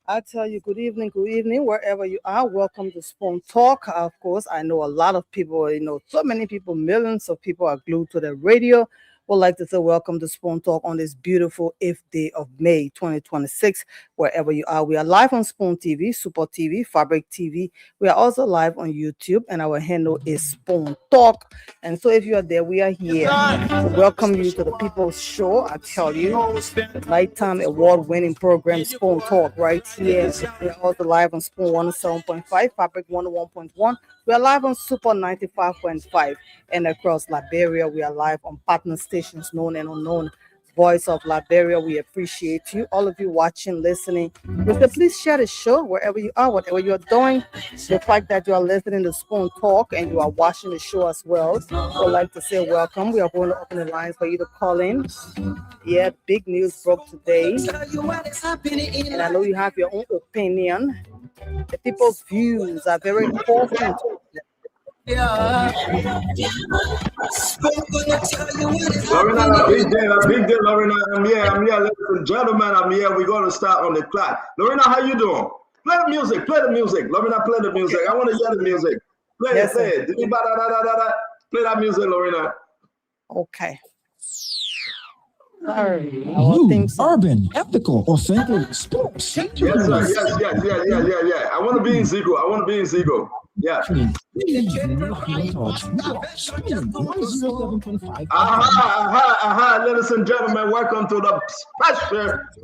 I tell you, good evening, wherever you are. Welcome to Spoon Talk. Of course, I know a lot of people, so many people, millions of people are glued to the radio. Would like to say welcome to Spoon Talk on this beautiful 8th day of May 2026, wherever you are. We are live on Spoon TV, Super TV, Fabric TV. We are also live on YouTube, and our handle is Spoon Talk. And so if you are there, we are here to welcome you to the People's Show. I tell you, the nighttime award-winning program, Spoon Talk, right here. We are also live on Spoon 107.5, Fabric 101.1. We are live on Super 95.5, and across Liberia, we are live on partner stations known and unknown. Voice of Liberia, we appreciate you, all of you watching, listening. Please share the show wherever you are, whatever you are doing. The fact that you are listening to Spoon Talk and you are watching the show as well, I would like to say welcome. We are going to open the lines for you to call in. Yeah, big news broke today, and I know you have your own opinion. The people's views are very important. Lorena, a big day, Lorena. I'm here, ladies and gentlemen. I'm here. We're going to start on the clock. Lorena, how you doing? Play the music. Lorena, play the music. I want to hear the music. Play it. Play that music, Lorena. Okay. Urban, ethical, authentic, sports. Yes, sir. Yeah. I want to be in Zigo. Yeah. Ladies and gentlemen, welcome to the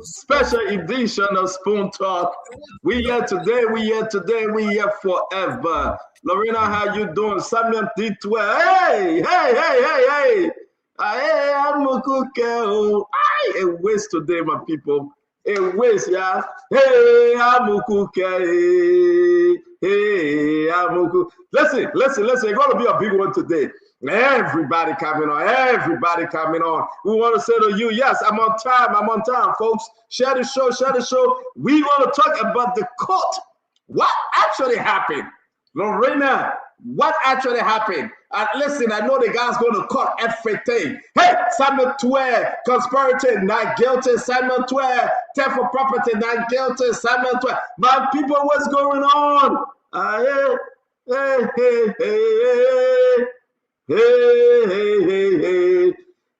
special edition of Spoon Talk. We here today, we here forever. Lorena, how you doing? Samuel D12. Hey. I'm a cooker. A waste today, my people. A waste, yeah. Hey, I'm a cooker. Hey, I'm a cooker. Listen. It's going to be a big one today. Everybody coming on. We want to say to you, yes, I'm on time, folks. Share the show. We're going to talk about the court. What actually happened? Lorena, what actually happened? Listen, I know the guy's going to cut everything. Hey, Samuel 12, conspiracy, not guilty. Samuel 12, theft for property, not guilty. Samuel 12. My people, what's going on? Hey.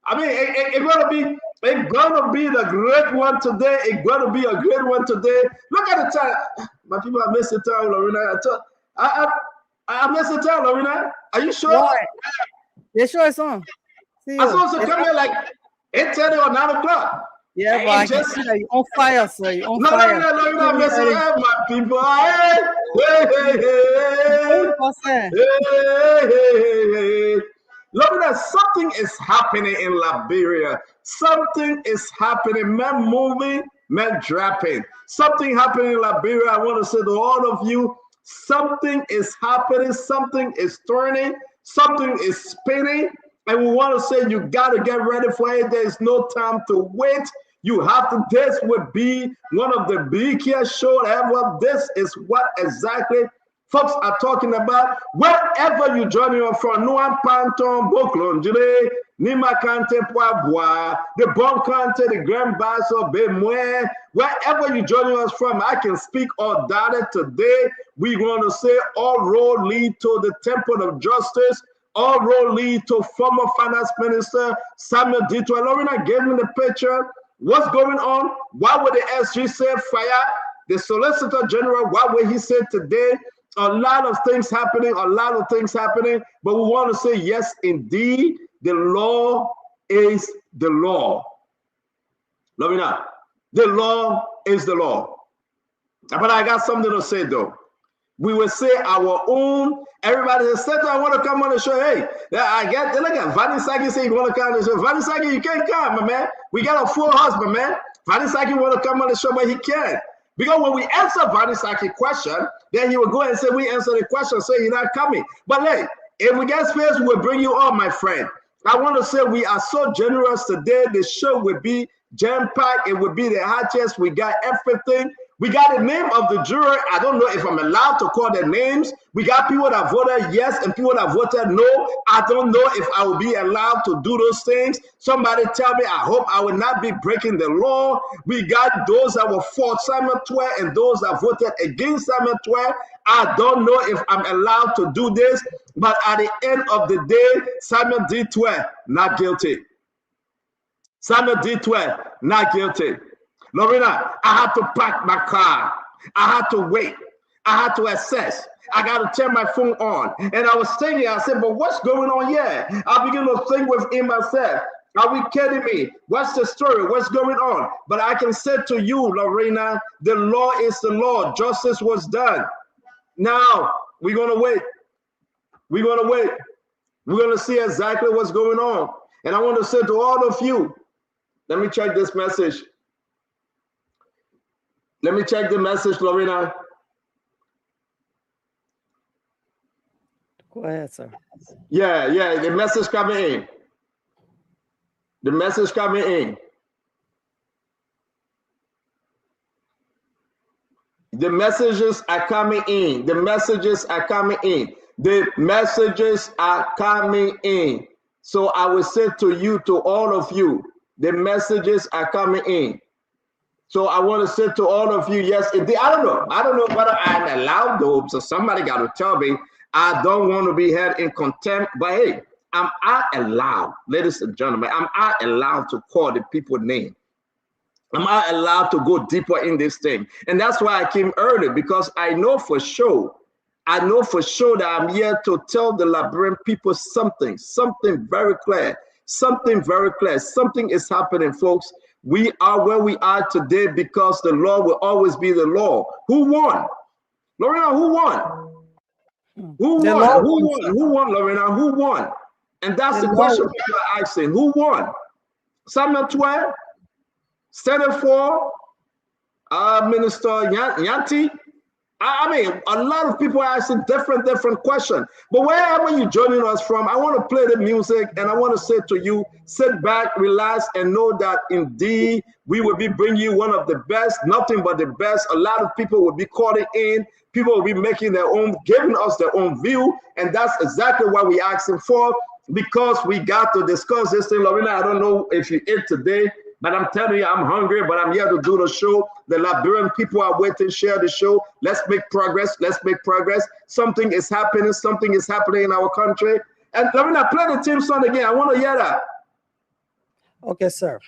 I mean, it's gonna be the great one today. It's gonna be a great one today. Look at the time. My people, I missed the time, Lorena. I missed the time, Lorena. Are you sure? Why? Yeah, sure it's on. I'm supposed to come here like 8:30 or 9 o'clock. Yeah, but I can see that you're on fire, sir. You're on fire. No, you're not messing up, my people. Hey. Look at something is happening in Liberia. Something is happening. Men moving, men dropping. Something happening in Liberia. I want to say to all of you, something is happening. Something is turning. Something is spinning. And we want to say you got to get ready for it. There is no time to wait. You have to. This would be one of the biggest shows ever. This is what exactly folks are talking about. Wherever you join us from, Nuan Panton, Boklonjire, Nima Kante Poibois, the Bon Kante, the Grand Basso, Bemwe, wherever you join us from, I can speak all data today. We want to say all road lead to the Temple of Justice. All road lead to former finance minister Samuel D12. Lorena gave me the picture. What's going on? Why would the SG say fire? The Solicitor General, what would he say today? A lot of things happening, but we want to say yes, indeed, the law is the law. Lorena, the law is the law. But I got something to say though. We will say our own. Everybody said, I want to come on the show. Hey, I get, look at Vanisaki say you want to come on the show. Vanisaki, you can't come, my man. We got a full husband, man. Vanisaki want to come on the show, but he can't. Because when we answer Vanisaki question, then he will go and say, we answer the question, so he's not coming. But hey, if we get space, we will bring you on, my friend. I want to say we are so generous today. The show will be jam-packed. It will be the hottest. We got everything. We got the name of the juror. I don't know if I'm allowed to call their names. We got people that voted yes and people that voted no. I don't know if I will be allowed to do those things. Somebody tell me, I hope I will not be breaking the law. We got those that were for Samuel 12 and those that voted against Samuel 12. I don't know if I'm allowed to do this, but at the end of the day, Samuel D12, not guilty. Samuel D12, not guilty. Lorena, I had to park my car. I had to wait. I had to assess. I got to turn my phone on. And I was thinking, I said, but what's going on here? I began to think within myself, are we kidding me? What's the story? What's going on? But I can say to you, Lorena, the law is the law. Justice was done. Now, we're going to wait. We're going to wait. We're going to see exactly what's going on. And I want to say to all of you, let me check this message. Let me check the message, Lorena. Go ahead, sir. Yeah, the message coming in. The message coming in. The messages are coming in. The messages are coming in. The messages are coming in. So I will say to you, to all of you, the messages are coming in. So I want to say to all of you, yes, indeed. I don't know whether I'm allowed though. So somebody got to tell me. I don't want to be held in contempt, but hey, am I allowed, ladies and gentlemen, am I allowed to call the people name? Am I allowed to go deeper in this thing? And that's why I came early, because I know for sure that I'm here to tell the Liberian people something very clear, something is happening, folks. We are where we are today because the law will always be the law. Who won? Lorena, who won? Who won, Lorena? Who won? And that's the question people are asking. Who won? Samuel 12, Senate 4, Minister Yanti. I mean, a lot of people are asking different questions. But wherever you're joining us from, I want to play the music and I want to say to you, sit back, relax, and know that indeed we will be bringing you one of the best, nothing but the best. A lot of people will be calling in. People will be making their own, giving us their own view. And that's exactly what we're asking for, because we got to discuss this thing. Lorena, I don't know if you ate today, but I'm telling you, I'm hungry, but I'm here to do the show. The Liberian people are waiting. Share the show. Let's make progress. Let's make progress. Something is happening. Something is happening in our country. And Lorena, play the theme song again. I want to hear that. Okay, sir.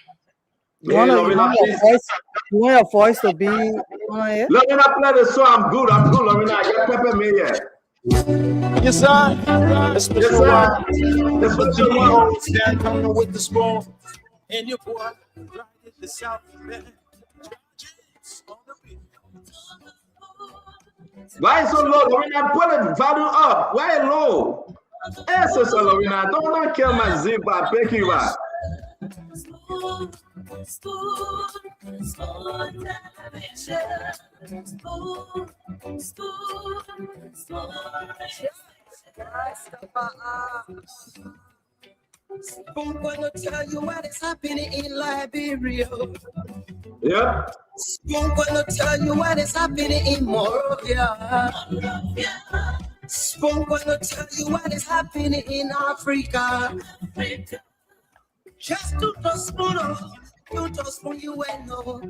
You Hey, want your voice to be? Lorena, play the song. I'm good, Lorena. Get pepper me here. Yes, sir. Yes, sir. That's what you want. Stand coming with the spoon. And your boy, right in the South, man. Why is so low, Lorena? Put the value up. Why low? Yes, so Lorena. Don't kill my zebra. Pick you up. Spoon gonna tell you what is happening in Liberia. Yep. Spoon gonna tell you what is happening in Morovia. Spoon gonna tell you what is happening in Africa. Just to the spoon, you will know.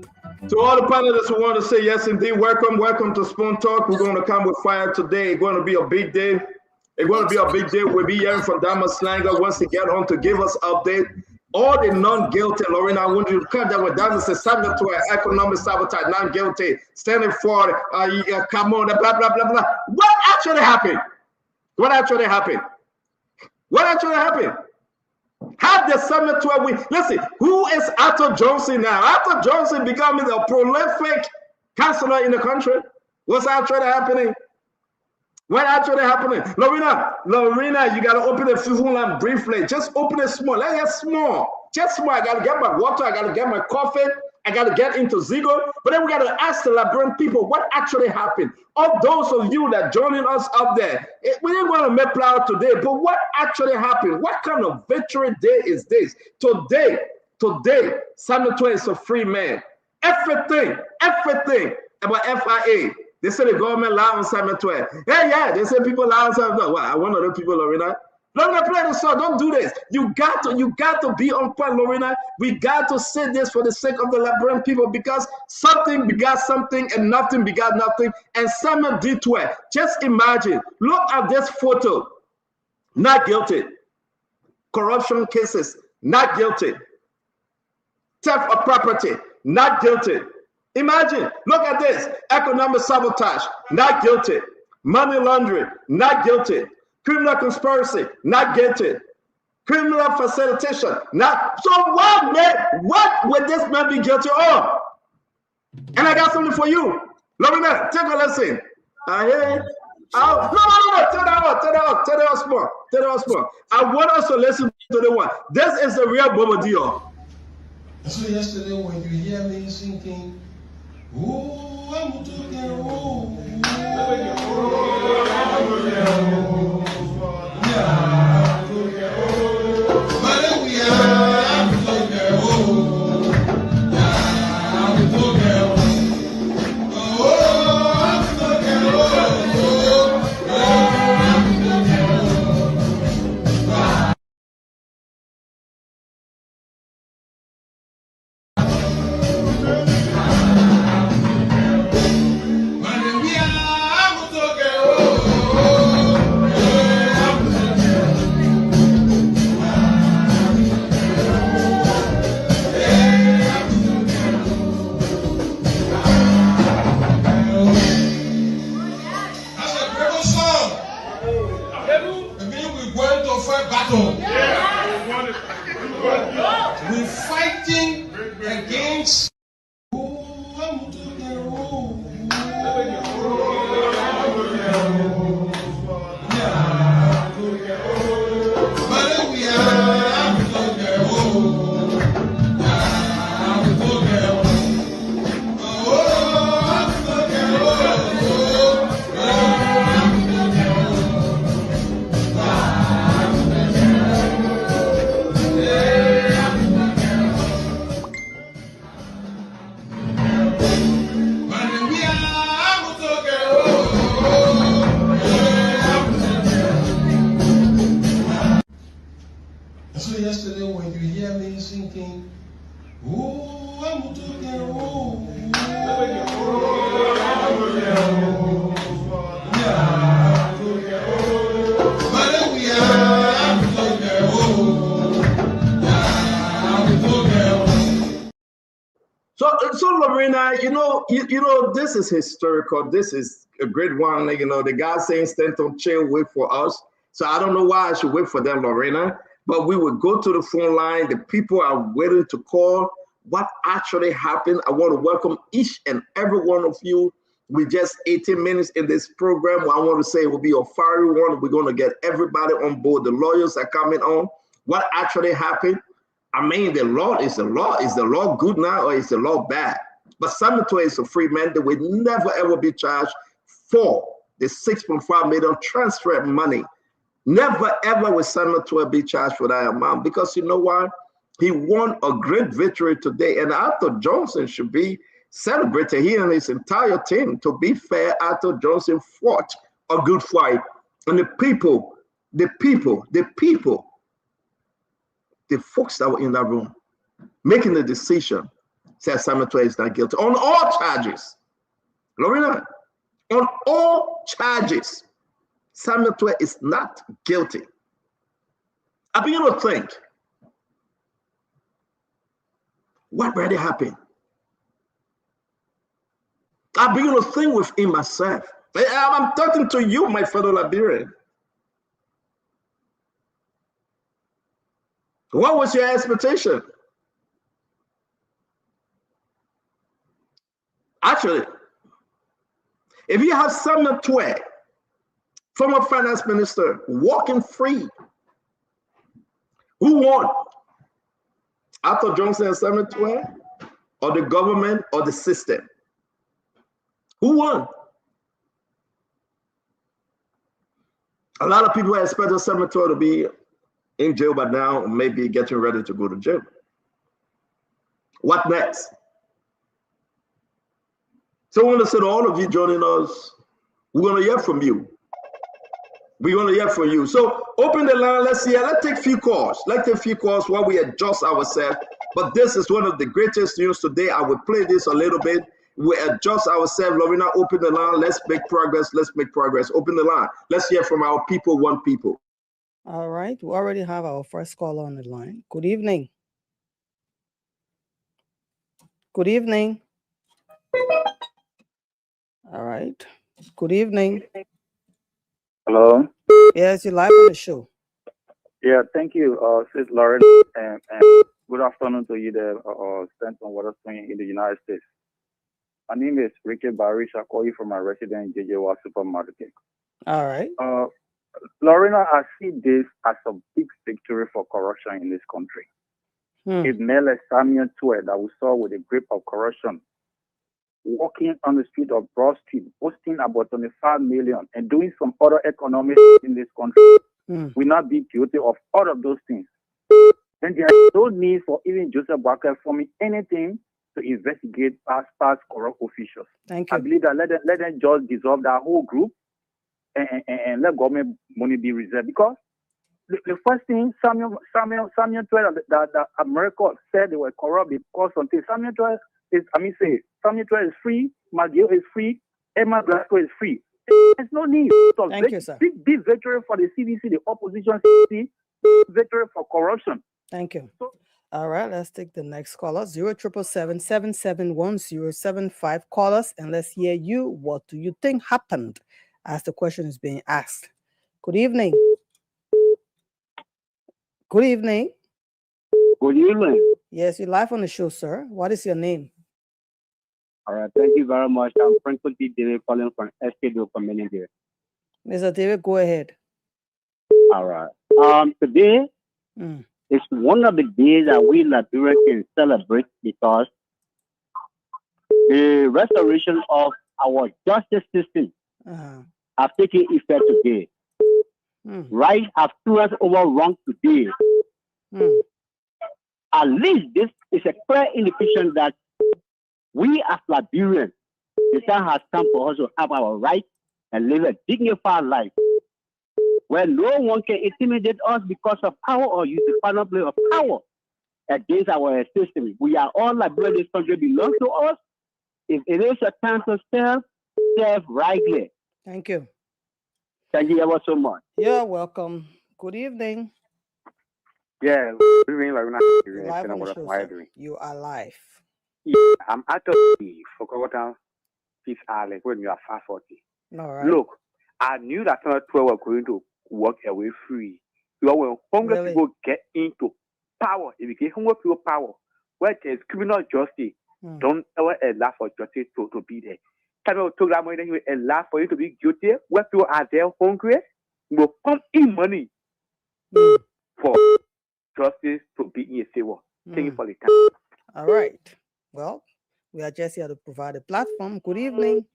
To all the panelists who want to say yes, indeed, welcome to Spoon Talk. We're going to come with fire today. It's going to be a big day. We'll be hearing from Dama Slanger once he get on to give us update. All the non-guilty, Lorena, I want you to cut that with Dama says Celebratory, economic sabotage, non-guilty, standing for, come on, blah, blah, blah, blah. What actually happened? Have the Summit 12 weeks. Listen, who is Arthur Johnson now? Arthur Johnson becoming the prolific counselor in the country. What's actually happening? What actually happening? Lorena, you gotta open the phone line briefly. Just open it small. Let it small. Just small. I gotta get my water. I gotta get my coffee. I gotta get into Zigo. But then we gotta ask the Liberian people what actually happened. Of those of you that joining us up there, we didn't want to make proud today, but what actually happened? What kind of victory day is this? Today, Samuel 12 is a free man. Everything about FIA. They say the government lie on Celebratory. Hey, yeah, they say people lie on Celebratory. Well, I want other people, Lorena. Lorena, play the song. Don't do this. You got to be on point, Lorena. We got to say this for the sake of the Liberian people, because something begat something and nothing begat nothing. And Samuel did to it. Just imagine. Look at this photo. Not guilty. Corruption cases, not guilty. Theft of property, not guilty. Imagine, look at this. Economic sabotage, not guilty. Money laundering, not guilty. Criminal conspiracy, not guilty. Criminal facilitation, not. So what would this man be guilty of? And I got something for you. Lorena, take a lesson. No, tell that us more. I want us to listen to the one. This is the real Bobo deal. So yesterday when you hear me singing, oh, I'm talking, we're fighting against So yesterday when you hear me singing, oh, I'm talking, So Lorena, you know, this is historical. This is a great one. Like, you know, the guy saying stand on chair, wait for us. So I don't know why I should wait for them, Lorena. But we will go to the phone line. The people are waiting to call. What actually happened? I want to welcome each and every one of you. We just 18 minutes in this program. I want to say it will be a fiery one. We're going to get everybody on board. The lawyers are coming on. What actually happened? I mean, the law is the law. Is the law good now or is the law bad? But Celebratory is a free man. They will never, ever be charged for the 6.5 million transfer money. Never, ever will Celebratory be charged for that amount, because you know why? He won a great victory today. And Arthur Johnson should be celebrated, he and his entire team. To be fair, Arthur Johnson fought a good fight. And the folks that were in that room making the decision said Celebratory is not guilty on all charges. Lorena, on all charges, Celebratory is not guilty. I begin to think, what really happened? I begin to think within myself. I'm talking to you, my fellow Liberian. What was your expectation? Actually, if you have Celebratory, former finance minister, walking free, who won? Arthur Johnson and Celebratory, or the government, or the system? Who won? A lot of people expected Celebratory to be in jail by now, maybe getting ready to go to jail. What next? So I want to say to all of you joining us, we're going to hear from you. We're going to hear from you. So open the line. Let's see. Let's take a few calls. Let's take a few calls while we adjust ourselves. But this is one of the greatest news today. I will play this a little bit. We adjust ourselves. Lorena, open the line. Let's make progress. Let's make progress. Open the line. Let's hear from our people, one people. All right. We already have our first caller on the line. Good evening. Good evening. All right. Good evening. Hello. Yes, you're live on the show. Yeah, thank you, Sis Lauren, and good afternoon to you, the Stanton Waterston in the United States. My name is Ricky Barish. I call you from my resident JJY supermarket. All right. Lorena, I see this as a big victory for corruption in this country. If Mele Samuel Tue that we saw with the grip of corruption, walking on the street of Broad Street, posting about 25 million and doing some other economics in this country, will not be guilty of all of those things. Then there is no need for even Joseph Barker forming anything to investigate past corrupt officials. Thank you. I believe that let them just dissolve that whole group and let government money be reserved. Because the first thing Samuel Tue that America said they were corrupt because something Samuel Tue Samuel Tue is free, Magio is free, Emma Glasgow is free. There's no need. So thank you, sir. Big victory for the CDC, the opposition CDC, victory for corruption. Thank you. All right, let's take the next caller. 077771075. Call us and let's hear you. What do you think happened as the question is being asked? Good evening. Good evening. Good evening. Yes, you're live on the show, sir. What is your name? All right, thank you very much. I'm Franklin T. David calling from SKDO community. Mr. David, go ahead. All right. Today is one of the days that we Liberians can celebrate because the restoration of our justice system have taken effect today. Right have towards over wrong today. At least this is a clear indication that we as Liberians, the time has come for us to have our rights and live a dignified life where no one can intimidate us because of power or use the panoply of power against our system. We are all Liberians. This country belongs to us. If it is a time to serve rightly. Thank you. Thank you ever so much. You're welcome. Good evening. Yeah, Live on the show, sir. You are live. I'm actually for Kogota Fifth Island when you are 540. All right. Look, I knew that some 12 were going to walk away free. When hungry people get into power, if you get hungry people power, where there's criminal justice, don't ever allow for justice to be there. Time you took that money, then you allow for you to be guilty. Where people are there hungry, will pump in money for justice to be in a favor. Thank you for the time. All right. Well, we are just here to provide a platform. Good evening.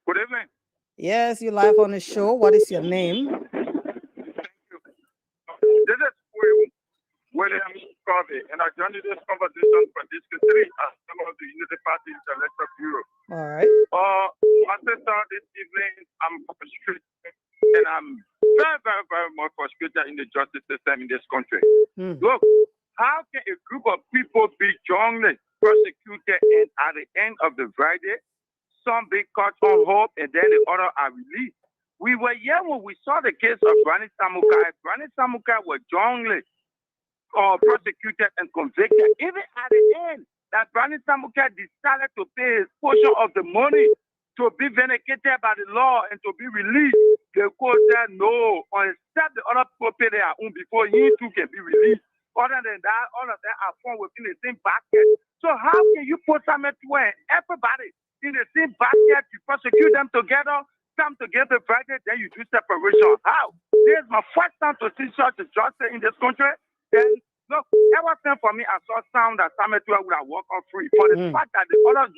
Good evening. Yes, you're live on the show. What is your name? Thank you. This is William Scovey, and I joined this conversation for Discourse 3 as member of the Unity Party Intellectual Bureau. All right. My sister, this evening, I'm frustrated, and I'm very, very, very much frustrated in the justice system in this country. Look, how can a group of people be jointly prosecuted and at the end of the verdict, some be caught on hold and then the other are released? We were here when we saw the case of Granny Samuka. Granny Samuka was jointly prosecuted and convicted. Even at the end, that Granny Samuka decided to pay his portion of the money to be vindicated by the law and to be released. The court said no, except the other people pay their own before he too can be released. Other than that, all of them are found within the same basket. So how can you put Samuel Tue and everybody in the same basket, you prosecute them together, come together, verdict, then you do separation? How? This is my first time to see such a justice in this country. And look, ever since for me, I saw sound that Samuel Tue would have walked on free. For the fact that the other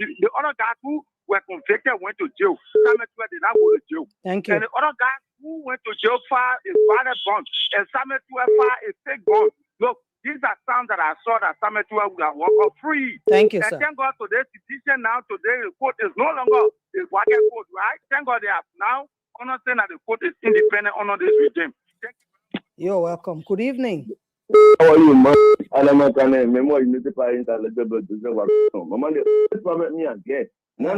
guys who were convicted went to jail. Samuel Tue did not go to jail. Thank you. And the other guys who went to jail filed a valid bond, and Samuel Tue filed a fake bond. Look, These are sounds that I saw that Celebratory would have walked free. Thank you, and sir. Thank God today's decision now, today the court is no longer the Wage court, right? Thank God they have now understand that the court is independent under this regime. Thank you. You're welcome. Good evening. How are you, man? I'm memory you need to find that little Mama, permit me again. No.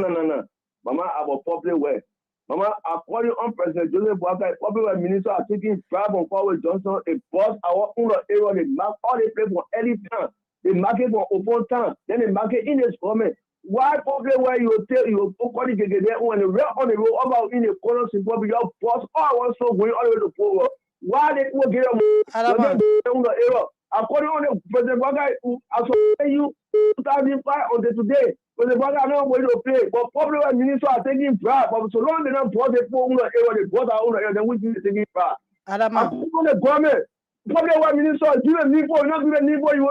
Mama, I will public way. Mama, according on President Joseph Boakai, popular minister are taking bribe on Power Johnson, a boss our own area, they mark all the place for any time. They mark it for open time, then they mark it in this comment. Why public where you tell you according to get there when the real on the road about in the corners in public, your boss all also going all the way to forward. Why they will get on the area? According on the President Boakai, I saw you 2005 on the today. But the brother know where to pay. But popular ministers are taking bribe. But so long they don't put the phone on the brother on the then we be taking bribe. I'm on the government. Popular minister give a need for not give a need for you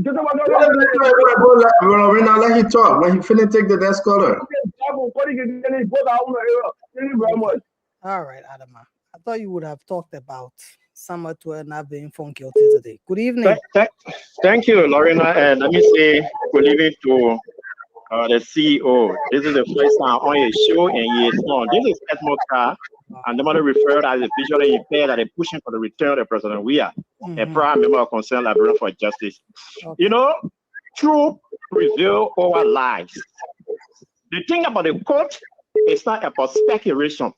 just about let him talk. When he finish take the desk caller. All right, Adama. I thought you would have talked about Celebratory not being found guilty today. Good evening. Thank you, Lorena. And let me say good evening to the CEO. This is the first time on a show in years long. This is Edmond Carr, and normally referred as a visually impaired that are pushing for the return of the President. We are a prime member of Concerned Librarian for Justice. Okay. You know, truth prevail over lies. The thing about the court is not about speculation.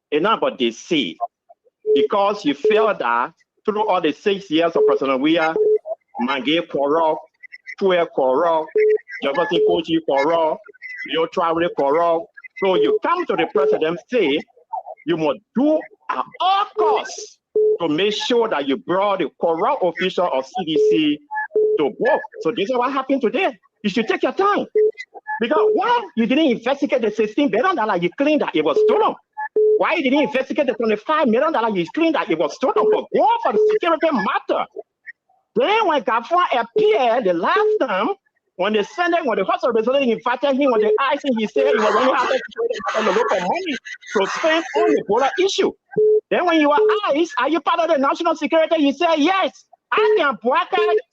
It's not about deceit. Because you feel that through all the 6 years of President Weah, Mange corrupt, Tue corrupt, Jefferson Kochi corrupt, your travel corrupt. So you come to the president say you must do at all costs to make sure that you brought the corrupt official of CDC to book. So this is what happened today. You should take your time. Because why you didn't investigate the $16 billion you claimed that it was stolen? Why you didn't investigate the $25 million you claimed that it was stolen? But go for the security matter. Then when Gafon appeared the last time, when the Senate, when the House of Representatives invited him, when they asked him, he said he was only out there to look for money to spend on the border issue. Then when you were asked, are you part of the national security? He said, yes. I can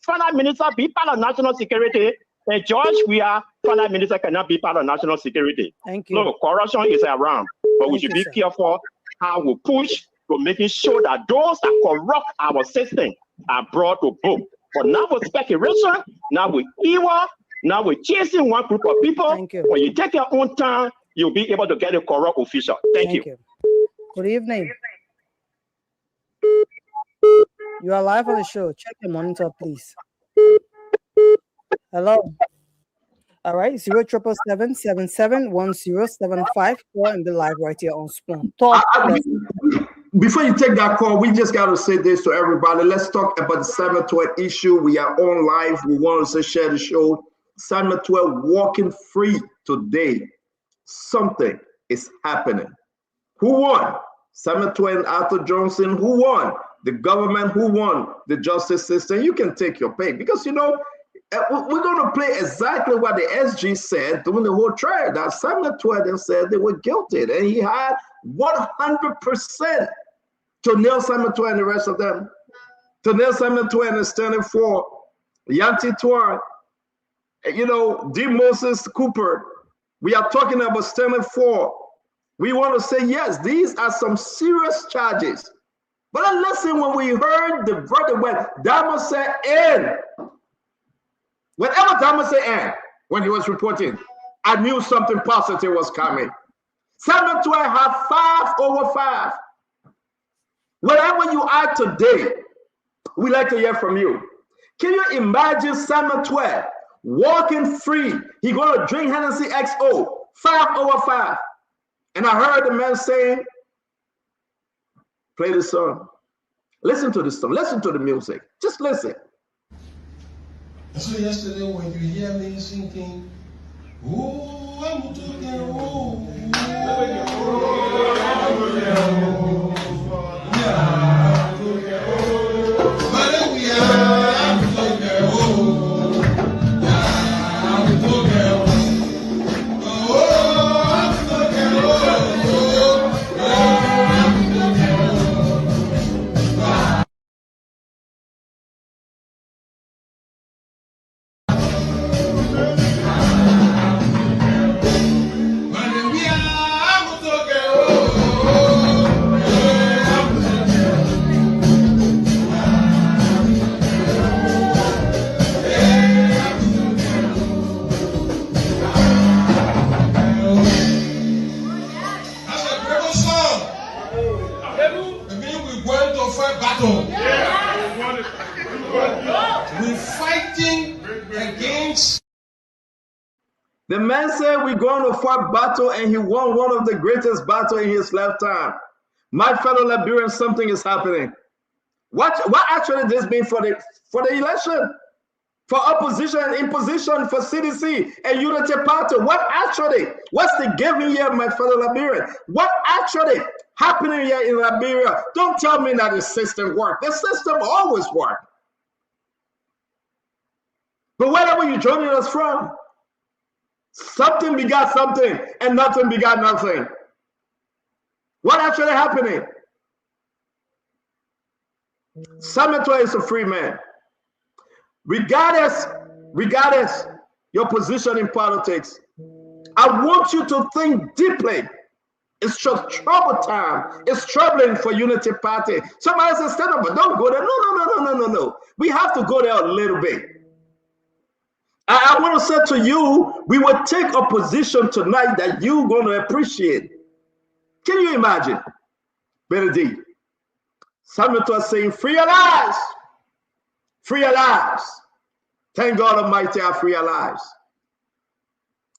Finance Minister be part of national security. And George, we are Finance Minister cannot be part of national security. Thank you. No, corruption is around, but we should be careful how we push to making sure that those that corrupt our system are brought to book. But now with speculation, now with evil, now we're chasing one group of people. Thank you. When you take your own time, you'll be able to get a corrupt official. Thank you. Good evening. You are live on the show. Check your monitor, please. Hello. All right, 077771075 and be live right here on Spoon Talk. Before you take that call, we just got to say this to everybody. Let's talk about the Celebratory issue. We are on live. We want to share the show. Celebratory walking free today. Something is happening. Who won? Celebratory and Arthur Johnson. Who won? The government. Who won? The justice system. You can take your pick because, you know, we're going to play exactly what the SG said during the whole trial. That Celebratory said they were guilty, and he had 100% to nail Celebratory and the rest of them. To nail Celebratory and standing for Yanti Tuan, you know, D. Moses Cooper. We are talking about standing for. We want to say, yes, these are some serious charges. But then listen, when we heard the verdict, when Damo said end, whenever Damo said end, when he was reporting, I knew something positive was coming. Celebratory had 5 over 5. Wherever you are today, we like to hear from you. Can you imagine Celebratory walking free? He going to drink Hennessy XO, 5 over 5. And I heard the man saying, play the song. Listen to the song. Listen to the music. Just listen. So yesterday when you hear me singing, oh, I'm been fighting against. The man said we're going to fight battle, and he won one of the greatest battles in his lifetime. My fellow Liberians, something is happening. What actually this mean for the election? For opposition and imposition for CDC and Unity Party? What's the game here, my fellow Liberians? What actually happening here in Liberia? Don't tell me that the system works. The system always works. But wherever you're joining us from, something begot something and nothing begot nothing. What actually happening? Celebratory is a free man. Regardless your position in politics, I want you to think deeply. It's just trouble time. It's troubling for Unity Party. Somebody says, stand up, but don't go there. No. We have to go there a little bit. I want to say to you, we will take a position tonight that you're going to appreciate. Can you imagine? Benedict, Celebratory saying, free your lives. Free your lives. Thank God Almighty, I free your lives.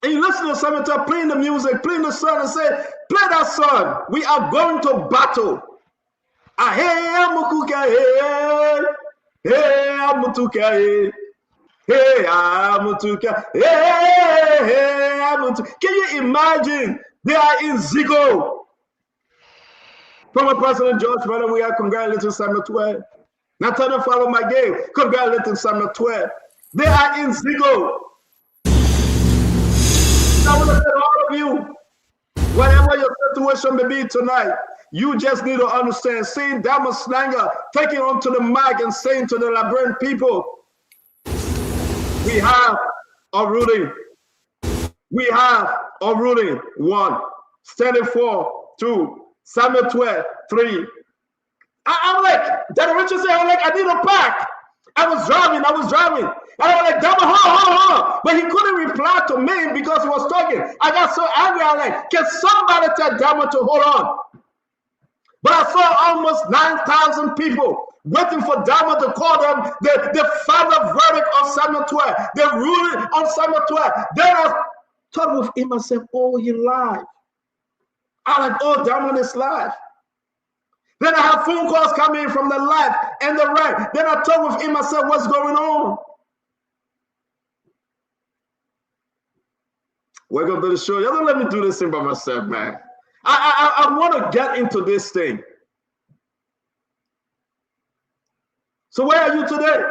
And you listen to Celebratory playing the music, playing the song, and say, play that song. We are going to battle. Hey, can you imagine? They are in Zigo. Former President George Bernard, we are congratulating Celebratory. Not trying to follow my game. Congratulating Celebratory. They are in Zigo. I want to tell all of you, whatever your situation may be tonight, you just need to understand. Seeing Dama Snanger taking onto the mic and saying to the Liberian people, we have a ruling. We have a ruling. 1, standing for 2, Celebratory 3. I'm like, Dad Richard said, I need a pack. I was driving. And I was like, Dama, hold. But he couldn't reply to me because he was talking. I got so angry. I was like, can somebody tell Dama to hold on? But I saw almost 9,000 people waiting for Dama to call them the final verdict of Celebratory, the ruling on Celebratory. Then I thought with him, I said, oh, he lied. I like, oh, Dama is live. Then I have phone calls coming from the left and the right. Then I talk with him, I said, what's going on? Welcome to the show. Y'all don't let me do this thing by myself, man. I want to get into this thing. So where are you today?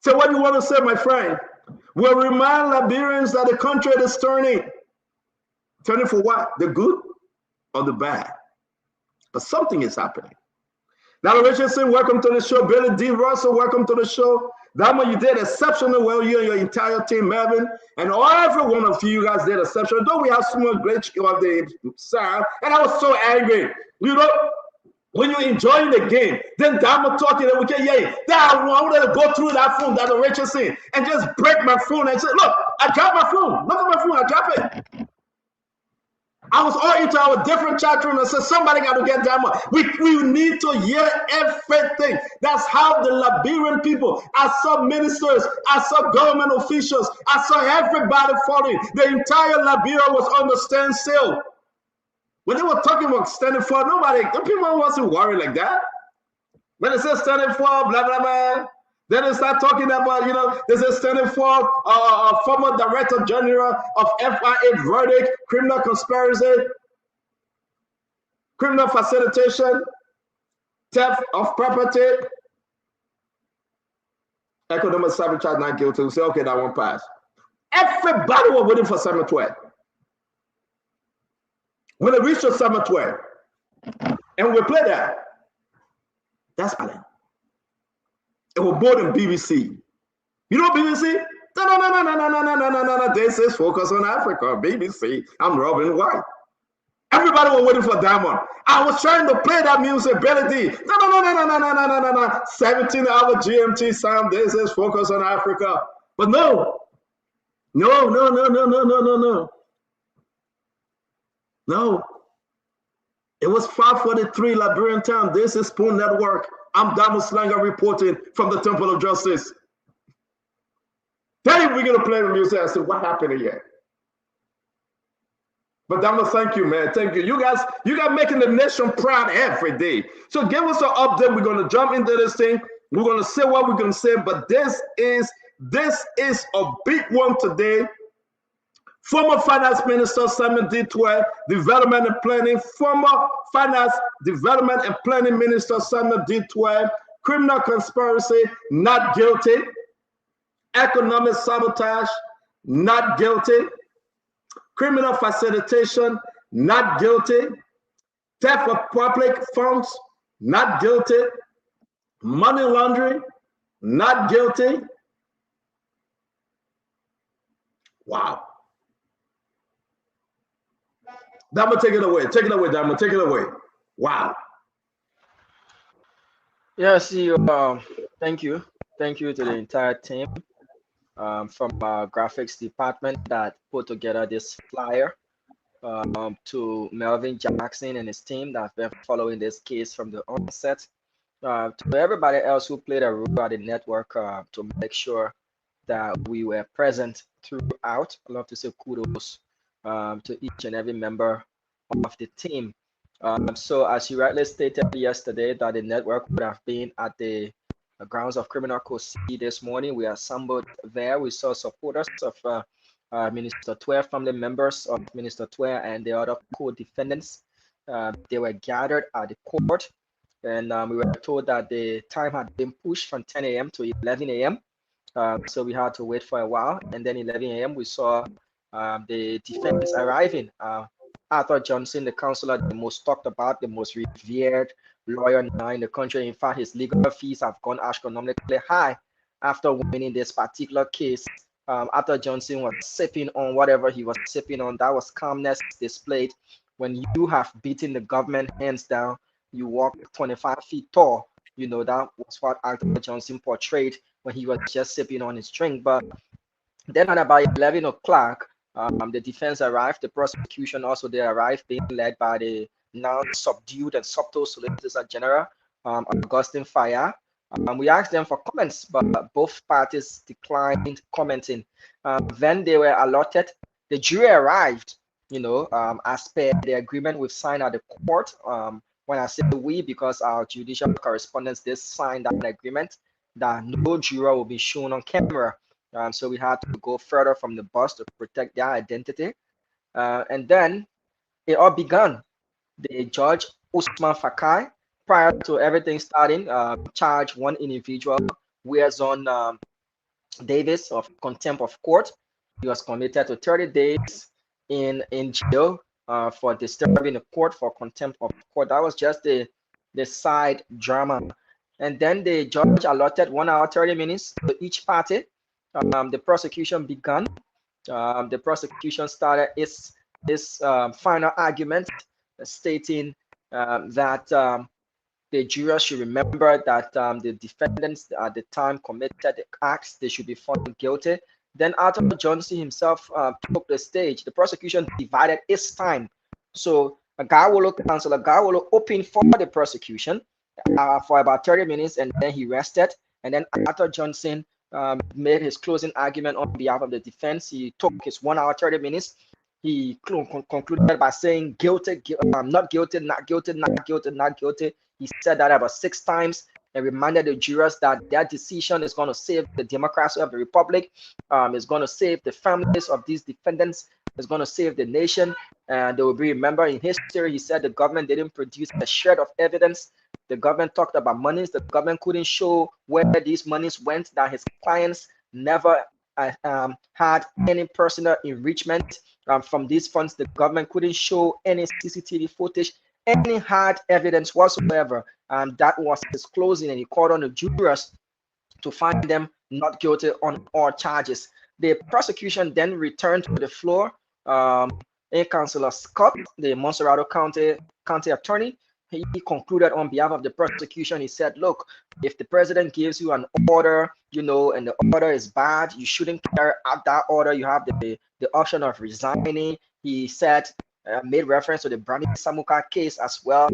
So what do you want to say, my friend? We'll remind Liberians that the country is turning. Turning for what? The good or the bad? But something is happening. Now, Richardson, welcome to the show. Billy D. Russell, welcome to the show. Dama, you did exceptionally well. You and your entire team, Melvin, and every one of you guys did exceptional. Though we have small glitch of the sound, and I was so angry. You know, when you're enjoying the game, then Dama talking, and we can then I wanted to go through that phone, that Richardson, and just break my phone and say, look, I dropped my phone. Look at my phone, I dropped it. I was all into our different chat room and said, somebody got to get Dama. We need to hear everything. That's how the Liberian people, I saw ministers, I saw government officials, I saw everybody falling. The entire Liberia was on the standstill. When they were talking about standing for, the people wasn't worried like that. When they said standing for, blah, blah, blah. Then they start talking about, you know, this is standing for former Director General of FIA verdict, criminal conspiracy, criminal facilitation, theft of property, economic sabotage not guilty. We say, okay, that one pass. Everybody was waiting for Celebratory. When they reached the Celebratory, and we play that, that's fine. It was more than BBC. You know BBC? No. This is Focus on Africa. BBC. I'm Robin White. Everybody was waiting for Diamond. I was trying to play that music, Billy D. No. 17-hour GMT sound. This is Focus on Africa. But no. No. It was 5:43 Liberian time. This is Spoon Network. I'm Damo Slanger reporting from the Temple of Justice. Then we're gonna play the music and say what happened here. But Damo, thank you, man. Thank you. You guys making the nation proud every day. So give us an update. We're gonna jump into this thing. We're gonna say what we're gonna say, but this is a big one today. Former Finance Minister Simon D12, Development and Planning, former Finance, Development and Planning Minister Simon D12, criminal conspiracy, not guilty, economic sabotage, not guilty, criminal facilitation, not guilty, theft of public funds, not guilty, money laundering, not guilty. Wow. Damo, take it away. Take it away, Damo. Take it away. Wow. Yeah, CEO. Thank you. Thank you to the entire team from our graphics department that put together this flyer. To Melvin Jackson and his team that have been following this case from the onset. To everybody else who played a role at the network to make sure that we were present throughout. I'd love to say kudos to each and every member of the team. So as you rightly stated yesterday that the network would have been at the grounds of Criminal Code C this morning. We assembled there. We saw supporters of Minister Twer, family members of Minister Twer and the other co-defendants. They were gathered at the court, and we were told that the time had been pushed from 10 a.m. to 11 a.m. So we had to wait for a while, and then 11 a.m. we saw the defense arriving. Arthur Johnson, the counselor, the most talked about, the most revered lawyer now in the country. In fact, his legal fees have gone astronomically high after winning this particular case. Arthur Johnson was sipping on whatever he was sipping on. That was calmness displayed. When you have beaten the government hands down, you walk 25 feet tall. You know, that was what Arthur Johnson portrayed when he was just sipping on his drink. But then at about 11 o'clock, the defense arrived. The prosecution also, they arrived, being led by the now subdued and subtle Solicitor General, Augustine Fayard. We asked them for comments, but both parties declined commenting. Then they were allotted. The jury arrived, you know, as per the agreement we've signed at the court. When I say we, because our judicial correspondents, they signed that agreement that no juror will be shown on camera. So we had to go further from the bus to protect their identity. And then it all began. The judge, Usman Fakai, prior to everything starting, charged one individual, Weazon Davis, of contempt of court. He was committed to 30 days in jail for disturbing the court for contempt of court. That was just the side drama. And then the judge allotted 1 hour 30 minutes to each party. The prosecution began. The prosecution started its final argument, stating that the jurors should remember that the defendants at the time committed the acts. They should be found guilty. Then Arthur Johnson himself took the stage. The prosecution divided its time. So Counsel Agawolo opened for the prosecution for about 30 minutes, and then he rested. And then Arthur Johnson made his closing argument on behalf of the defense. He took his 1 hour 30 minutes. He concluded by saying guilty, not guilty, not guilty, not guilty, not guilty. He said that about 6 times and reminded the jurors that their decision is going to save the democracy of the republic, is going to save the families of these defendants, is going to save the nation, and they will be remembered in history. He said the government didn't produce a shred of evidence. The government talked about monies. The government couldn't show where these monies went, that his clients never had any personal enrichment from these funds. The government couldn't show any CCTV footage, any hard evidence whatsoever. That was his closing, and he called on the jurors to find them not guilty on all charges. The prosecution then returned to the floor. Councilor Scott, the Montserrado County attorney, he concluded on behalf of the prosecution. He said, look, if the president gives you an order, you know, and the order is bad, you shouldn't carry out that order. You have the option of resigning. He said, made reference to the Brani Samuka case as well.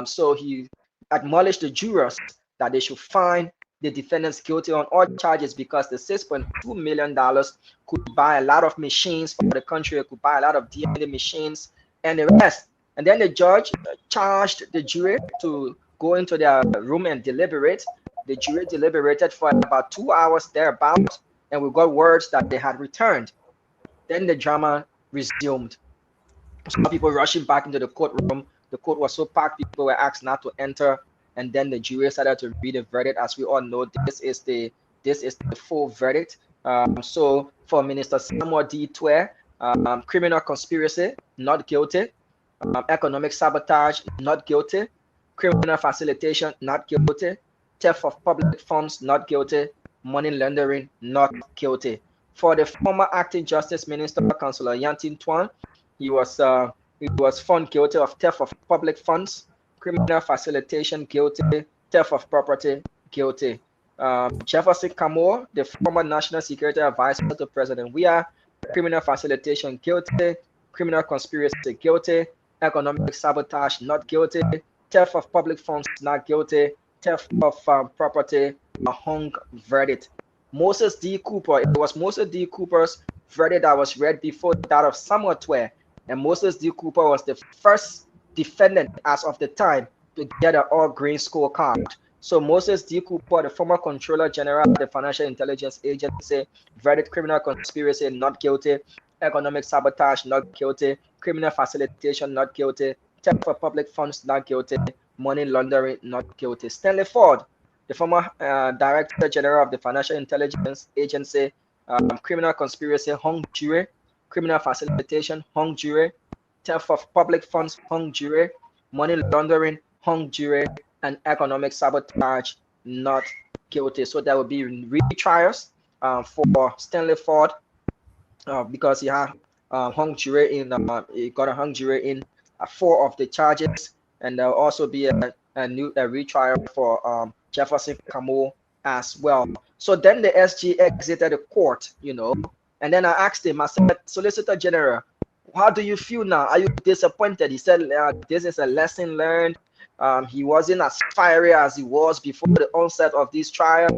So he acknowledged the jurors that they should find the defendants guilty on all charges because the $6.2 million could buy a lot of machines for the country, it could buy a lot of DNA machines and the rest. And then the judge charged the jury to go into their room and deliberate. The jury deliberated for about 2 hours thereabout, and we got words that they had returned. Then the drama resumed. Some people rushing back into the courtroom. The court was so packed, people were asked not to enter. And then the jury started to read the verdict. As we all know, this is the full verdict. So for Minister Samuel D. Twe, criminal conspiracy, not guilty. Economic sabotage, not guilty. Criminal facilitation, not guilty. Theft of public funds, not guilty. Money laundering, not guilty. For the former acting Justice Minister, Councillor Yantin Tuan, he was found guilty of theft of public funds, criminal facilitation, guilty, theft of property, guilty. Jefferson Kamor, the former National Security Advisor to President Weah, criminal facilitation, guilty, criminal conspiracy, guilty, economic sabotage, not guilty, theft of public funds, not guilty, theft of property, a hung verdict. Moses D. Cooper, it was Moses D. Cooper's verdict that was read before that of Samuel Twe, and Moses D. Cooper was the first defendant as of the time to get an all-green scorecard. So Moses D. Cooper, the former Controller General of the Financial Intelligence Agency, verdict criminal conspiracy, not guilty, economic sabotage, not guilty, criminal facilitation, not guilty, theft for public funds, not guilty, money laundering, not guilty. Stanley Ford, the former Director General of the Financial Intelligence Agency, criminal conspiracy, hung jury, criminal facilitation, hung jury, theft of public funds, hung jury, money laundering, hung jury, and economic sabotage, not guilty. So there will be retrials for Stanley Ford because he had hung jury in, he got a hung jury in 4 of the charges, and there will also be a retrial for Jefferson Kamor as well. So then the SG exited the court, you know, and then I asked him, I said, Solicitor General, how do you feel now? Are you disappointed? He said, this is a lesson learned. He wasn't as fiery as he was before the onset of this trial.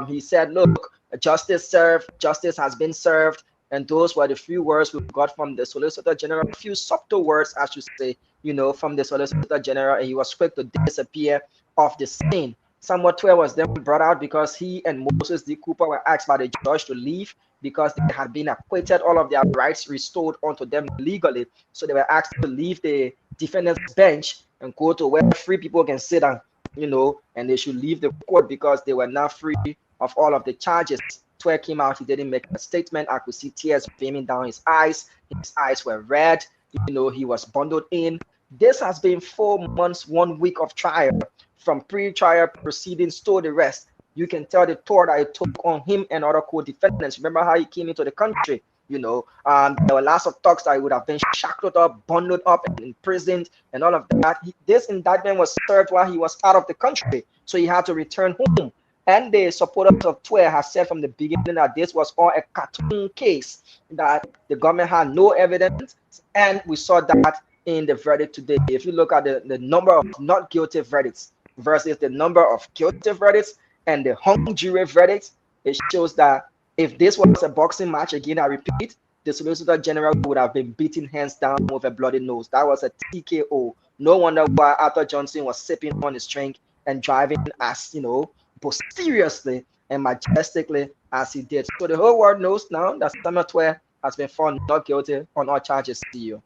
He said, look, justice served, justice has been served. And those were the few words we got from the Solicitor General, a few subtle words, I should say, you know, from the Solicitor General, and he was quick to disappear off the scene. Samuel Twe was then brought out because he and Moses D. Cooper were asked by the judge to leave because they had been acquitted, all of their rights restored onto them legally. So they were asked to leave the defendant's bench and go to where free people can sit down, you know, and they should leave the court because they were not free of all of the charges. Twe came out, he didn't make a statement. I could see tears beaming down his eyes. His eyes were red, you know, he was bundled in. This has been 4 months, 1 week of trial, from pre-trial proceedings to the rest. You can tell the toll that it took on him and other co-defendants. Remember how he came into the country, you know, there were lots of talks that he would have been shackled up, bundled up, and imprisoned, and all of that. This indictment was served while he was out of the country, so he had to return home. And the supporters of Twe have said from the beginning that this was all a cartoon case, that the government had no evidence, and we saw that in the verdict today. If you look at the number of not guilty verdicts versus the number of guilty verdicts and the hung jury verdicts, it shows that if this was a boxing match, again, I repeat, the Solicitor General would have been beaten hands down with a bloody nose. That was a TKO. No wonder why Arthur Johnson was sipping on his drink and driving as, you know, posteriorly and majestically as he did. So the whole world knows now that Samuel Twe has been found not guilty on all charges. CEO.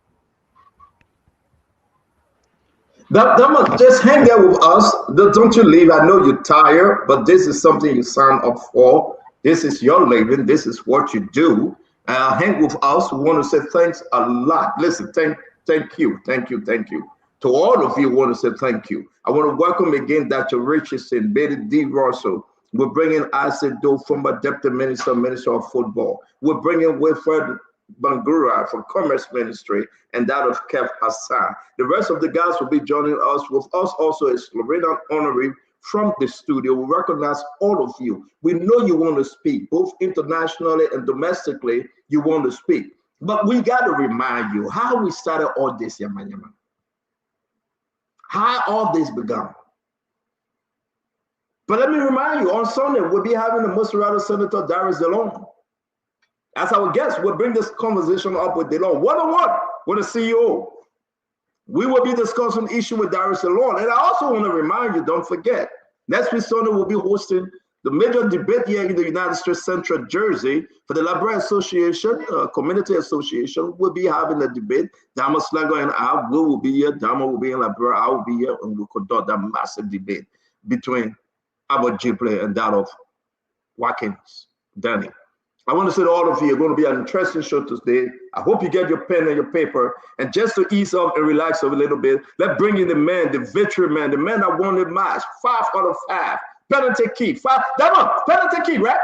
That must just hang there with us. Don't you leave. I know you're tired, but this is something you signed up for. This is your living. This is what you do. Hang with us. We want to say thanks a lot. Listen, thank you. To all of you, I want to say thank you. I want to welcome again Dr. Richardson, Betty D. Russell. We're bringing Isaac Doe, former Deputy Minister of Football. We're bringing Wilfred Bangura from Commerce Ministry, and that of Kev Hassan. The rest of the guys will be joining us. With us also is Lorena Honorary from the studio. We recognize all of you. We know you want to speak, both internationally and domestically, you want to speak. But we got to remind you how we started all this, Yama. How all this began. But let me remind you, on Sunday, we'll be having the Muscarado Senator Darius DeLong as our guest. We'll bring this conversation up with DeLong, one-on-one with the CEO. We will be discussing the issue with Darius DeLong. And I also want to remind you, don't forget, next week Sunday, we'll be hosting the major debate here in the United States Central Jersey for the Library Association, Community Association. We'll be having a debate. Dama Slanger and I will be here. Dama will be in Library. I will be here, and we'll conduct that massive debate between Albert Jipley and that of Watkins Danny. I want to say to all of you, it's going to be an interesting show today. I hope you get your pen and your paper. And just to ease up and relax a little bit, let's bring in the man, the veteran man, the man that won the match, 5 out of 5. Penalty kick, 5. That one, penalty kick, right?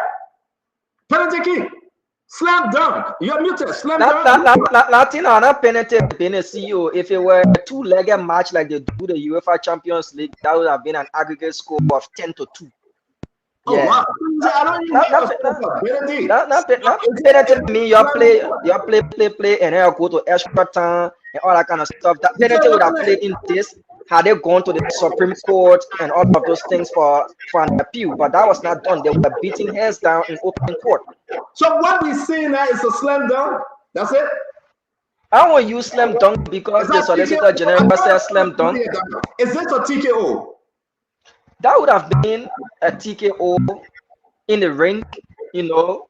Penalty kick. Slam dunk. You're muted. Slam dunk. Not penalty being a CEO. If it were a two-legged match like they do the UEFA Champions League, that would have been an aggregate score of 10-2. Oh, Yeah. wow. I don't even Penalty mean you play, and then you go to extra time and all that kind of stuff. That penalty would have played in this had they gone to the Supreme Court and all of those things for an appeal, but that was not done. They were beating hands down in open court. So what we see now is a slam dunk. That's it. I don't want to use slam dunk because the Solicitor General says slam dunk. Is this a TKO? That would have been a TKO in the ring, you know.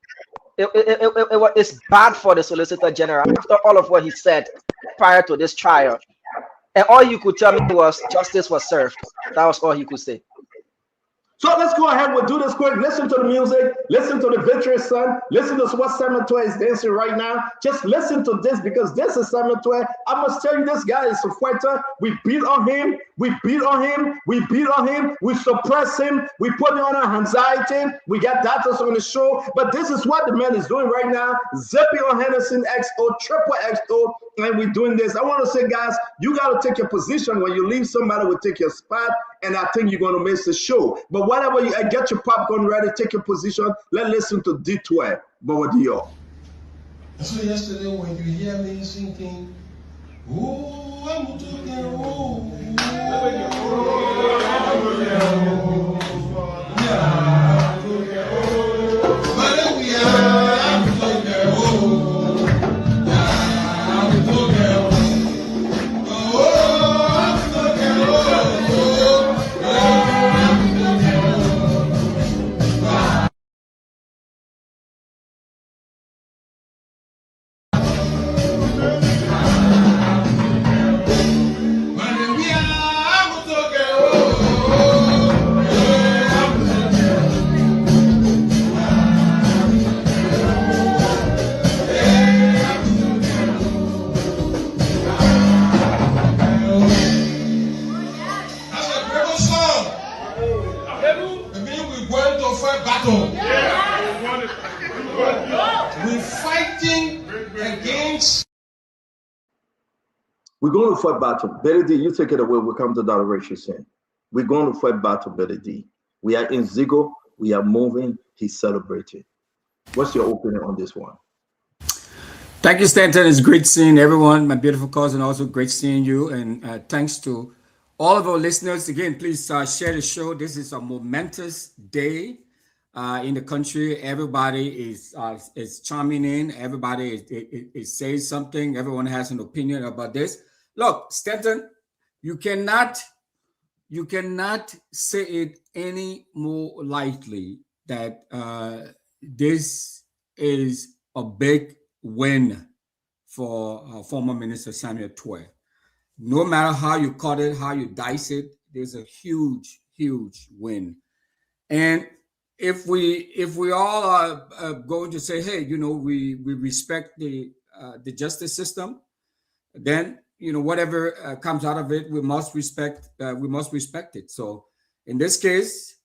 It's bad for the Solicitor General after all of what he said prior to this trial. And all you could tell me was justice was served. That was all he could say. So let's go ahead. We'll do this quick. Listen to the music. Listen to the Victory Son. Listen to what Celebratory is dancing right now. Just listen to this because this is Celebratory. I must tell you, this guy is a fighter. We beat on him. We beat on him. We beat on him. We suppress him. We put him on our anxiety. We got doctors on the show. But this is what the man is doing right now. Zippy on Henderson XO, triple XO. And we're doing this. I want to say, guys, you got to take your position. When you leave, somebody will take your spot. And I think you're going to miss the show. But whatever, you get your popcorn ready, take your position. Let's listen to D12. Bowadio. So yesterday when you hear me singing, oh, I'm talking, oh, We're going to fight battle. Betty D, you take it away. We'll come to that Rachel saying. We're going to fight battle, Betty D. We are in Zigo. We are moving. He's celebrating. What's your opinion on this one? Thank you, Stanton. It's great seeing everyone. My beautiful cousin, also great seeing you. And thanks to all of our listeners. Again, please share the show. This is a momentous day in the country. Everybody is chiming in. Everybody is saying something. Everyone has an opinion about this. Look, Stanton, you cannot say it any more lightly that this is a big win for former Minister Samuel Tway. No matter how you cut it, how you dice it, there's a huge, huge win. And if we all are going to say, hey, you know, we respect the justice system, then you know whatever comes out of it, we must respect it. So in this case,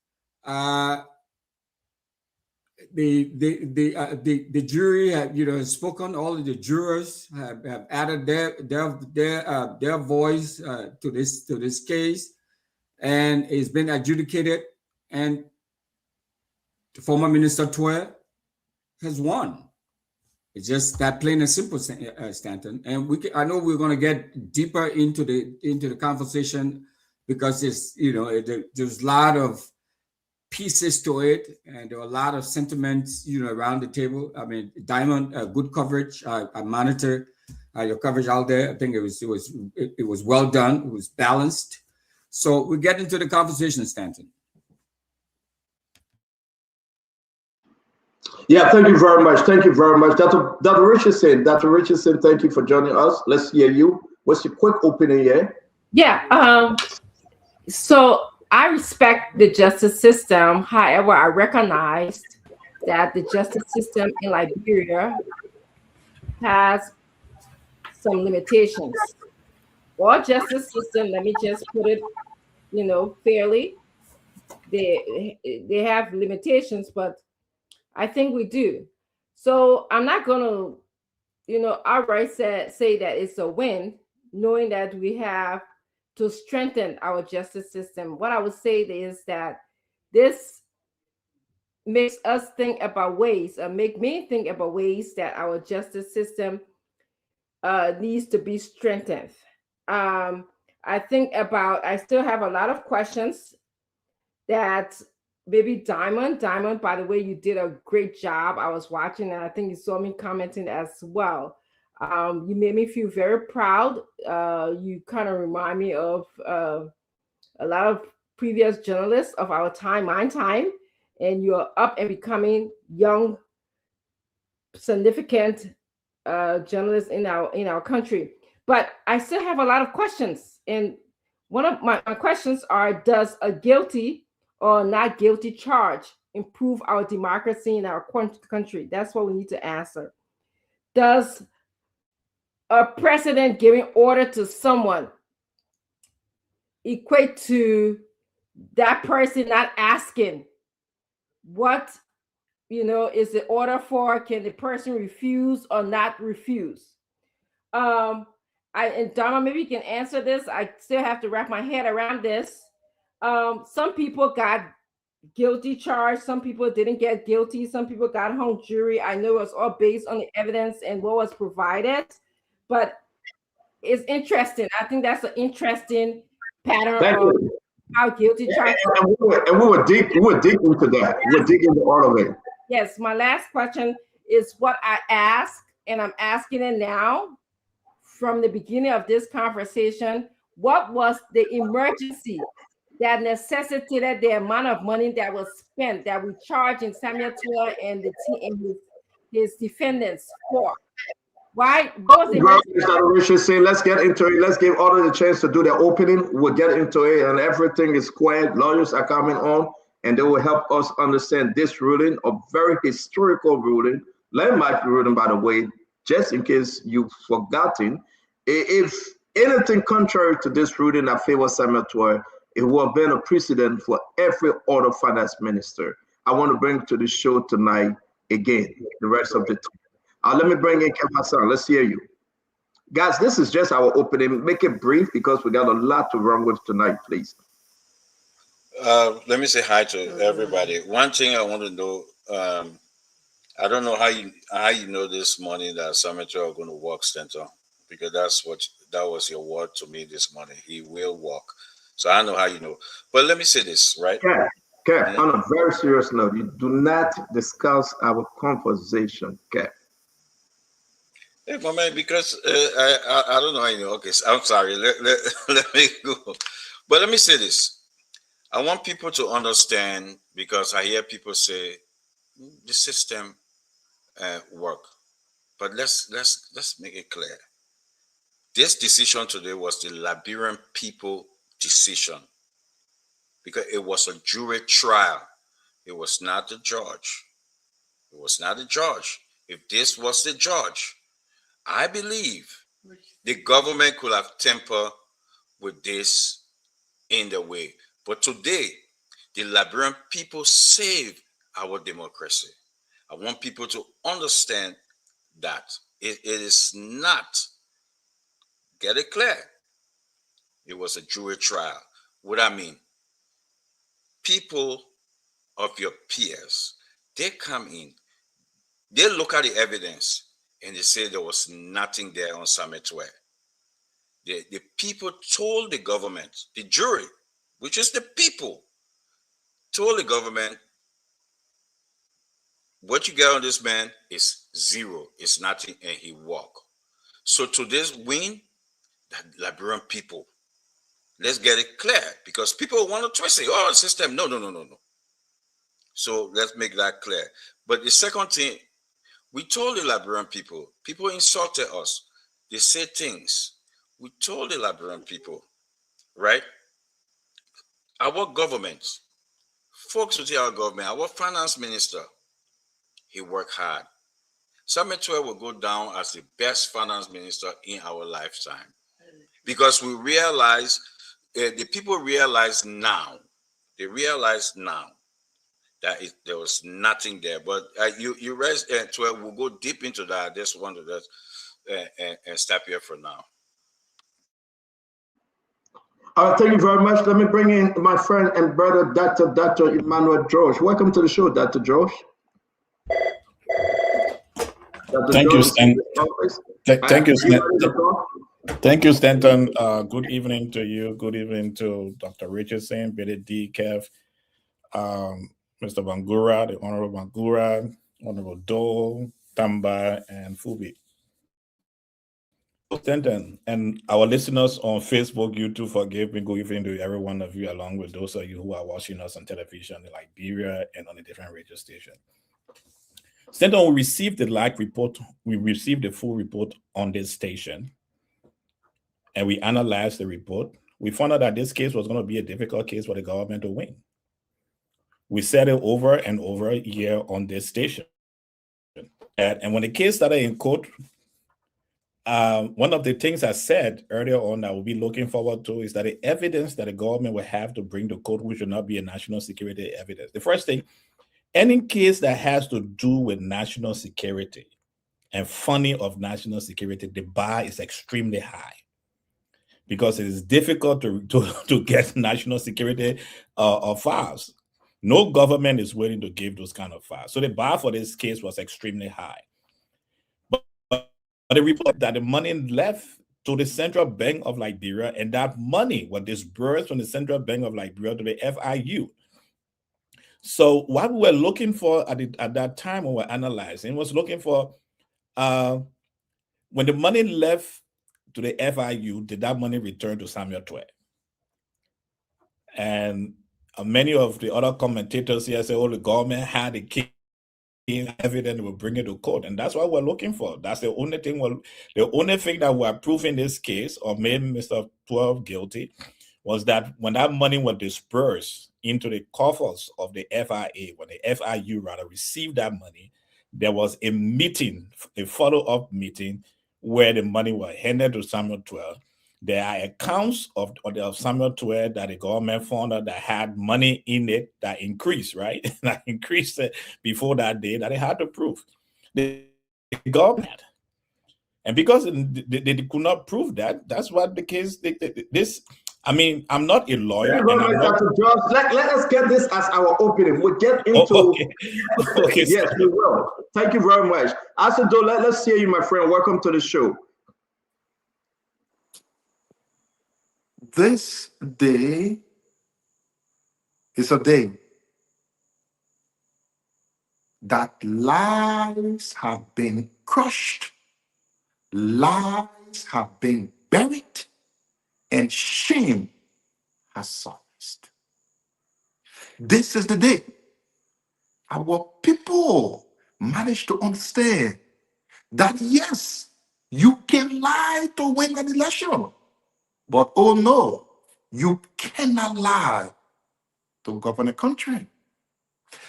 the jury have spoken. All of the jurors have added their voice to this case, and it's been adjudicated. And the former Minister Tway has won. It's just that plain and simple, Stanton. And I know we're going to get deeper into the conversation because there's a lot of pieces to it, and there were a lot of sentiments, around the table. I mean, Diamond, good coverage. I monitor your coverage out there. I think it was well done. It was balanced. So we get into the conversation, Stanton. Yeah, thank you very much. Thank you very much. Dr. Richardson, thank you for joining us. Let's hear you. What's your quick opening here? Yeah. So I respect the justice system. However, I recognized that the justice system in Liberia has some limitations. Our justice system, let me just put it, fairly, they have limitations, but I think we do. So I'm not going to, outright say that it's a win, knowing that we have to strengthen our justice system. What I would say is that this makes us think about ways, make me think about ways that our justice system needs to be strengthened. I still have a lot of questions that maybe Diamond, by the way, you did a great job. I was watching, and I think you saw me commenting as well. You made me feel very proud. You kind of remind me of a lot of previous journalists of our time, my time, and you're up and becoming young, significant journalists in our country. But I still have a lot of questions, and one of my questions are: does a guilty or not guilty charge improve our democracy in our country? That's what we need to answer. Does a president giving order to someone equate to that person not asking what is the order for? Can the person refuse or not refuse? And Donna, maybe you can answer this. I still have to wrap my head around this. Some people got guilty charged, some people didn't get guilty, some people got hung jury. I know it's all based on the evidence and what was provided, but it's interesting. I think that's an interesting pattern of how guilty charges. And we were deep into that. We're digging into all of it. Yes, my last question is what I asked, and I'm asking it now from the beginning of this conversation. What was the emergency that necessitated the amount of money that was spent, that we charged in Samuel Tuer and his defendants for? Why? What was Richardson, let's get into it. Let's give others a chance to do their opening. We'll get into it, and everything is squared. Lawyers are coming on, and they will help us understand this ruling, a very historical ruling, landmark ruling, by the way, just in case you've forgotten. If anything contrary to this ruling that favors Samuel Tuer, it will have been a precedent for every other finance minister. I want to bring to the show tonight again the rest of the time. Let me bring in Kevin Hassan. Let's hear you. Guys, this is just our opening. Make it brief because we got a lot to run with tonight, please. Let me say hi to everybody. One thing I want to know, I don't know how you know this morning that Samuel Tuer are going to walk Stanton, because that was your word to me this morning. He will walk. So I don't know how you know. But let me say this, right? Okay. On a very serious note, you do not discuss our conversation, okay? Hey, my man, because I don't know how you know. Okay, so I'm sorry. Let me go. But let me say this. I want people to understand, because I hear people say the system work. But let's make it clear. This decision today was the Liberian people decision, because it was a jury trial. It was not the judge. It was not the judge. If this was the judge, I believe the government could have tempered with this in the way. But today, the Liberian people saved our democracy. I want people to understand that it is not, get it clear, it was a jury trial. What I mean, people of your peers, they come in, they look at the evidence, and they say there was nothing there on Samuel Tuer. The people told the government, the jury, which is the people, told the government, what you get on this man is zero, it's nothing, and he walked. So to this win, the Liberian people, let's get it clear, because people want to twist it. Oh, system, no. So let's make that clear. But the second thing, we told the Liberian people insulted us. They said things. We told the Liberian people, right? Our government, folks within our government, our finance minister, he worked hard. Samuel Twe will go down as the best finance minister in our lifetime, because we realize, the people realize now, that there was nothing there. But you rest, Twe, we'll go deep into that. I just want to just and stop here for now. Thank you very much. Let me bring in my friend and brother, Dr. Emmanuel George. Welcome to the show, Dr. George. Thank you, Stanton. Thank you, Stanton. Good evening to you. Good evening to Dr. Richardson, Billy D. Kev, Mr. Bangura, the Honorable Bangura, Honorable Dole, Tamba, and Fubi. Stanton, and our listeners on Facebook, YouTube, forgive me. Good evening to every one of you, along with those of you who are watching us on television in Liberia and on a different radio station. Stanton, we received the live report. We received the full report on this station, and we analyzed the report. We found out that this case was going to be a difficult case for the government to win. We said it over and over here on this station. And when the case started in court, one of the things I said earlier on that we'll be looking forward to is that the evidence that the government will have to bring to court, which should not be a national security evidence. The first thing, any case that has to do with national security and funding of national security, the bar is extremely high, because it is difficult to get national security files. No government is willing to give those kind of files. So the bar for this case was extremely high. But the report that the money left to the Central Bank of Liberia, and that money was disbursed from the Central Bank of Liberia to the FIU. So what we were looking for at that time when we were analyzing was looking for, when the money left to the FIU, did that money return to Samuel Twe? And many of the other commentators here say, oh, the government had the case evidence, will bring it to court. And that's what we're looking for. That's the only thing. The only thing that we're proving this case, or made Mr. 12 guilty, was that when that money was dispersed into the coffers of the FIA, when the FIU rather received that money, there was a meeting, a follow-up meeting, where the money was handed to Samuel Twe. There are accounts of Samuel Twe that the government found out that had money in it that increased, right? That increased before that day that they had to prove. The government. And because they could not prove that, that's what the case, I mean, I'm not a lawyer. Dr. George, let us get this as our opening. We'll get into... Okay. Yes, we will. Thank you very much. Asado, let's hear you, my friend. Welcome to the show. This day is a day that lives have been crushed, lies have been buried, and shame has surfaced. This is the day our people managed to understand that, yes, you can lie to win an election. But oh no, you cannot lie to govern a country.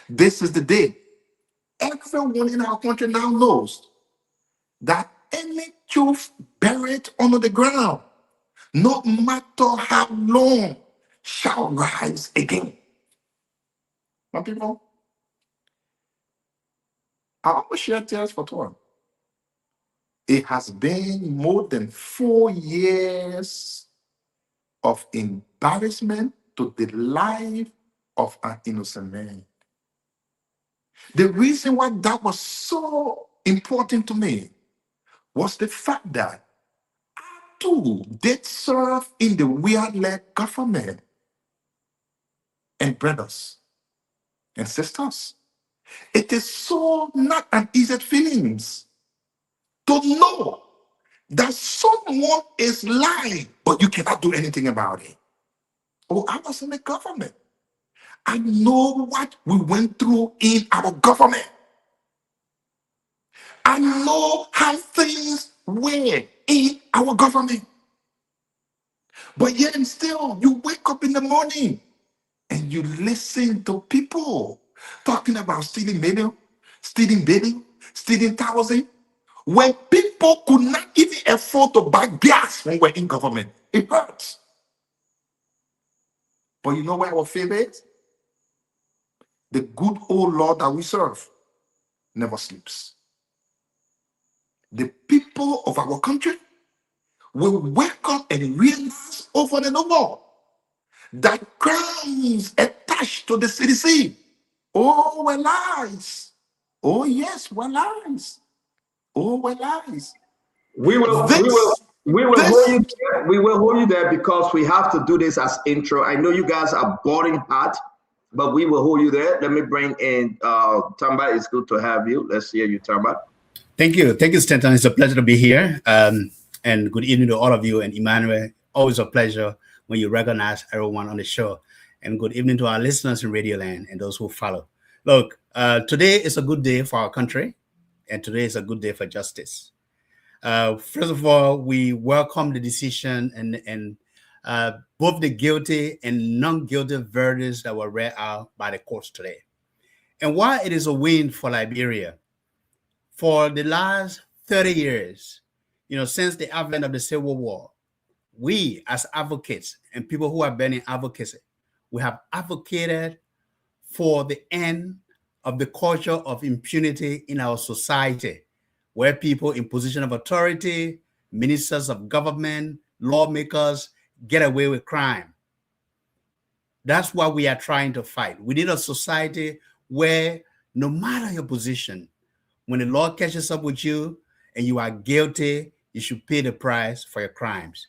This is the day everyone in our country now knows that any truth buried under the ground, no matter how long, shall rise again. My people, I always share tears for 12. It has been more than 4 years of embarrassment to the life of an innocent man. The reason why that was so important to me was the fact that I too did serve in the weird-led government. And brothers, and sisters. It is so not an easy feeling to know that someone is lying, but you cannot do anything about it. Oh, I was in the government. I know what we went through in our government. I know how things were in our government. But yet and still, you wake up in the morning and you listen to people talking about stealing million, stealing thousand, when people could not even afford to buy gas when we're in government. It hurts. But you know where our faith is? The good old Lord that we serve never sleeps. The people of our country will wake up and realize over and over that crimes attached to the citizen. Oh, well, lies. Oh, yes, well, lies. Oh, well, lies. We will hold you there. We will hold you there because we have to do this as intro. I know you guys are boarding hot, but we will hold you there. Let me bring in Tamba. It's good to have you. Let's hear you, Tamba. Thank you, Stanton. It's a pleasure to be here. And good evening to all of you. And Emmanuel, always a pleasure when you recognize everyone on the show. And good evening to our listeners in Radio Land and those who follow. Look, today is a good day for our country, and today is a good day for justice. First of all, we welcome the decision and both the guilty and non-guilty verdicts that were read out by the courts today. And while it is a win for Liberia, for the last 30 years, since the advent of the Civil War, we as advocates and people who have been in advocacy, we have advocated for the end of the culture of impunity in our society, where people in position of authority, ministers of government, lawmakers get away with crime. That's what we are trying to fight. We need a society where no matter your position, when the law catches up with you and you are guilty, you should pay the price for your crimes.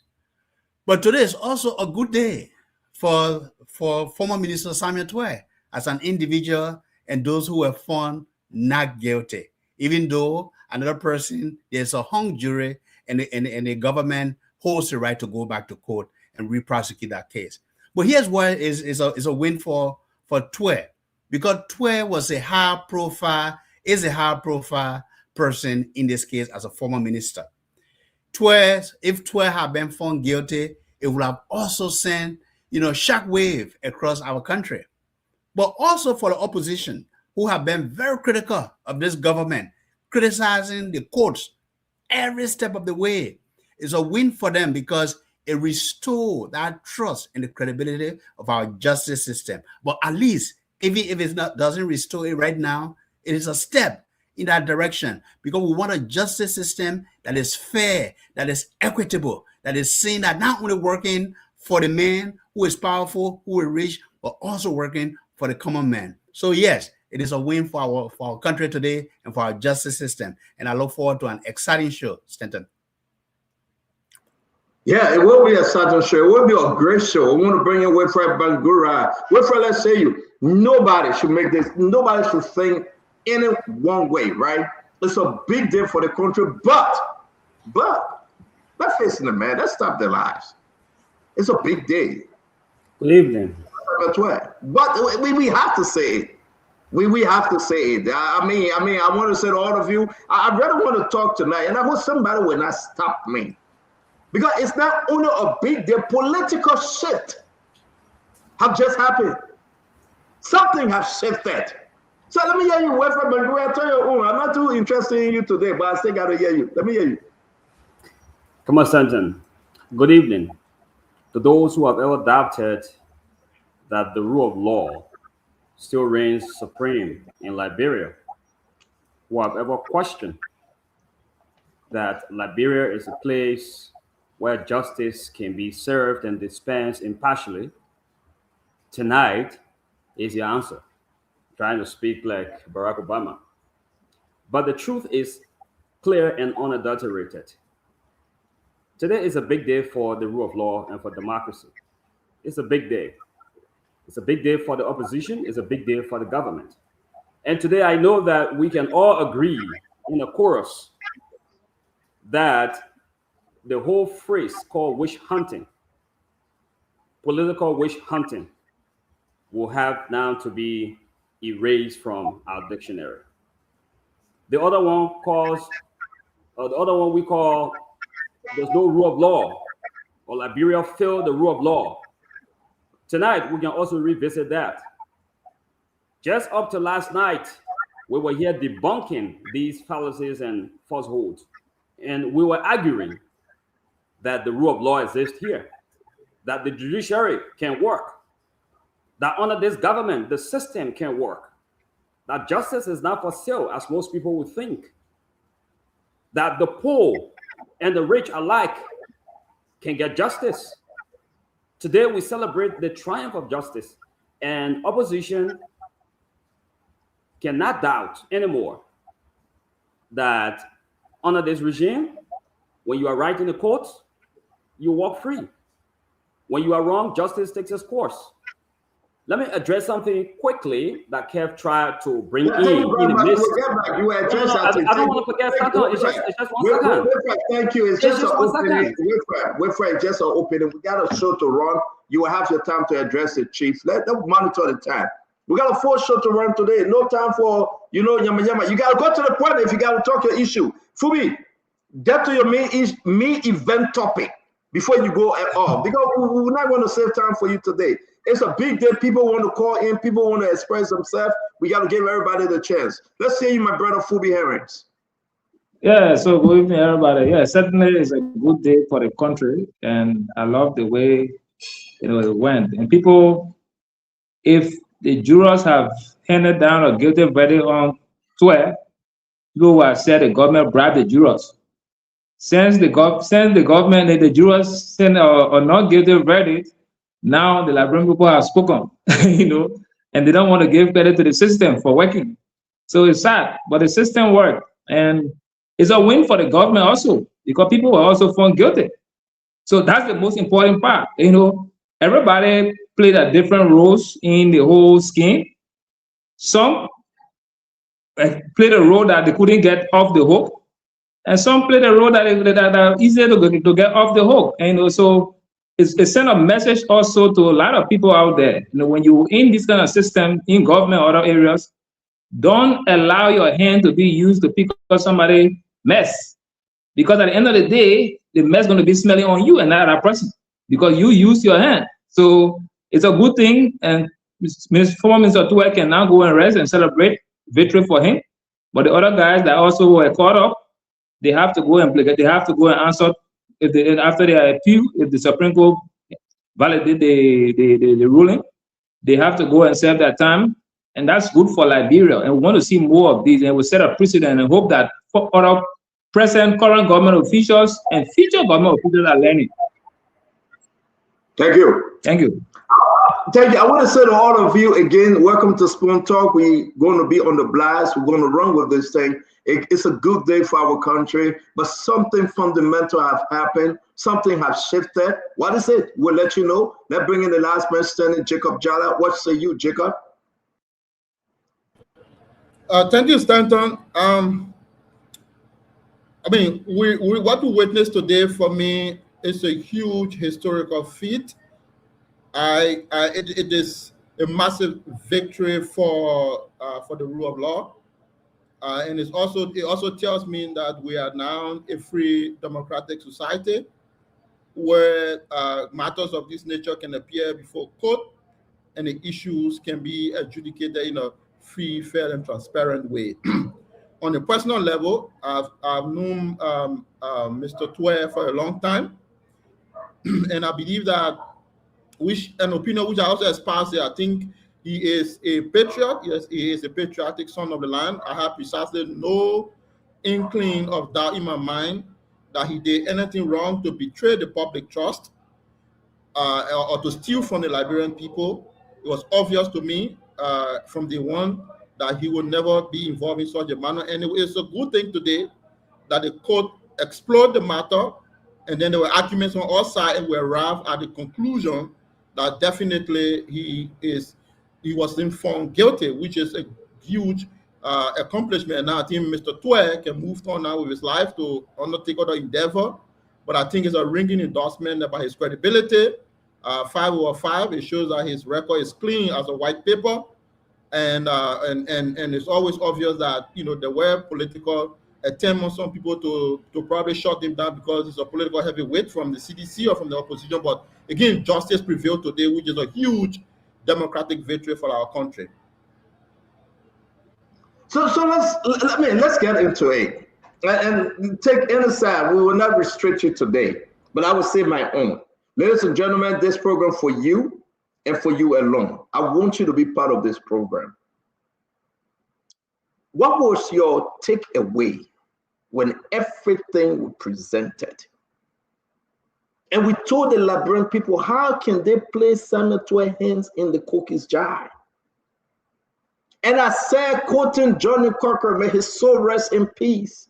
But today is also a good day for former Minister Samuel Twe as an individual and those who were found not guilty, even though another person, there's a hung jury and the government holds the right to go back to court and re-prosecute that case. But here's why is a win for Twe, because Twe was a high-profile person in this case as a former minister. If Twe had been found guilty, it would have also sent, shockwave across our country. But also for the opposition, who have been very critical of this government, criticizing the courts every step of the way, is a win for them because it restores that trust and the credibility of our justice system. But at least, even if it doesn't restore it right now, it is a step in that direction, because we want a justice system that is fair, that is equitable, that is seen that not only working for the man who is powerful, who is rich, but also working for the common man. So yes, it is a win for our country today and for our justice system. And I look forward to an exciting show, Stanton. Yeah, it will be a certain show. It will be a great show. We want to bring in Wilfred Bangura. Wilfred, let's say nobody should make this, nobody should think in it one way, right? It's a big deal for the country, but let's face it, man, let's stop their lives. It's a big day. Good evening. But we have to say it. We have to say it. I mean, I want to say to all of you, I really want to talk tonight, and I hope somebody will not stop me. Because it's not only a big deal, political shift have just happened. Something has shifted. So let me hear you, Wilfred Bangura. I tell you, I'm not too interested in you today, but I still got to hear you. Let me hear you. Come on, Stanton. Good evening. To those who have ever doubted that the rule of law still reigns supreme in Liberia, who have ever questioned that Liberia is a place where justice can be served and dispensed impartially, tonight is your answer. Trying to speak like Barack Obama. But the truth is clear and unadulterated. Today is a big day for the rule of law and for democracy. It's a big day. It's a big day for the opposition. It's a big day for the government. And today I know that we can all agree in a chorus that the whole phrase called witch hunting, political witch hunting, will have now to be erased from our dictionary. The other one we call there's no rule of law, or Liberia failed the rule of law. Tonight, we can also revisit that. Just up to last night, we were here debunking these fallacies and falsehoods. And we were arguing that the rule of law exists here, that the judiciary can work, that under this government, the system can work, that justice is not for sale, as most people would think, that the poor and the rich alike can get justice. Today, we celebrate the triumph of justice, and opposition cannot doubt anymore that under this regime, when you are right in the courts, you walk free. When you are wrong, justice takes its course. Let me address something quickly that Kev tried to bring in the midst. I don't want to forget something. It's just 1 second. Thank you. It's just an opening. Wait, just an opening. We got a show to run. You will have your time to address it, Chief. Let them monitor the time. We got a full show to run today. No time for, yama yama. You got to go to the point if you got to talk your issue. Fubi, get to your main event topic before you go at all. Because we're not going to save time for you today. It's a big day. People want to call in. People want to express themselves. We got to give everybody the chance. Let's see you, my brother, Fubi Herrings. Yeah, so good evening, everybody. Yeah, certainly it's a good day for the country. And I love the way it went. And people, if the jurors have handed down a guilty verdict on 12, people have said the government bribed the jurors. Since the government and the jurors send a not guilty verdict, now the Liberian people have spoken, and they don't want to give credit to the system for working. So it's sad, but the system worked. And it's a win for the government also, because people were also found guilty. So that's the most important part. Everybody played a different roles in the whole scheme. Some played a role that they couldn't get off the hook, and some played a role that are easier to get off the hook. And so it sent a message also to a lot of people out there. When you're in this kind of system in government or other areas, don't allow your hand to be used to pick up somebody's mess, because at the end of the day, the mess is going to be smelling on you and not that person, because you used your hand. So it's a good thing, and former Minister Tuwe can now go and rest and celebrate victory for him. But the other guys that also were caught up, they have to go and answer after their appeal. If the Supreme Court validate the ruling, they have to go and serve that time, and that's good for Liberia. And we want to see more of these, and we set a precedent and hope that other current government officials and future government officials are learning. Thank you. Thank you. Thank you. I want to say to all of you again, welcome to Spoon Talk. We're going to be on the blast. We're going to run with this thing. It's a good day for our country, but something fundamental have happened. Something has shifted. What is it? We'll let you know. Let's bring in the last man standing, Jacob Jala. What say you, Jacob? Thank you, Stanton. What we witnessed today for me is a huge historical feat. It is a massive victory for the rule of law, and it also tells me that we are now a free democratic society where matters of this nature can appear before court, and the issues can be adjudicated in a free, fair, and transparent way. On a personal level, I've known Mr. Tuwe for a long time, and I believe that an opinion which I also espouse here, I think he is a patriot. Yes, he is a patriotic son of the land. I have precisely no inkling of doubt in my mind that he did anything wrong to betray the public trust or to steal from the Liberian people. It was obvious to me from day one that he would never be involved in such a manner. And it's a good thing today that the court explored the matter, and then there were arguments on all sides, and we arrived at the conclusion that definitely he was found guilty, which is a huge accomplishment. Now I think Mr. Twe can move on now with his life to undertake other endeavor. But I think it's a ringing endorsement about his credibility. 5 over 5. It shows that his record is clean as a white paper, and it's always obvious that there were political attempts on some people to probably shut him down because he's a political heavyweight from the CDC or from the opposition. But again, justice prevailed today, which is a huge democratic victory for our country. So let's get into it and take any side. We will not restrict you today, but I will say my own. Ladies and gentlemen, this program for you and for you alone. I want you to be part of this program. What was your takeaway when everything was presented? And we told the Liberian people, how can they place Samuel Twe hands in the cookie's jar? And I said, quoting Johnny Cocker, may his soul rest in peace.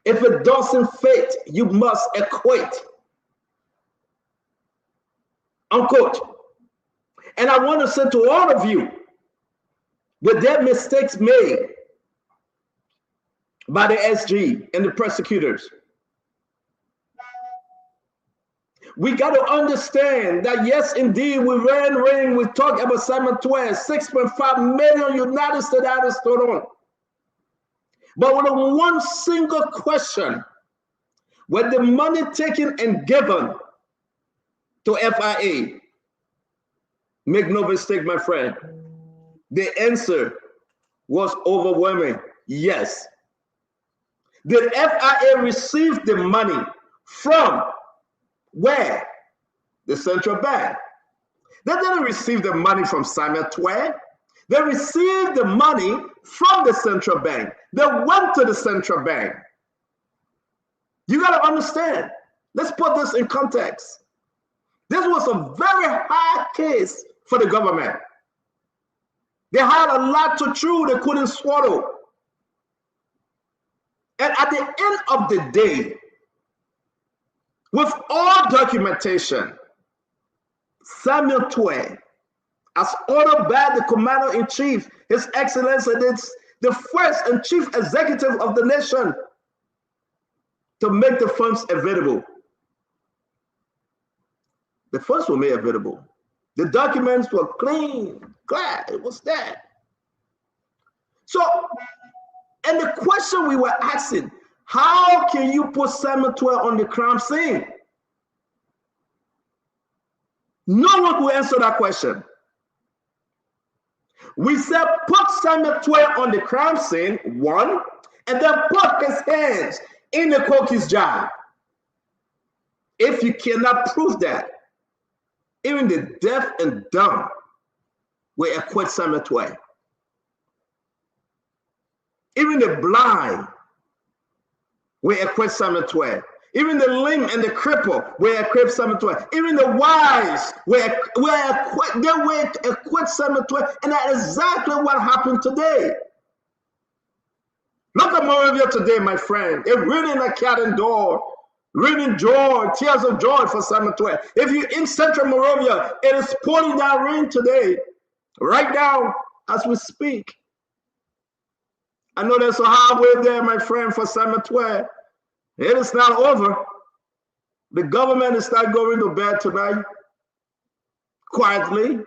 If it doesn't fit, you must acquit. Unquote. And I want to say to all of you, with their mistakes made by the SG and the prosecutors, we got to understand that, yes, indeed, we ran, we talked about Simon Twe, 6.5 million United States dollars stood on. But with one single question, with the money taken and given to FIA, make no mistake, my friend, the answer was overwhelming, yes. Did FIA receive the money from where? The central bank. They didn't receive the money from Samuel Twe. They received the money from the central bank. They went to the central bank. You got to understand. Let's put this in context. This was a very hard case for the government. They had a lot to chew they couldn't swallow. And at the end of the day, with all documentation, Samuel Twe, as ordered by the Commander-in-Chief, His Excellency, the first and chief executive of the nation, to make the funds available. The funds were made available. The documents were clean, clear, it was there. So, and the question we were asking, how can you put Samuel Twe on the crime scene? No one could answer that question. We said put Samuel Twe on the crime scene, one, and then put his hands in the cookie's jar. If you cannot prove that, even the deaf and dumb will acquit Samuel Twe. Even the blind will acquit Samuel Twe. Even the lame and the cripple will acquit Samuel Twe. Even the wise will acquit Samuel Twe. And that's exactly what happened today. Look at Moravia today, my friend. It's really like cat and dog. Reading joy, tears of joy for Samuel Twe. If you're in central Moravia, it is pouring down rain today, right now as we speak. I know there's a hard way there, my friend, for Samuel Twe. It is not over. The government is not going to bed tonight. Quietly,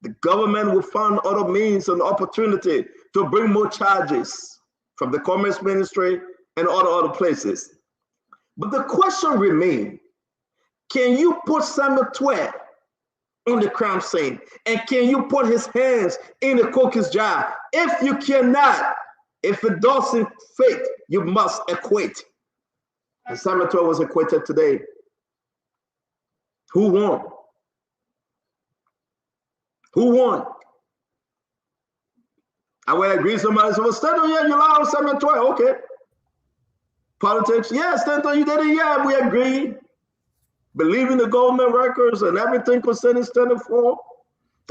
the government will find other means and opportunity to bring more charges from the Commerce Ministry and other places. But the question remains, can you put Samuel Twe on the crime scene? And can you put his hands in the cookie's jar? If you cannot, if it doesn't fit, you must acquit. And Samuel Twe was acquitted today. Who won? Who won? I will agree. Somebody said, well, Stanton, yeah, you lied on Samuel Twe. Okay. Politics, yeah, Stanton, you did it. Yeah, we agree. Believing the government records and everything concerning Stanton for.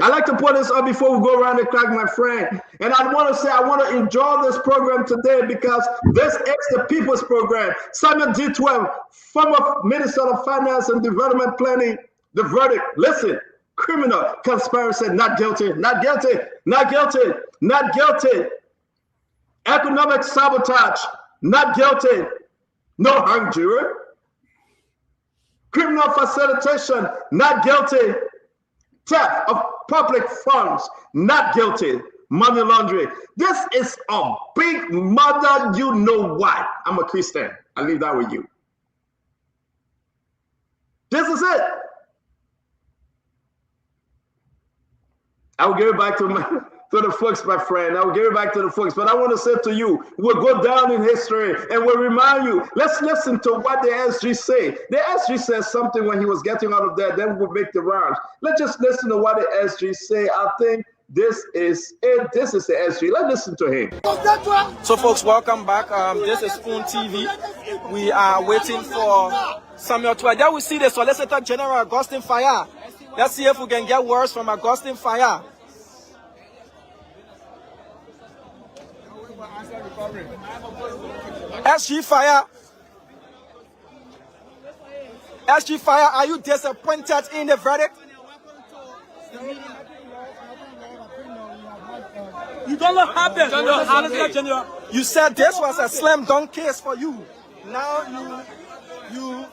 I like to put this up before we go around the clock, my friend. And I want to say I want to enjoy this program today because this is the people's program. Simon D12, former Minister of Finance and Development Planning, The verdict, listen, criminal, conspiracy, not guilty, not guilty, not guilty, not guilty. Economic sabotage, not guilty, no hung jury. Criminal facilitation, not guilty. Theft of public funds, not guilty. Money laundering. This is a big murder, you know why. I'm a Christian. I leave that with you. This is it. I will give it back to the folks, my friend. I will give it back to the folks. But I want to say to you, we'll go down in history and we'll remind you, let's listen to what the SG say. The SG said something when he was getting out of there, then we'll make the rounds. Let's just listen to what the SG say. I think this is it. This is the SG. Let's listen to him. So folks, welcome back. This is Spoon TV. We are waiting for Samuel Twe. There we see the Solicitor General Augustine Fire. Let's see if we can get words from Augustine Fire. SG Fire. SG Fire, are you disappointed in the verdict? You don't know how this. You said this was a slam dunk case for you. Now you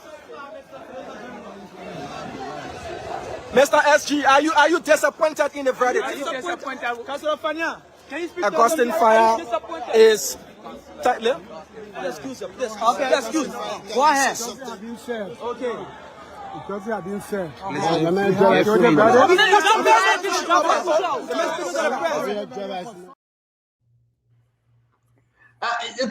Mr. SG, are you disappointed in the verdict? Augustine Fire is tightly. Excuse. Go ahead. Okay. Because you have been fair.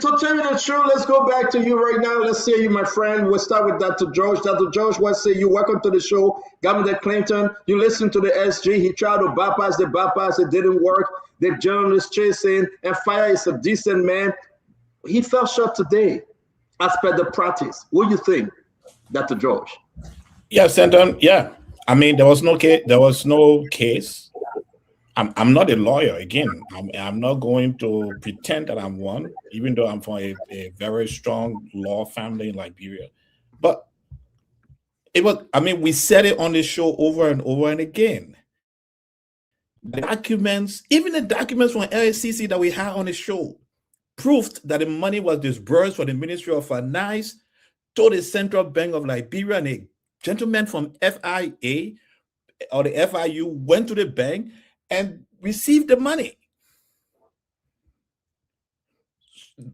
To tell you the truth, let's go back to you right now. Let's see you, my friend. We'll start with Dr. George. Dr. George, what say you? Welcome to the show. Governor Clinton, you listen to the SG. He tried to bypass the bypass. It didn't work. The journalist chasing, and Fire is a decent man. He fell short today as per the practice. What do you think, Dr. George? Yeah, Stanton. Yeah. I mean, there was no case. There was no case. I'm not a lawyer. Again, I'm not going to pretend that I'm one, even though I'm from a very strong law family in Liberia. But it was, I mean, we said it on the show over and over and again. The documents, even the documents from LACC that we had on the show, proved that the money was disbursed for the Ministry of Finance to the Central Bank of Liberia, and a gentleman from FIA or the FIU went to the bank and received the money.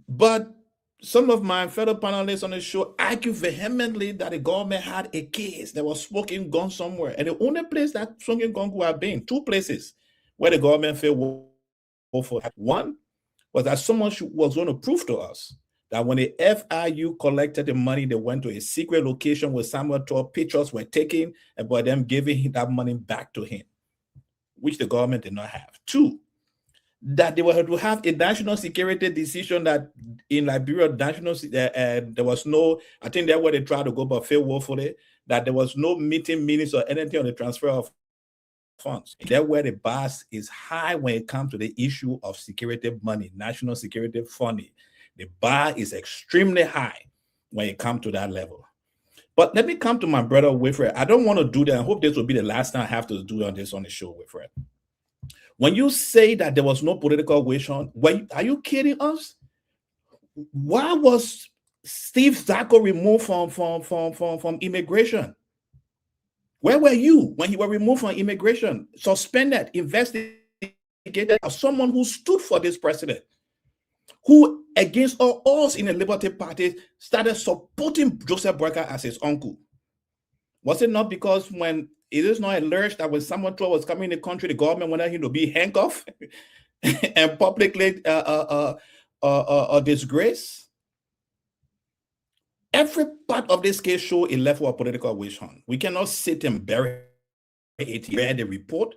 But some of my fellow panelists on the show argue vehemently that the government had a case. There was smoking gun somewhere. And the only place that smoking gun could have been, two places where the government failed for. One was that someone was going to prove to us that when the FIU collected the money, they went to a secret location where Samuel Twe pictures were taken, and by them giving that money back to him, which the government did not have. Two, that they were to have a national security decision that in Liberia, there was no, I think that's where they tried to go, but failed woefully, that there was no minutes or anything on the transfer of funds. That's where the bar is high when it comes to the issue of security money, national security funding. The bar is extremely high when it comes to that level. But let me come to my brother Wilfred. I don't want to do that. I hope this will be the last time I have to do this on the show, Wilfred. When you say that there was no political wish on, are you kidding us? Why was Steve Zacko removed from immigration? Where were you when you were removed from immigration? Suspended, investigated as someone who stood for this president, who against all odds in the Liberty Party started supporting Joseph Boyka as his uncle. Was it not because when it is not alleged that when Samuel Twe was coming in the country, the government wanted him to be handcuffed and publicly disgraced? Every part of this case shows a level of political wish hunt. We cannot sit and bury it here. The report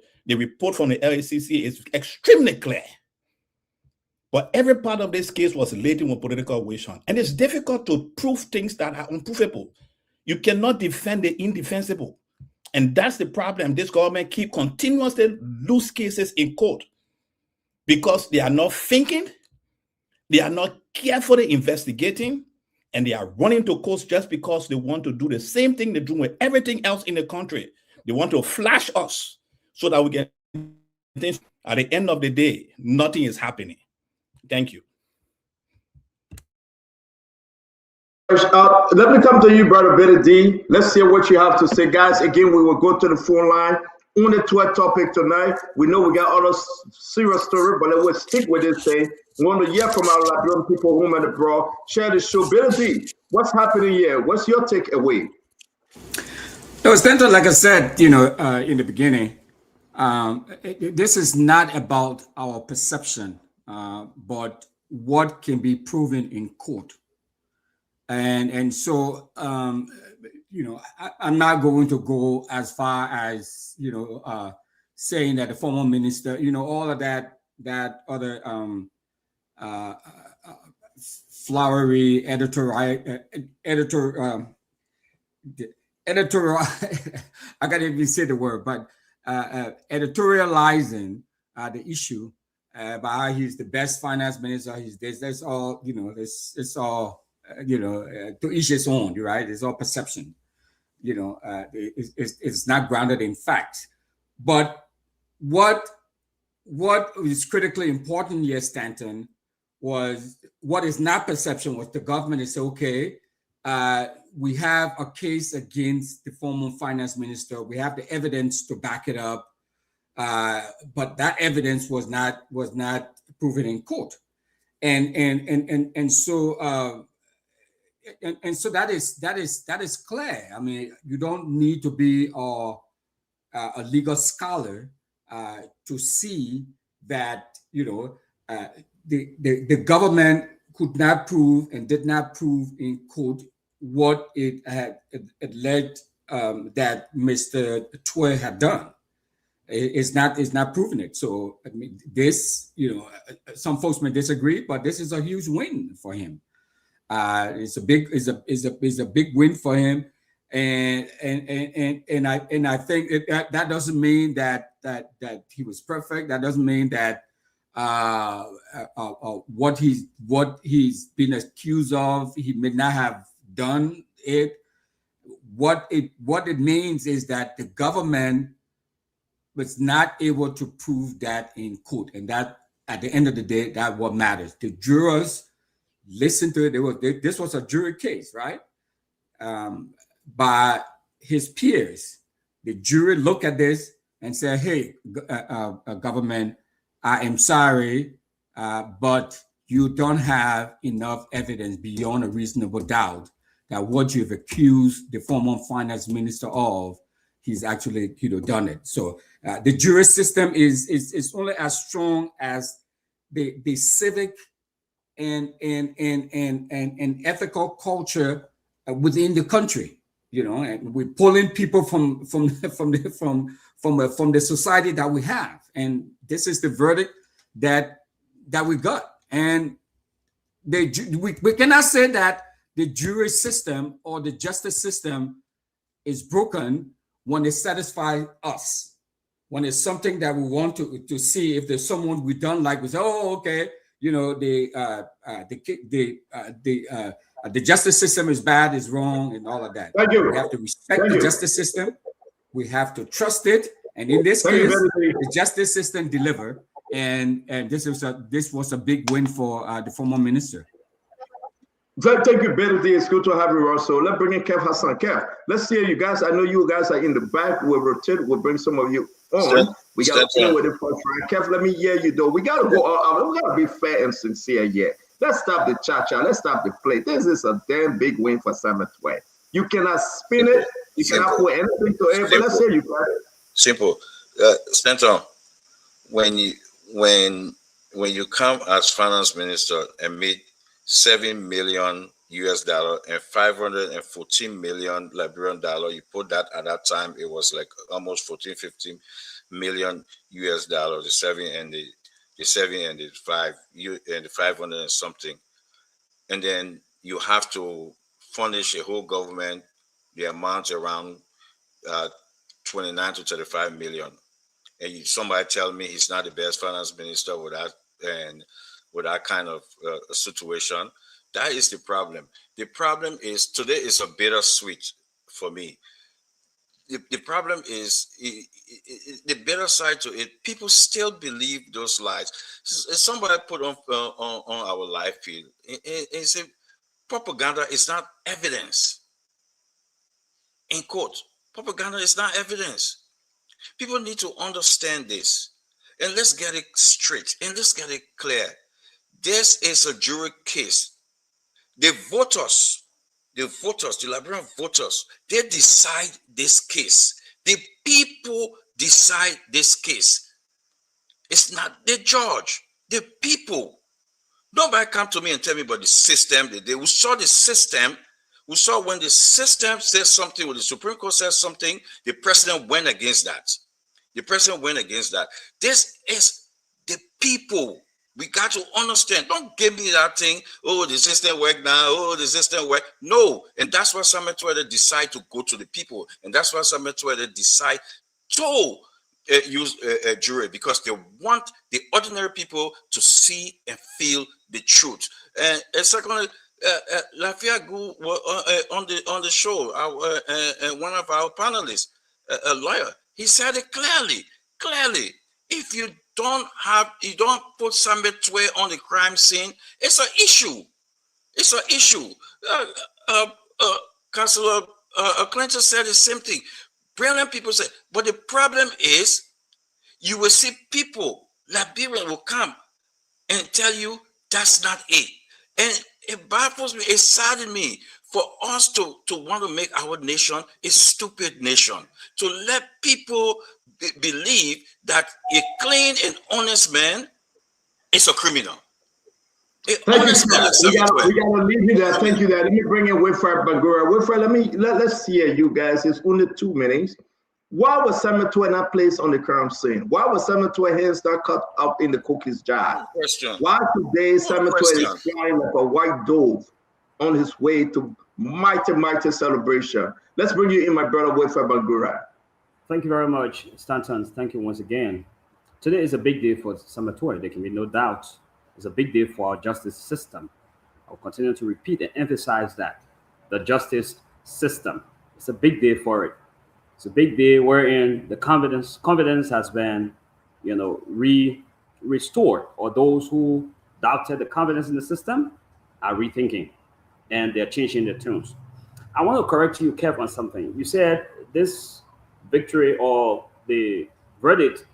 from the LACC is extremely clear. But every part of this case was laden with political wish hunt. And it's difficult to prove things that are unprovable. You cannot defend the indefensible. And that's the problem. This government keep continuously lose cases in court because they are not thinking, they are not carefully investigating, and they are running to courts just because they want to do the same thing they do with everything else in the country. They want to flash us so that we get things. At the end of the day, nothing is happening. Thank you. Let me come to you, Brother Billy D. Let's hear what you have to say. Guys, again, we will go to the phone line on the Twitter topic tonight. We know we got other serious story, but let's stick with this thing. We want to hear from our Liberian people home and abroad. Share the show. Billy D, what's happening here? What's your takeaway? No, Stanton, like I said, in the beginning, this is not about our perception, but what can be proven in court. And so, I'm not going to go as far as, saying that the former minister, all of that other flowery editorial, I can't even say the word, but editorializing the issue about how he's the best finance minister, he's this, that's all, it's all, to each his own, right? It's all perception. It's not grounded in facts. But what is critically important here, Stanton, was what is not perception was the government is okay. We have a case against the former finance minister. We have the evidence to back it up, but that evidence was not proven in court, and so that is clear. I mean, you don't need to be a legal scholar to see that the government could not prove and did not prove in court what it had alleged that Mr. Twe had done. It's not proving it. So I mean, this, some folks may disagree, but this is a huge win for him. It's a big win for him, and I think that doesn't mean that he was perfect. That doesn't mean that what he's been accused of, he may not have done it. What it means is that the government was not able to prove that in court, and that at the end of the day, that's what matters. The jurors listened to it. This was a jury case, right? By his peers, the jury looked at this and said, "Hey, government, I am sorry, but you don't have enough evidence beyond a reasonable doubt that what you've accused the former finance minister of, he's actually done it." So the jury system is only as strong as the civic and ethical culture within the country, and we're pulling people from the society that we have, and this is the verdict that we got. And we cannot say that the jury system or the justice system is broken when it satisfies us, when it's something that we want to see. If there's someone we don't like, we say, "Oh, okay, the justice system is bad, is wrong," and all of that. Thank you. We have to respect the justice system. We have to trust it, and in this case, the justice system delivered. And this was a big win for the former minister. Thank you, Benedict. It's good to have you, Russell. Let's bring in Kev Hassan. Kev, let's see you guys. I know you guys are in the back. We'll rotate. We'll bring some of you on. We got to deal with it first, right? Kev, let me hear you, though. We got to go out. We got to be fair and sincere here. Let's stop the cha-cha. Let's stop the play. This is a damn big win for Samuel Twe. You cannot spin it. You cannot put anything to it. But let's hear you, guys. Simple. Stanton, when you come as finance minister and meet $7 million US and 514 million Liberian dollar, you put that at that time, it was like almost 14-15 million US dollars, the 7 and the 5 and the 500 and something, and then you have to furnish a whole government the amount around 29 to 35 million. And somebody tell me he's not the best finance minister with that, and with that kind of situation. That is the problem. The problem is today is a bittersweet for me. the problem is the better side to it. People still believe those lies. Somebody put on our live feed. It said propaganda is not evidence. In quote, propaganda is not evidence. People need to understand this, and let's get it straight and let's get it clear. This is a jury case. The voters, the Liberian voters, they decide this case. The people decide this case. It's not the judge, the people. Nobody come to me and tell me about the system. We saw the system. We saw when the system says something, when the Supreme Court says something, the president went against that. The president went against that. This is the people. We got to understand. Don't give me that thing. Oh, the system work now. Oh, the system work. No. And that's why Samuel Twede decide to go to the people. And that's why Samuel Twede decide to use a jury, because they want the ordinary people to see and feel the truth. And secondly, Lafia Gu on the show, one of our panelists, a lawyer, he said it clearly. If you don't put Samuel Twede on the crime scene, it's an issue. It's an issue. Councilor Clinton said the same thing. Brilliant people say, but the problem is, you will see people, Liberians will come and tell you that's not it. And it baffles me, it saddens me for us to want to make our nation a stupid nation, to let people believe that a clean and honest man is a criminal. Thank you, sir. We gotta leave you there. Thank you. There. Let me bring in Wilfred Bangura. Wilfred, let's hear you guys. It's only 2 minutes. Why was Samuel Twede not placed on the crime scene? Why was Samuel Twede hands not cut up in the cookie's jar? Why today Samuel Twede is flying like a white dove on his way to mighty celebration? Let's bring you in, my brother Wilfred Bangura. Thank you very much, Stanton. Thank you once again. Today is a big day for Samuel Twede. There can be no doubt. It's a big day for our justice system. I'll continue to repeat and emphasize that. The justice system. It's a big day for it. It's a big day wherein the confidence has been, restored, or those who doubted the confidence in the system are rethinking, and they're changing their tunes. I want to correct you, Kev, on something. You said this victory or the verdict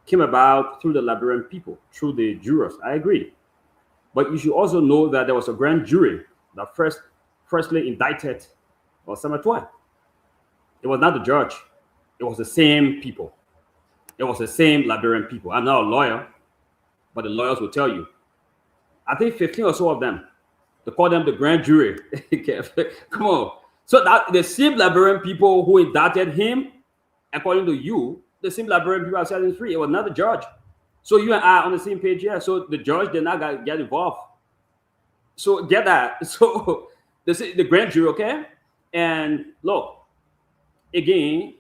came about through the Liberian people, through the jurors. I agree. But you should also know that there was a grand jury that firstly indicted Samuel Twede. It was not the judge. It was the same people. It was the same Liberian people. I'm not a lawyer, but the lawyers will tell you. I think 15 or so of them. They call them the grand jury. Come on. So that the same Liberian people who indicted him, according to you, the same Liberian people are setting free. It was not the judge. So you and I on the same page here. So the judge did not get involved. So get that. So this is the grand jury, okay? And look, again,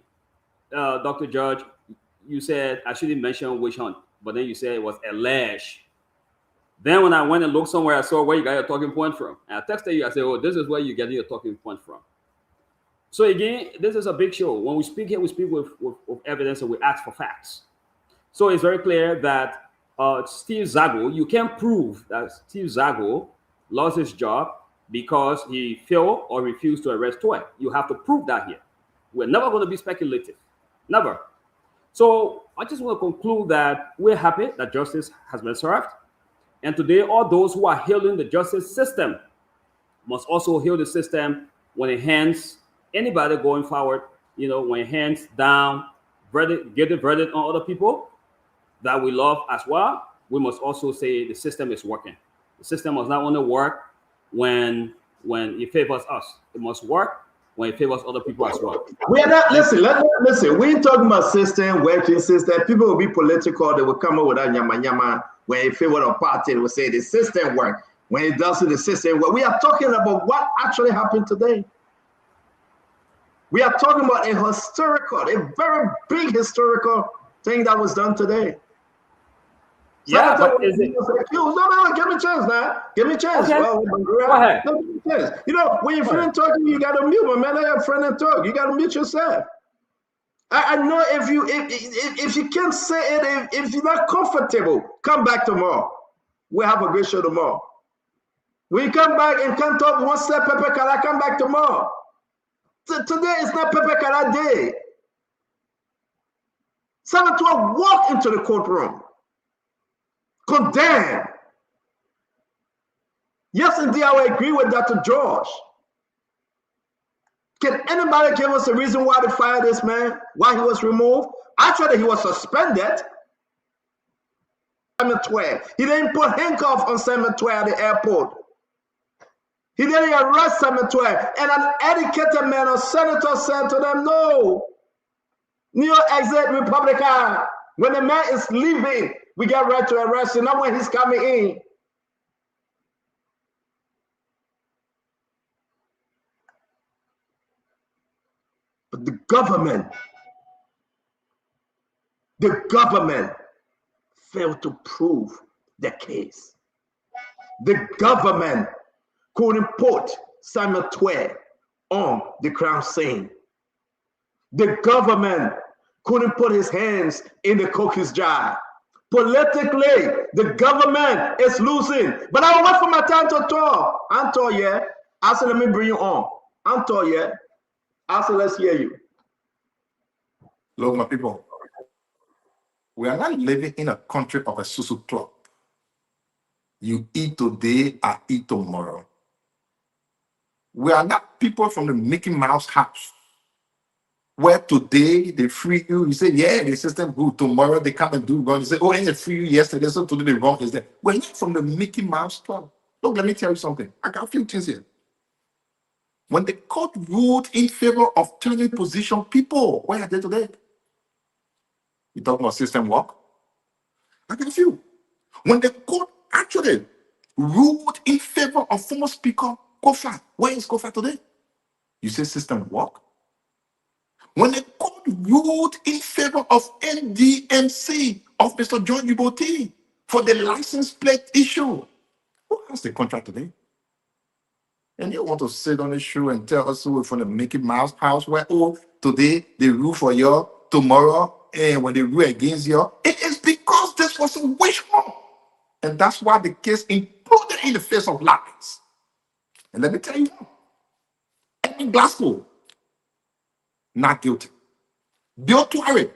Dr. Judge, you said I shouldn't mention witch hunt, but then you said it was alleged. Then when I went and looked somewhere, I saw where you got your talking point from. And I texted you, I said, oh, this is where you're getting your talking point from. So again, this is a big show. When we speak here, we speak with evidence and we ask for facts. So it's very clear that Steve Zago, you can't prove that Steve Zago lost his job because he failed or refused to arrest Twede. You have to prove that here. We're never going to be speculative. Never. So I just want to conclude that we're happy that justice has been served. And today, all those who are hailing the justice system must also hail the system when it hands anybody going forward, when it hands down verdict, get the verdict on other people that we love as well. We must also say the system is working. The system must not only work when it favors us. It must work when it favors other people as well. We are not, listen, we ain't talking about system, working system. People will be political, they will come up with that nyama. When it favors a party, they will say the system work. When it doesn't, the system work. We are talking about what actually happened today. We are talking about a very big historical thing that was done today. Yeah, but is it? No, give me a chance now. Give me a chance. Okay. Well, go ahead. When you're feeling talking, you got to mute, my man. I have a friend and talk. You got to mute yourself. I know if you can't say it, if you're not comfortable, come back tomorrow. We'll have a great show tomorrow. When you come back and can't talk one step Pepe Kala, come back tomorrow. Today is not Pepe Kala day. 712 walk into the courtroom. Condemn. Yes, indeed, I will agree with Dr. George. Can anybody give us a reason why they fired this man? Why he was removed? Actually, he was suspended. He didn't put handcuffs on Simon Tway at the airport. He didn't arrest Simon Tway. And an educated man or senator said to them, no. New York exit Republican. When the man is leaving, we get right to arrest him, not when he's coming in. But the government failed to prove the case. The government couldn't put Samuel Tway on the crime scene. The government couldn't put his hands in the cookies jar. Politically, the government is losing. But I will wait for my time to talk. Anto, yeah. I said, let me bring you on. Anto, yeah. I said, let's hear you. Look, my people, we are not living in a country of a susu club. You eat today, I eat tomorrow. We are not people from the Mickey Mouse house, where today they free you. You say, yeah, the system good. Tomorrow they come and do wrong. You say, oh, and they free you yesterday, so today the wrong is there. We're not from the Mickey Mouse club. Look, let me tell you something. I got a few things here. When the court ruled in favor of turning position people, where are they today? You talking about system work? I got a few. When the court actually ruled in favor of former Speaker Kofa, where is Kofa today? You say system work? When the court ruled in favor of NDMC of Mr. John Uboti for the license plate issue, who has the contract today? And you want to sit on the show and tell us we're from the Mickey Mouse house where, oh, today they rule for you, tomorrow, and when they rule against you. It is because this was a wish hunt. And that's why the case imploded in the face of lies. And let me tell you, in Glasgow, not guilty. Bill Tuare,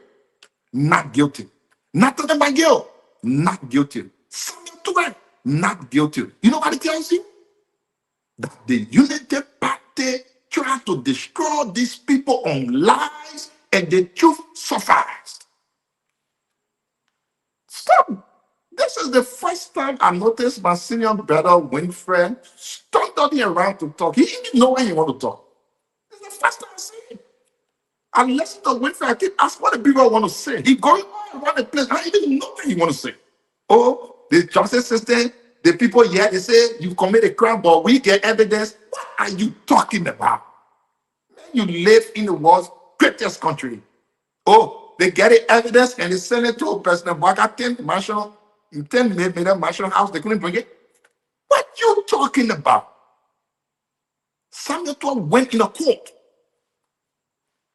not guilty. Nathan Bagel, not guilty. Samuel Tuare, not guilty. You know what it tells you? That the Unity Party tried to destroy these people on lies, and the truth suffers. Stop. This is the first time I noticed my senior brother Winfred stumbling around to talk. He didn't know when he wanted to talk. It's the first time I see it. I listened to Winfred. I keep asking what the people want to say. He going all around the place. I didn't know what he want to say. Oh, the justice system, the people here, they say you commit a crime, but we get evidence. What are you talking about? You live in the world's greatest country. Oh, they get the evidence and they send it to President Bagatin, Marshall, 10 million Marshall House. They couldn't bring it. What you talking about? Samuel 12 went in a court.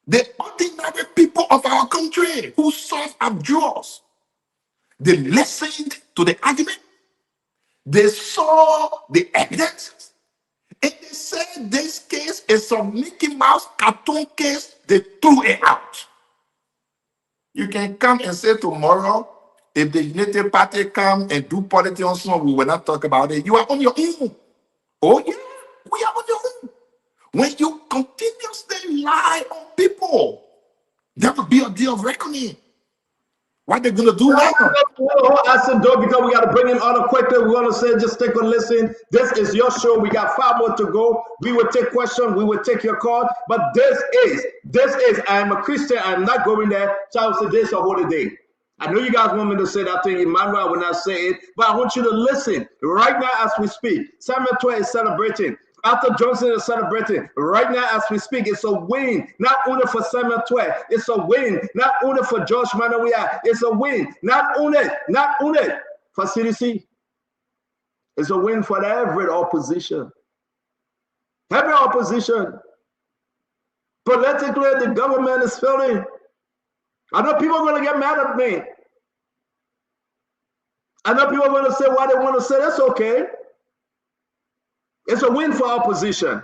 The ordinary people of our country who serve abjurers, they listened to the argument. They saw the evidence. And they said this case is a Mickey Mouse cartoon case. They threw it out. You can come and say tomorrow, if the Unity Party come and do politics on someone, we will not talk about it. You are on your own. Oh yeah, we are on your own. When you continuously lie on people, there will be a day of reckoning. What they're gonna do now? I said, though, because we got to bring in order quickly. We want to say, just take a listen. This is your show. We got 5 more to go. We will take questions. We will take your call. But this is. I am a Christian. I'm not going there. So I will say, this is a holy day. I know you guys want me to say that thing. Emmanuel, I will not say it. But I want you to listen right now as we speak. Samuel Tway is celebrating. Arthur Johnson is celebrating right now as we speak. It's a win, not only for Samuel Tway. It's a win, not only for George Manawia. It's a win, not only for CDC. It's a win for every opposition. Every opposition. Politically, the government is failing. I know people are going to get mad at me. I know people are going to say what they want to say. That's okay. It's a win for opposition.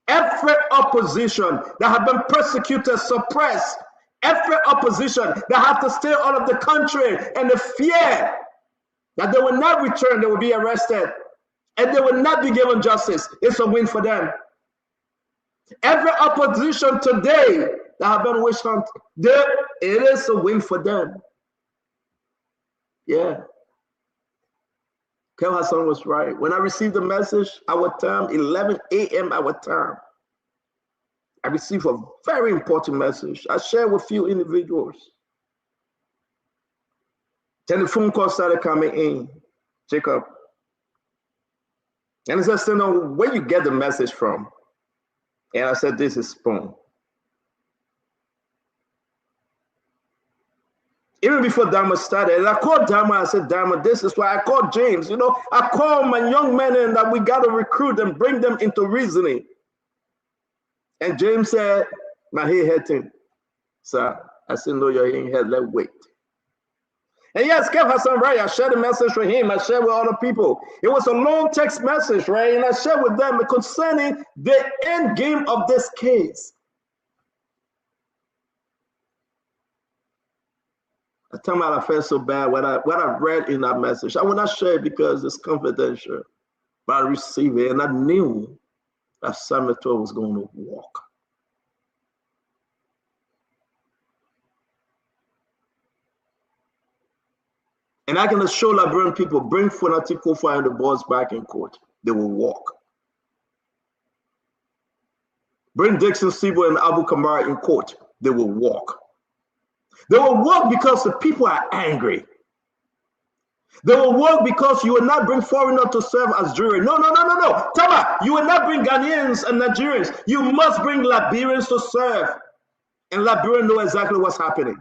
Every opposition that have been persecuted, suppressed, every opposition that have to stay out of the country and the fear that they will not return, they will be arrested, and they will not be given justice. It's a win for them. Every opposition today that have been witch hunted, it is a win for them. Yeah. Kel Hassan was right. When I received the message, our time, 11 a.m. our time, I received a very important message. I shared with few individuals. Then the phone call started coming in. Jacob. And he said, "No, where you get the message from?" And I said, "This is Spoon." Even before Dama started, and I called Dama, I said, "Dama, this is why." I called James. You know, I called my young men in that we got to recruit and bring them into reasoning. And James said, "My head hurting, sir." I said, "No, your head, let's wait." And yes, Kev Hassan, right? I shared a message with him. I shared with other people. It was a long text message, right? And I shared with them concerning the end game of this case. I tell me I felt so bad what I read in that message. I will not share it because it's confidential, but I received it, and I knew that Celebratory was going to walk. And I can assure Liberian people, bring Funati Kofa and the boys back in court. They will walk. Bring Dixon Sibo and Abu Kamara in court. They will walk. They will walk because the people are angry. They will walk because you will not bring foreigners to serve as jury. No. Tama, you will not bring Ghanaians and Nigerians. You must bring Liberians to serve. And Liberians know exactly what's happening.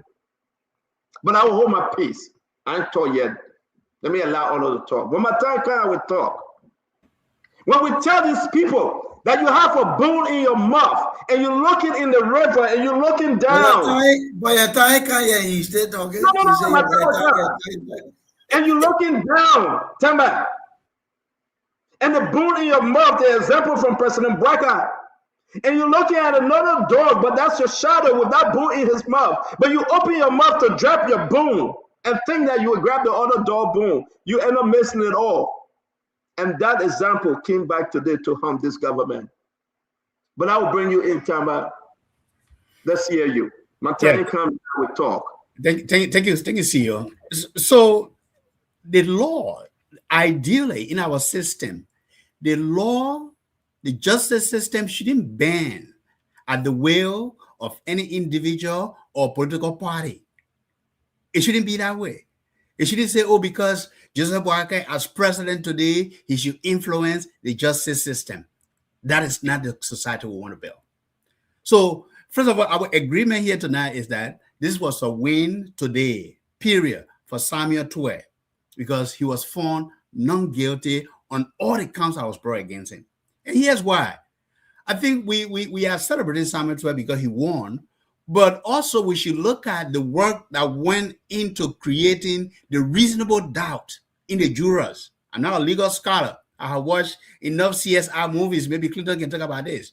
But I will hold my peace. I ain't talk yet. Let me allow others to talk. When my time comes, I will talk. When we tell these people that you have a bone in your mouth and you're looking in the river and you're looking down. And you're looking down. Tamba. And the bone in your mouth, the example from President Braga. And you're looking at another dog, but that's your shadow with that bone in his mouth. But you open your mouth to drop your bone and think that you will grab the other dog bone. You end up missing it all. And that example came back today to harm this government. But I will bring you in, Tamba. Let's hear you. My time comes, we talk. Thank you, CEO. So the law, ideally in our system, the law, the justice system shouldn't bend at the will of any individual or political party. It shouldn't be that way. It shouldn't say, oh, because Joseph Boakai as president today, he should influence the justice system. That is not the society we want to build. So, first of all, our agreement here tonight is that this was a win today, period, for Samuel Twe, because he was found non-guilty on all the counts that was brought against him. And here's why. I think we are celebrating Samuel Twe because he won, but also we should look at the work that went into creating the reasonable doubt in the jurors. I'm not a legal scholar. I have watched enough CSI movies. Maybe Clinton can talk about this.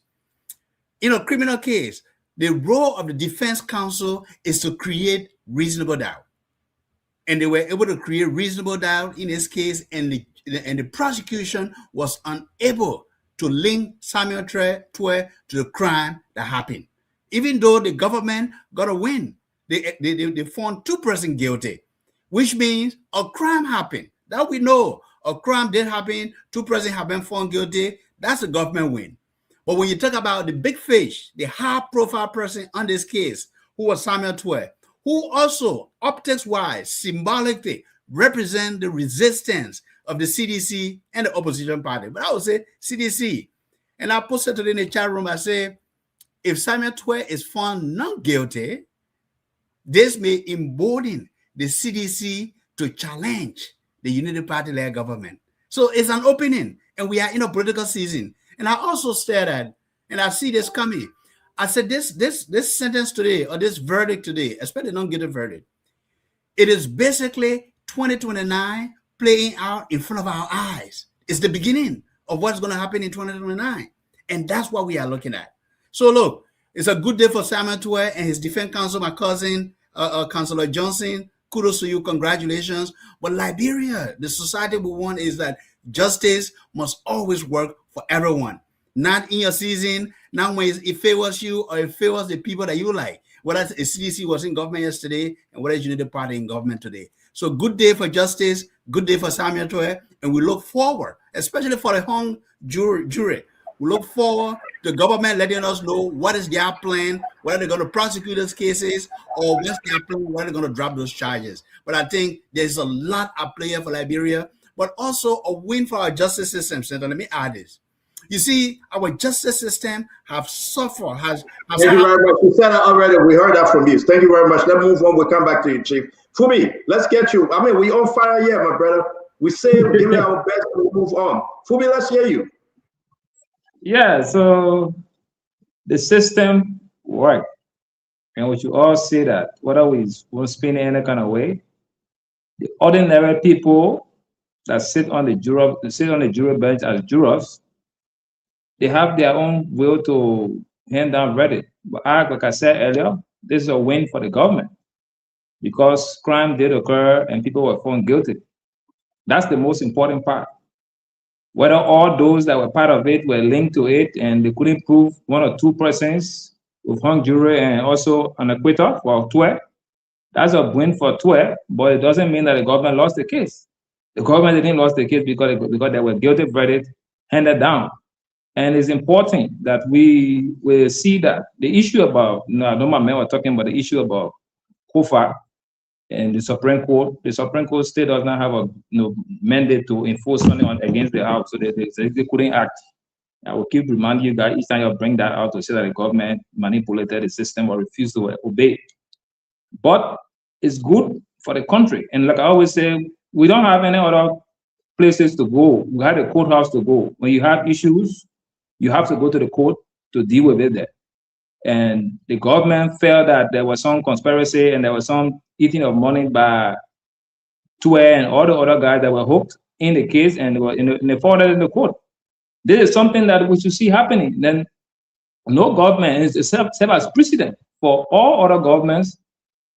In a criminal case, the role of the defense counsel is to create reasonable doubt. And they were able to create reasonable doubt in this case, and the prosecution was unable to link Samuel Twe to the crime that happened. Even though the government got a win, they found two persons guilty, which means a crime happened. That we know. A crime did happen, two persons have been found guilty. That's a government win. But when you talk about the big fish, the high-profile person on this case, who was Samuel Twe, who also, optics-wise, symbolically, represent the resistance of the CDC and the opposition party. But I would say CDC. And I posted today in the chat room, I say, if Samuel Twe is found not guilty, this may embolden the CDC to challenge the Unity Party-led government. So it's an opening, and we are in a political season. And I also said that, and I see this coming, I said this sentence today, or this verdict today, especially don't get a verdict. It is basically 2029 playing out in front of our eyes. It's the beginning of what's going to happen in 2029. And that's what we are looking at. So look, it's a good day for Samuel Tuer and his defense counsel, my cousin, Councillor Johnson. Kudos to you, congratulations. But Liberia, the society we want is that justice must always work for everyone. Not in your season, not when it favors you or it favors the people that you like. Whether a CDC was in government yesterday and whether United Party in government today. So good day for justice, good day for Samuel Tuer, and we look forward, especially for the hung jury. We look forward to the government letting us know what is their plan, whether they're going to prosecute those cases or what's their plan, whether they're going to drop those charges. But I think there's a lot at play for Liberia, but also a win for our justice system. So let me add this. You see, our justice system have suffered. Thank you very much. You said that already. We heard that from you. Thank you very much. Let's move on. We'll come back to you, Chief. Fubi, let's get you. I mean, we on fire here, my brother. We say give it our best to move on. Fubi, let's hear you. Yeah, so the system worked. And we should all say that, whether we want to spin it any kind of way, the ordinary people that sit on the jury bench as jurors, they have their own will to hand down verdict. But like I said earlier, this is a win for the government because crime did occur and people were found guilty. That's the most important part. Whether all those that were part of it were linked to it and they couldn't prove one or two persons with hung jury and also an acquittal for Tuer, that's a win for Tuer, but it doesn't mean that the government lost the case. The government didn't lose the case because there were guilty verdicts handed down. And it's important that we will see that the issue about, I know my men were talking about the issue about COFA and the Supreme Court. The Supreme Court still does not have a mandate to enforce something against the House, so they couldn't act. I will keep reminding you that each time you bring that out to say that the government manipulated the system or refused to obey. But it's good for the country. And like I always say, we don't have any other places to go. We have a courthouse to go. When you have issues, you have to go to the court to deal with it there. And the government felt that there was some conspiracy and there was some eating of money by Tuer and all the other guys that were hooked in the case and they were in the forwarded in the court. This is something that we should see happening. Then no government is serve as precedent for all other governments,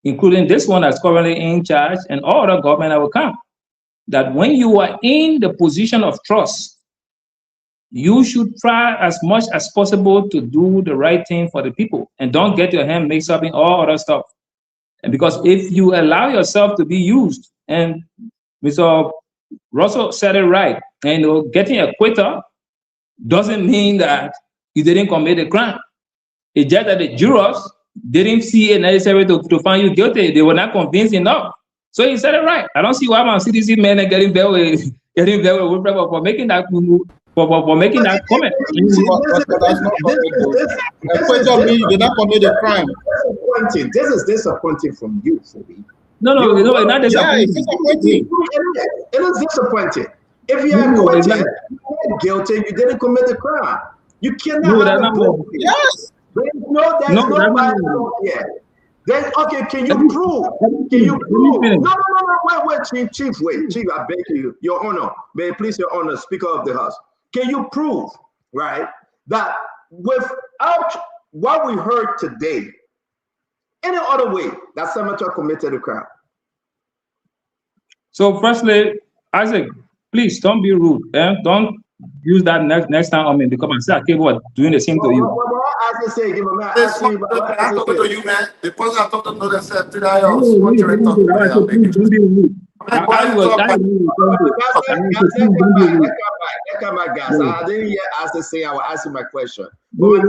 including this one that's currently in charge and all other government that will come. That when you are in the position of trust, you should try as much as possible to do the right thing for the people and don't get your hand mixed up in all other stuff. And because if you allow yourself to be used, and Mr. Russell said it right, and getting a acquittal doesn't mean that you didn't commit a crime. It's just that the jurors didn't see it necessary to find you guilty. They were not convinced enough. So he said it right. I don't see why my CDC men are getting better with for making that for making that comment. You did not commit a crime. This is disappointing from you, Fubi. No, it's not disappointing. It's disappointing. It is disappointing. If you are acquitted, you're guilty, you didn't commit a crime. You cannot have a book. Yes. There's no Bible here. Okay, can you prove? Can you prove? No, wait, Chief, wait. Chief, I beg you, Your Honor, may it please Your Honor, Speaker of the House. Can you prove, right, that without what we heard today, any other way that Senator committed a crime? So firstly, Isaac, please don't be rude. Don't use that next time on me because I'm still capable of doing the same to you. I just say, give him a man. I'm talking to you, man. The person I talked to that said 3 hours. What you're talking about? Don't be rude. I didn't hear Asa say I will ask you my question. You are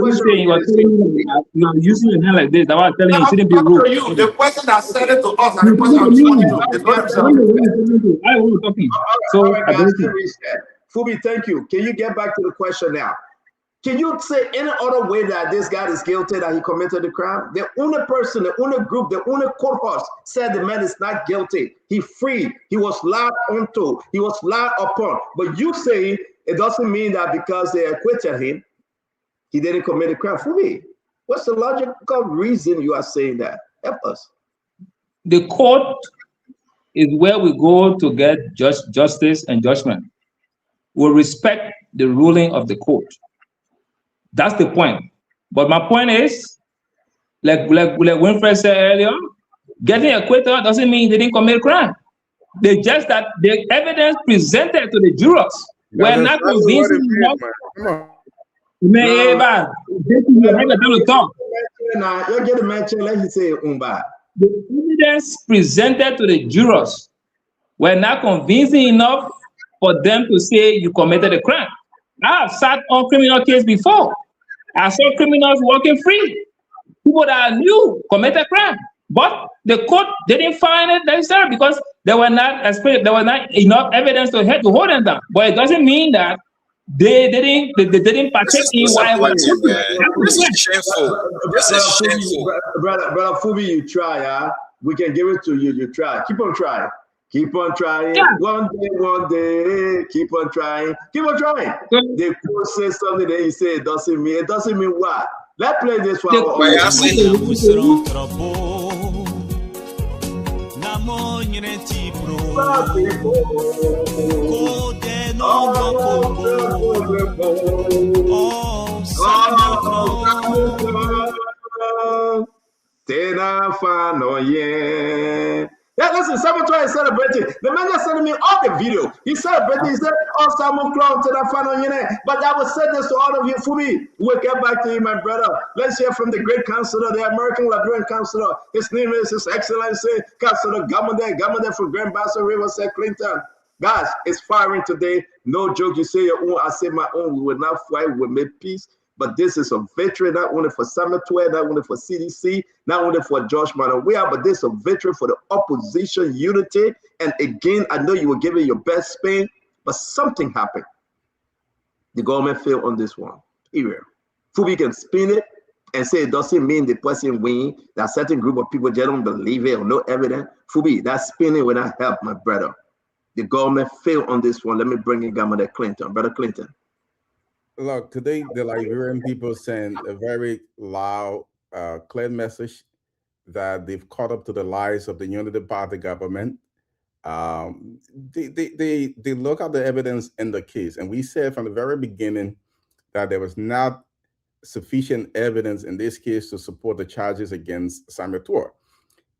using your hand like this. I was telling you, you shouldn't be rude. The person that said it to us and the person I'm talking to. I was talking. So I don't think. Fubi, thank you. Can you get back to the question now? Can you say any other way that this guy is guilty, that he committed the crime? The only person, the only group, the only courthouse said the man is not guilty. He free. He was lied onto. He was lied upon. But you say it doesn't mean that because they acquitted him, he didn't commit a crime. Fubi, What's the logical reason you are saying that? Help us. The court is where we go to get justice and judgment. We respect the ruling of the court. That's the point. But my point is, like Winfred said earlier, getting acquitted doesn't mean they didn't commit a crime. They just that the evidence presented to the jurors were not convincing enough. The evidence presented to the jurors were not convincing enough for them to say you committed a crime. I have sat on criminal case before. I saw criminals walking free. People that I knew committed crime. But the court didn't find it necessary because there were not enough evidence to hold them down. But it doesn't mean that they didn't partake in whatever. This is shameful. This is shameful. Brother Fubi, you try, we can give it to you. You try. Keep on trying. Keep on trying. Yeah. One day. Keep on trying. Keep on trying. The court says something that you say it doesn't mean what? Let's play this one. Yeah, listen, Celebratory is celebrating. The man just sending me all the video. He's celebrating. He said, "Oh, Samuel Clown to that fan on your name." But I will say this to all of you, Fubi. We'll get back to you, my brother. Let's hear from the great counselor, the American Liberian counselor. His name is His Excellency Counselor Governor for Grand Bassa Riverside Clinton. Guys, it's firing today. No joke. You say your own, I say my own. We will not fight. We will make peace. But this is a victory, not only for Celebratory, not only for CDC, not only for Josh Manawea, but this is a victory for the opposition unity. And again, I know you were giving your best spin, but something happened. The government failed on this one. Period. Fubi can spin it and say it doesn't mean the person win. That certain group of people just don't believe it or no evidence. Fubi, that spinning will not help, my brother. The government failed on this one. Let me bring in Governor Clinton. Brother Clinton. Look, today the Liberian people sent a very loud, clear message that they've caught up to the lies of the Unity Party government. They look at the evidence in the case, and we said from the very beginning that there was not sufficient evidence in this case to support the charges against Celebratory.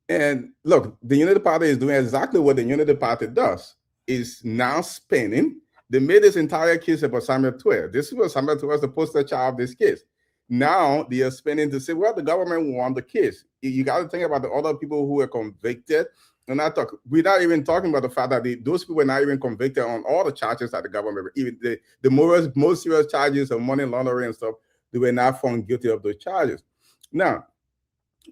And look, the Unity Party is doing exactly what the Unity Party does, is now spinning. They made this entire case about Celebratory. This was Celebratory was the poster child of this case. Now they are spinning to say, well, the government won the case. You got to think about the other people who were convicted. And we're not even talking about the fact that those people were not even convicted on all the charges that the government, even the most serious charges of money laundering and stuff, they were not found guilty of those charges. Now,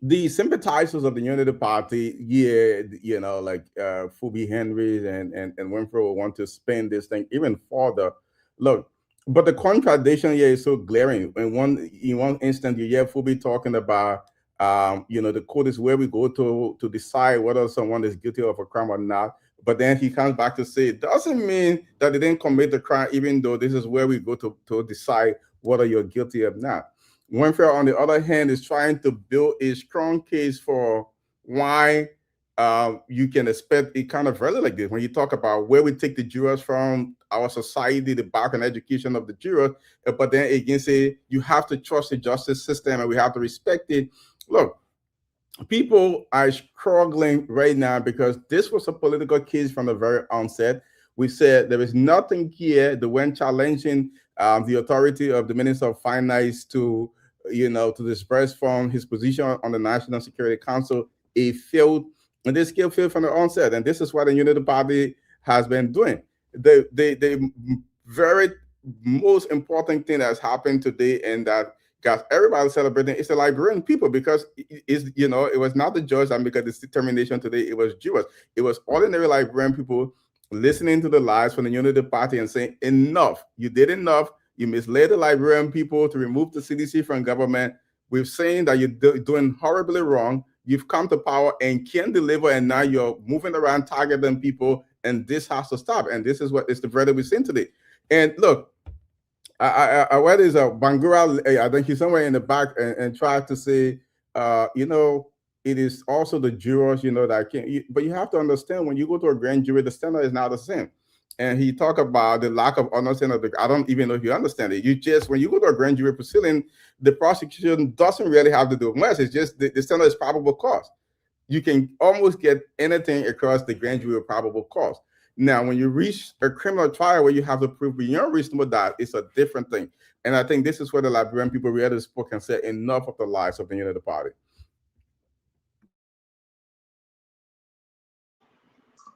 the sympathizers of the Unity Party, like Fubi Henry and Winfrey will want to spin this thing even further. Look, but the contradiction here is so glaring. In one instant, you hear Fubi talking about, the court is where we go to decide whether someone is guilty of a crime or not. But then he comes back to say, it doesn't mean that they didn't commit the crime, even though this is where we go to decide whether you're guilty or not. Winfrey, on the other hand, is trying to build a strong case for why you can expect a kind of rally like this. When you talk about where we take the jurors from, our society, the background education of the jurors, but then again say you have to trust the justice system and we have to respect it. Look, people are struggling right now because this was a political case from the very onset. We said there is nothing here that when challenging the authority of the Minister of Finance to disperse from his position on the National Security Council, it failed, and this skill failed from the onset. And this is what the Unity Party has been doing. The very most important thing that's happened today, and that got everybody celebrating, is the Liberian people, because it was not the judge that made this determination today. It was jurors. It was ordinary Liberian people listening to the lies from the Unity Party and saying, enough, you did enough. You misled the Liberian people to remove the CDC from government. We've seen that you're doing horribly wrong. You've come to power and can't deliver, and now you're moving around targeting people, and this has to stop. And this is what is the verdict we've seen today. And look, I read is Bangura. I think he's somewhere in the back and tried to say, it is also the jurors, that can. But you have to understand, when you go to a grand jury, the standard is not the same. And he talked about the lack of understanding of I don't even know if you understand it. When you go to a grand jury proceeding, the prosecution doesn't really have to do much. It's just the standard is probable cause. You can almost get anything across the grand jury with probable cause. Now, when you reach a criminal trial where you have to prove beyond reasonable doubt, it's a different thing. And I think this is where the Liberian people really spoke and said enough of the lies of the unity party.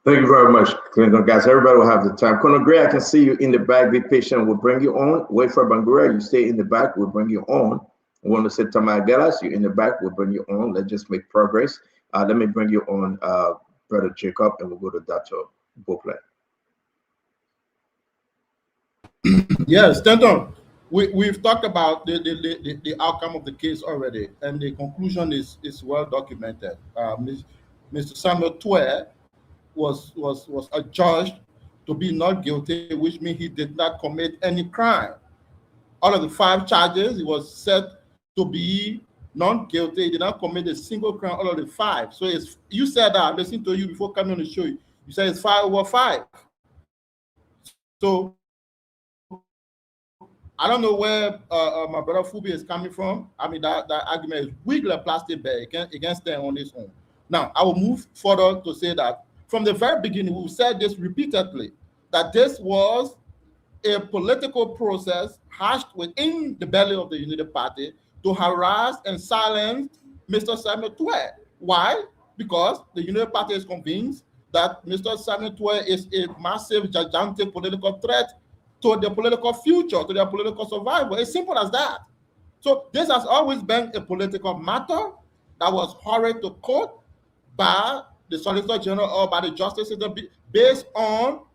Thank you very much, Clinton. Guys, everybody will have the time. Colonel Gray, I can see you in the back. Be patient. We'll bring you on. Wait for Bangura. You stay in the back. We'll bring you on. I want to say Tamara Gelas, you're in the back. We'll bring you on. Let's just make progress. Let me bring you on, Brother Jacob, and we'll go to Dr. Beauclerc. Yes, Stanton, we've talked about the outcome of the case already, and the conclusion is well documented. Mr. Samuel Twe was adjudged to be not guilty, which means he did not commit any crime. Out of the 5 charges, he was said to be not guilty. He did not commit a single crime out of the 5. So you said that, I listened to you before coming on the show. You said it's 5 over 5. So I don't know where my brother Fubi is coming from. I mean, that argument is weak like plastic bag. It can't stand on its own. Now, I will move further to say that from the very beginning, we said this repeatedly, that this was a political process hatched within the belly of the Unity Party to harass and silence Mr. Samuel Twe. Why? Because the Unity Party is convinced that Mr. Samuel Twe is a massive, gigantic political threat to their political future, to their political survival. It's simple as that. So this has always been a political matter that was hurried to court by the Solicitor General or by the Justice System based on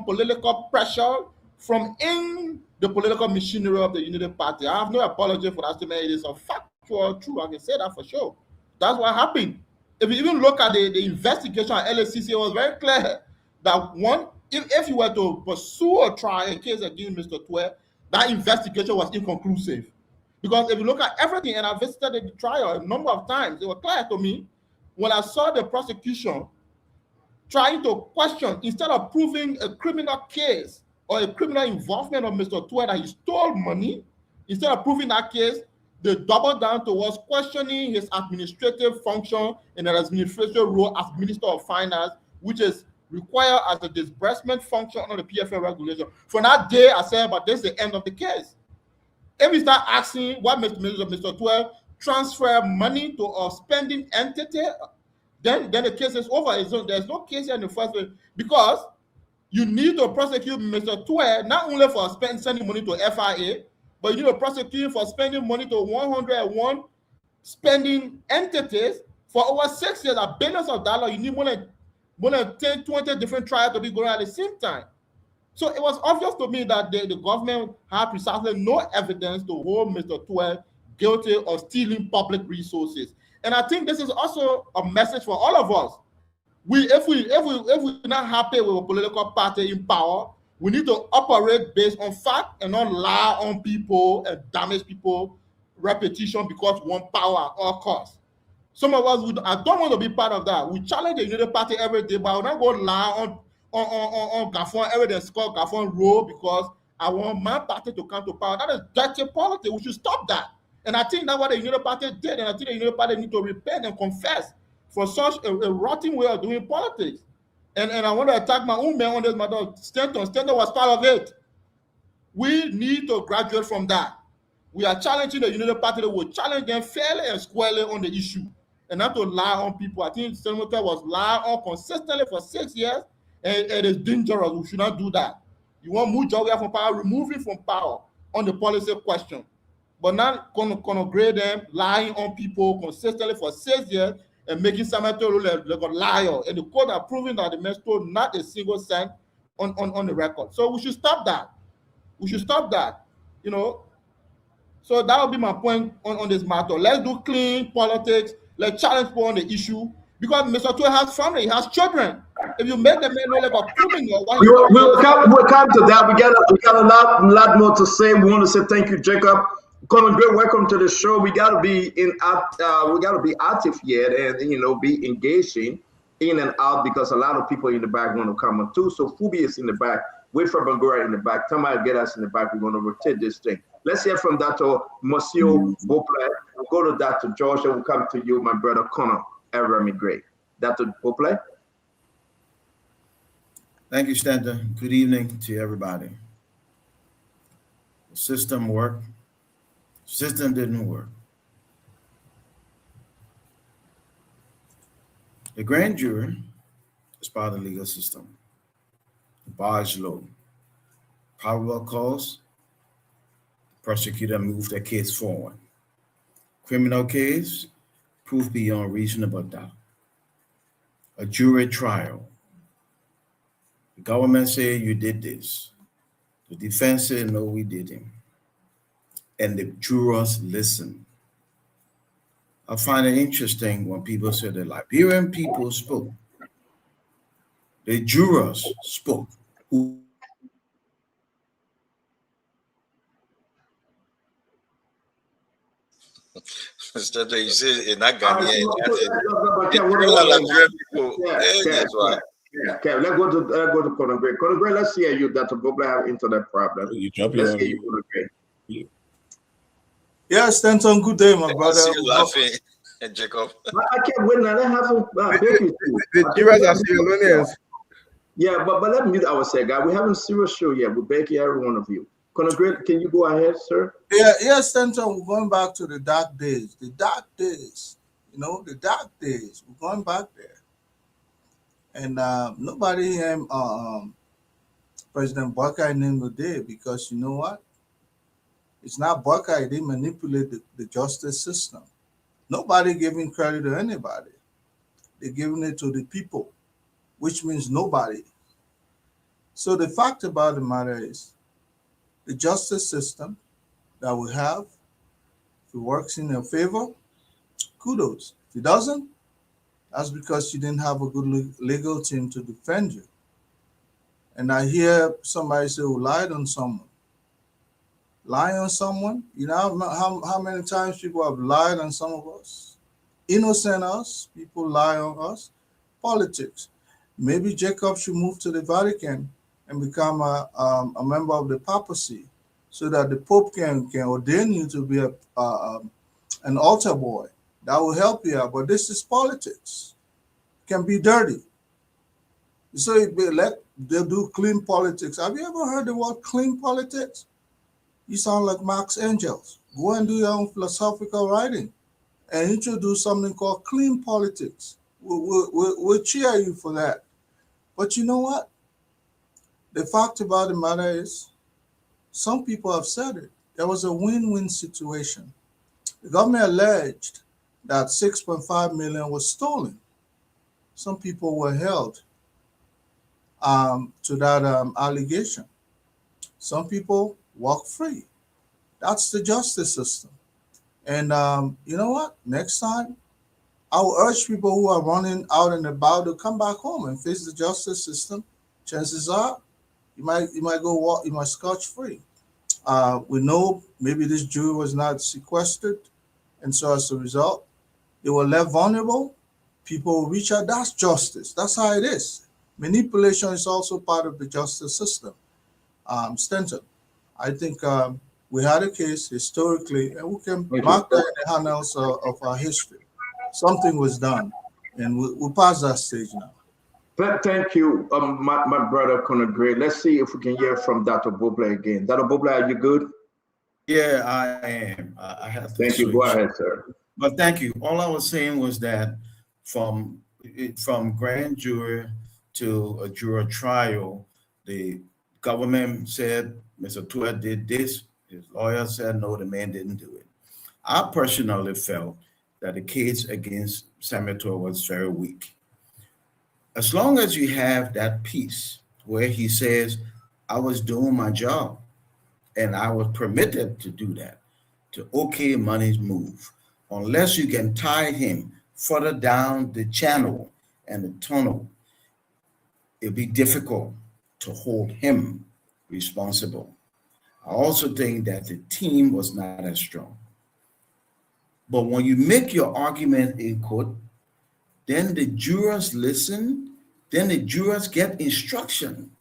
political pressure from in the political machinery of the Unity Party. I have no apology for that statement. It is a factual truth. I can say that for sure. That's what happened. If you even look at the investigation at LACC, it was very clear that if you were to pursue a trial, a case against Mr. Twe, that investigation was inconclusive. Because if you look at everything, and I visited the trial a number of times, it was clear to me when I saw the prosecution trying to question, instead of proving a criminal case or a criminal involvement of Mr. Twe that he stole money, instead of proving that case, they doubled down towards questioning his administrative function and his administrative role as Minister of Finance, which is required as a disbursement function under the PFA regulation. From that day, I said, but this is the end of the case. If we start asking what Mr. Twe transfer money to a spending entity, then the case is over. There's no case here in the first place, because you need to prosecute Mr. Twe not only for sending money to FIA, but you need to prosecute him for spending money to 101 spending entities for over 6 years at billions of dollars. You need more than 10, 20 different trials to be going at the same time. So it was obvious to me that the government had precisely no evidence to hold Mr. Twe guilty of stealing public resources. And I think this is also a message for all of us. If we're not happy with a political party in power, we need to operate based on fact and not lie on people and damage people's reputation because we want power at all costs. Some of us, I don't want to be part of that. We challenge the Unity Party every day, but we're not going to lie on Gafon evidence called Gafon rule because I want my party to come to power. That is dirty politics. We should stop that. And I think that's what the Unity Party did. And I think the Unity Party need to repent and confess for such a rotten way of doing politics. And I want to attack my own man on this matter. Stanton was part of it. We need to graduate from that. We are challenging the Unity Party. That will challenge them fairly and squarely on the issue. And not to lie on people. I think Senator was lying on consistently for 6 years. And it is dangerous. We should not do that. You want move Georgia from power, remove him from power on the policy question. But not grade them, lying on people consistently for 6 years and making Celebratory like a liar. And the court are proving that the man stole not a single cent on the record. So we should stop that. We should stop that. You know. So that will be my point on this matter. Let's do clean politics. Let's challenge people on the issue. Because Mr. Twe has family, he has children. if you make the man look like a criminal, why we'll come to that. We got a lot more to say. We want to say thank you, Jacob. Colin, great welcome to the show. We gotta be active yet, and be engaging in and out, because a lot of people in the back want to come on too. So Fubi is in the back. Wait for Bangura in the back. Tamara, get us in the back. We're going to rotate this thing. Let's hear from Dr. Monsieur Beaupre. We'll go to Dr. George, and we'll come to you, my brother Connor, Remy Gray. Dr. Beaupre. Thank you, Stanton. Good evening to everybody. The system worked. The system didn't work. The grand jury is part of the legal system. The bar is low. Probable cause, the prosecutor moved the case forward. Criminal case, proof beyond reasonable doubt. A jury trial. The government said you did this. The defense said, no, we didn't. And the jurors listen. I find it interesting when people say the Liberian people spoke. The jurors spoke. Who You see, in that Ghanaian, Liberian people. That's why. Okay, let's go to Conor Gray. Conor Gray, let's hear you. Dr. Boble have internet problem. Let's hear you, Conor Gray. Yeah, Stanton, good day, my brother. See you laughing, Jacob. I can't wait now. Let's have some the jurors are Sierra Leoneans. Yeah, but let me mute ourselves, guys. We haven't serious show yet with Becky, every one of you. Conor Gray, can you go ahead, sir? Yeah, Stanton, we're going back to the dark days. The dark days, the dark days. We're going back there. And nobody here, President Buckeye named the day, because you know what? It's not Buckeye. They manipulate the justice system. Nobody giving credit to anybody. They're giving it to the people, which means nobody. So the fact about the matter is, the justice system that we have, if it works in your favor, kudos. If it doesn't, that's because you didn't have a good legal team to defend you. And I hear somebody say, who lied on someone. Lie on someone? You know how many times people have lied on some of us? Innocent us, people lie on us. Politics. Maybe Jacob should move to the Vatican and become a member of the papacy, so that the Pope can ordain you to be an altar boy. That will help you out. But this is politics. It can be dirty. So they'll do clean politics. Have you ever heard the word clean politics? You sound like Marx Engels. Go and do your own philosophical writing and introduce something called clean politics. We'll cheer you for that. But you know what? The fact about the matter is, some people have said it. There was a win-win situation. The government alleged that 6.5 million was stolen. Some people were held to that allegation. Some people walk free. That's the justice system. And you know what? Next time, I will urge people who are running out and about to come back home and face the justice system. Chances are, you might go walk, you might scotch free. We know maybe this jury was not sequestered, and so as a result, they were left vulnerable. People will reach out. That's justice. That's how it is. Manipulation is also part of the justice system. Stanton, I think we had a case historically, and we can mark that in the annals of our history. Something was done, and we'll pass that stage now. Thank you, my brother Conor Gray. Let's see if we can hear from Dr. Boble again. Dr. Boble, are you good? Yeah, I am. I have to Thank you. Go ahead, sir. But thank you. All I was saying was that from grand jury to a juror trial, the government said Mr. Tuet did this. His lawyer said no, the man didn't do it. I personally felt that the case against Samuel Tuet was very weak. As long as you have that piece where he says, I was doing my job and I was permitted to do that, to okay money's move, unless you can tie him further down the channel and the tunnel, it'd be difficult to hold him responsible. I also think that the team was not as strong. But when you make your argument in court, then the jurors listen, then the jurors get instruction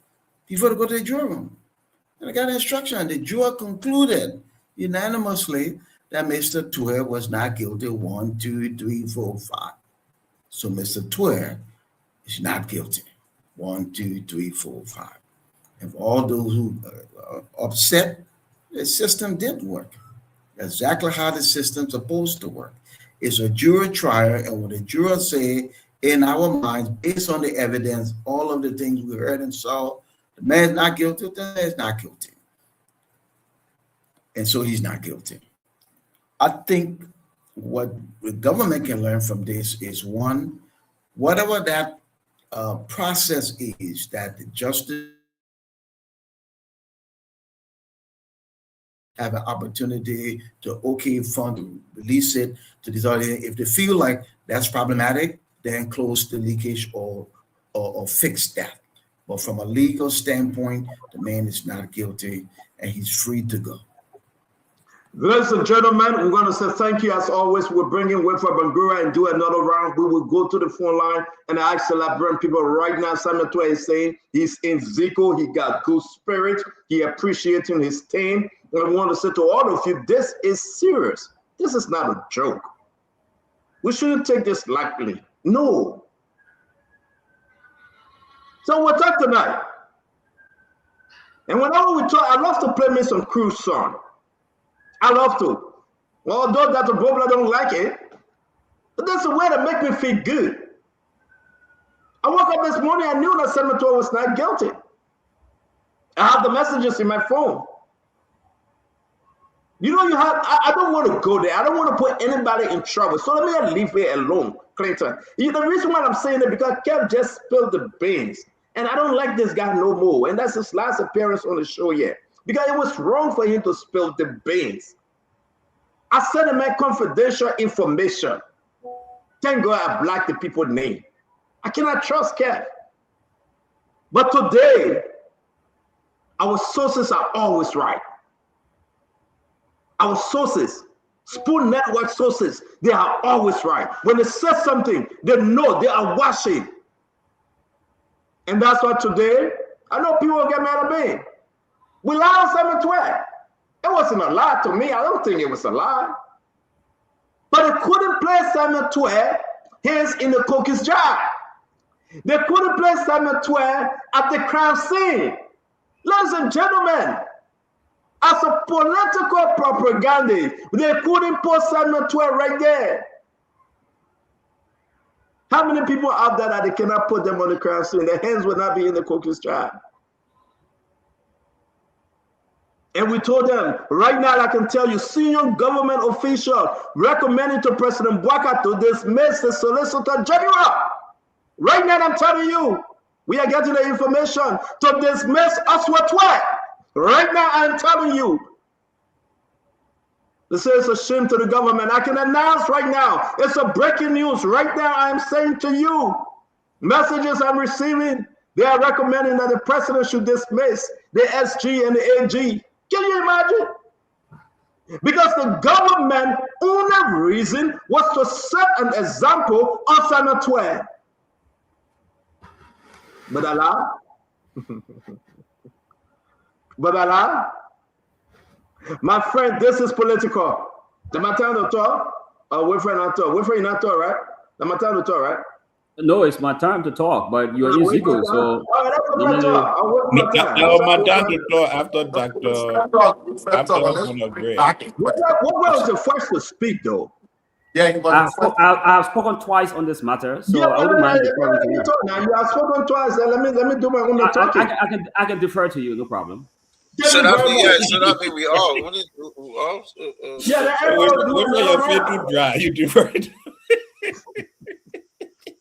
before they go to the jury room. And I got instruction, and the juror concluded unanimously that Mr. Tuer was not guilty 1, 2, 3, 4, 5. So Mr. Tuer is not guilty 1, 2, 3, 4, 5. And for all those who are upset, the system did work. Exactly how the system's supposed to work. It's a jury trial, and when the jurors say, in our minds, based on the evidence, all of the things we heard and saw, the man's not guilty, the man's not guilty. And so he's not guilty. I think what the government can learn from this is, one, whatever that process is that the justice have an opportunity to fund, release it to this audience. If they feel like that's problematic, then close the leakage or fix that. But from a legal standpoint, the man is not guilty and he's free to go. Ladies and gentlemen, we're going to say thank you as always. We're bringing Wilfred Bangura and do another round. We will go to the phone line and ask Celebratory people right now. Samuel Tuer is saying he's in Zico. He got good spirit. He appreciating his team. And I want to say to all of you, this is serious. This is not a joke. We shouldn't take this lightly. No. So we'll talk tonight. And whenever we talk, I love to play me some cruise song. I love to. Although that the Bobla don't like it, but that's a way to make me feel good. I woke up this morning, I knew that Samuel Tuer was not guilty. I have the messages in my phone. You know, I don't want to go there. I don't want to put anybody in trouble. So let me leave it alone, Clinton. The reason why I'm saying that because Kev just spilled the beans. And I don't like this guy no more. And that's his last appearance on the show yet. Because it was wrong for him to spill the beans. I sent him confidential information. Thank God I blocked the people's name. I cannot trust Kev. But today, our sources are always right. Our sources, Spoon Network sources, they are always right. When they say something, they know they are watching. And that's why today, I know people will get mad at me. We lied on Samuel Tuer. It wasn't a lie to me. I don't think it was a lie. But they couldn't place Samuel Tuer hands in the cookies jar. They couldn't place Samuel Tuer at the crime scene. Ladies and gentlemen, as a political propaganda, they couldn't put Samuel Tuer right there. How many people out there that they cannot put them on the crime scene? Their hands will not be in the cookies jar. And we told them, right now I can tell you, senior government official recommending to President Bouaka to dismiss the Solicitor General. Right now I'm telling you, we are getting the information to dismiss Oswald Tuer. Right now I'm telling you. This is a shame to the government. I can announce right now, it's a breaking news. Right now I'm saying to you, messages I'm receiving, they are recommending that the president should dismiss the SG and the AG. Can you imagine? Because the government only reason was to set an example of Samuel Tuer. But Allah, my friend, this is political. The matter to talk, Wilfred not talk. Wilfred not talk, right? The matter to talk, right? No, it's my time to talk, but you're in Zico, so. My time to talk after Dr. What was the first to speak, though? Yeah, I've spoken twice on this matter, so I wouldn't mind deferring to you. You have spoken twice. Let me do my own talking. I can defer to you, no problem. So that means we all. Your feet too dry. You defer.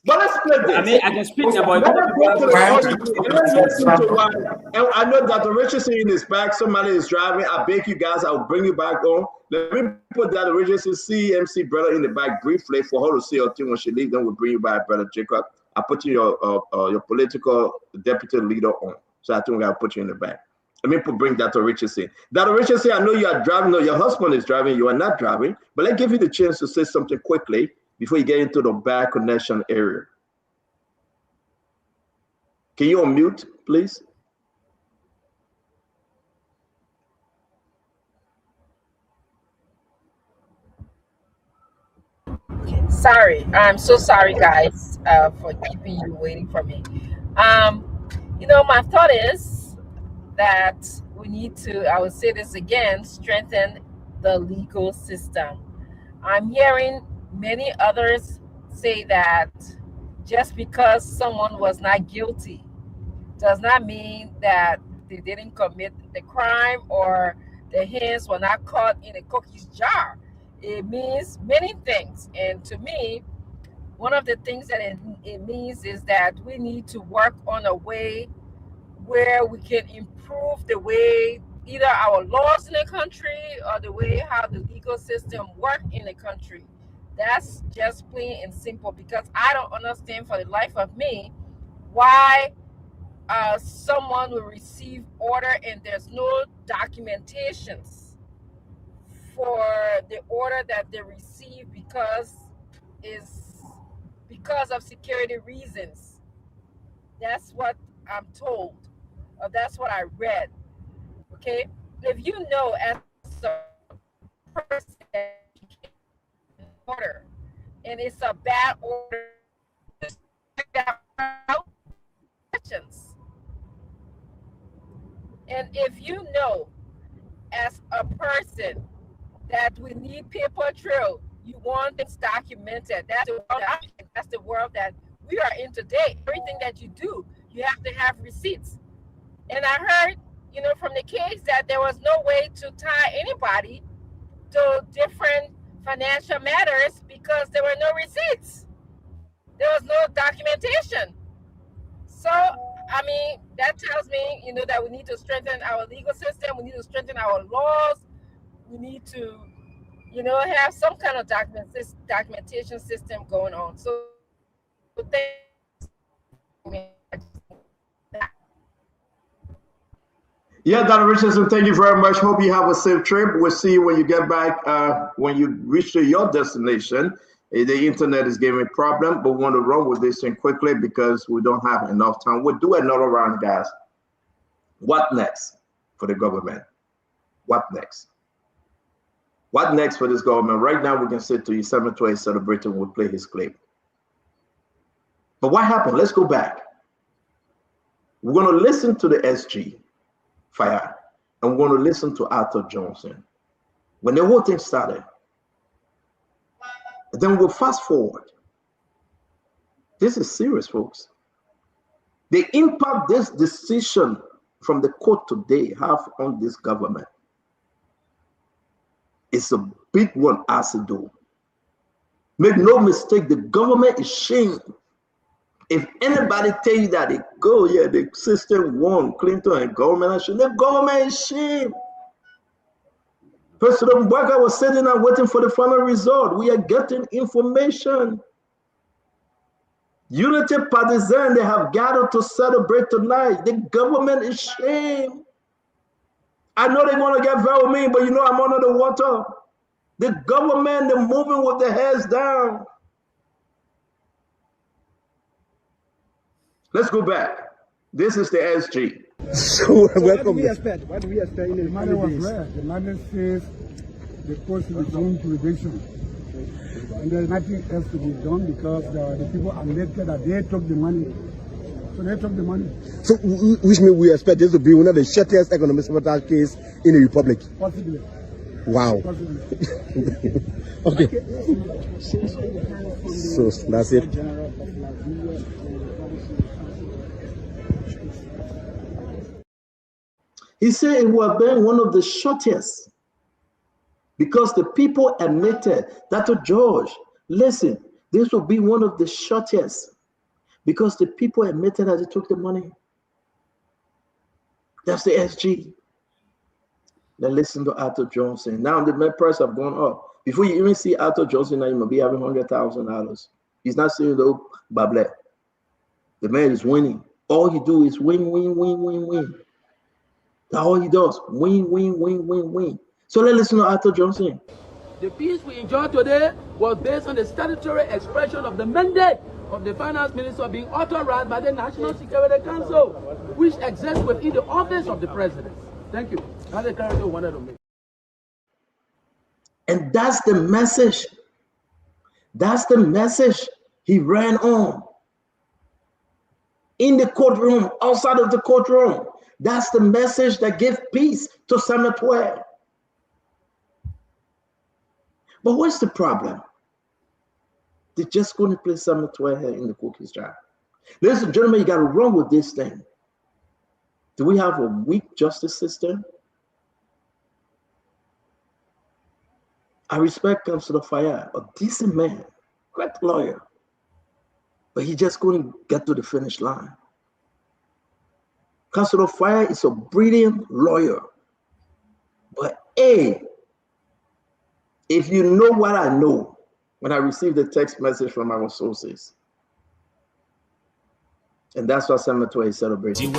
But let's split this. I mean, I can speak about it. And I know that the Richardson is back. Somebody is driving. I beg you guys, I'll bring you back on. Let me put that Richardson CMC brother in the back briefly for her to see her thing when she leaves. Then we'll bring you back, Brother Jacob. I put your political deputy leader on. So I think we gotta put you in the back. Let me bring Dr. Richardson. Dr. Richardson, I know you are driving. No, your husband is driving. You are not driving. But let's give you the chance to say something quickly before you get into the back connection area. Can you unmute, please? Sorry, I'm so sorry, guys, for keeping you waiting for me. My thought is that we need to, I will say this again, strengthen the legal system. I'm hearing many others say that just because someone was not guilty does not mean that they didn't commit the crime or their hands were not caught in a cookie's jar. It means many things. And to me, one of the things that it means is that we need to work on a way where we can improve the way either our laws in the country or the way how the legal system works in the country. That's just plain and simple, because I don't understand for the life of me why someone will receive order and there's no documentations for the order that they receive because of security reasons. That's what I'm told, or that's what I read. Okay, if you know as a person order and it's a bad order, questions. And if you know as a person that we need paper trail, you want things documented. That's the world that we are in today. Everything that you do, you have to have receipts. And I heard, from the case that there was no way to tie anybody to different financial matters because there were no receipts. There was no documentation. So, that tells me, that we need to strengthen our legal system. We need to strengthen our laws. We need to, have some kind of documentation system going on. So, Yeah, Dr. Richardson, thank you very much. Hope you have a safe trip. We'll see you when you get back, when you reach to your destination. The internet is giving me a problem, but we want to run with this thing quickly because we don't have enough time. We'll do another round, guys. What next for the government? What next? What next for this government? Right now, we can say to you, Celebratory celebrating will play his clip. But what happened? Let's go back. We're going to listen to the SG fire, and we're going to listen to Arthur Johnson when the whole thing started. Then we'll fast forward. This is serious, folks. The impact this decision from the court today have on this government is a big one, Asido. Make no mistake, the government is shamed. If anybody tell you that the system won, Clinton and government action, the government is shamed. President Mbaka was sitting and waiting for the final result. We are getting information. Unity partisan, they have gathered to celebrate tonight. The government is shamed. I know they're going to get very mean, but I'm under the water. The government, they're moving with their heads down. Let's go back. This is the SG. So what do we expect? What do we expect in the coming days? The matter says the court will resume jurisdiction. And there's nothing else to be done because the people alleged that they took the money. So they took the money. So which means we expect this to be one of the shittiest economic sabotage case in the Republic? Possibly. Wow. Possibly. Okay. So that's it. He said it would have been one of the shortest because the people admitted that to George, listen, this will be one of the shortest because the people admitted that they took the money. That's the SG. Then listen to Arthur Johnson. Now the med price have gone up. Before you even see Arthur Johnson, now you might be having $100,000. He's not saying the Bablet. The man is winning. All he do is win, win, win, win, win. That's all he does. Win, win, win, win, win. So let's listen to Arthur Johnson. The peace we enjoyed today was based on the statutory expression of the mandate of the finance minister being authorized by the National Security Council, which exists within the office of the president. Thank you. That's the clarity we wanted to make. And that's the message. That's the message he ran on. In the courtroom, outside of the courtroom. That's the message that gave peace to Celebratory. But what's the problem? They're just going to play Celebratory here in the cookies jar. Ladies and gentlemen, you got to run with this thing. Do we have a weak justice system? I respect Councilor Fayad, a decent man, great lawyer, but he just couldn't get to the finish line. Councilor Fayad is a brilliant lawyer, but hey, if you know what I know, when I received the text message from our sources, and that's what Celebratory is celebrating.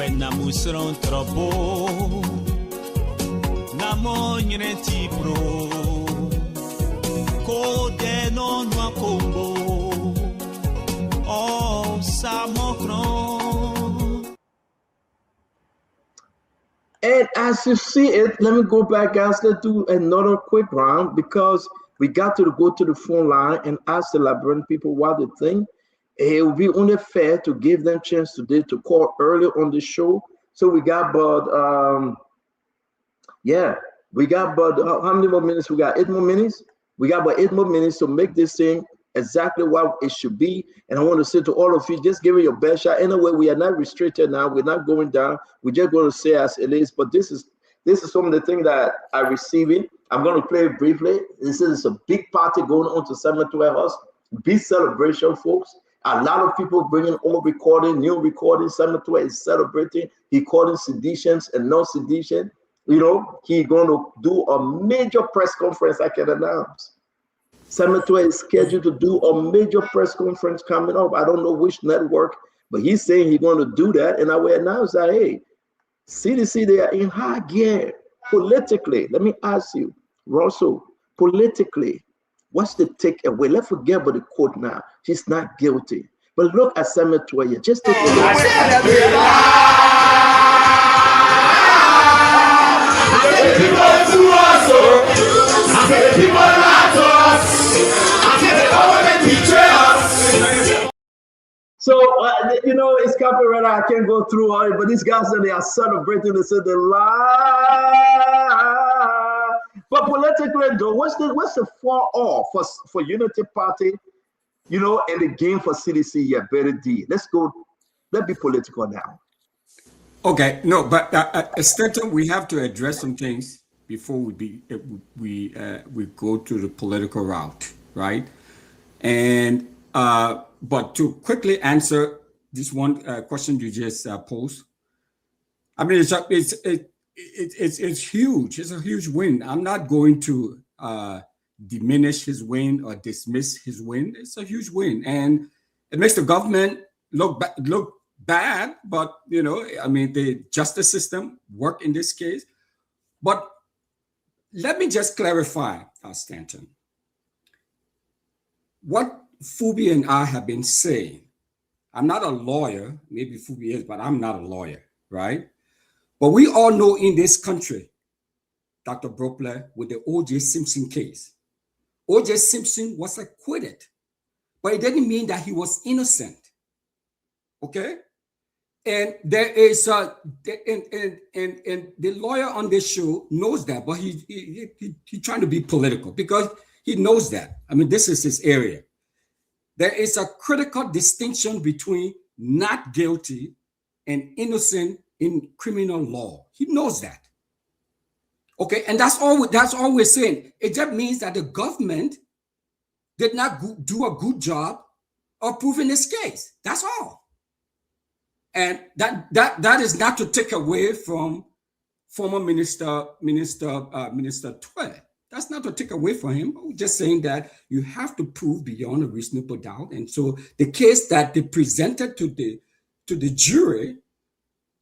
And as you see it, let me go back, guys. Let's do another quick round because we got to go to the phone line and ask the Liberian people what they think. It would be only fair to give them a chance today to call early on the show. So we got about, we got about, how many more minutes? We got 8 more minutes. We got about 8 more minutes to make this thing exactly what it should be. And I want to say to all of you, just give it your best shot. Anyway, we are not restricted now. We're not going down. We're just going to say as it is. But this is some of the things that I'm receiving. I'm going to play it briefly. This is a big party going on to Celebratory House. Big celebration, folks. A lot of people bringing old recording, new recording. Celebratory is celebrating. He calling seditions and non-sedition. You know, he's going to do a major press conference, I can announce. Celebratory is scheduled to do a major press conference coming up. I don't know which network, but he's saying he's going to do that. And I will announce that, hey, CDC, they are in high gear politically. Let me ask you, Russell, politically, what's the takeaway? Let's forget about the court now. She's not guilty. But look at Celebratory. Just take a look. So, you know, it's copyright. I can't go through all it, but these guys, they are celebrating. They said the lie. But politically, though, what's the fall off for Unity Party, you know, and the game for CDC? Yeah, better D. Let's go. Let's be political now. Okay, no, but Stanton, we have to address some things before we go to the political route, right? And but to quickly answer this one question you just posed, I mean, it's huge. It's a huge win. I'm not going to diminish his win or dismiss his win. It's a huge win, and it makes the government look bad. But you know, I mean, the justice system worked in this case. But let me just clarify, Stanton, what Fubi and I have been saying. I'm not a lawyer, maybe Fubi is, but I'm not a lawyer, right? But we all know in this country, Dr. Brookler, with the O.J. Simpson case, O.J. Simpson was acquitted, but it didn't mean that he was innocent, okay? And there is and the lawyer on this show knows that, but he's trying to be political because he knows that. I mean, this is his area. There is a critical distinction between not guilty and innocent in criminal law. He knows that. Okay, and that's all we're saying. It just means that the government did not do a good job of proving this case. That's all. And that is not to take away from former Minister Tway. That's not to take away from him. We're just saying that you have to prove beyond a reasonable doubt. And so the case that they presented to the to the jury,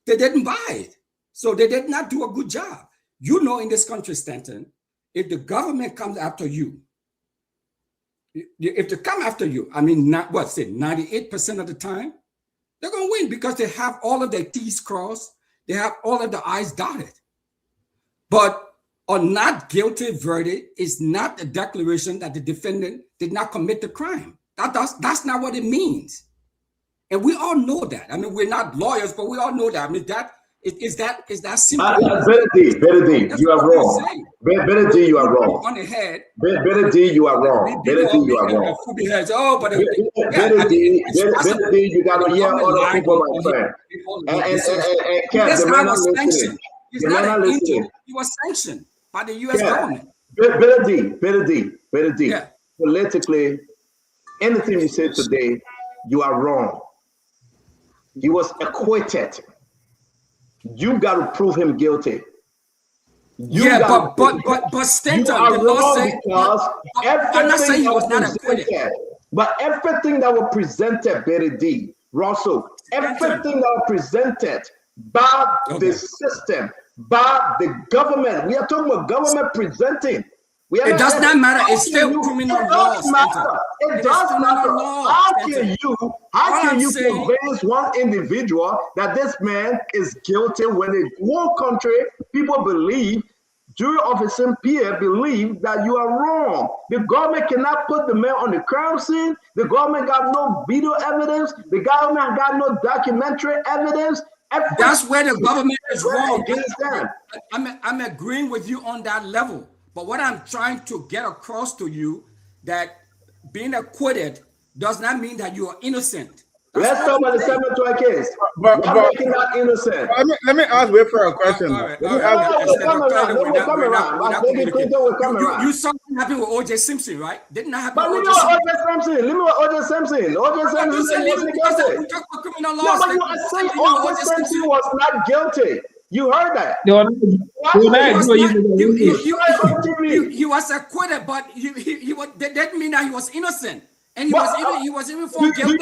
they didn't buy it. So they did not do a good job. You know, in this country, Stanton, if the government comes after you, if they come after you, I mean, 98% of the time, they're going to win because they have all of their T's crossed. They have all of the I's dotted. But a not guilty verdict is not a declaration that the defendant did not commit the crime. That's not what it means. And we all know that. I mean, we're not lawyers, but we all know that. I mean, is that simple? Better D, you are wrong. Better D, you are wrong. On the head. Better D, you are wrong. Better D, you are wrong. Oh, but Better D, you got to hear other people, my friend. And Kev, the man is listening. The man is listening. He was sanctioned by the U.S. government. Better D. Yeah. Politically, anything you say today, you are wrong. He was acquitted. You got to prove him guilty. But Stanton, the law said because everything he was not acquitted. But everything that was presented, Betty D, Russell, everything that was presented by the system, by the government. We are talking about government presenting. It does not matter. It's still criminal law. It does matter. How can you convince one individual that this man is guilty when the whole country, people believe, jury officer Pierre believe that you are wrong? The government cannot put the man on the crime scene. The government got no video evidence. The government got no documentary evidence. That's where the government is wrong. I'm agreeing with you on that level. But what I'm trying to get across to you, that being acquitted does not mean that you are innocent. Let's talk about the Celebratory case. But making that innocent. Let me ask Wilfred a question. You saw what happened with O.J. Simpson, right? Didn't that happen? But leave me with O.J. Simpson. O.J. Simpson was not guilty. You heard that. He was acquitted, but that didn't mean that he was innocent. And he was even found guilty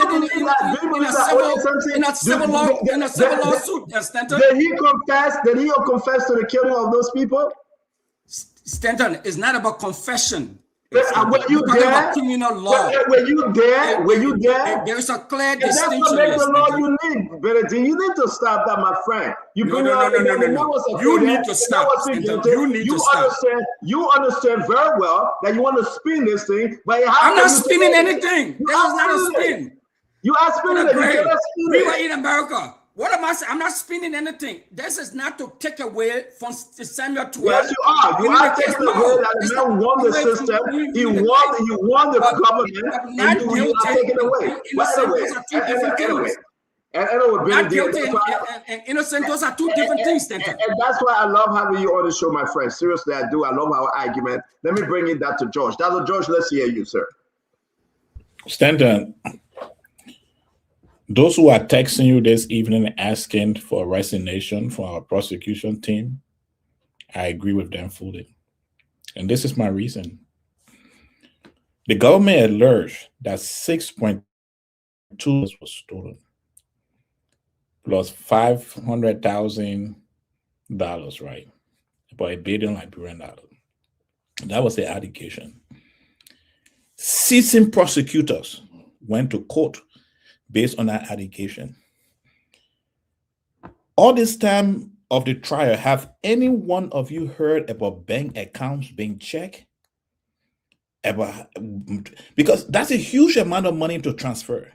in a civil lawsuit. Did he confess to the killing of those people? Stanton, it's not about confession. Were you there? Criminal law. Were you there? There is a clear distinction. distinction. That's the law you need, Benedict. You need to stop that, my friend. No. You need to stop. You understand very well that you want to spin this thing, but I'm not spinning anything. This is not a spin. You are spinning it. We were in America. What am I saying? I'm not spinning anything. This is not to take away from Samuel 12. Yes, you are. You are taking away that the man won the system. He won the government, and you are taking away. Not guilty and innocent, those are two different things. And that's why I love having you on the show, my friend. Seriously, I do. I love our argument. Let me bring it that to George. Dr. George, let's hear you, sir. Stanton, those who are texting you this evening asking for resignation from our prosecution team, I agree with them fully. And this is my reason. The government alleged that $6.2 was stolen, plus $500,000, right? About $1 billion Liberian. That was the allegation. Seasoned prosecutors went to court based on that allegation. All this time of the trial, have any one of you heard about bank accounts being checked? Because that's a huge amount of money to transfer.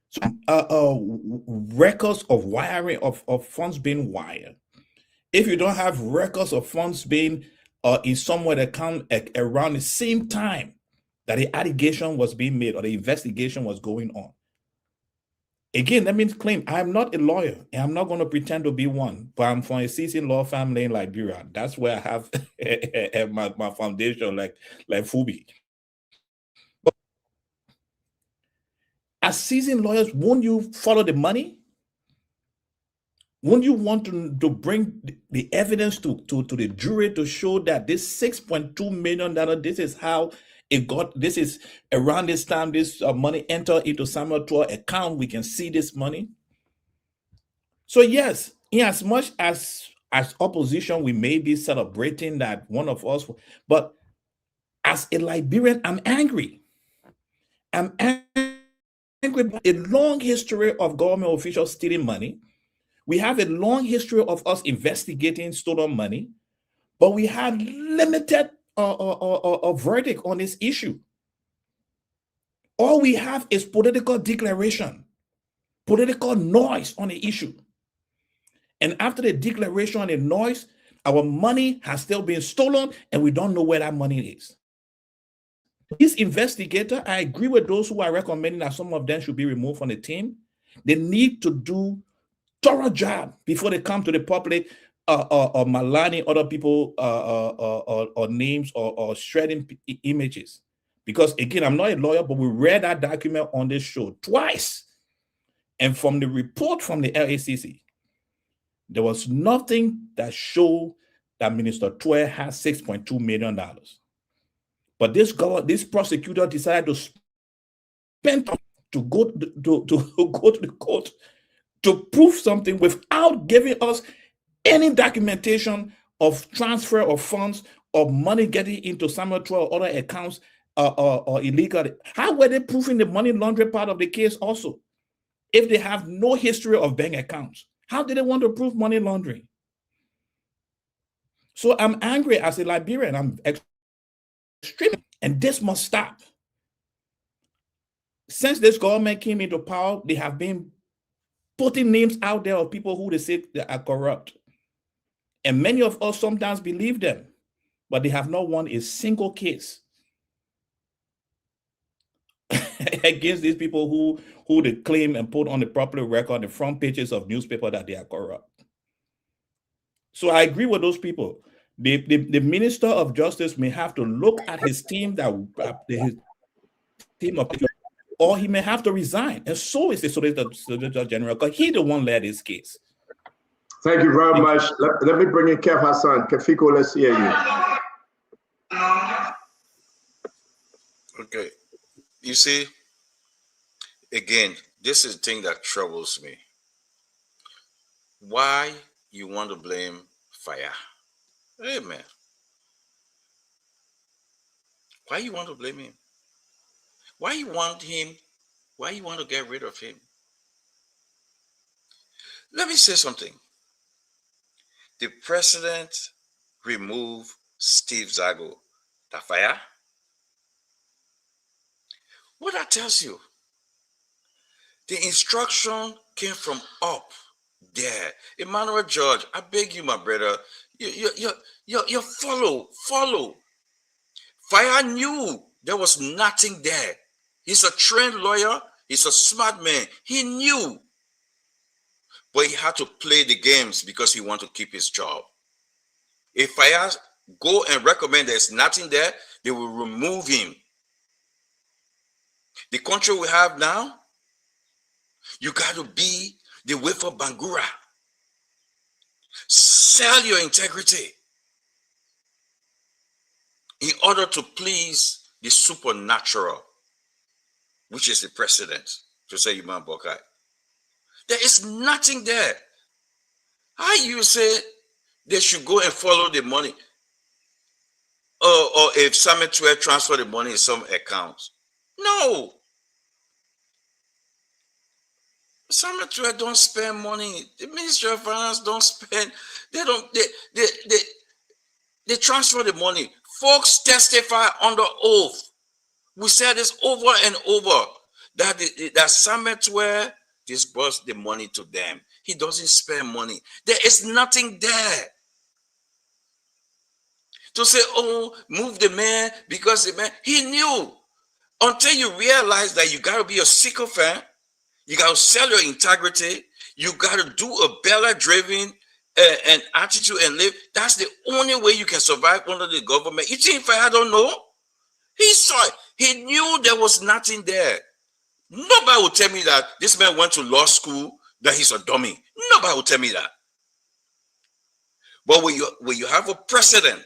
So, records of wiring of funds being wired. If you don't have records of funds being in somewhere account around the same time that the allegation was being made or the investigation was going on. Again, let me claim I'm not a lawyer and I'm not going to pretend to be one, but I'm from a seasoned law family in Liberia. That's where I have my foundation, like Fubi. But as seasoned lawyers, won't you follow the money? Won't you want to bring the evidence to the jury to show that this $6.2 million, this is how This is around this time, this money enter into Samuel 12 account. We can see this money. So yes, in as much as opposition, we may be celebrating that one of us, but as a Liberian, I'm angry. I'm angry about a long history of government officials stealing money. We have a long history of us investigating stolen money, but we have limited verdict on this issue. All we have is political declaration, political noise on the issue. And after the declaration and noise, our money has still been stolen and we don't know where that money is. This investigator, I agree with those who are recommending that some of them should be removed from the team. They need to do thorough job before they come to the public or maligning other people or names or shredding images. Because again, I'm not a lawyer, but we read that document on this show twice. And from the report from the LACC, there was nothing that showed that Minister Twe has $6.2 million. But this prosecutor decided to spend to go to the court to prove something without giving us any documentation of transfer of funds or money getting into Samuel 12 or other accounts or illegal. How were they proving the money laundering part of the case also? If they have no history of bank accounts, how did they want to prove money laundering? So I'm angry as a Liberian. I'm extremely, and this must stop. Since this government came into power, they have been putting names out there of people who they say they are corrupt. And many of us sometimes believe them, but they have not won a single case against these people who they claim and put on the proper record on the front pages of newspaper that they are corrupt. So I agree with those people. The Minister of Justice may have to look at his team, his team of people, or he may have to resign. And so is the Solicitor General, because he the one led this case. Thank you very much. Let me bring in Kev Hassan. Kefiko, let's hear you. Okay. You see, again, this is the thing that troubles me. Why you want to blame fire? Hey, man. Why you want to blame him? Why you want him? Why you want to get rid of him? Let me say something. The president removed Steve Zago. The fire? What that tells you? The instruction came from up there. Emmanuel George, I beg you, my brother, you follow. Fire knew there was nothing there. He's a trained lawyer. He's a smart man. He knew. But he had to play the games because he wanted to keep his job. If Fire go and recommend there's nothing there, they will remove him. The country we have now, you got to be the way for Bangura. Sell your integrity in order to please the supernatural, which is the president, to say Imam Bokai. There is nothing there. How you say they should go and follow the money? Or if Samuel Twe transfer the money in some accounts. No. Samuel Twe don't spend money. The Ministry of Finance don't spend. They transfer the money. Folks testify under oath. We said this over and over that Samuel Twe disbursed the money to them. He doesn't spend money. There is nothing there. To say, oh, move the man because the man, he knew. Until you realize that you got to be a sycophant, you got to sell your integrity, you got to do a Bella-driven and attitude and live. That's the only way you can survive under the government. You think if I don't know? He saw it. He knew there was nothing there. Nobody will tell me that this man went to law school, that he's a dummy. Nobody will tell me that. But when you have a president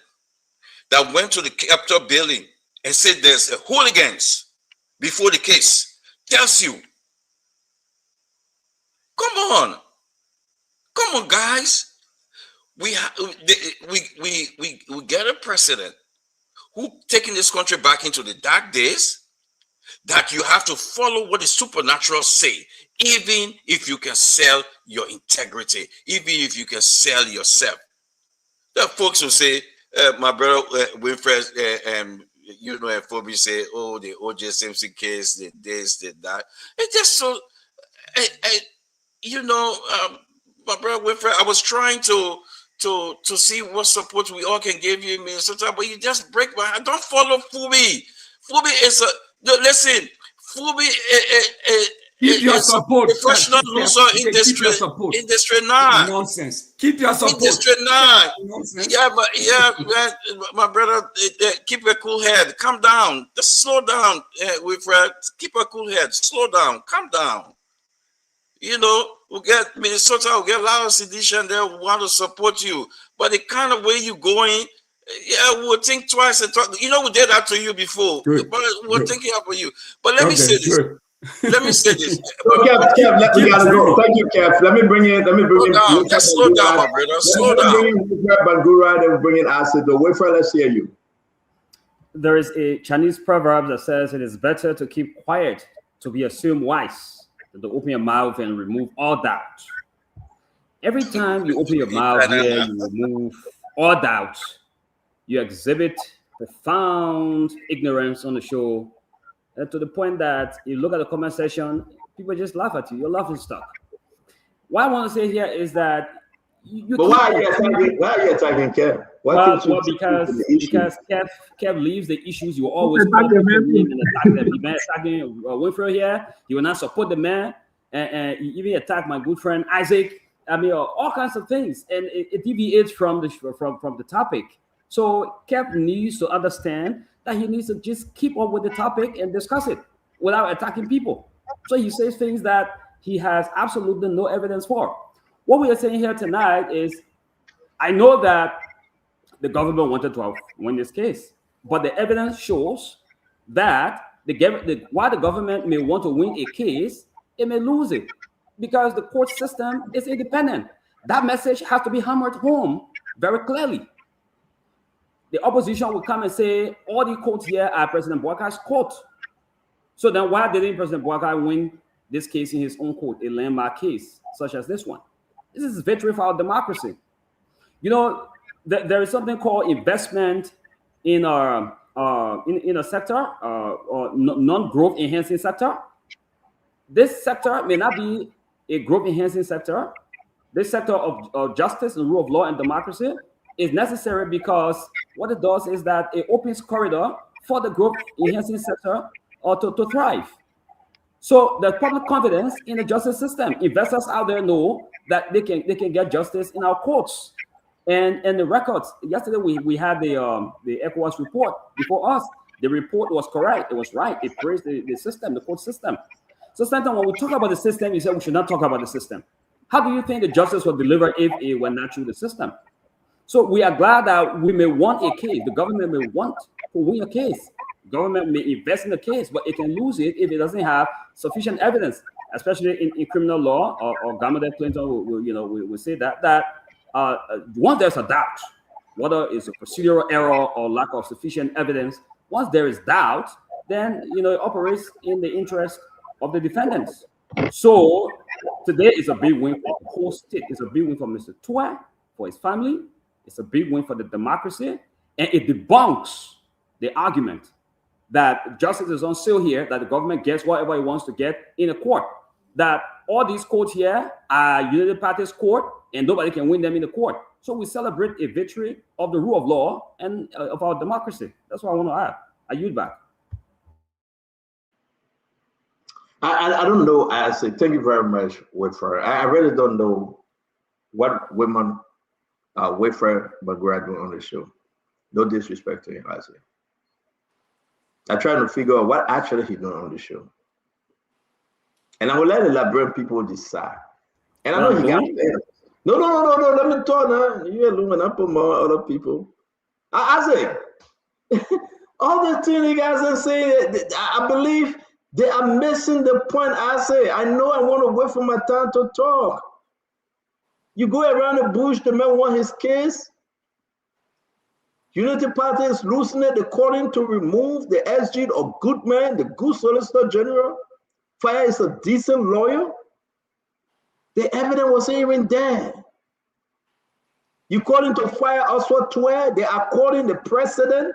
that went to the Capitol building and say there's a hooligans before the case, tells you, come on, guys. We get a president who taking this country back into the dark days, that you have to follow what the supernatural say, even if you can sell your integrity, even if you can sell yourself. There are folks who say, my brother Winfred, you know, and Phoebe say, oh, the O.J. Simpson case, the this, the that. It's just so, you know, my brother Winfred, I was trying to see what support we all can give you in Minnesota, but you just break my heart. Don't follow Phoebe. Phoebe is a, listen, Phoebe keep your is support. a professional loser in District 9. Nonsense. Keep your support. In District 9. Nonsense. Yeah, but my brother, keep a cool head. Calm down. Just slow down, Winfred. Keep a cool head. Slow down. Calm down. You know, we'll get Minnesota, we'll get a lot of sedition there, we want to support you. But the kind of way you're going, yeah, we'll think twice and talk. You know, we did that to you before, but we're thinking up for you. But let me say this. Let me say this. Kev, let me go. Thank you, Kev. Let me bring in. Down. Just slow down, my brother. Slow down. Bring in Bangura, then we bring in Acid. Wait for let's hear you. There is a Chinese proverb that says it is better to keep quiet to be assumed wise than to open your mouth and remove all doubt. Every time you open your mouth here, you remove all doubt. You exhibit profound ignorance on the show, to the point that you look at the comment section, people just laugh at you. You're laughing stock. What I want to say here is that but why are you attacking Kev? Well, because Kev leaves the issues. You always attack them. He been attacking Winfrey here. He will not support the man, and he even attacked my good friend Isaac. I mean, all kinds of things, and it deviates from the topic. So Kev needs to understand that he needs to just keep up with the topic and discuss it without attacking people. So he says things that he has absolutely no evidence for. What we are saying here tonight is, I know that the government wanted to win this case, but the evidence shows that while the government may want to win a case, it may lose it because the court system is independent. That message has to be hammered home very clearly. The opposition will come and say, all the courts here are President Bouakar's court. So then why didn't President Bouakar win this case in his own court, a landmark case such as this one? This is victory for our democracy. You know, there is something called investment in a sector or non-growth enhancing sector. This sector may not be a growth enhancing sector. This sector of justice and rule of law and democracy is necessary because what it does is that it opens corridor for the growth enhancing sector to thrive. So there's public confidence in the justice system. Investors out there know that they can get justice in our courts. And the records, yesterday we had the ECOWAS report before us. The report was correct. It was right. It praised the system, the court system. So sometimes when we talk about the system, you say we should not talk about the system. How do you think the justice will deliver if it were not through the system? So we are glad that we may want a case. The government may want to win a case. Government may invest in the case, but it can lose it if it doesn't have sufficient evidence, especially in criminal law. Or Gamade Clinton will say that once there's a doubt, whether it's a procedural error or lack of sufficient evidence, once there is doubt, then it operates in the interest of the defendants. So today is a big win for the whole state. It's a big win for Mr. Tua, for his family. It's a big win for the democracy, and it debunks the argument that justice is on sale here, that the government gets whatever it wants to get in a court, that all these courts here are Unity Party's court, and nobody can win them in the court. So we celebrate a victory of the rule of law and of our democracy. That's what I want to add. I yield back. I don't know. I say thank you very much, Whitford. I really don't know what women Whitford McGrath doing on the show. No disrespect to him, I say. I'm trying to figure out what actually he's doing on the show. And I will let the Liberian people decide. And I know he got there. No. Let me talk now. You alone and up more other people. I say, All the things you guys are saying, I believe they are missing the point. I say, I know I want to wait for my time to talk. You go around the bush, the man want his case. Unity Party is losing it according to remove the SG of Goodman, the good Solicitor General. Fire is a decent lawyer. The evidence wasn't even there. You calling to fire also where they are calling the president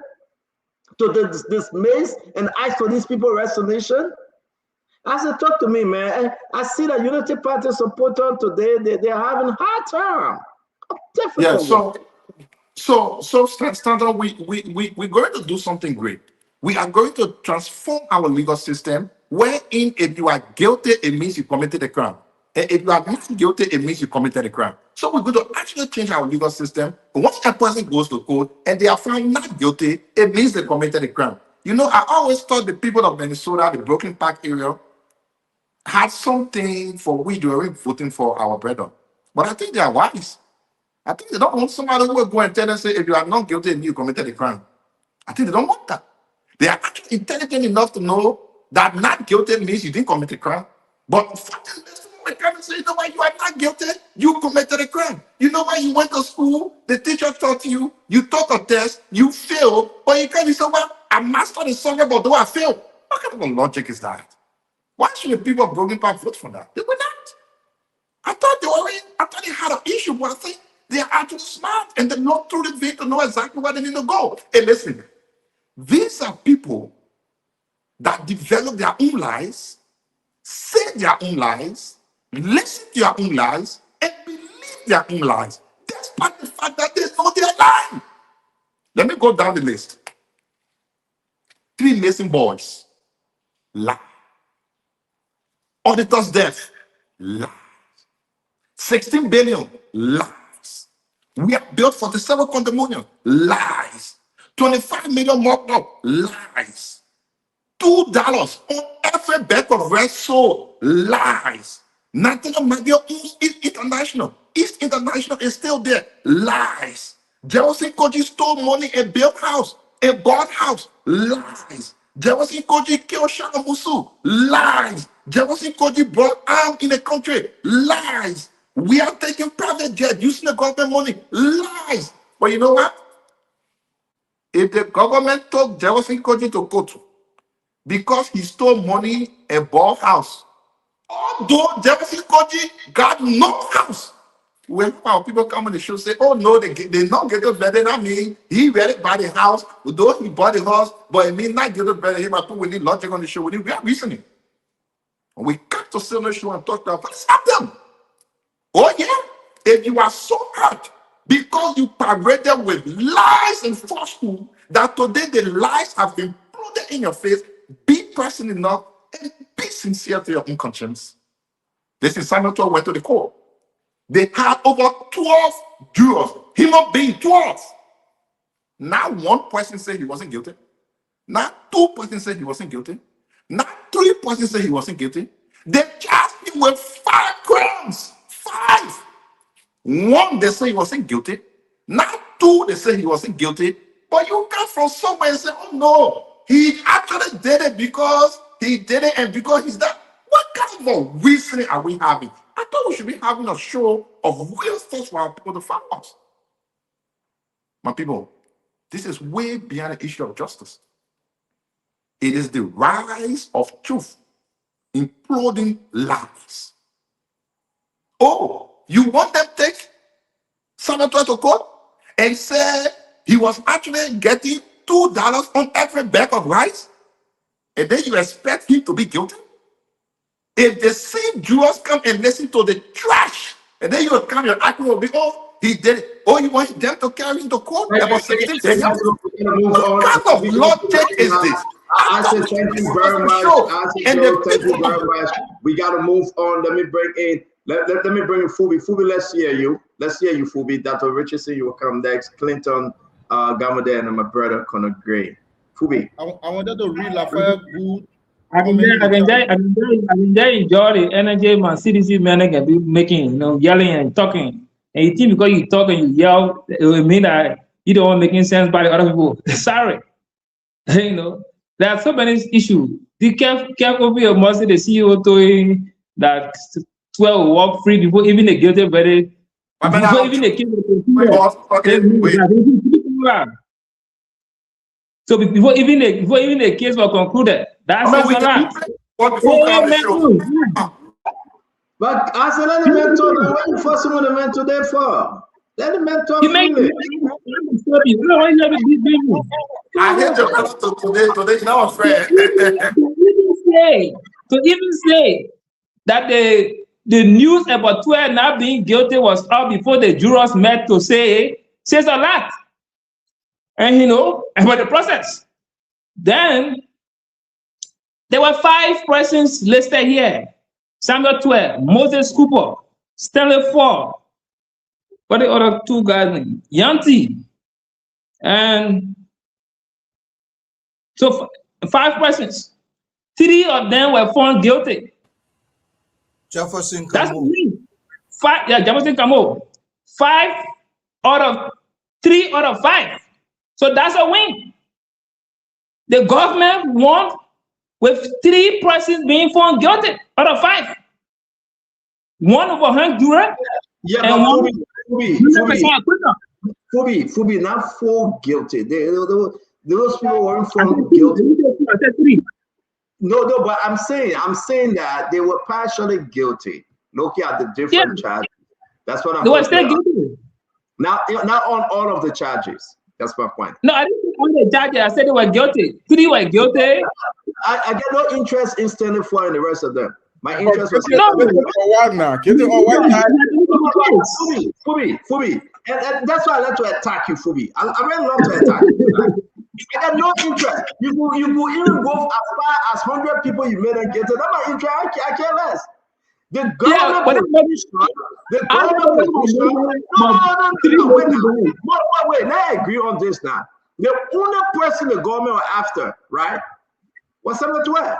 to dismiss and ask for these people resignation. I said, talk to me, man. I see that Unity Party supporter today, they're having hard time. Yeah, so Standard, we're going to do something great. We are going to transform our legal system wherein if you are guilty, it means you committed a crime. And if you are not guilty, it means you committed a crime. So we're going to actually change our legal system. Once a person goes to court and they are found not guilty, it means they committed a crime. You know, I always thought the people of Minnesota, the Brooklyn Park area, had something for which they were voting for our brethren. But I think they are wise. I think they don't want somebody who will go and tell them, say, if you are not guilty and you committed a crime. I think they don't want that. They are actually intelligent enough to know that not guilty means you didn't commit a crime. But someone come and say, you know why you are not guilty? You committed a crime. You know why you went to school? The teacher taught you. You took a test. You failed. But you can't say, well, I mastered the song about though I failed. What kind of logic is that? Why should the people of Broken Park vote for that? They were not. I thought they had an issue, but I think they are actually smart and they know through the vehicle, know exactly where they need to go. Hey, listen, these are people that develop their own lies, say their own lies, listen to their own lies, and believe their own lies, despite the fact that they know they're lying. Let me go down the list. 3 missing boys, lie. Auditor's death, lie. 16 billion, lies. We have built 47 condominiums, lies. 25 million mocked up, lies. $2 on every bag of rice sold, lies. National Media owns East International. East International is still there, lies. Jealousy Koji stole money and built house, and bought house, lies. Jealousy Koji killed Shana Musu, lies. Jealousy Koji brought arms in the country, lies. We are taking private jet using the government money, lies. But you know what? If the government took Jealousy Koji to court because he stole money and bought house, although Jealousy Koji got no house, when our people come on the show say, oh no, they not get it better than me. He ready buy the house, although he bought the house, but it mean not get it better than him. I put we need logic on the show. We are reasoning. And we got to sit on the show and talk about what's happened. Oh yeah, if you are so hurt because you paraded with lies and falsehood that today the lies have been put in your face, be person enough and be sincere to your own conscience. This is Simon 12 went to the court. They had over 12 jurors, human being 12. Not one person said he wasn't guilty. Not 2 persons said he wasn't guilty. Not 3 persons said he wasn't guilty. They charged him with 5 crimes. 5. 1, they say he wasn't guilty. Not 2, they say he wasn't guilty. But you come from somewhere and say, oh no, he actually did it because he did it and because he's that. What kind of a reasoning are we having? I thought we should be having a show of real thoughts for our people to follow us. My people, this is way beyond the issue of justice. It is the rise of truth, imploding lies. Oh, you want them to take Senator to court and say he was actually getting $2 on every bag of rice? And then you expect him to be guilty? If the same jurors come and listen to the trash, and then you will come and act will be, oh, he did it. Oh, you want them to carry him to court about 16 days? What kind of logic is this? I said thank you very much. Thank you very much. We gotta move on. Let me bring in let me bring in Fubi. Fubi, let's hear you. Let's hear you, Fubi. Dr. Richardson, you will come next. Clinton Gamade and my brother Conor Gray. Fubi. I wanted to read Lafayette Good. I've been there enjoy the energy my CDC man can be making, you know, yelling and talking. And you think because you talk and you yell, it will mean that you don't want making sense by the other people. Sorry. You know, there are so many issues. Be careful with your must the CEO doing that 12 walk free before even a guilty verdict. Before even a case so before even a case was concluded, that's a lot. But as an mentor, why you force him on the mentor there for? Let the mentor freely. I hate your brother today. Now I'm friend. To even say that the news about 12 now being guilty was up before the jurors met to say says a lot. And you know about the process. Then there were 5 persons listed here. Samuel 12, Moses Cooper, Stanley Ford. What the other 2 guys? Yanti. And so 5 persons. 3 of them were found guilty. Jefferson That's Camo. 5, yeah, Jefferson Camo. 3 out of 5. So that's a win. The government won with 3 persons being found guilty out of 5. 1 overhung juror. Yeah, and but 1 Fubi, not 4 guilty. Those people weren't found guilty. No, but I'm saying that they were partially guilty. Looking at the different charges. That's what I'm They were still guilty. Not on all of the charges. That's my point. No, I didn't say on the charges. I said they were guilty. 3 were guilty. I get no interest in standing for and the rest of them. My interest was Fubi. And that's why I like to attack you, Fubi. I really love to attack you. I got no interest. You will even go as far as 100 people you made and get it. That's my interest. I care less. The government Wait, let I agree on this now. The only person the government were after, right, was Samuel 12.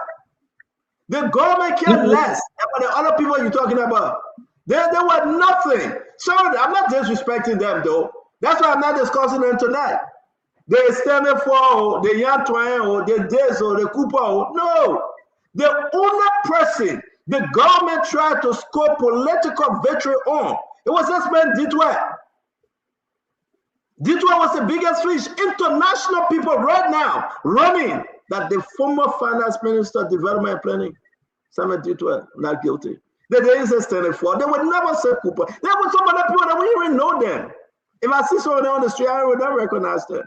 The government cared less about the other people you're talking about. They were nothing. Sorry, I'm not disrespecting them though. That's why I'm not discussing them tonight. They standing for the Yantwine or the Des or the Cooper. No. The only person the government tried to score political victory on, it was this man Ditwell. Ditwell was the biggest fish. International people right now running that the former finance minister of development and planning, Samuel Ditwell, not guilty. They didn't stand for. They would never say Cooper. There were some other people that we even know them. If I see someone on the street, I would never recognize them.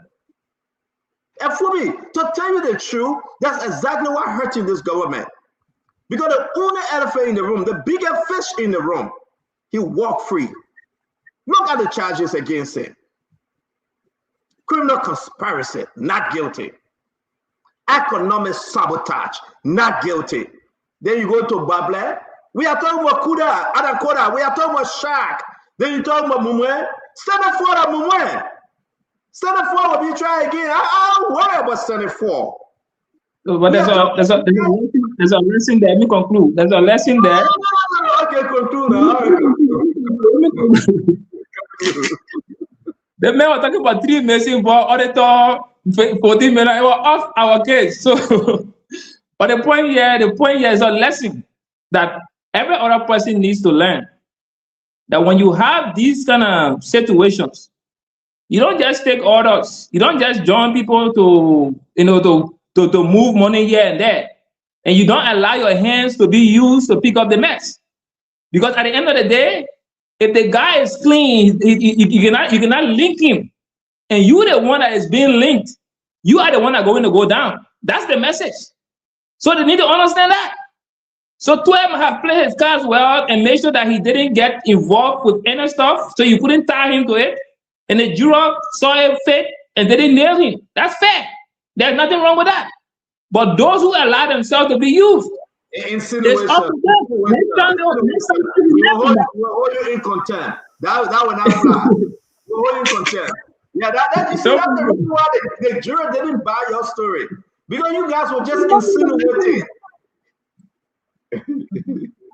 And for me, to tell you the truth, that's exactly what hurting this government. Because the only elephant in the room, the biggest fish in the room, he walked free. Look at the charges against him. Criminal conspiracy, not guilty. Economic sabotage, not guilty. Then you go to Babla. We are talking about Kuda, Adakoda. We are talking about Shark. Then you talk about Mumwe. Stand for the Mumwe. Stand for will be try again. I don't worry about standing for. But there's a lesson there. Let me conclude. There's a lesson there. Okay, conclude now. The man was talking about 3 missing for auditor, 14 million. It was off our case. So, but the point here is a lesson that every other person needs to learn. That when you have these kind of situations, you don't just take orders. You don't just join people to move money here and there, and you don't allow your hands to be used to pick up the mess. Because at the end of the day, if the guy is clean, you cannot link him, and you're the one that is being linked. You are the one that's going to go down. That's the message. So they need to understand that. So 12 have played his cards well and made sure that he didn't get involved with any stuff, so you couldn't tie him to it. And the juror saw it fit and they didn't nail him. That's fair. There's nothing wrong with that. But those who allow themselves to be used, insinuation. We'll hold you in contempt. That will not fly. We'll hold you in contempt. Yeah, that's the reason why the juror didn't buy your story. Because you guys were just insinuating.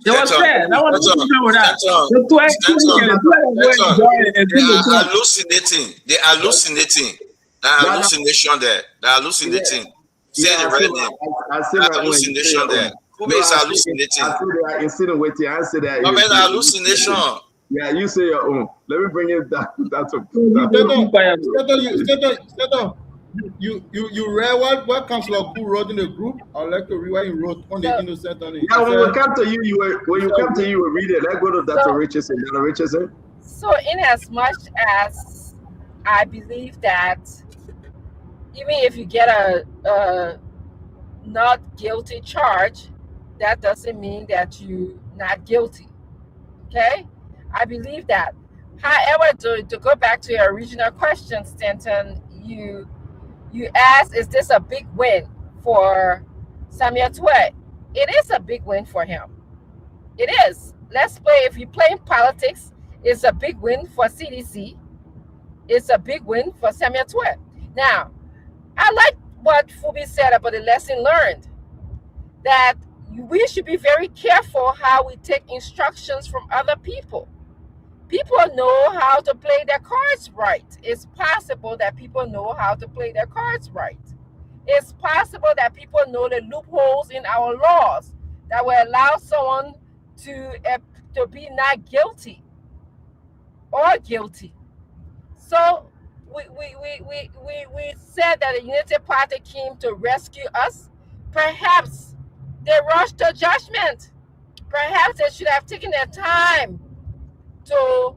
They were fair. That was hallucinating. They are hallucinating. They are hallucination there. They are hallucinating. Say the right name. I say that hallucination there. Who is hallucinating? I say they are insinuating. I say that. I mean hallucination. Yeah, you say your own. Let me bring it down. You read what Councillor Ku wrote in the group? I'd like to read what he wrote on the innocent on it. Yeah, when we come to you, you will read it. Let's go to Dr. Richardson. Dr. Richardson. So, in as much as I believe that even if you get a not guilty charge, that doesn't mean that you're not guilty. Okay, I believe that. However, to go back to your original question, Stanton, you asked, is this a big win for Samuel Twe? It is a big win for him. It is. Let's play. If you play in politics, it's a big win for CDC. It's a big win for Samuel Twe. Now, I like what Fubi said about the lesson learned, that we should be very careful how we take instructions from other people. People know how to play their cards right. It's possible that people know how to play their cards right. It's possible that people know the loopholes in our laws that will allow someone to be not guilty or guilty. So we said that the Unity Party came to rescue us. Perhaps they rushed to judgment. Perhaps they should have taken their time to,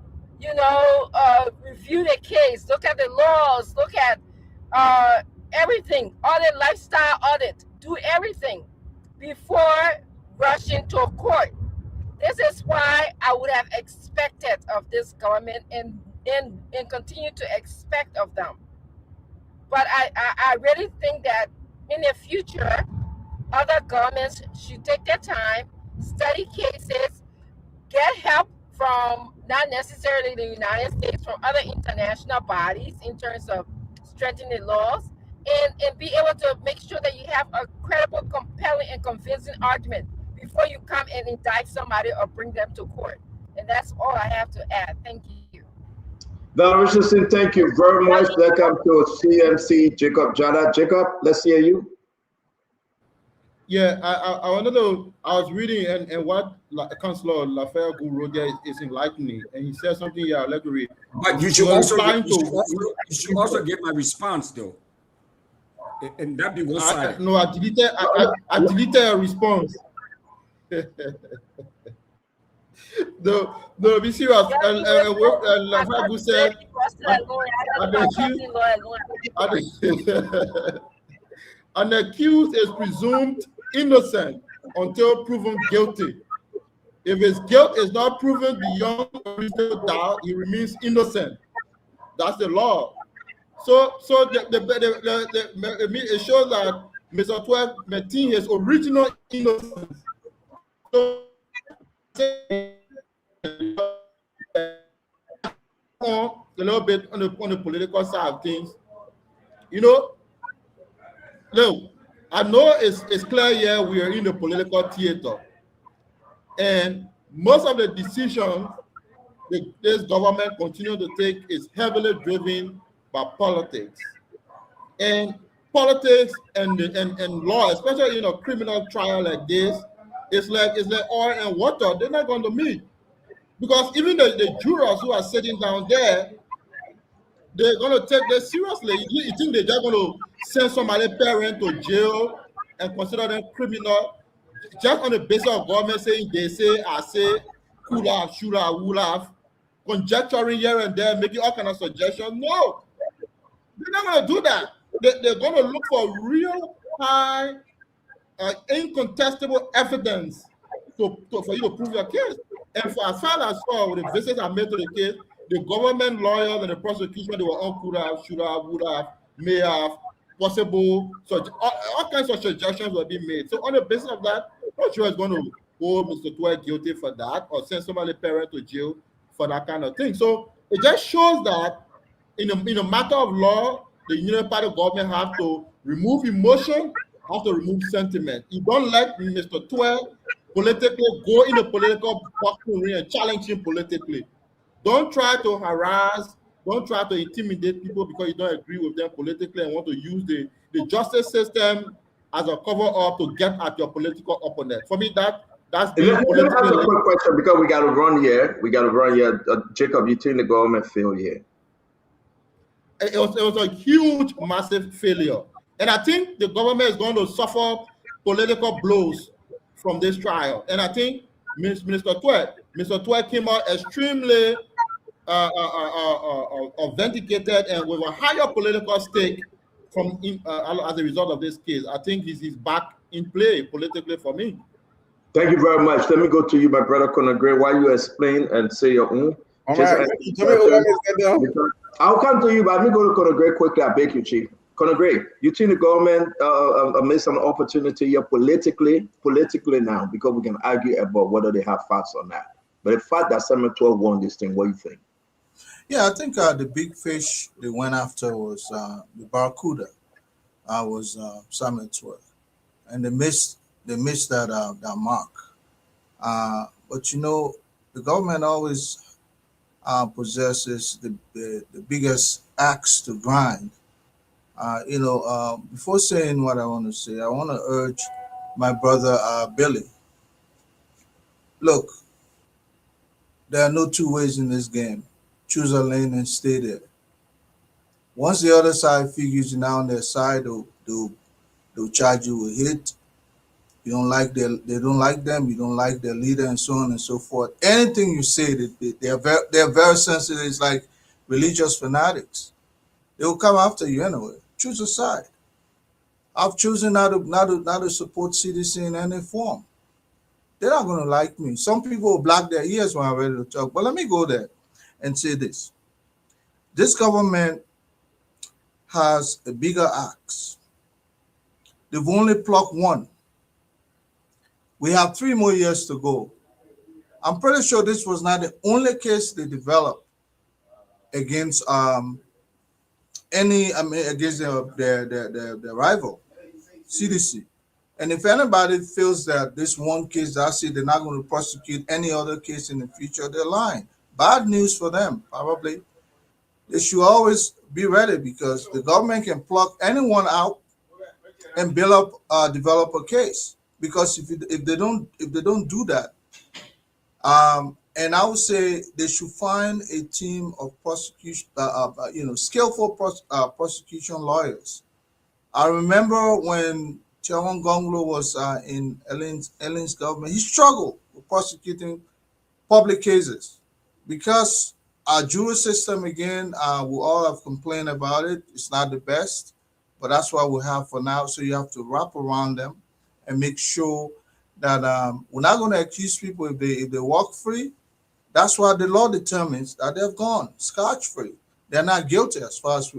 review the case, look at the laws, look at everything, audit, lifestyle audit, do everything before rushing to court. This is why I would have expected of this government and continue to expect of them. But I really think that in the future, other governments should take their time, study cases, get help from not necessarily the United States, from other international bodies in terms of strengthening laws, and be able to make sure that you have a credible, compelling, and convincing argument before you come and indict somebody or bring them to court. And that's all I have to add. Thank you. Dr. Richardson, thank you very much. Welcome to CMC Jacob Jada. Jacob, let's hear you. Yeah, I wanted to. I was reading and what Councillor Lafergu wrote there is enlightening, and he said something here. I'd like to read. But you should also get my response though, and that be one side. No, I deleted a response. No, be serious. And Lafergu said, an accused is presumed innocent until proven guilty. If his guilt is not proven beyond reasonable doubt, he remains innocent. That's the law. So it shows that Mr. 12 maintained his original innocence. So, a little bit on the political side of things, look, I know it's clear here we are in the political theater, and most of the decisions this government continues to take is heavily driven by politics, and politics and law, especially in a criminal trial like this, it's like oil and water. They're not going to meet, because even the jurors who are sitting down there, they're going to take this seriously. You think they're just going to send somebody parent to jail and consider them criminal just on the basis of government saying they say, I say, could have, should have, would have, conjecturing here and there, making all kinds of suggestions? No, they're not going to do that. They're going to look for real high, incontestable evidence for you to prove your case. And for as far as the visits I made to the case, the government lawyers and the prosecution, they were all could have, should have, would have, may have, possible. So all kinds of suggestions were being made. So on the basis of that, I'm not sure it's going to hold Mr. Twe guilty for that or send somebody parent to jail for that kind of thing. So it just shows that in a matter of law, the Union Party government have to remove emotion, have to remove sentiment. You don't let Mr. Twe politically go in a political boxing ring and challenge him politically. Don't try to harass, don't try to intimidate people because you don't agree with them politically and want to use the justice system as a cover-up to get at your political opponent. For me, that's Let being me ask politically. a quick question because we got to run here. Jacob, you think the government failed here? It was a huge, massive failure. And I think the government is going to suffer political blows from this trial. And I think Minister Twe came out extremely vindicated and with a higher political stake from as a result of this case. I think he's back in play politically for me. Thank you very much. Let me go to you, my brother Conor Gray, while you explain and say your own. I'll come to you, but let me go to Conor Gray quickly. I beg you, Chief. Conor Gray, you think the government missed an opportunity here politically now, because we can argue about whether they have facts or not. But the fact that Samuel 12 won this thing, what do you think? Yeah, I think the big fish they went after was the Barracuda. Was Samuel 12, and they missed that mark. But you know, the government always possesses the biggest axe to grind. Before saying what I want to say, I want to urge my brother Billy. Look, there are no two ways in this game. Choose a lane and stay there. Once the other side figures you're now on their side, they'll charge you with hate. You don't like they don't like them. You don't like their leader, and so on and so forth. Anything you say, they're very sensitive. It's like religious fanatics. They will come after you anyway. Choose a side. I've chosen not to support CDC in any form. They're not going to like me. Some people will block their ears when I'm ready to talk. But let me go there and say this. This government has a bigger axe. They've only plucked one. We have 3 more years to go. I'm pretty sure this was not the only case they developed against against their rival, CDC. And if anybody feels that this one case, I see they're not going to prosecute any other case in the future, they're lying. Bad news for them, probably. They should always be ready, because the government can pluck anyone out and develop a case. Because if they don't do that, and I would say they should find a team of prosecution, skillful prosecution lawyers. I remember when Chairman Gonglo was in Ellen's government, he struggled with prosecuting public cases because our jury system, again, we all have complained about it. It's not the best, but that's what we have for now. So you have to wrap around them and make sure that we're not going to accuse people if they walk free. That's why the law determines that they've gone scotch-free. They're not guilty as far as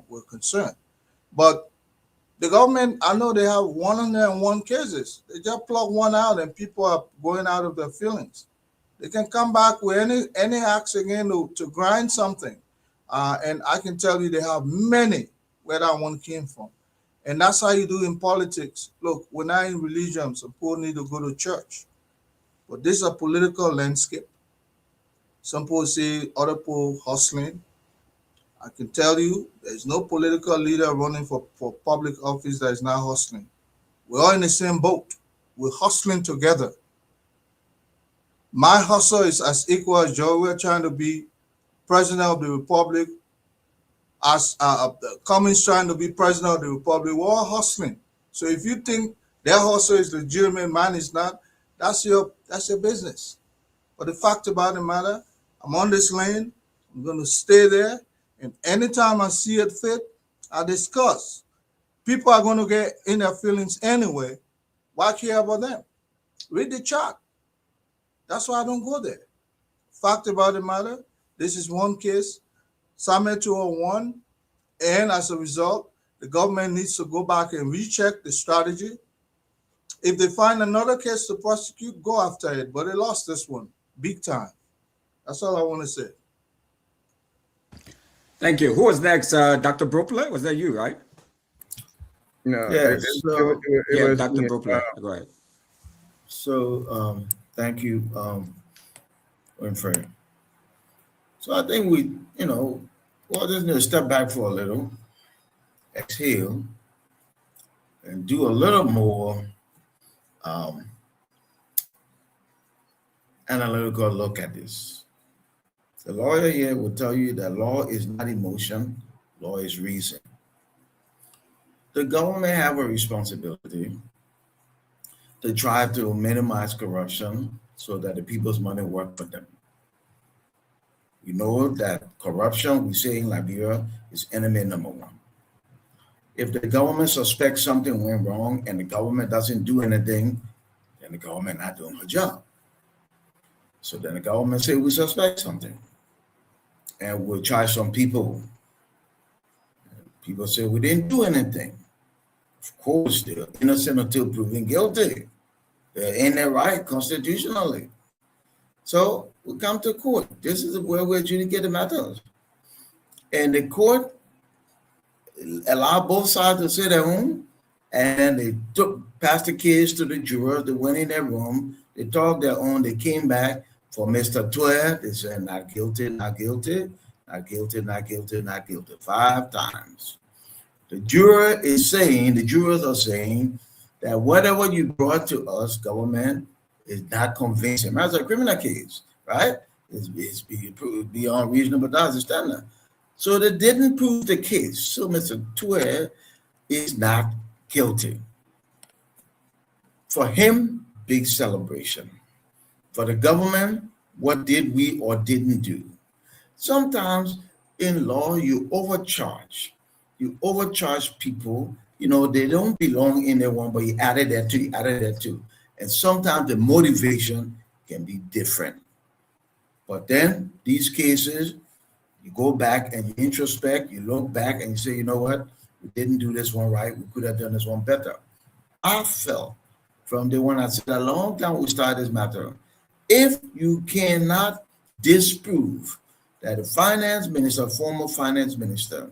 we're concerned. But the government, I know they have 101 cases. They just plug one out and people are going out of their feelings. They can come back with any acts again to grind something. And I can tell you they have many where that one came from. And that's how you do in politics. Look, we're not in religion, so people need to go to church. But this is a political landscape. Some people say other people hustling. I can tell you there's no political leader running for public office that is not hustling. We're all in the same boat. We're hustling together. My hustle is as equal as Joe. We're trying to be president of the republic. As Cummings trying to be president of the republic, we're all hustling. So if you think their hustle is legitimate, mine is not, that's your business. But the fact about the matter, I'm on this lane. I'm going to stay there. And anytime I see it fit, I discuss. People are going to get in their feelings anyway. Why care about them? Read the chart. That's why I don't go there. Fact about the matter, this is one case, Samuel 201, and as a result, the government needs to go back and recheck the strategy. If they find another case to prosecute, go after it. But they lost this one, big time. That's all I want to say. Thank you. Who was next? Dr. Brooklyn? Was that you, right? No. Yes. So, yeah, Dr. Brooklyn. Go ahead. So, thank you, Winfrey. So I think we, just need to step back for a little, exhale, and do a little more analytical look at this. The lawyer here will tell you that law is not emotion, law is reason. The government have a responsibility to try to minimize corruption so that the people's money work for them. You know that corruption, we say in Liberia, is enemy number one. If the government suspects something went wrong and the government doesn't do anything, then the government not doing her job. So then the government say we suspect something, and we'll charge some people. People say we didn't do anything. Of course, they're innocent until proven guilty. They're in their right constitutionally. So we come to court. This is where we adjudicate the matters. And the court allowed both sides to sit at home, and they passed the case to the jurors. They went in their room, they talked their own, they came back for Mr. Twer. They said not guilty, not guilty, not guilty, not guilty, not guilty, 5 times. The jurors are saying that whatever you brought to us, government, is not convincing. That's a criminal case, right? It's beyond reasonable doubt, the standard. So they didn't prove the case. So Mr. Twer is not guilty. For him, big celebration. For the government, what did we or didn't do? Sometimes in law, you overcharge. You overcharge people. You know, they don't belong in there one, but you added that too, you added that too. And sometimes the motivation can be different. But then these cases, you go back and you introspect, you look back and you say, you know what? We didn't do this one right. We could have done this one better. I felt from the one I said a long time we started this matter, if you cannot disprove that the finance minister, former finance minister,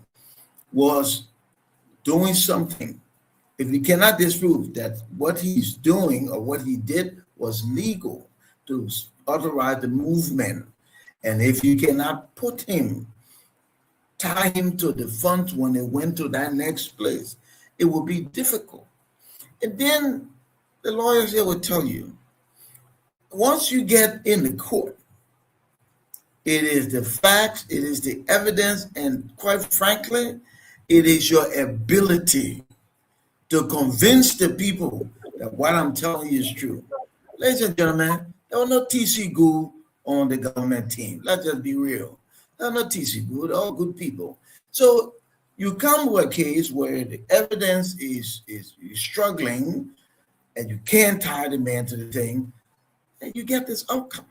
was doing something, if you cannot disprove that what he's doing or what he did was legal to authorize the movement, and if you cannot tie him to the funds when they went to that next place, it will be difficult. And then the lawyers here will tell you, once you get in the court, it is the facts, it is the evidence, and quite frankly, it is your ability to convince the people that what I'm telling you is true. Ladies and gentlemen, there was no TC Gould on the government team. Let's just be real. There was no TC Gould, all good people. So you come to a case where the evidence is struggling and you can't tie the man to the thing, and you get this outcome.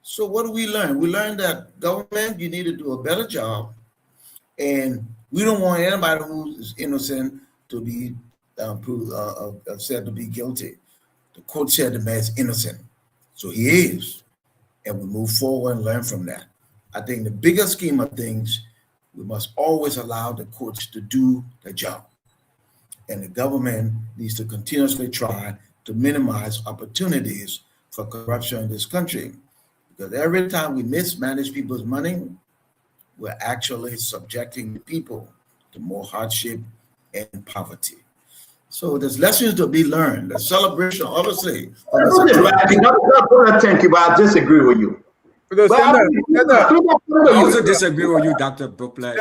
So what do we learn? We learned that government, you need to do a better job, and we don't want anybody who is innocent to be said to be guilty. The court said the man is innocent, so he is, and we move forward and learn from that. I think the bigger scheme of things, we must always allow the courts to do the job, and the government needs to continuously try to minimize opportunities for corruption in this country, because every time we mismanage people's money, we're actually subjecting the people to more hardship and poverty. So there's lessons to be learned. The celebration, obviously. Thank you, but I disagree with you. I also disagree with you, Dr. Bopler.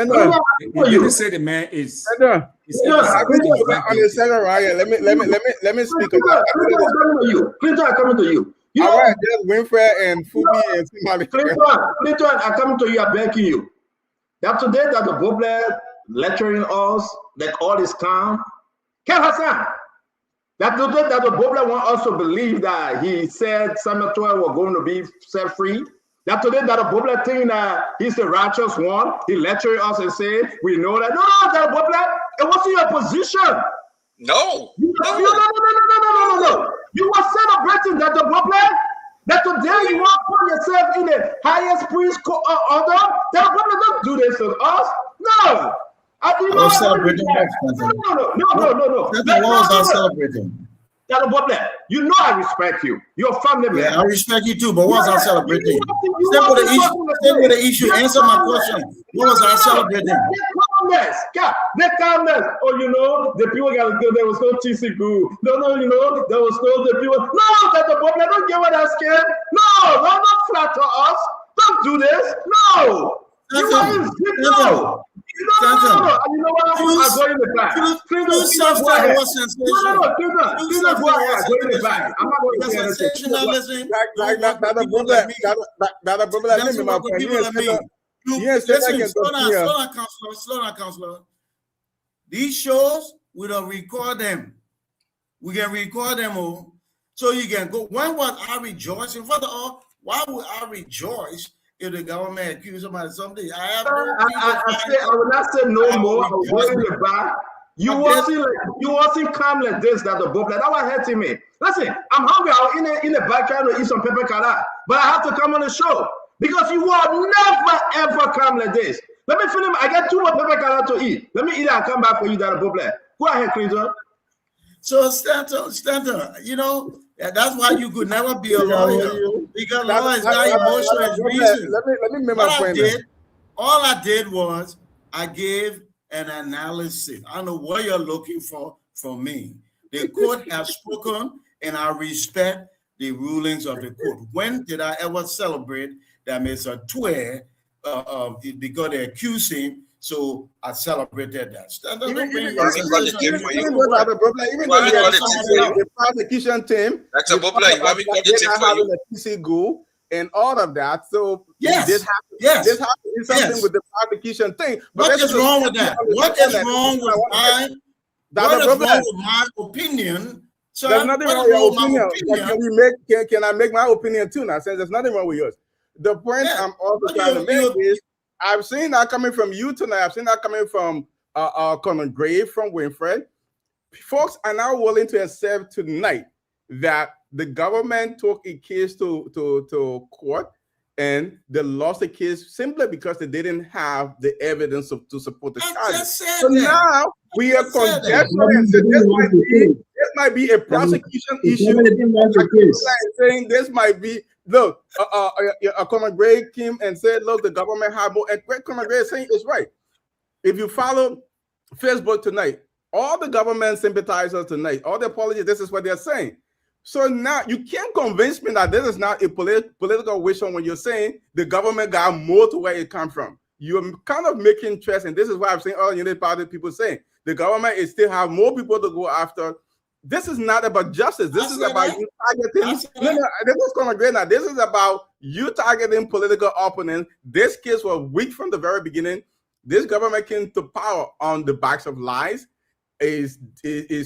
You didn't say the man is. On the second right, let me speak about that. Clinton, I'm coming to you. All right, there's Winfrey and Fubi and somebody. Clinton, I'm coming to you. I'm begging you. That today that the Bopler lecturing us that all is calm. Kel Hassan. That today that the Bopler want us to believe that he said Samuel 12 were going to be set free. That today that the Bopler think that he's the righteous one. He lectured us and said, we know that. No, that Bopler, it wasn't your position. No. No. You were celebrating that the Bopler, that today you want to put yourself in the highest priest order. That Bopler don't do this to us. No. I was celebrating. No. What was I celebrating? That Bopler, you know I respect you. You're a family man. Yeah, I respect you too, but what was I celebrating? Stay with the issue. Answer my question. What was I celebrating? calmness. Yeah, the calmness. Oh, you know, the people got to go. There was no TC group. No, you know, there was no the people. No, that's the problem. Don't get what I'm scared. No, don't flatter us. Don't do this. No. You are in no. No. And you know what? I'm going in the back. Clinton, go ahead. No, Clinton, go ahead. Go in the back. I'm not going to say anything. Slow down, counselor. These shows, we don't record them. We can record them all. So you can go. When was I rejoicing? First of all, why would I rejoice if the government accused somebody of something? I will not say no more. I will go in the back. You wasn't calm like this that the book that was hurting me. Listen, I'm hungry. I was in the back trying to eat some pepper kala, but I have to come on the show because you will never ever come like this. Let me finish. I got 2 more pepper kala to eat. Let me eat it and come back for you, that book. Go ahead, Clinton. So Stanton, you know, that's why you could never be a lawyer because law is not emotional, it's reason. Let me make my point. All I did was I gave an analysis. I don't know what you're looking for from me. The court has spoken, and I respect the rulings of the court. When did I ever celebrate that Mr. Twe because they accused him? So I celebrated that. The prosecution team, the PC go and all of that. So this has to be something with the prosecution thing. But what is wrong with that? What is wrong with my opinion? So there's nothing wrong with your opinion. Can I make my opinion too now? Since there's nothing wrong with yours. The point I'm also trying to make is I've seen that coming from you tonight. I've seen that coming from Conor Gray, from Winfred. Folks are now willing to accept tonight that the government took a case to court and they lost the case simply because they didn't have the evidence to support the charges. So now we are conjecturing that this might be a prosecution issue. Saying this might be. Look, Conor Gray came and said, look, the government had more. And Conor Gray is saying it's right. If you follow Facebook tonight, all the government sympathizers tonight, all the apologies, this is what they're saying. So now you can't convince me that this is not a political vision when you're saying the government got more to where it comes from. You're kind of making trust, and this is why I'm saying all United Party people saying the government is still have more people to go after. This is not about justice. This is about you targeting. This is Conor Gray now. This is about you targeting political opponents. This case was weak from the very beginning. This government came to power on the backs of lies. Is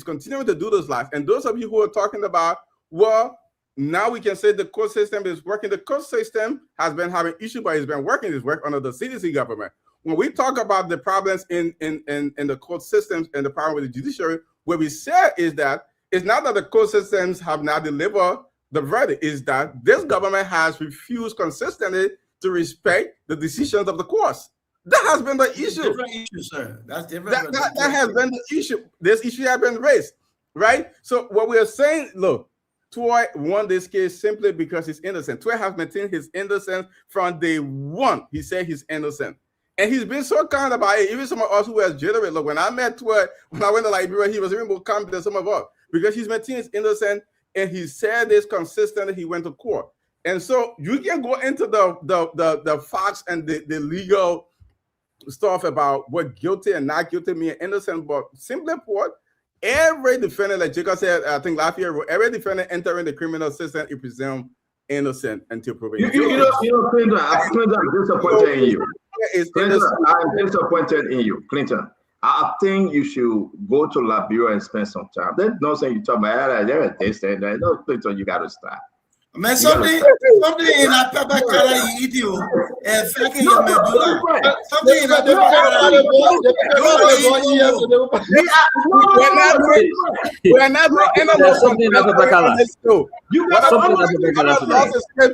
continuing to do those lies. And those of you who are talking about, well, now we can say the court system is working. The court system has been having issues, but it's been working. It's work under the CDC government. When we talk about the problems in the court systems and the problem with the judiciary, what we say is that it's not that the court systems have not delivered the verdict, is that this government has refused consistently to respect the decisions of the courts. That has been the issue. Different issue, sir. That's different. That has been the issue. This issue has been raised, right? So what we are saying, look, Twe won this case simply because he's innocent. Twe has maintained his innocence from day one. He said he's innocent. And he's been so kind about it. Even some of us who has jittery. Look, when I met Twe, when I went to Liberia, he was even more calm than some of us because he's maintained his innocence and he said this consistently. He went to court. And so you can go into the facts and the legal stuff about what guilty and not guilty mean, innocent, but simply put, every defendant, like Jacob said, I think last year, every defendant entering the criminal system is presumed innocent until proven. Clinton, I'm disappointed in you. I'm disappointed in you, Clinton. I think you should go to Liberia and spend some time. There's no saying you talk about this and that. No, Clinton, you got to stop. Man, something in a pepper color you eat you and fucking your medulla. Something in a pepper color we're not animals on this show. You got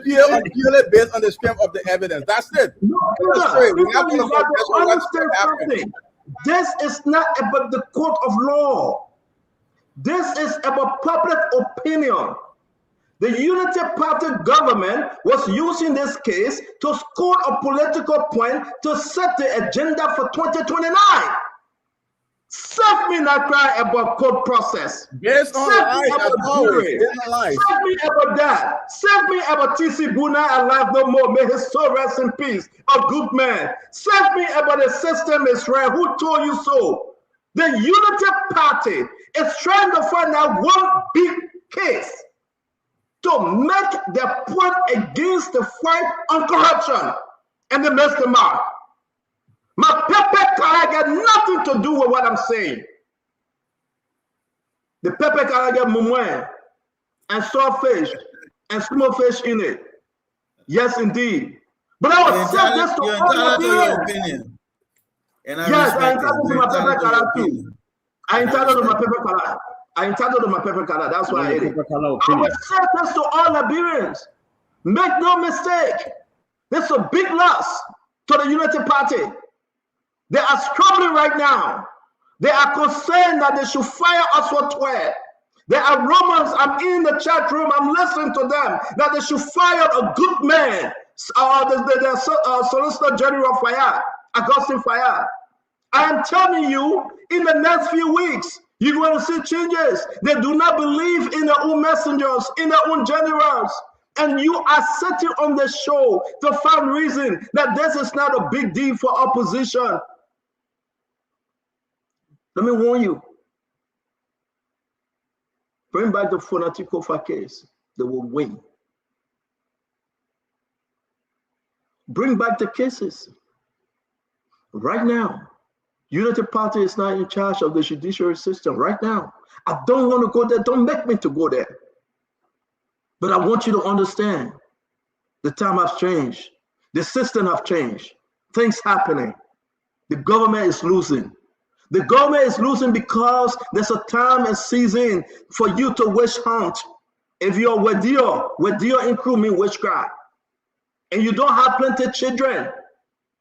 purely based on the strength of the evidence. That's it. This is not about the court of law. This is about public opinion. The Unity Party government was using this case to score a political point to set the agenda for 2029. Save me not cry about court process. Yes, all right. That's always. Save me about that. Save me about T.C. Buna alive no more. May his soul rest in peace. A good man. Save me about the system Israel. Who told you so? The Unity Party is trying to find out one big case to make the point against the fight on corruption, and they missed the mark. My Pepe Kala got nothing to do with what I'm saying. The Pepe Kala got mumwe and sawfish and small fish in it. Yes, indeed. But I was saying this to all of you. Opinion. And I yes, I entitled to my Pepe Kala too. I entitled to my Pepe Kala. I entitled to my Pepe Kala. That's why I ate it. I was saying this to all Liberians. Make no mistake. This is a big loss to the Unity Party. They are struggling right now. They are concerned that they should fire us for 12. There are rumors, I'm in the chat room, I'm listening to them, that they should fire a good man, the Solicitor General Fayad, Augustine Fayad. I am telling you, in the next few weeks, you're going to see changes. They do not believe in their own messengers, in their own generals. And you are sitting on the show to find reason that this is not a big deal for opposition. Let me warn you. Bring back the Fonatikofa case. They will win. Bring back the cases. Right now, Unity Party is not in charge of the judiciary system. Right now, I don't want to go there. Don't make me to go there. But I want you to understand the time has changed. The system has changed. Things happening. The government is losing. The government is losing because there's a time and season for you to witch hunt. If you're Wedio include witchcraft, and you don't have plenty of children,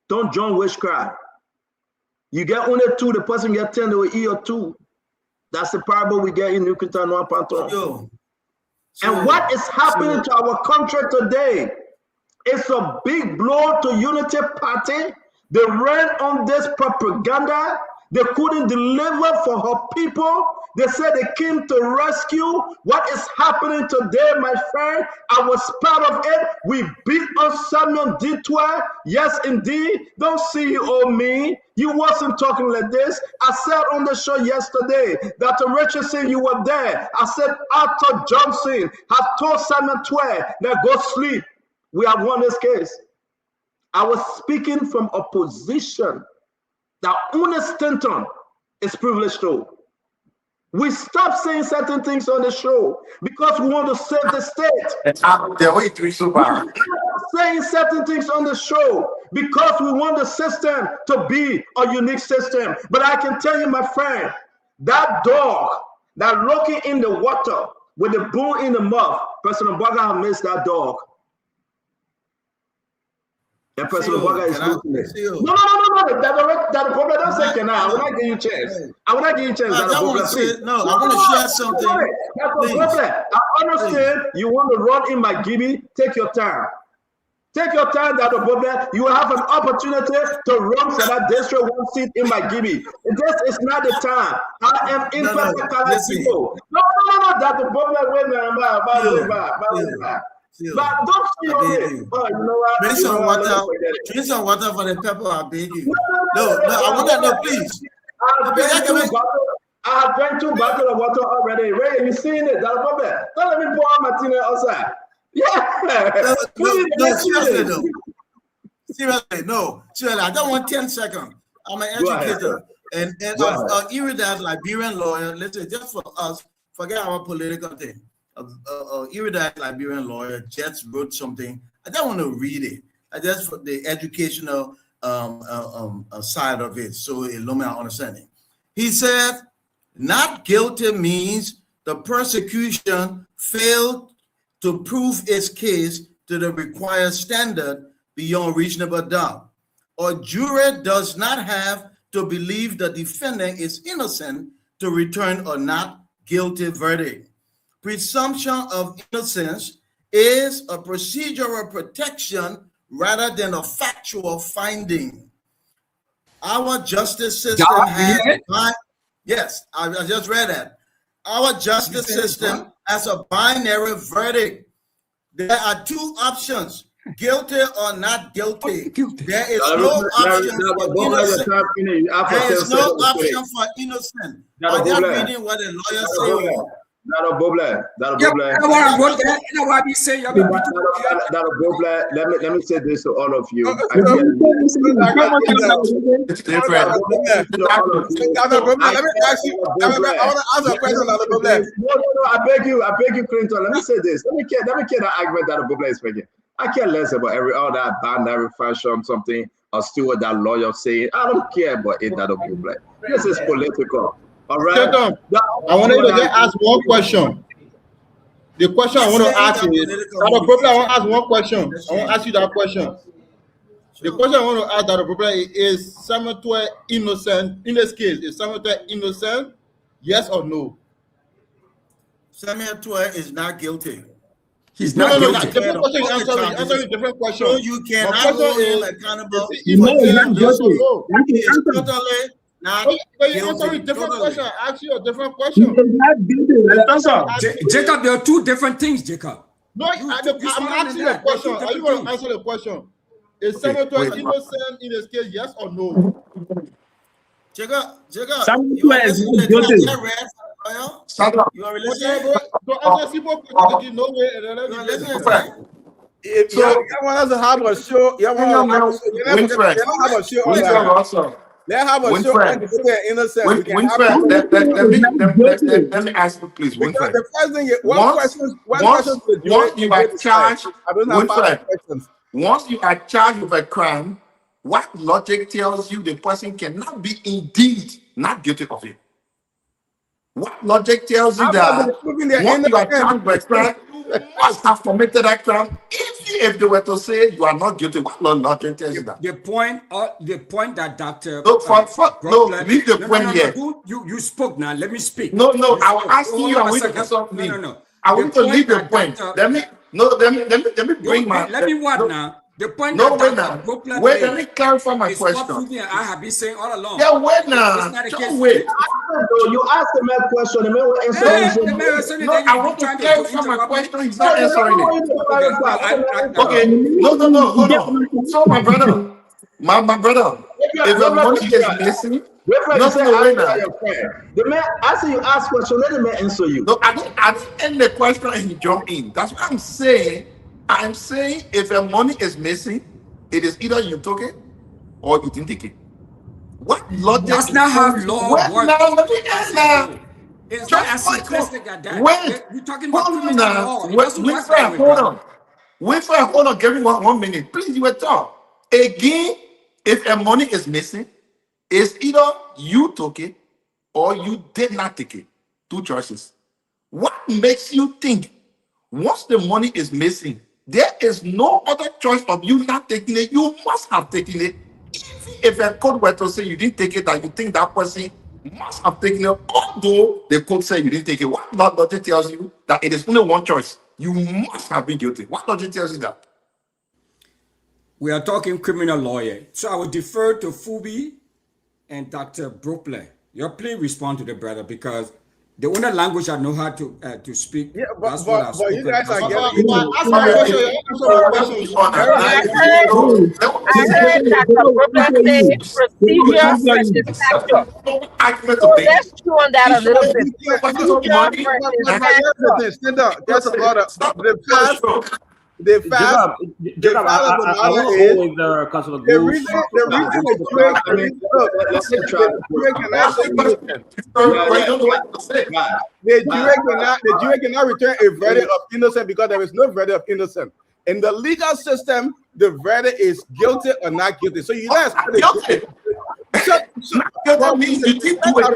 don't join witchcraft. You get only 2, the person get 10, they will eat or 2. That's the parable we get in New Quintana Panton. And what is happening to our country today? It's a big blow to Unity Party. They ran on this propaganda. They couldn't deliver for her people. They said they came to rescue. What is happening today, my friend? I was part of it. We beat on Samuel Detour. Yes, indeed. Don't see you owe me. You wasn't talking like this. I said on the show yesterday, Dr. Richardson, you were there. I said Arthur Johnson has told Samuel Detour that go sleep. We have won this case. I was speaking from a position that only Stanton is privileged to. We stop saying certain things on the show because we want to save the state. We stop saying certain things on the show because we want the system to be a unique system. But I can tell you, my friend, that dog that looking in the water with the bone in the mouth, President Boga missed that dog. And President Boga is losing it. No. That the problem don't say can I will not give you a chance. I will not give you a chance. I want to share something. That's the problem. I understand you want to run in my Gibby. Take your time. Take your time, that the problem. You will have an opportunity to run for that district 1 seat in my Gibby. This is not the time. I am in people. No. That the problem But don't see it. Oh, you know what? Drink some water for the pepper, I beg you. No, I want that, no, please. I have drank 2 bottles of water already. Ray, you seeing it? That's not bad. Don't let me pour out my tea outside. Yeah. No, seriously, though. Seriously, no. Seriously, I don't want 10 seconds. I'm an educator. And erudite Liberian lawyer, listen, just for us, forget our political thing. Erudite Liberian lawyer just wrote something. I don't want to read it. I just for the educational side of it, so it will my understanding. He said, not guilty means the prosecution failed to prove its case to the required standard beyond reasonable doubt. Or jury does not have to believe the defendant is innocent to return a not guilty verdict. Presumption of innocence is a procedural protection rather than a factual finding. Our justice system has, yes, I just read that. Our justice system has a binary verdict. There are two options, guilty or not guilty. There is no option for innocent. There is no option for innocent. I just reading what the lawyer said. Let me say this to all of you. I beg you, Clinton. Let me say this. Let me care that argument that the is making. I care less about every other binary fashion, something or steward that lawyer saying. I don't care about it. That this is political. All right. I wanted to just ask one question. The question I want to ask is, I want to ask one question. I want to ask you that question. The question I want to ask that is Celebratory innocent in this case? Is Celebratory innocent? Yes or no? Celebratory is not guilty. He's not guilty. Different question. Answer different question. So you cannot hold him accountable. He's not guilty. Totally. Not answer a different question. I ask you a different question. Jacob, there are two different things, Jacob. No, I'm asking a question. Are you going to answer the question? Is Celebratory innocent in this case, yes or no? Jacob, you are listening? If you want to have a show, you want to have a show. Let me ask you, please. Winfred. The first thing, once you are charged with a crime, what logic tells you the person cannot be indeed not guilty of it? What logic tells you that once you are charged with a crime, you must have committed that crime? If they were to say you are not guilty, what logic tells you that? The point that Dr. Leave the point here. You spoke now. Let me speak. No, I was asking you. I want to leave the point. Let me bring my. Let me what now? The point wait, let me clarify my question. I have been saying all along. Yeah, wait now. Just wait. You asked the man question. The man will answer. No, I want to clarify my question. He's not answering it. Okay. No. Hold on. So my brother, if the money is missing, the man after you ask question, let the man answer you. No, I didn't end the question and he jump in. That's what I'm saying. I'm saying if the money is missing, it is either you took it or you didn't take it. What logic? That's not how law works. It's not as simplistic as that. You're talking about criminal law. Hold on. Give me 1 minute. Please, you will talk. Again, if the money is missing, it's either you took it or you did not take it. Two choices. What makes you think once the money is missing, there is no other choice of you not taking it? You must have taken it. If a court were to say you didn't take it, that you think that person must have taken it, although the court said you didn't take it, what logic tells you that it is only one choice? You must have been guilty. What logic tells you that? We are talking criminal lawyer. So I will defer to Fubi and Dr. Brookler. Please respond to the brother because the only language I know how to speak. Yeah, but you guys are getting. I heard Dr. Brookler say procedure versus factor. So let's chew on that a little bit. There's a lot of the reason the jury cannot return a verdict of innocent because there is no verdict of innocent. In the legal system, the verdict is guilty or not guilty. So you guys are guilty. That means you didn't do it.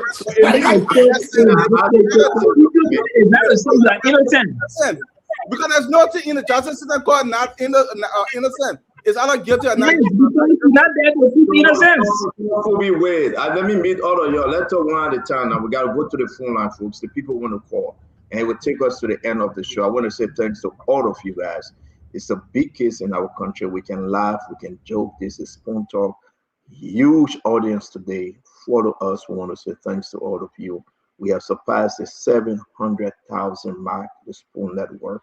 Innocent. Because there's nothing in the justice system called not innocent. It's either guilty or not guilty. Not there to keep innocence. Wait. Let me meet all of y'all. Let's talk one at a time. Now we gotta go to the phone line, folks. The people want to call. and it will take us to the end of the show. I want to say thanks to all of you guys. It's a big case in our country. We can laugh, we can joke. This is Spoon Talk. Huge audience today. Follow us. We want to say thanks to all of you. We have surpassed the 700,000 mark, the Spoon Network.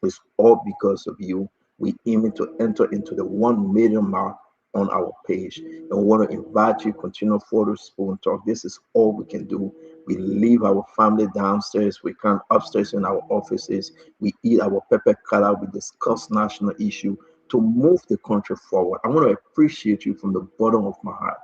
It's all because of you. We aim to enter into the 1 million mark on our page. And we want to invite you to continue to follow Spoon Talk. This is all we can do. We leave our family downstairs. We come upstairs in our offices. We eat our pepper color. We discuss national issue to move the country forward. I want to appreciate you from the bottom of my heart.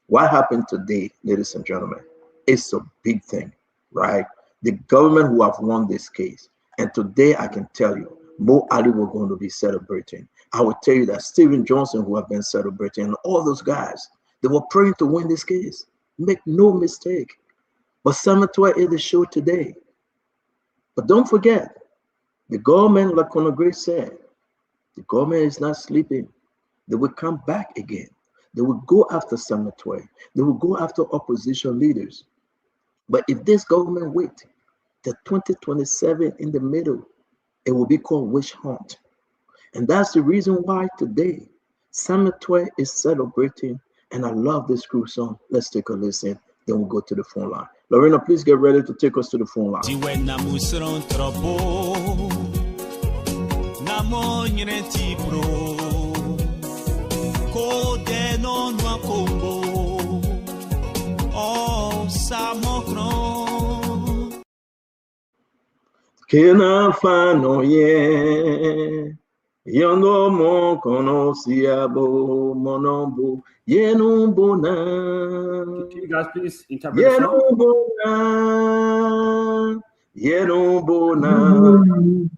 What happened today, ladies and gentlemen, it's a big thing, right? The government who have won this case. And today I can tell you, Mo Ali were going to be celebrating. I will tell you that Stephen Johnson, who have been celebrating, and all those guys, they were praying to win this case. Make no mistake. But Celebratory is the show today. But don't forget, the government, like Conor Gray said, the government is not sleeping. They will come back again. They will go after Celebratory. They will go after opposition leaders. But if this government wait till 2027 in the middle, it will be called witch hunt. And that's the reason why today Celebratory is celebrating. And I love this group song. Let's take a listen. Then we'll go to the phone line. Lorena, please get ready to take us to the phone line. Yondo mo conociabo monombo yenubona. Can you guys please interpret the song? Yenubona.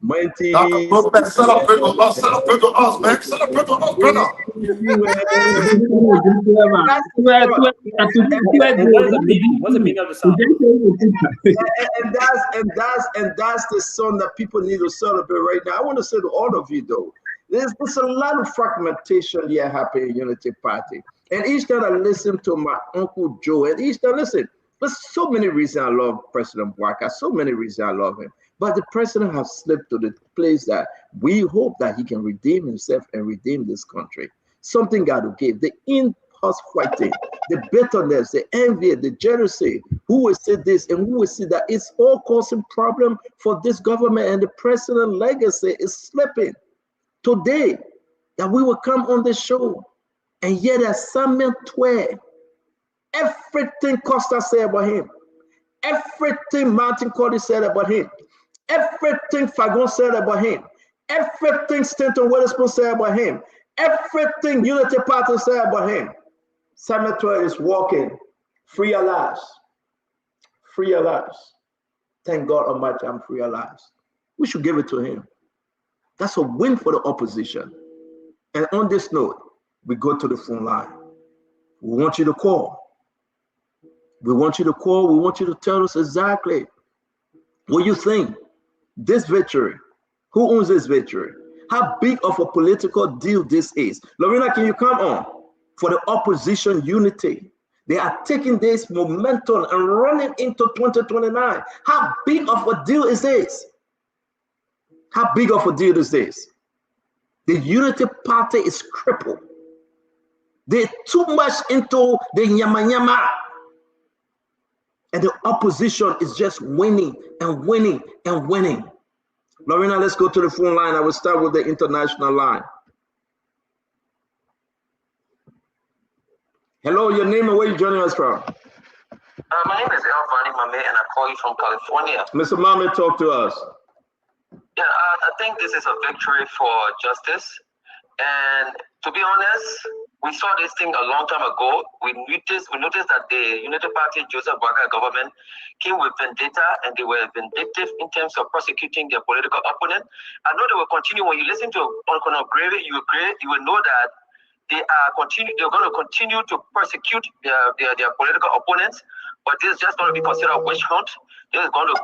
Mighty. Celebrate with us, celebrate with us, man. Celebrate with us, brother. What's the meaning of the song? And that's the song that people need to celebrate right now. I want to say to all of you though, there's a lot of fragmentation here happening in Unity Party. And each time I listen to my Uncle Joe, and each time listen, there's so many reasons I love President Bouaka, so many reasons I love him. But the president has slipped to the place that we hope that he can redeem himself and redeem this country. Something got to give. The in-house fighting, the bitterness, the envy, the jealousy, who will say this and who will say that, it's all causing problem for this government, and the president's legacy is slipping. Today, that we will come on the show, and yet at Celebratory, everything Costa said about him, everything Martin Cody said about him, everything Fagon said about him, everything Stanton Witherspoon said about him, everything Unity Party said about him, Celebratory is walking free at last. Free at last. Thank God Almighty, I'm free at last. We should give it to him. That's a win for the opposition. And on this note, we go to the phone line. We want you to call. We want you to call. We want you to tell us exactly what you think. This victory, who owns this victory? How big of a political deal this is? Lorena, can you come on? For the opposition unity. They are taking this momentum and running into 2029. How big of a deal is this? How big of a deal is this? The Unity Party is crippled. They're too much into the nyama. And the opposition is just winning and winning and winning. Lorena, let's go to the phone line. I will start with the international line. Hello, your name and where you joining us from? My name is Elvani Mame, and I call you from California. Mr. Mame, talk to us. Yeah, I think this is a victory for justice. And to be honest, we saw this thing a long time ago. We noticed that the Unity Party, Joseph Bouaka government, came with vendetta, and they were vindictive in terms of prosecuting their political opponent. I know they will continue. When you listen to Conor Gray, you will know that they're going to continue to persecute their political opponents. But this is just going to be considered a witch hunt. This is going to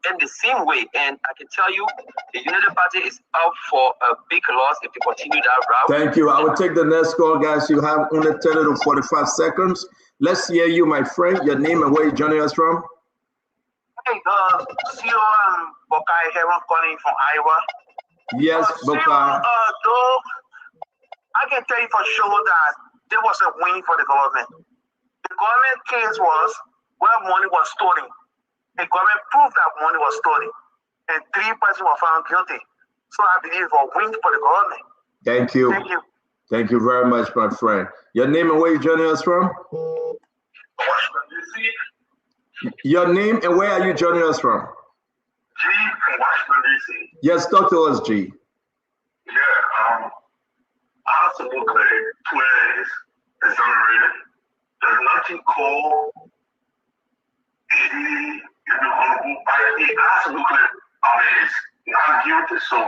end the same way. And I can tell you, the Unity Party is out for a big loss if they continue that route. Thank you. I will take the next call, guys. You have only 30 to 45 seconds. Let's hear you, my friend. Your name and where you're joining us from. Hey, CEO Bokai Heron calling from Iowa. Yes, Bokai. Though I can tell you for sure that there was a win for the government. The government case was where money was stolen. The government proved that money was stolen, and 3 persons were found guilty. So I believe a win for the government. Thank you. Thank you. Thank you very much, my friend. Your name and where you joining us from? Your name and where are you joining us from? G from Washington, D.C. Yes, talk to us, G. Yeah, absolutely. Twitter is exonerated. There's nothing called he absolutely is not guilty. So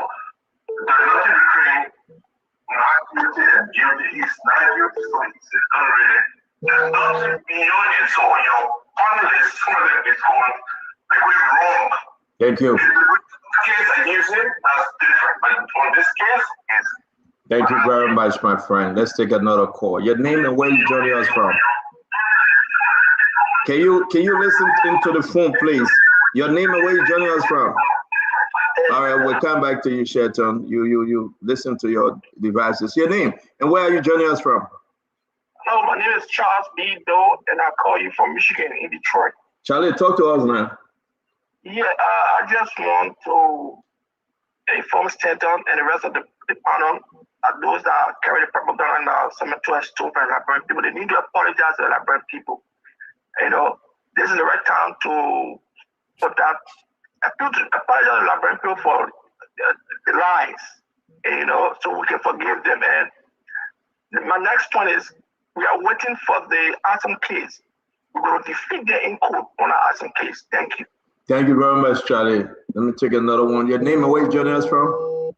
there's nothing between not guilty and guilty. He's not guilty, so he's exonerated. There's nothing beyond it. So your panelist, some of them is going wrong. Thank you. Case against him, that's different. But on this case, it's Thank you very much, my friend. Let's take another call. Your name and where you joining us from? Can you listen into the phone, please? Your name and where you joining us from? All right, we'll come back to you, Shelton. You listen to your devices. Your name and where are you joining us from? Hello, my name is Charles B. Doe, and I call you from Michigan in Detroit. Charlie, talk to us now. Yeah, I just want to inform Stanton and the rest of the panel, those that carry the propaganda and Celebratory stuff and Liberian people, they need to apologize to the Liberian people. You know, this is the right time to put that, apologize to the Liberian people for the lies, you know, so we can forgive them. And my next point is, we are waiting for the Awesome case. We're going to defeat them in court on our Awesome case. Thank you. Thank you very much, Charlie. Let me take another one. Your name and where you joining us from?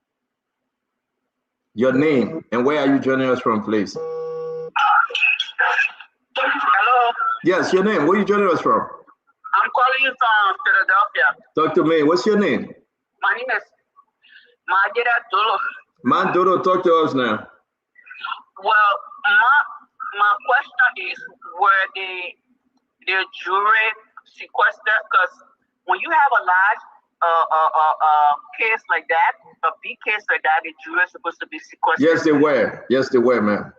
Your name and where are you joining us from, please? Hello. Yes, your name. Where are you joining us from? I'm calling you from Philadelphia. Talk to me. What's your name? My name is Magida Dolo. Man, Dodo, talk to us now. Well, my question is, were the jury sequestered? Because when you have a large case like that, a big case like that, the jury is supposed to be sequestered. Yes, they were. Yes, they were, man.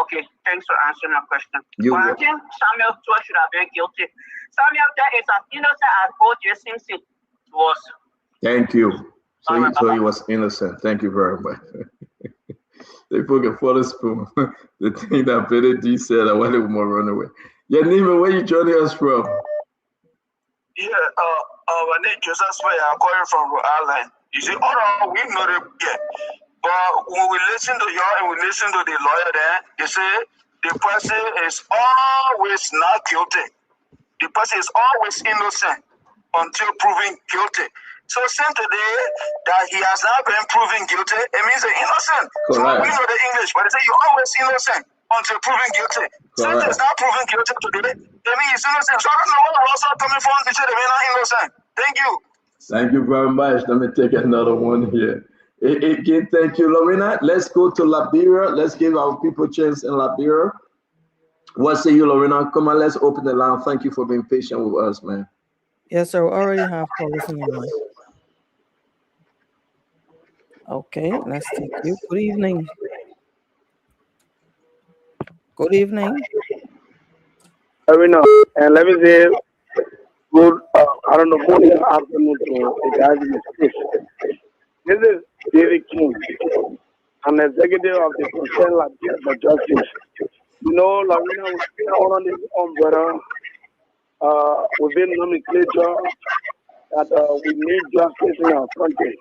Okay, thanks for answering my question. I think Samuel Tua should have been guilty. Samuel, that is as innocent as O.J. Simpson was. Thank you. So he was innocent. Thank you very much. They put a photo spoon. The thing that Billy D said, I wanted more run away. Your name and where you joining us from? Yeah, my name is Joseph Smith. I'm calling from Rhode Island. You see, all we know that, yeah. But when we listen to y'all and we listen to the lawyer there, they say the person is always not guilty. The person is always innocent until proven guilty. So since today that he has not been proven guilty, it means they're innocent. So we know the English, but they say you're always innocent until proven guilty. Since he's not proven guilty today, that means he's innocent. So I don't know where the laws are coming from to say they're not innocent. Thank you. Thank you very much. Let me take another one here. Again, thank you, Lorena. Let's go to Liberia. Let's give our people a chance in Liberia. What say you, Lorena? Come on, let's open the line. Thank you for being patient with us, man. Yes, sir. We already have callers on the line. Okay, let's take you. Good evening. Good evening. Lorena, and let me say good, I don't know, morning or afternoon to the guys in the space. This is David King, an executive of the Concerned Liberia for Justice. You know, Lorena, we've been on this umbrella within nomenclature that we need justice in our country.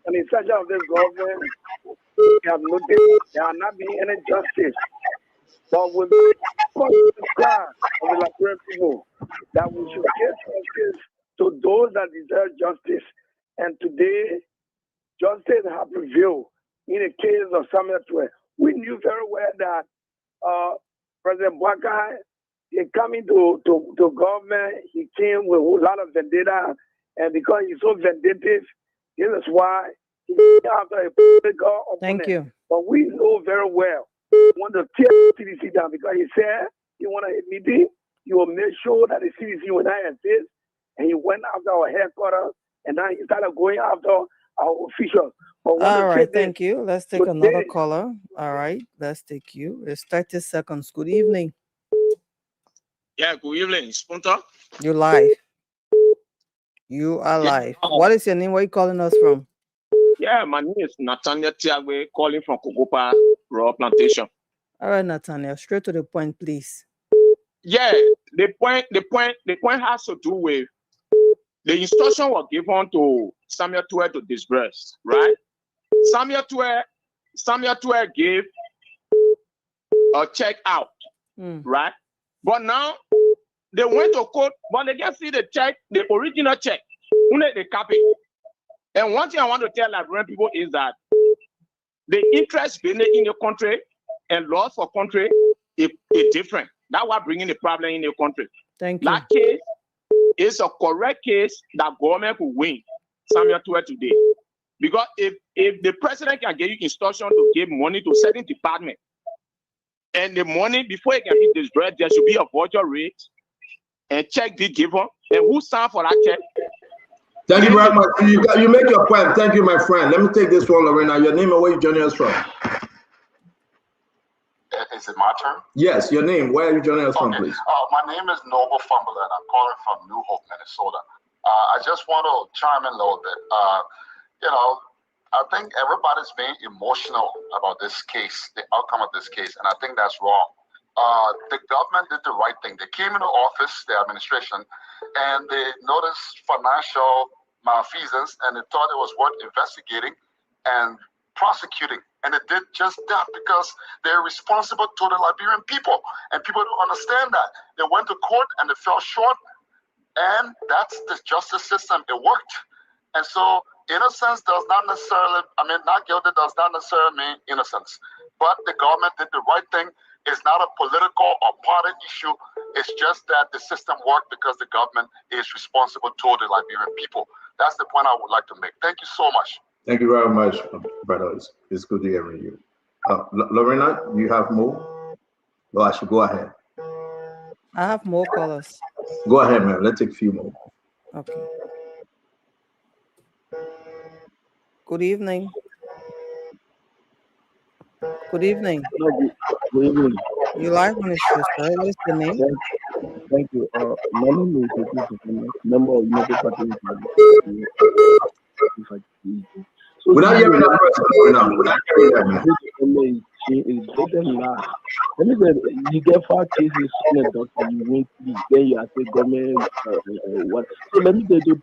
And in such of this government, we have noticed there are not being any justice. But with the cry of the Liberian people that we should get justice to those that deserve justice. And today, justice has prevailed in the case of Samuel Tua. We knew very well that President Boakai, he coming to government, he came with a lot of vendetta, and because he's so vindictive, this is why he's after a political opponent. Thank you. But we know very well, he want to tear the CDC down because he said he want a meeting, he will make sure that the CDC will not exist, and he went after our headquarters, and now he started going after our officials. All right, thank you. Let's take another caller. All right, let's take you. It's 30 seconds. Good evening. Yeah, good evening, Spunta. You're live. You are live. What is your name? Where are you calling us from? Yeah, my name is Nathaniel Tiagwe, calling from Kokopa Raw Plantation. All right, Nathaniel, straight to the point, please. Yeah, the point has to do with the instruction was given to Samuel Tue to disburse, right? Samuel Tue gave a check out, right? But now they went to court, but they can't see the check, the original check. They copy. And one thing I want to tell Liberian people is that the interest being in the country and laws for country is different. That's what bringing the problem in the country. Thank you. That case is a correct case that government could win Samuel Tue today. Because if the president can give you instruction to give money to certain department, and the money before it can be disbursed, there should be a voucher rate and check be given, and who signed for that check? Thank you very much. You make your point. Thank you, my friend. Let me take this one, Lorena. Your name and where you joining us from? Is it my turn? Yes, your name. Where are you joining us from, please? My name is Noble Fumble, and I'm calling from New Hope, Minnesota. I just want to chime in a little bit. I think everybody's being emotional about this case, the outcome of this case, and I think that's wrong. The government did the right thing. They came into office, the administration, and they noticed financial malfeasance, and they thought it was worth investigating and prosecuting. And they did just that because they're responsible to the Liberian people, and people don't understand that. They went to court and they fell short, and that's the justice system. It worked. And so innocence does not necessarily, not guilty does not necessarily mean innocence. But the government did the right thing. It's not a political or party issue. It's just that the system worked because the government is responsible to the Liberian people. That's the point I would like to make. Thank you so much. Thank you very much, brother. It's good to hear you. Lorena, you have more? Well, I should go ahead. I have more callers. Go ahead, man. Let's take a few more. Okay. Good evening. Good evening. Good evening. You live on the show, sir. What's the name? Thank you. My name is member of United Party. Without hearing that person, without hearing that man. Is better now. Let me say, you get 5 cases in a doctor, you win 3, then you have to government what. So let me tell you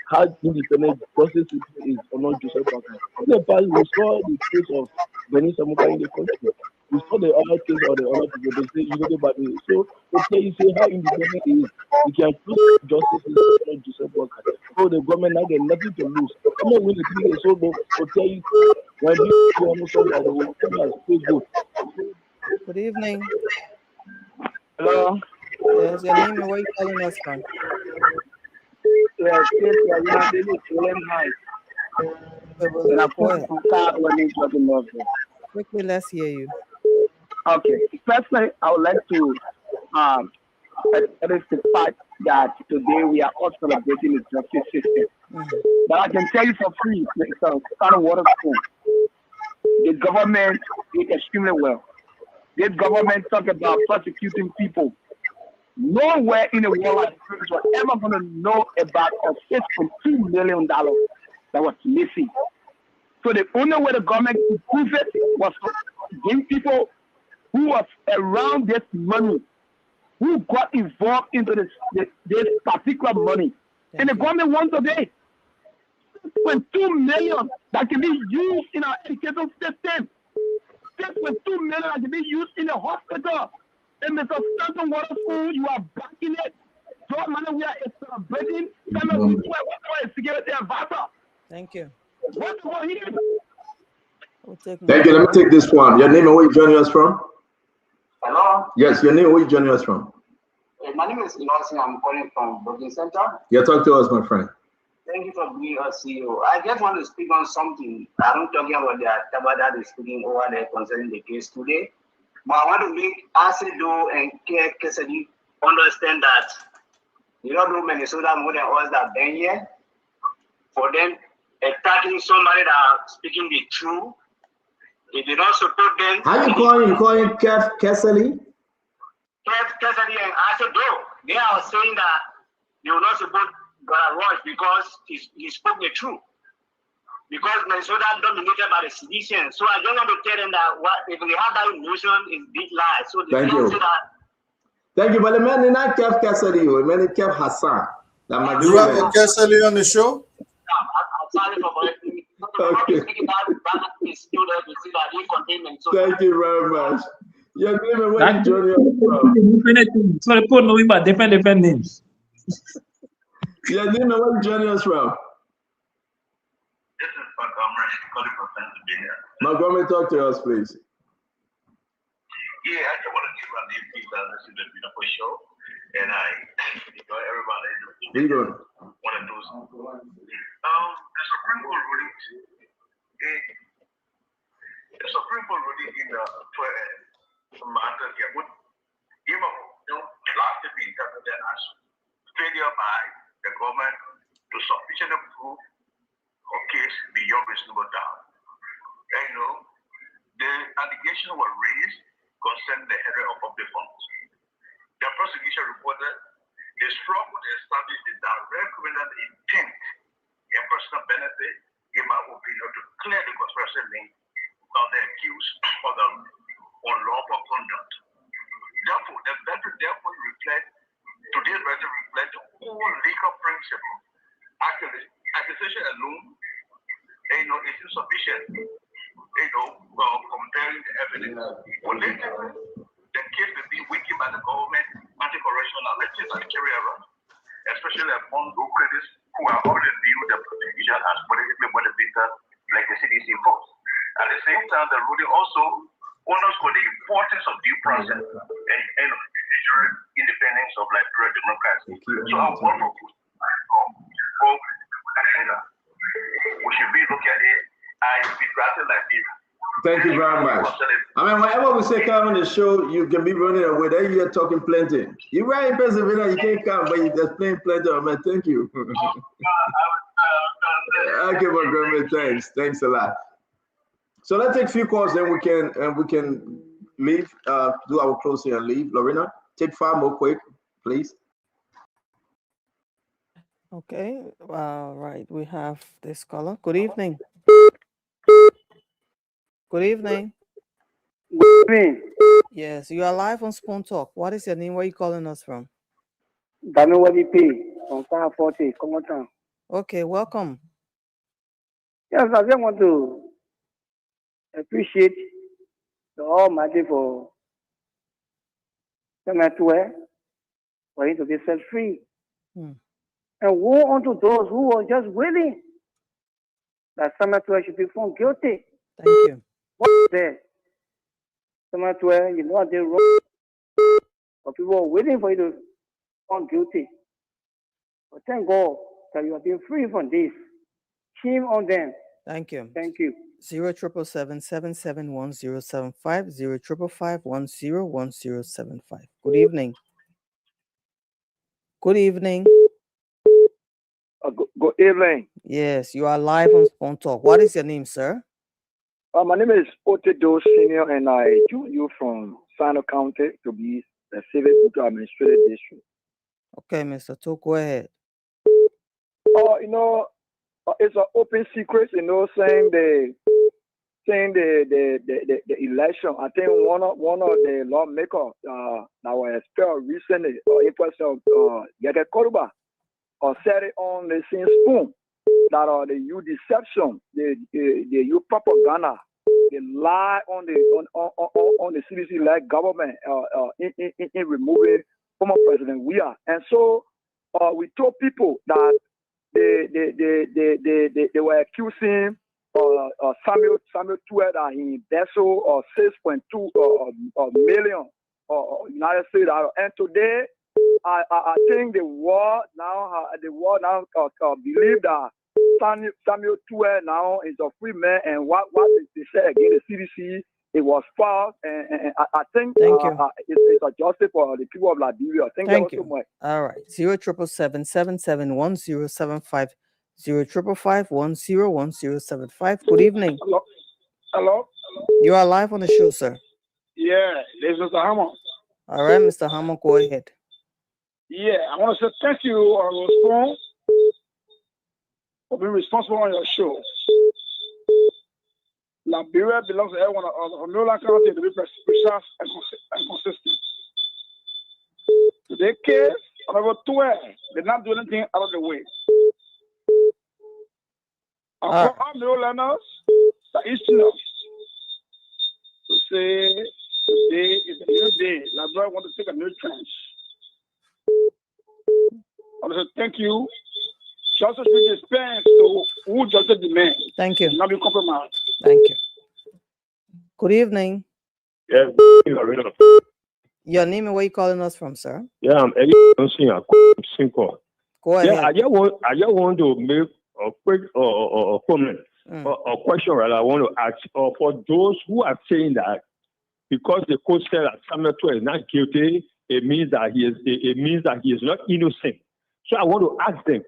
how independent justice is or not Joseph Parker. In the past, we saw the case of Benny Samuka in the country. We saw the other case of the other people. They say United Party. So okay, you say how independent it is. You can choose justice is not Joseph Parker. So the government now get nothing to lose. I'm not willing to be so low. Okay, when you understand that the will Good evening. Hello. Yes, your name and where you calling us from? Yes, Quickly, let's hear you. Okay. Firstly, I would like to address the fact that today we are all celebrating the justice system. But I can tell you for free, it's a kind of water spoon. The government did extremely well. This government talk about prosecuting people. Nowhere in the world like this was ever going to know about a $6.2 million that was missing. So the only way the government could prove it was to give people who was around this money, who got involved into this particular money. And the government won today. $6.2 million that can be used in our education system. $6.2 million that can be used in the hospital. And Mr. Stanton Water School, you are backing it. Drug money, we are celebrating. Security advisor. Thank you. What's going here? Thank you. Let me take this one. Your name and where you joining us from? Hello? Yes, your name and where you joining us from? My name is Lawson. I'm calling from Brooklyn Center. Yeah, talk to us, my friend. Thank you for being a CEO. I just want to speak on something. I'm talking about the Tabata is speaking over there concerning the case today. But I want to make Asedo and Kesedi understand that You don't know Minnesota more than us that been here. For them attacking somebody that speaking the truth, they did not support them. How you calling? You calling Kev Kessely? Kev Kessely and Asedo, they are saying that they will not support Brother Royce because he spoke the truth. Because Minnesota dominated by the sedition. So I just want to tell them that if they have that emotion, it's big lie. So they can't say that. Thank you, but the man is not Kev Kessely, the man is Kev Hassan. Do you have a Kessely on the show? I'm sorry for Okay. Thank you very much. Your name and where you joining us from? So they put no but different names. Your name and where you joining us from? This is Montgomery, calling from Pennsylvania. Montgomery, talk to us, please. Yeah, I just want to give my name people that listen to the beautiful show. And everybody one of those. The Supreme Court ruling in the matter here would give a last to be interpreted as failure by the government to sufficiently prove a case beyond reasonable doubt. And the allegations were raised concerning the header of public funds. The prosecution reported they struggled to establish the direct criminal intent and personal benefit, in my opinion, to clear the conspiracy link of the accused of the unlawful conduct. Therefore, the better today's better reflect the whole legal principle. Actually, accusation alone, is insufficient. Comparing the evidence. Politically, the case will be weakened by the government, anti-corruption allegations and carry around, especially among those critics who have already viewed the prosecution as politically motivated, like the CDC force. At the same time, the ruling also underscored the importance of due process and ensuring independence of Liberian democracy. So I want to we should be looking at it as we drafted Liberia. Thank you very much. I mean, whenever we say come on the show, you can be running away. Then you're talking plenty. You're right in Pennsylvania, you can't come, but you're just playing plenty. I mean, thank you. Okay, Montgomery, thanks. Thanks a lot. So let's take a few calls, then we can leave, do our closing and leave. Lorena, take 5 more quick, please. Okay, right. We have this caller. Good evening. Good evening. Good evening. Yes, you are live on Spoon Talk. What is your name? Where are you calling us from? Danowadi P from Car 40, Common. Okay, welcome. Yes, I just want to appreciate the Almighty for Celebratory for him to be set free. And woe unto those who are just willing that Celebratory should be found guilty. Thank you. What's there? Celebratory, you know they're wrong. But people are waiting for you to be found guilty. But thank God that you have been free from this. Shame on them. Thank you. Thank you. 0777-771-075, 0555-101075. Good evening. Good evening. Good evening. Yes, you are live on Spoon Talk. What is your name, sir? My name is Otedo Senior, and I join you from Sino County to be the Civil Administrative District. Okay, Mr. Talk, go ahead. It's an open secret, saying the election. I think one of the lawmakers that were expelled recently, in person of Yeke Koruba, said it on the same Spoon that the youth deception, the youth propaganda, they lie on the CDC-led government in removing former President Weah. And so we told people that they were accusing Samuel Tuet that he embezzled 6.2 million United States. And today, I think the world now believe that Samuel Tuet now is a free man, and what they say again, the CDC it was false, and I think Thank you. it's a justice for the people of Liberia. Thank you you. so much. All right. 077771075. 05551101075. Good evening. Hello. Hello. You are live on the show, sir. Yeah, this is Mr. Hammond. All right, Mr. Hammond, go ahead. Yeah, I want to say thank you on your phone for being responsible on your show. Liberia belongs to everyone of Maryland County to be precise and consistent. Today case, Honorable 12, did not do anything out of the way. I call all Marylanders that is enough to say today is a new day. Liberia want to take a new chance. I want to say thank you. Justice will dispense to who justice demands. Thank you. Not be compromised. Thank you. Good evening. Yes. Your name and where you calling us from, sir? Yeah, I'm Eddie. Go ahead. Yeah, I just want to make a quick comment, a question that I want to ask. For those who are saying that because the court said that Samuel is not guilty, it means that he is not innocent. So I want to ask them,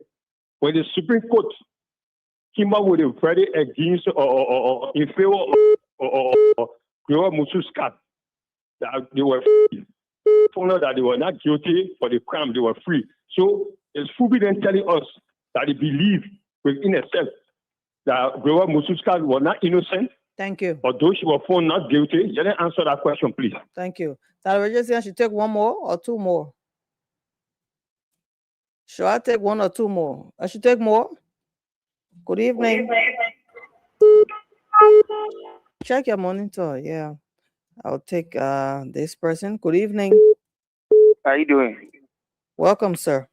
when the Supreme Court came up with a verdict against or in favor of Mususka, that they were free. Found out that they were not guilty for the crime, they were free. So it's forbidden telling us that they believe within itself that Grover Mususka was not innocent. Thank you. Or those who were found not guilty. Let me answer that question, please. Thank you. Celebratory, I should take one more or two more? Should I take one or two more? I should take more. Good evening. Check your monitor. Yeah. I'll take this person. Good evening. How you doing? Welcome, sir.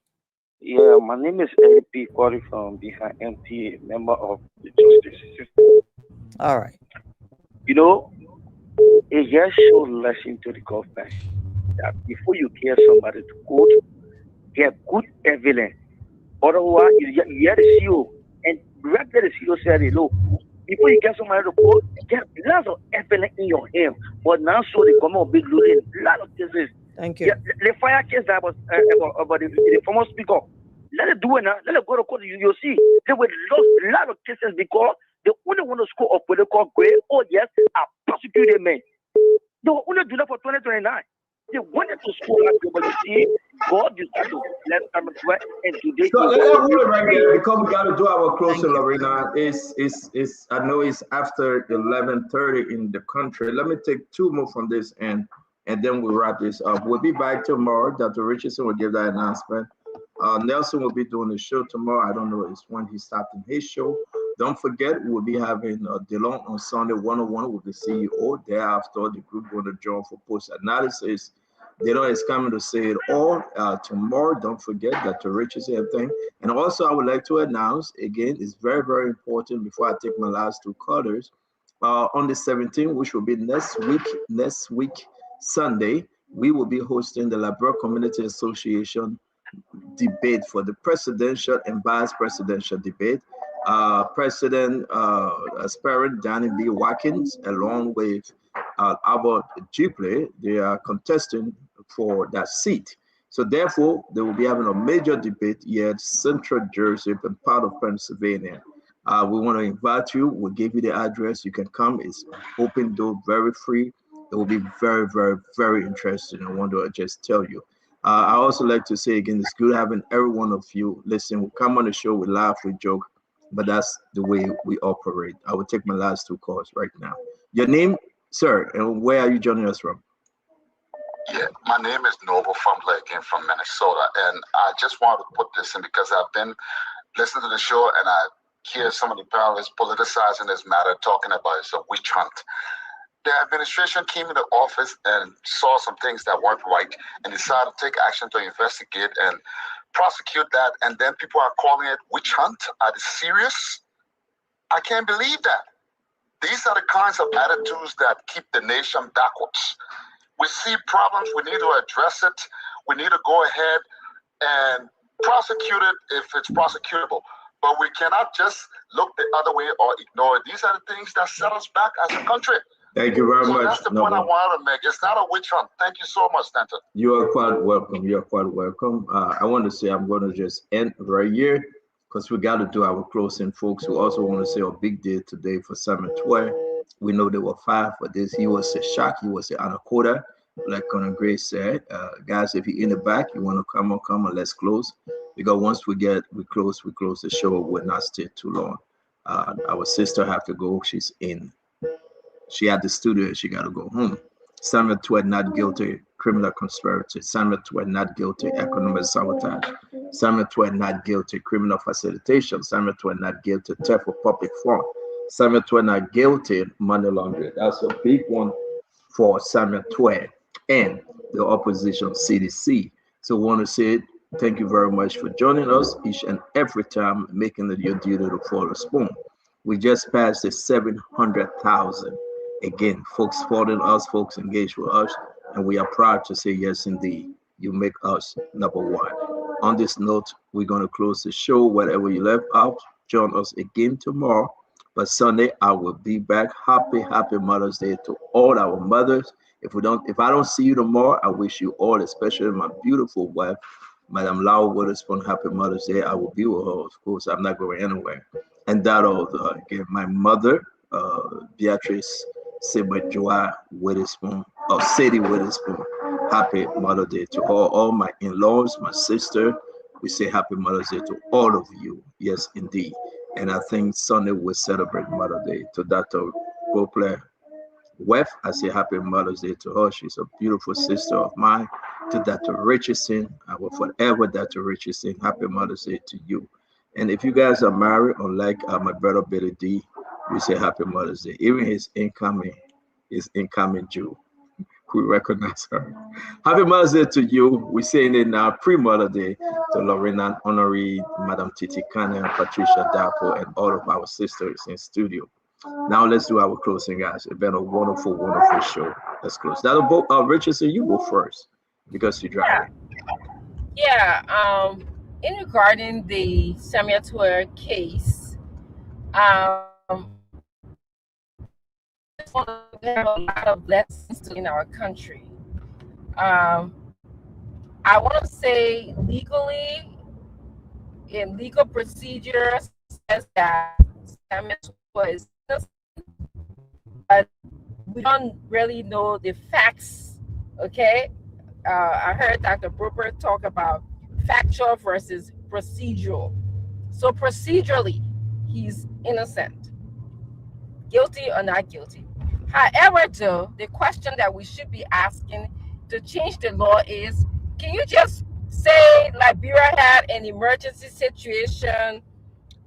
Yeah, my name is Eric P. calling from behind MTA, member of the Justice System. All right. You know, it just shows lesson to the government that before you get somebody to court, get good evidence. Otherwise, you hear the CEO and directly the CEO said, look, before you get somebody to court, get lots of evidence in your hand. But now, so the government will be losing a lot of cases. Thank you. Yeah, the fire case that was about the former speaker, let it do it now. Let it go to court. You'll see they will lose a lot of cases because they only want to score of what they call grade. Oh, yes, I prosecuted men. They will only do that for 2029. They wanted to score like people. You see, God decided to let them sweat, and today. So let's hold it right there because we got to do our closing, Lorena. I know it's after 11:30 in the country. Let me take two more from this end, and then we'll wrap this up. We'll be back tomorrow. Dr. Richardson will give that announcement. Nelson will be doing the show tomorrow. I don't know it's when he's starting his show. Don't forget, we'll be having DeLong on Sunday 101 with the CEO. Thereafter, the group going to join for post-analysis. DeLong is coming to say it all tomorrow. Don't forget Dr. Richardson thing. And also, I would like to announce, again, it's very, very important before I take my last two callers. On the 17th, which will be next week, Sunday, we will be hosting the Liberia Community Association debate for the presidential and vice presidential debate. President aspirant Danny B. Watkins, along with Albert Gipley, they are contesting for that seat. So therefore, they will be having a major debate here at Central Jersey and part of Pennsylvania. We want to invite you. We'll give you the address. You can come. It's open door, very free. It will be very, very, very interesting. I want to just tell you. I also like to say again, it's good having every one of you listen. We come on the show, we laugh, we joke, but that's the way we operate. I will take my last two calls right now. Your name, sir, and where are you joining us from? Yeah, my name is Noble Fumbler again from Minnesota, and I just wanted to put this in because I've been listening to the show and I hear some of the panelists politicizing this matter, talking about it's a witch hunt. The administration came into office and saw some things that weren't right and decided to take action to investigate and prosecute that, and then people are calling it witch hunt. Are they serious? I can't believe that. These are the kinds of attitudes that keep the nation backwards. We see problems, we need to address it, we need to go ahead and prosecute it if it's prosecutable. But we cannot just look the other way or ignore it. These are the things that set us back as a country. Thank you very So much. that's the point I wanted to make. It's not a witch hunt. Thank you so much, Stanton. You are quite welcome. You are quite welcome. I want to say I'm going to just end right here because we got to do our closing, folks. We also want to say a big day today for Samuel Tway. We know there were 5 for this. He was a shock. He was an anaconda. Like Colonel Grace said, guys, if you're in the back, you want to come on, let's close. Because once we close the show. We'll not stay too long. Our sister have to go. She's in. She had the studio. She got to go home. Samuel Tway not guilty, criminal conspiracy. Samuel Tway not guilty, economic sabotage. Samuel Tway not guilty, criminal facilitation. Samuel Tway not guilty, theft of public fund. Samuel Tway not guilty, money laundering. That's a big one for Samuel Tway and the opposition CDC. So I want to say thank you very much for joining us each and every time, making it your duty to follow spoon. We just passed the 700,000. Again, folks following us, folks engaged with us, and we are proud to say yes, indeed, you make us number 1. On this note, we're going to close the show. Whatever you left out, join us again tomorrow. But Sunday, I will be back. Happy Mother's Day to all our mothers. If I don't see you tomorrow, I wish you all, especially my beautiful wife, Madam Lau Witherspoon, happy Mother's Day. I will be with her, of course. I'm not going anywhere. And that also, again, my mother, Beatrice Sebajua Witherspoon, or Sadie Witherspoon. Happy Mother's Day to all my in-laws, my sister. We say happy Mother's Day to all of you. Yes, indeed. And I think Sunday we'll celebrate Mother's Day. To Dr. Poplar Wef, I say happy Mother's Day to her. She's a beautiful sister of mine. To Dr. Richardson, I will forever Dr. Richardson. Happy Mother's Day to you. And if you guys are married, unlike my brother Billy D, we say happy Mother's Day. Even his incoming Jew, we recognize her. Happy Mother's Day to you. We're saying it now, pre-Mother's Day, to Lorena Honoree, Madam Titi Kana, Patricia Dapo, and all of our sisters in studio. Now let's do our closing, guys. It's been a wonderful, wonderful show. Let's close. Richardson, you go first because you drive. Yeah. In regarding the Samuel Tway case, we have a lot of blessings in our country. I want to say legally, in legal procedures, says that Samuel Tway is innocent, but we don't really know the facts. Okay, I heard Dr. Brooker talk about factual versus procedural. So procedurally, he's innocent, guilty or not guilty. However, though, the question that we should be asking to change the law is, can you just say Liberia had an emergency situation,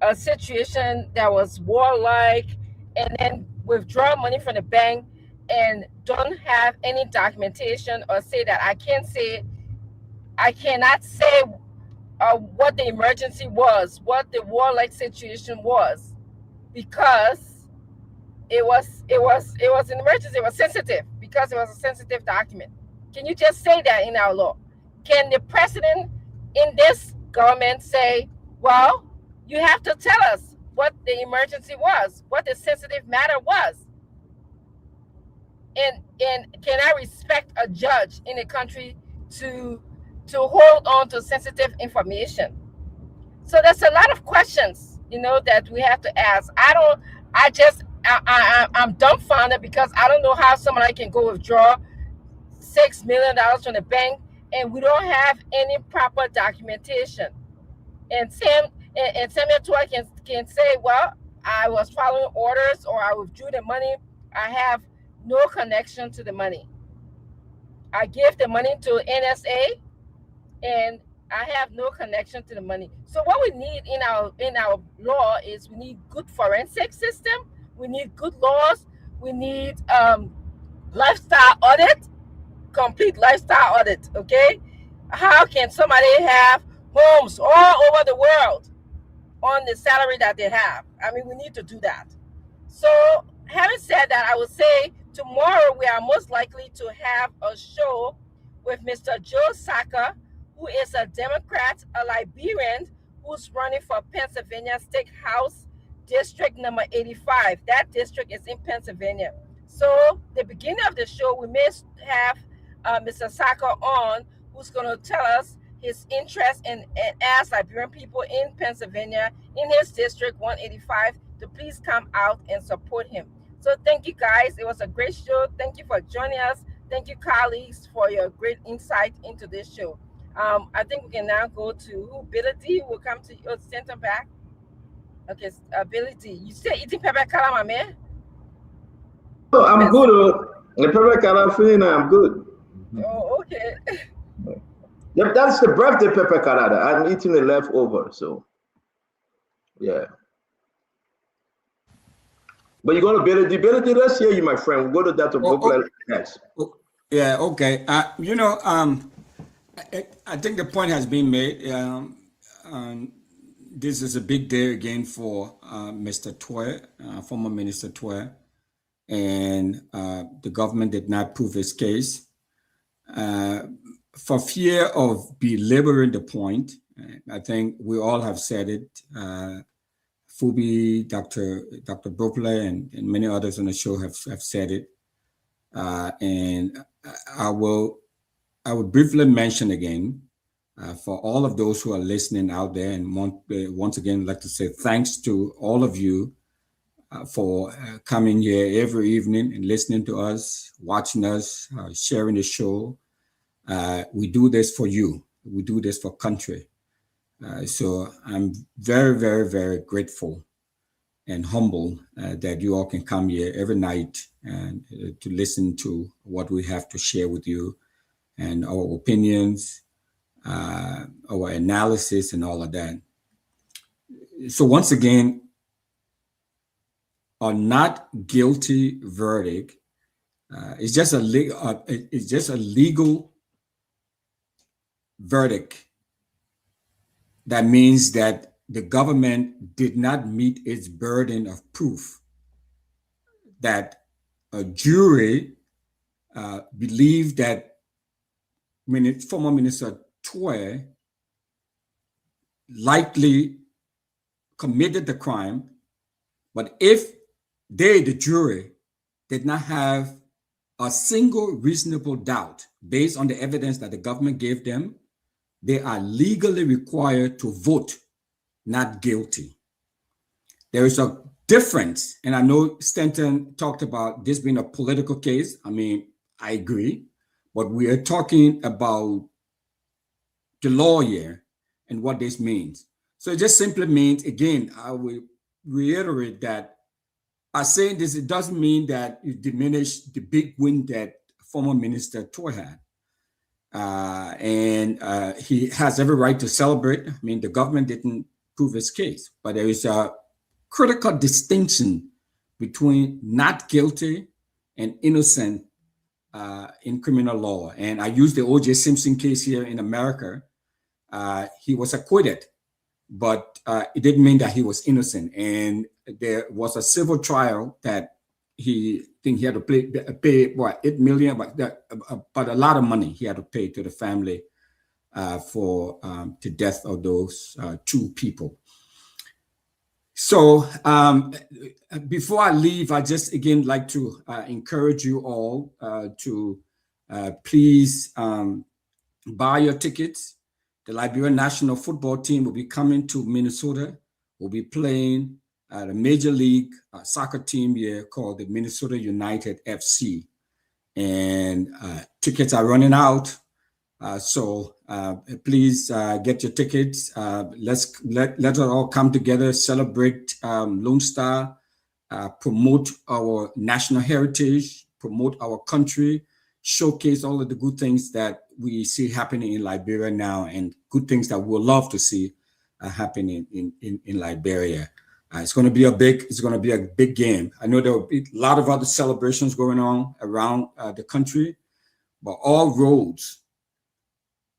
a situation that was warlike, and then withdraw money from the bank and don't have any documentation, or say that I cannot say what the emergency was, what the warlike situation was, because it was an emergency. It was sensitive because it was a sensitive document. Can you just say that in our law? Can the president in this government say, well, you have to tell us what the emergency was, what the sensitive matter was? And can I respect a judge in a country to hold on to sensitive information? So there's a lot of questions, that we have to ask. I'm dumbfounded because I don't know how somebody can go withdraw $6 million from the bank and we don't have any proper documentation. And Samuel Tway can say, well, I was following orders, or I withdrew the money. I have no connection to the money. I gave the money to NSA and I have no connection to the money. So what we need in our law is we need good forensic system. We need good laws. We need lifestyle audit, complete lifestyle audit. Okay, how can somebody have homes all over the world on the salary that they have? I mean, we need to do that. So having said that, I would say tomorrow we are most likely to have a show with Mr. Joe Saka, who is a Democrat, a Liberian, who's running for Pennsylvania State House District number 85. That district is in Pennsylvania. So the beginning of the show, we may have Mr. Saka on, who's going to tell us his interest in ask Liberian people in Pennsylvania, in his district 185, to please come out and support him. So thank you, guys. It was a great show. Thank you for joining us. Thank you, colleagues, for your great insight into this show. I think we can now go to Billy D. We'll come to your center back. Okay, Billy D. You still eating pepper calamari, man? Oh, I'm good. The pepper calamari, I'm good. Oh, okay. Yep, that's the birthday pepper carada. I'm eating the leftover, so yeah. But you're going to Billy D, let's hear you, my friend. We'll go to that to Brooklyn next. Yeah, okay. You know, I think the point has been made. This is a big day again for Mr. Twe, former Minister Twe, and the government did not prove his case. For fear of belaboring the point, I think we all have said it. Fubi, Dr. Brooklyn, and many others on the show have said it. And I will briefly mention again, for all of those who are listening out there, and once again, like to say thanks to all of you for coming here every evening and listening to us, watching us, sharing the show. We do this for you. We do this for country. So I'm very, very, very grateful and humble that you all can come here every night and to listen to what we have to share with you and our opinions, our analysis, and all of that. So once again, a not guilty verdict is just a legal verdict. That means that the government did not meet its burden of proof that a jury believed that former Minister Twe likely committed the crime, but if they, the jury, did not have a single reasonable doubt based on the evidence that the government gave them, they are legally required to vote not guilty. There is a difference, and I know Stanton talked about this being a political case. I mean, I agree, but we are talking about the law here and what this means. So it just simply means, again, I will reiterate that by saying this, it doesn't mean that you diminish the big win that former Minister Twe had. And he has every right to celebrate. I mean, the government didn't prove his case, but there is a critical distinction between not guilty and innocent in criminal law. And I use the O.J. Simpson case here in America. He was acquitted, but it didn't mean that he was innocent. And there was a civil trial that he had to pay what, $8 million, but a lot of money he had to pay to the family for the death of those two people. So before I leave, I just again like to encourage you all to please buy your tickets. The Liberian national football team will be coming to Minnesota. We'll be playing the Major League soccer team here called the Minnesota United FC. And tickets are running out. So please get your tickets. Let us all come together, celebrate Lone Star, promote our national heritage, promote our country, showcase all of the good things that we see happening in Liberia now, and good things that we'll love to see happening in Liberia. It's going to be a big game. I know there will be a lot of other celebrations going on around the country, but all roads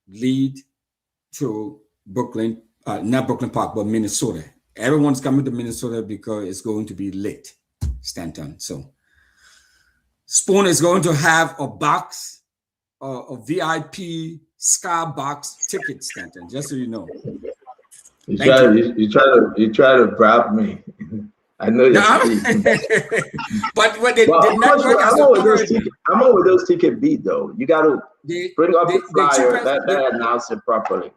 lead to Brooklyn, not Brooklyn Park, but Minnesota. Everyone's coming to Minnesota because it's going to be lit, Stanton. So Spoon is going to have a box, a VIP Skybox ticket, Stanton, just so you know. You try to bribe me. I know your speed. But the network I'm on with those ticket beat though. You got to bring up the flyer that announce it properly.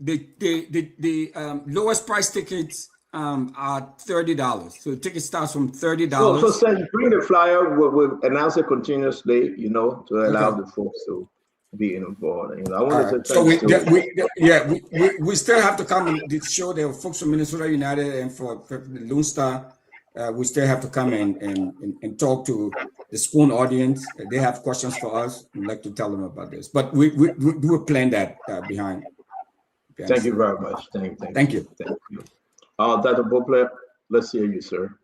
The lowest price tickets are $30. So the ticket starts from $30. So bring the flyer. We'll announce it continuously. You know, to allow the folks to be involved. You know, I wanted to we still have to come and show the folks from Minnesota United and for the Lone Star. We still have to come and talk to the Spoon audience. They have questions for us. We'd like to tell them about this. But we will plan that behind. Thank you very much. Thank you. Dr. Bopler, let's hear you, sir.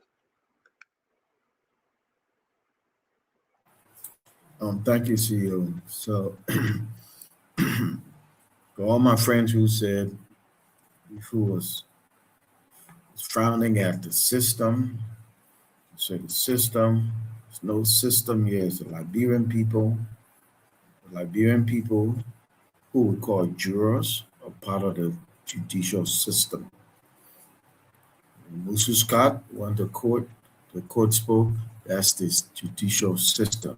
Thank you, CEO. So, for all my friends who said, who was frowning at the system, so the system, there's no system here. It's the Liberian people who we call jurors are part of the judicial system. Musu Scott went to court, the court spoke, that's the judicial system.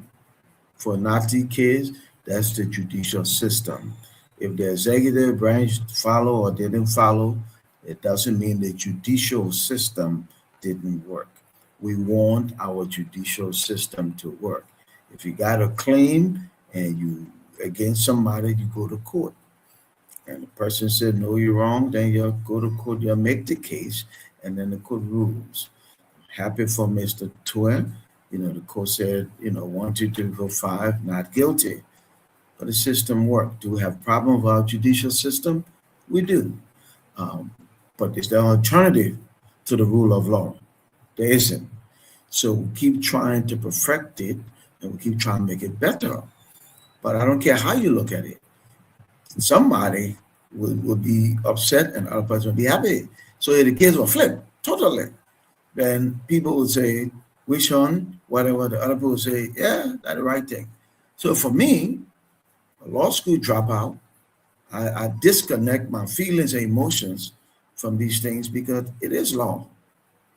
For Nati case, that's the judicial system. If the executive branch follow or didn't follow, it doesn't mean the judicial system didn't work. We want our judicial system to work. If you got a claim and you against somebody, you go to court. And the person said, no, you're wrong, then you go to court, you make the case, and then the court rules. Happy for Mr. Twin. You know, the court said, 1, 2, 3, 4, 5, not guilty. But the system worked. Do we have a problem with our judicial system? We do. But is there an alternative to the rule of law? There isn't. So we keep trying to perfect it, and we keep trying to make it better. But I don't care how you look at it. Somebody will be upset and other person will be happy. So the case will flip totally. Then people will say, which one, whatever. The other people will say, yeah, that's the right thing. So for me, a law school dropout, I disconnect my feelings and emotions from these things because it is law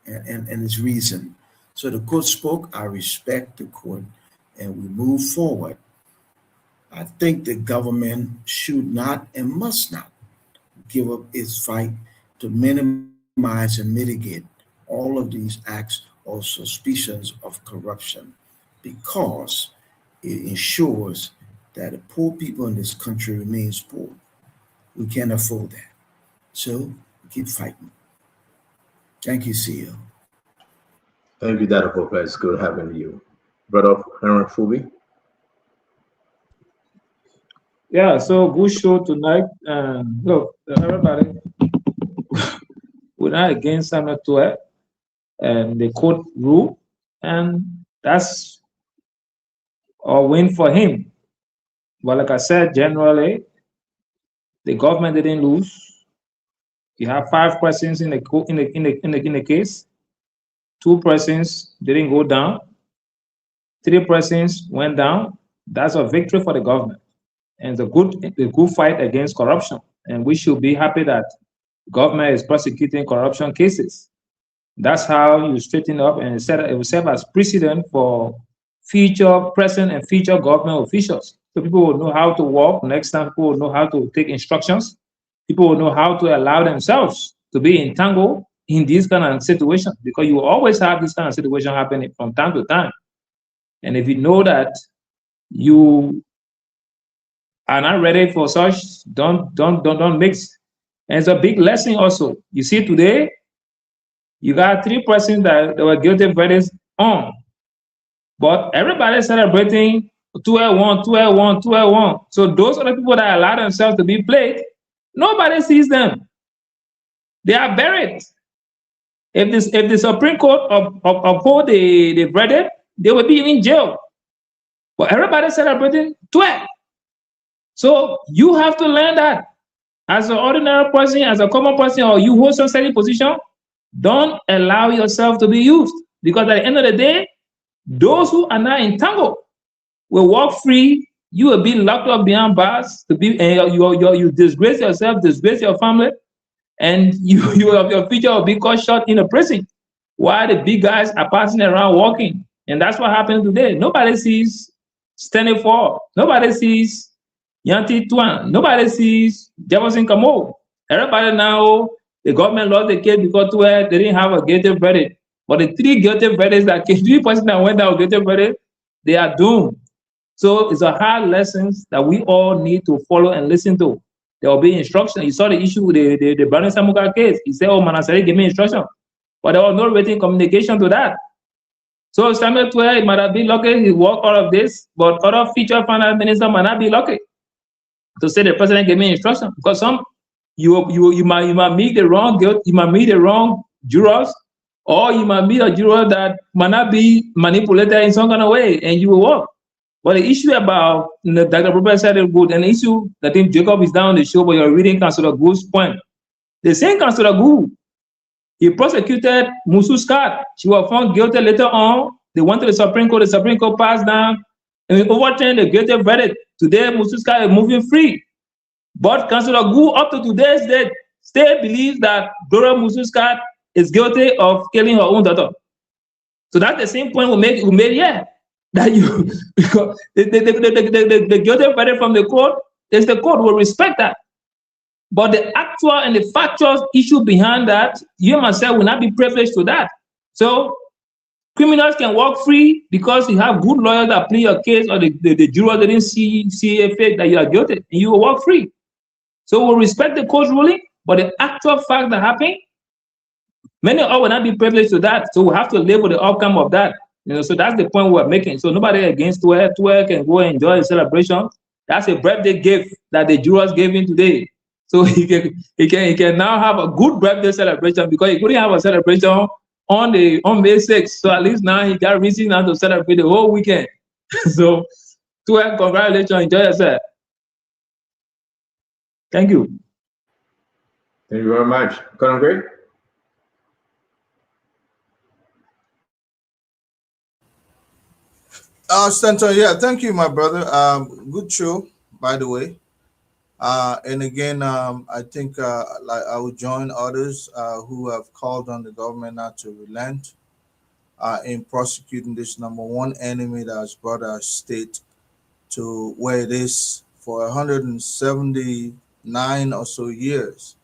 and it's reason. So the court spoke, I respect the court, and we move forward. I think the government should not and must not give up its fight to minimize and mitigate all of these acts or suspicions of corruption, because it ensures that the poor people in this country remains poor. We can't afford that. So we keep fighting. Thank you, CEO. Thank you, Dr. Poplar. It's good having you. Brother Henry Fubi. Yeah, so good show tonight. Look, everybody, we're not against Samuel Tuet and the court rule, and that's a win for him. But like I said, generally, the government didn't lose. You have 5 persons in the case. 2 persons didn't go down. 3 persons went down. That's a victory for the government. And it's a good fight against corruption. And we should be happy that the government is prosecuting corruption cases. That's how you straighten up, and it will serve as precedent for future present and future government officials. So people will know how to walk. Next time, people will know how to take instructions. People will know how to allow themselves to be entangled in this kind of situation, because you will always have this kind of situation happening from time to time. And if you know that you are not ready for such, don't mix. And it's a big lesson also. You see today, you got 3 persons that were guilty verdicts on, but everybody celebrating 2-1, 2-1, 2-1. So those are the people that allow themselves to be played. Nobody sees them. They are buried. If the Supreme Court uphold the verdict, they will be in jail. But everybody celebrating 12. So you have to learn that as an ordinary person, as a common person, or you hold some steady position, don't allow yourself to be used. Because at the end of the day, those who are not entangled will walk free. You will be locked up behind bars and you disgrace yourself, disgrace your family, and your future will be cut short in a prison. while the big guys are passing around walking. And that's what happened today. Nobody sees Stanley Ford. Nobody sees Yanti Tuan. Nobody sees Jefferson Camo. Everybody now, the government lost the case because they didn't have a guilty verdict. But the 3 guilty verdicts that came, 3 persons that went out guilty verdict, they are doomed. So it's a hard lessons that we all need to follow and listen to. There will be instruction. You saw the issue with the Brandon Samuka case. He said, oh, Manasari gave me instruction. But there was no written communication to that. So Samuel Twe might have been lucky he worked all of this, but other future finance minister might not be lucky to say the president gave me instruction, because some you might meet the wrong guilt, you might meet the wrong jurors, or you might meet a juror that might not be manipulated in some kind of way, and you will work. But the issue about, Dr. Robert said it good, and the issue that I think Jacob is down the show, but you're reading Councilor Good's point. The same Councilor Good, he prosecuted Musu Scott. She was found guilty later on. They went to the Supreme Court passed down, and we overturned the guilty verdict. Today, Musu Scott is moving free. But Councilor Good, up to today's date, still believes that Gloria Musu Scott is guilty of killing her own daughter. So that's the same point we made here. That you, because the guilty verdict from the court is the court will respect that. But the actual and the factual issue behind that, you and myself will not be privileged to that. So criminals can walk free because you have good lawyers that plead your case, or the juror didn't see a fact that you are guilty, and you will walk free. So we'll respect the court's ruling, but the actual fact that happened, many of us will not be privileged to that. So we have to live with the outcome of that. So that's the point we're making. So nobody against Twe can go and enjoy a celebration. That's a birthday gift that the jurors gave him today. So he can now have a good birthday celebration, because he couldn't have a celebration on May 6th. So at least now he got reason now to celebrate the whole weekend. So Twe, congratulations, enjoy yourself. Thank you. Thank you very much. Colonel Gray? Stanton, yeah, thank you, my brother. Good show, by the way. And again, I think like I would join others who have called on the government not to relent in prosecuting this number one enemy that has brought our state to where it is for 179 or so years.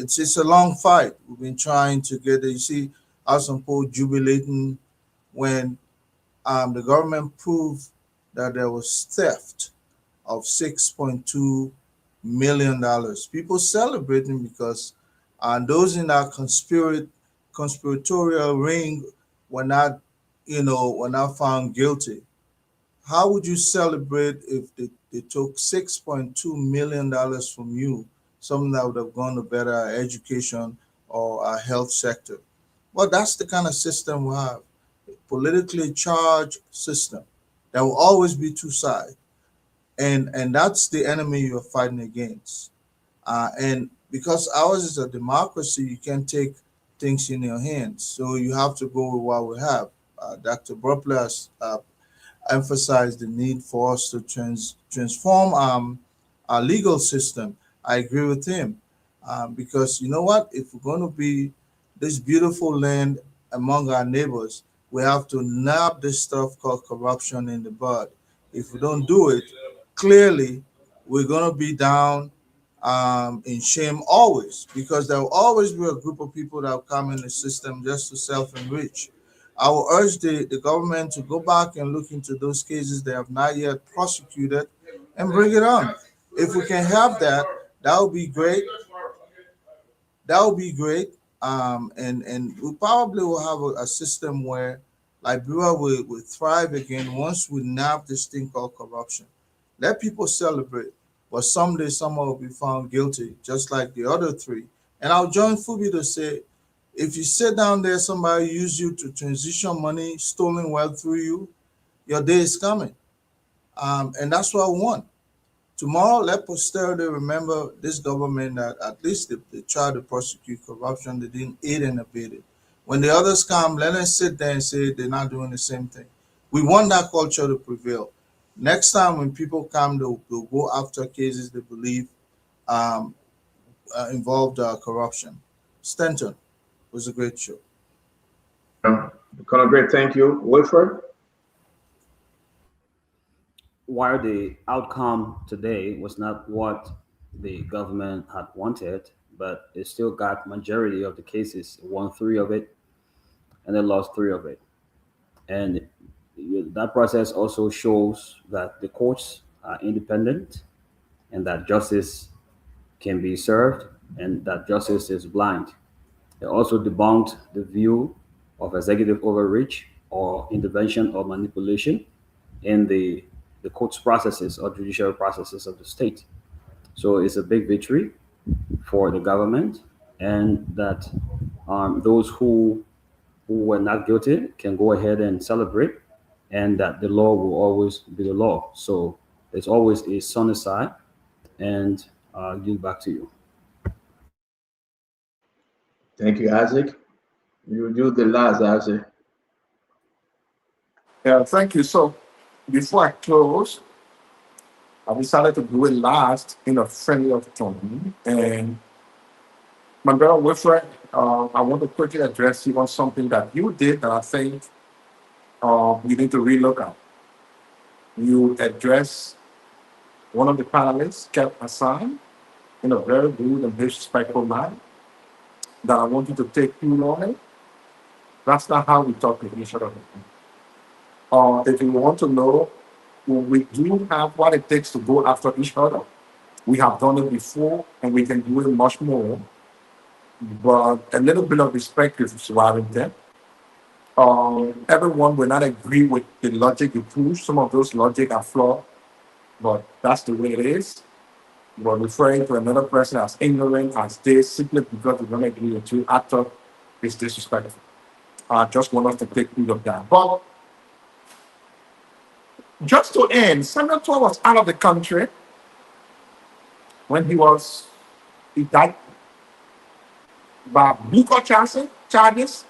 It's a long fight. We've been trying to get it. You see, Alson Poe jubilating when the government proved that there was theft of $6.2 million. People celebrating because those in our conspiratorial ring were not found guilty. How would you celebrate if they took $6.2 million from you, something that would have gone to better our education or our health sector? Well, that's the kind of system we have. Politically charged system. There will always be two sides, and that's the enemy you're fighting against. And because ours is a democracy, you can't take things in your hands, so you have to go with what we have. Dr. Bropler has emphasized the need for us to transform our legal system. I agree with him, because you know what? If we're going to be this beautiful land among our neighbors, we have to nab this stuff called corruption in the bud. If we don't do it, clearly we're going to be down in shame always, because there will always be a group of people that will come in the system just to self-enrich. I will urge the government to go back and look into those cases they have not yet prosecuted and bring it on. If we can have that, that would be great. That would be great. And we probably will have a system where Liberia will thrive again once we nab this thing called corruption. Let people celebrate, but someday someone will be found guilty, just like the other three. And I'll join Fubi to say, if you sit down there, somebody use you to transition money, stolen wealth through you, your day is coming. And that's what I want. Tomorrow, let posterity remember this government that at least they tried to prosecute corruption. They didn't aid and abet it. When the others come, let them sit there and say they're not doing the same thing. We want that culture to prevail. Next time when people come, they'll go after cases they believe involved corruption. Stanton was a great show. Colonel Great, thank you. Wilfred? While the outcome today was not what the government had wanted, but it still got majority of the cases. It won 3 of it, and they lost 3 of it. And that process also shows that the courts are independent and that justice can be served and that justice is blind. It also debunked the view of executive overreach or intervention or manipulation in the court's processes or judicial processes of the state. So it's a big victory for the government, and that those who were not guilty can go ahead and celebrate, and that the law will always be the law. So there's always a sunny side, and I'll give back to you. Thank you, Isaac. You do the last, Isaac. Yeah, thank you. So before I close, I decided to do it last in a friendly tone. And my brother Wilfred, I want to quickly address you on something that you did that I think you need to relook at. You addressed one of the panelists, kept aside, in a very good and respectful manner, that I want you to take too long. That's not how we talk to each other. If you want to know, we do have what it takes to go after each other. We have done it before, and we can do it much more. But a little bit of respect is warranted. Everyone will not agree with the logic you push. Some of those logic are flawed, but that's the way it is. But referring to another person as ignorant, as this, simply because they don't agree with you, I thought it's disrespectful. I just want us to take note of that. But just to end, Celebratory was out of the country when he died by Buko charges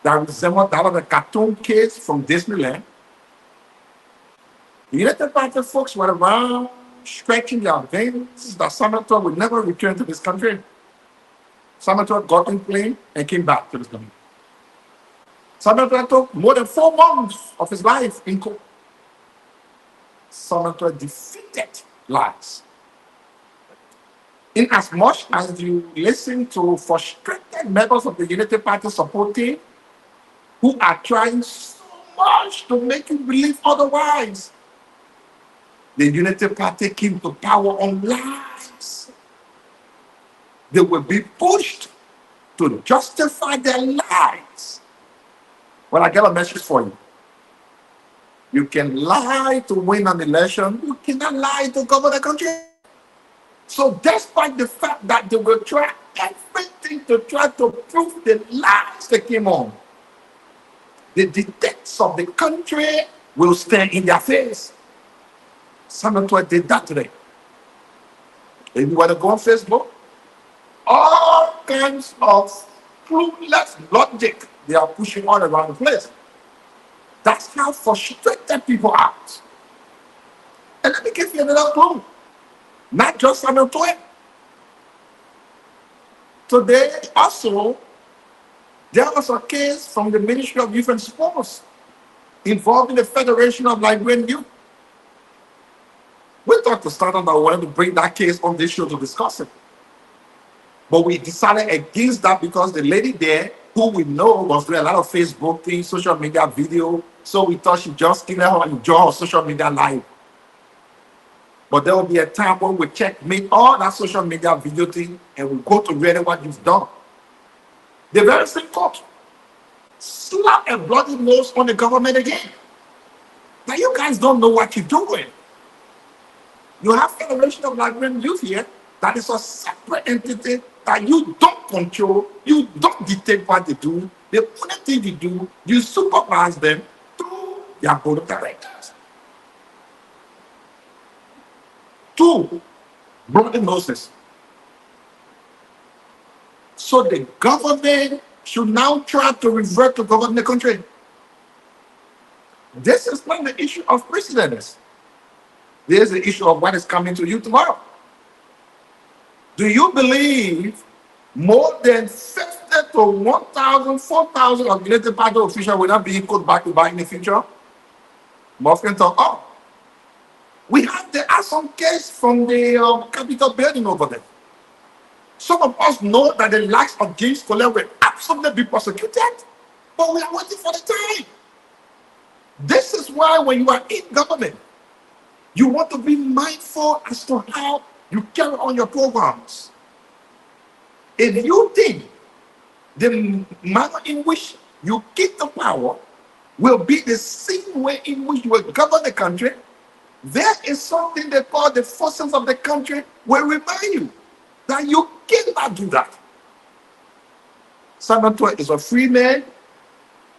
that resembled that of the cartoon kids from Disneyland. The United Party folks were around stretching their veins that Celebratory would never return to this country. Celebratory got in plane and came back to this country. Celebratory took more than 4 months of his life in court. Celebratory defeated lies. In as much as you listen to frustrated members of the Unity Party support team who are trying so much to make you believe otherwise, the Unity Party came to power on lies. They will be pushed to justify their lies. Well, I got a message for you. You can lie to win an election. You cannot lie to govern the country. So despite the fact that they will try everything to try to prove the lies that came on, the dictates of the country will stand in their face. Celebratory did that today. If you want to go on Facebook, all kinds of clueless logic they are pushing all around the place. That's how frustrated people are. And let me give you another clue. Not just Celebratory. Today, also, there was a case from the Ministry of Youth and Sports involving the Federation of Liberian Youth. We thought to start on that, wanted to bring that case on this show to discuss it. But we decided against that because the lady there, who we know was doing a lot of Facebook things, social media video, so we thought she'd just give her enjoy her social media life. But there will be a time when we checkmate all that social media video thing and we go to really what you've done. The very same court slap a bloody nose on the government again. Now you guys don't know what you're doing. You have Federation of Liberian Youth here that is a separate entity that you don't control, you don't dictate what they do. The only thing you do, you supervise them through their board of directors. 2 bloody noses. So the government should now try to revert to govern the country. This is not the issue of precedence. There's the issue of what is coming to you tomorrow. Do you believe more than 50 to 1,000, 4,000 of related party officials will not be equal back to back in the future. Morphin thought, oh, we have the Asson case from the Capitol building over there. Some of us know that the likes of James Colette will absolutely be prosecuted, but we are waiting for the time. This is why when you are in government, you want to be mindful as to how you carry on your programs. If you think the manner in which you keep the power will be the same way in which you will govern the country, there is something they call the forces of the country will remind you that you cannot do that. Celebratory is a free man.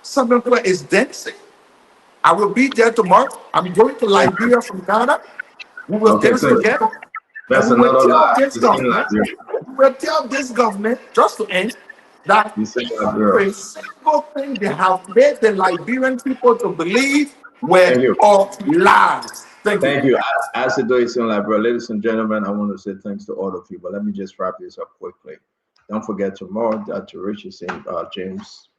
Celebratory is dancing. I will be there tomorrow. I'm going to Liberia from Ghana. We will dance together. That's And we will another tell lie. this It's in government, Liberia. we will tell this government, just to end, that You say Liberia. every single thing they have made the Liberian people to believe were Thank you. of lies. Thank you. Thank you. As it is in Liberia, ladies and gentlemen, I want to say thanks to all of you, but let me just wrap this up quickly. Don't forget tomorrow, Dr. Richardson, James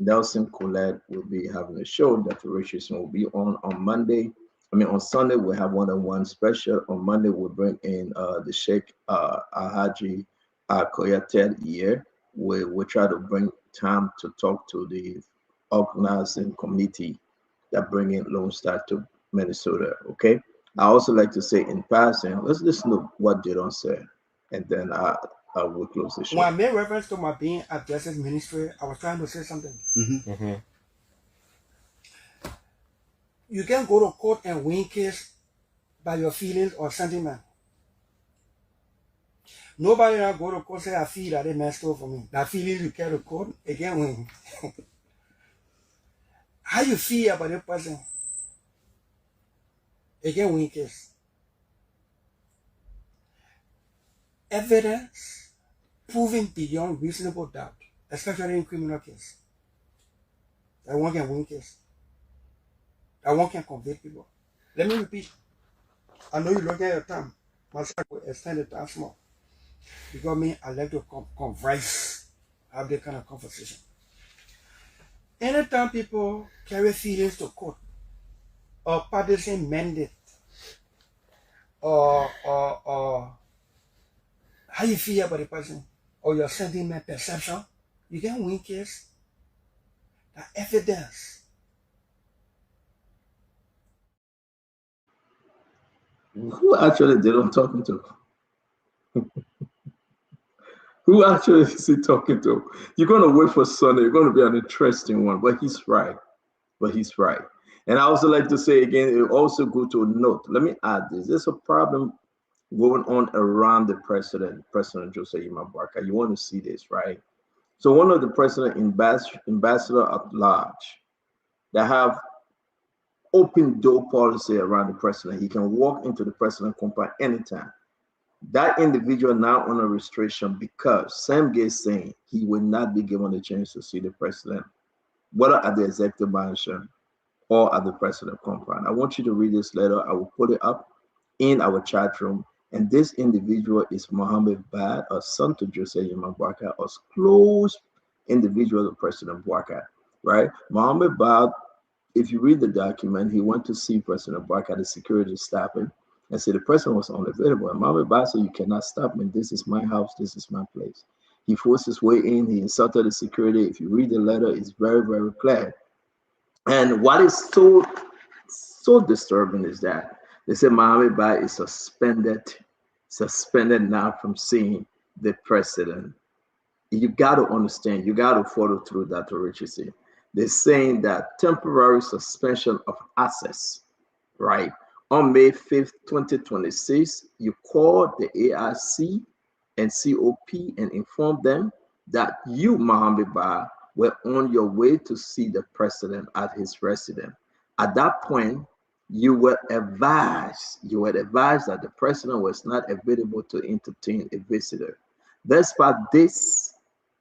Nelson Colette will be having a show. Dr. Richardson will be on Monday. On Sunday, we'll have one-on-one special. On Monday, we'll bring in the Sheikh Alhaji Koyated here. We'll try to bring time to talk to the organizing committee that bring in Lone Star to Minnesota. Okay. I also like to say in passing, let's listen to what they don't say, and then I will close the show. When I made reference to my being at Justice Ministry, I was trying to say something. You can't go to court and win case by your feelings or sentiment. Nobody that go to court say I feel that they messed up for me. That feeling you carry to court, it can't win. How you feel about a person, it can't win case. Evidence proven beyond reasonable doubt, especially in criminal case. That one can win case. That one can convict people. Let me repeat. I know you look at your time. Myself will extend the time small. Because me, I like to converse, have that kind of conversation. Anytime people carry feelings to court, or partisan mandate, or how you feel about the person, or your sentiment perception, you can win case. The evidence. Who actually they don't talking to? Who actually is he talking to? You're going to wait for Sunday. You're going to be an interesting one. But he's right. And I also like to say again, it's also good to note, let me add this. There's a problem going on around the President Joseph Barker. You want to see this, right? So one of the president ambassador at large that have open door policy around the president. He can walk into the president compound anytime. That individual now on a restriction because Sam Gates saying he will not be given a chance to see the president, whether at the executive mansion or at the president compound. I want you to read this letter. I will put it up in our chat room. And this individual is Mohammed Bad, a son to Joseph Barker, a close individual of President Barker, right? Mohammed Bad, if you read the document, he went to see President Barker, the security staffing, and said the president was unavailable. And Mohammed Bad said, "You cannot stop me. This is my house. This is my place." He forced his way in. He insulted the security. If you read the letter, it's very, very clear. And what is so disturbing is that they say Mohammed Bad is suspended now from seeing the president. You got to understand, you got to follow through that, Richardson. They're saying that temporary suspension of access, right? On May 5th, 2026, you called the AIC and COP and informed them that you, Mohammed Bad, were on your way to see the president at his residence. At that point, you were advised that the president was not available to entertain a visitor. Despite this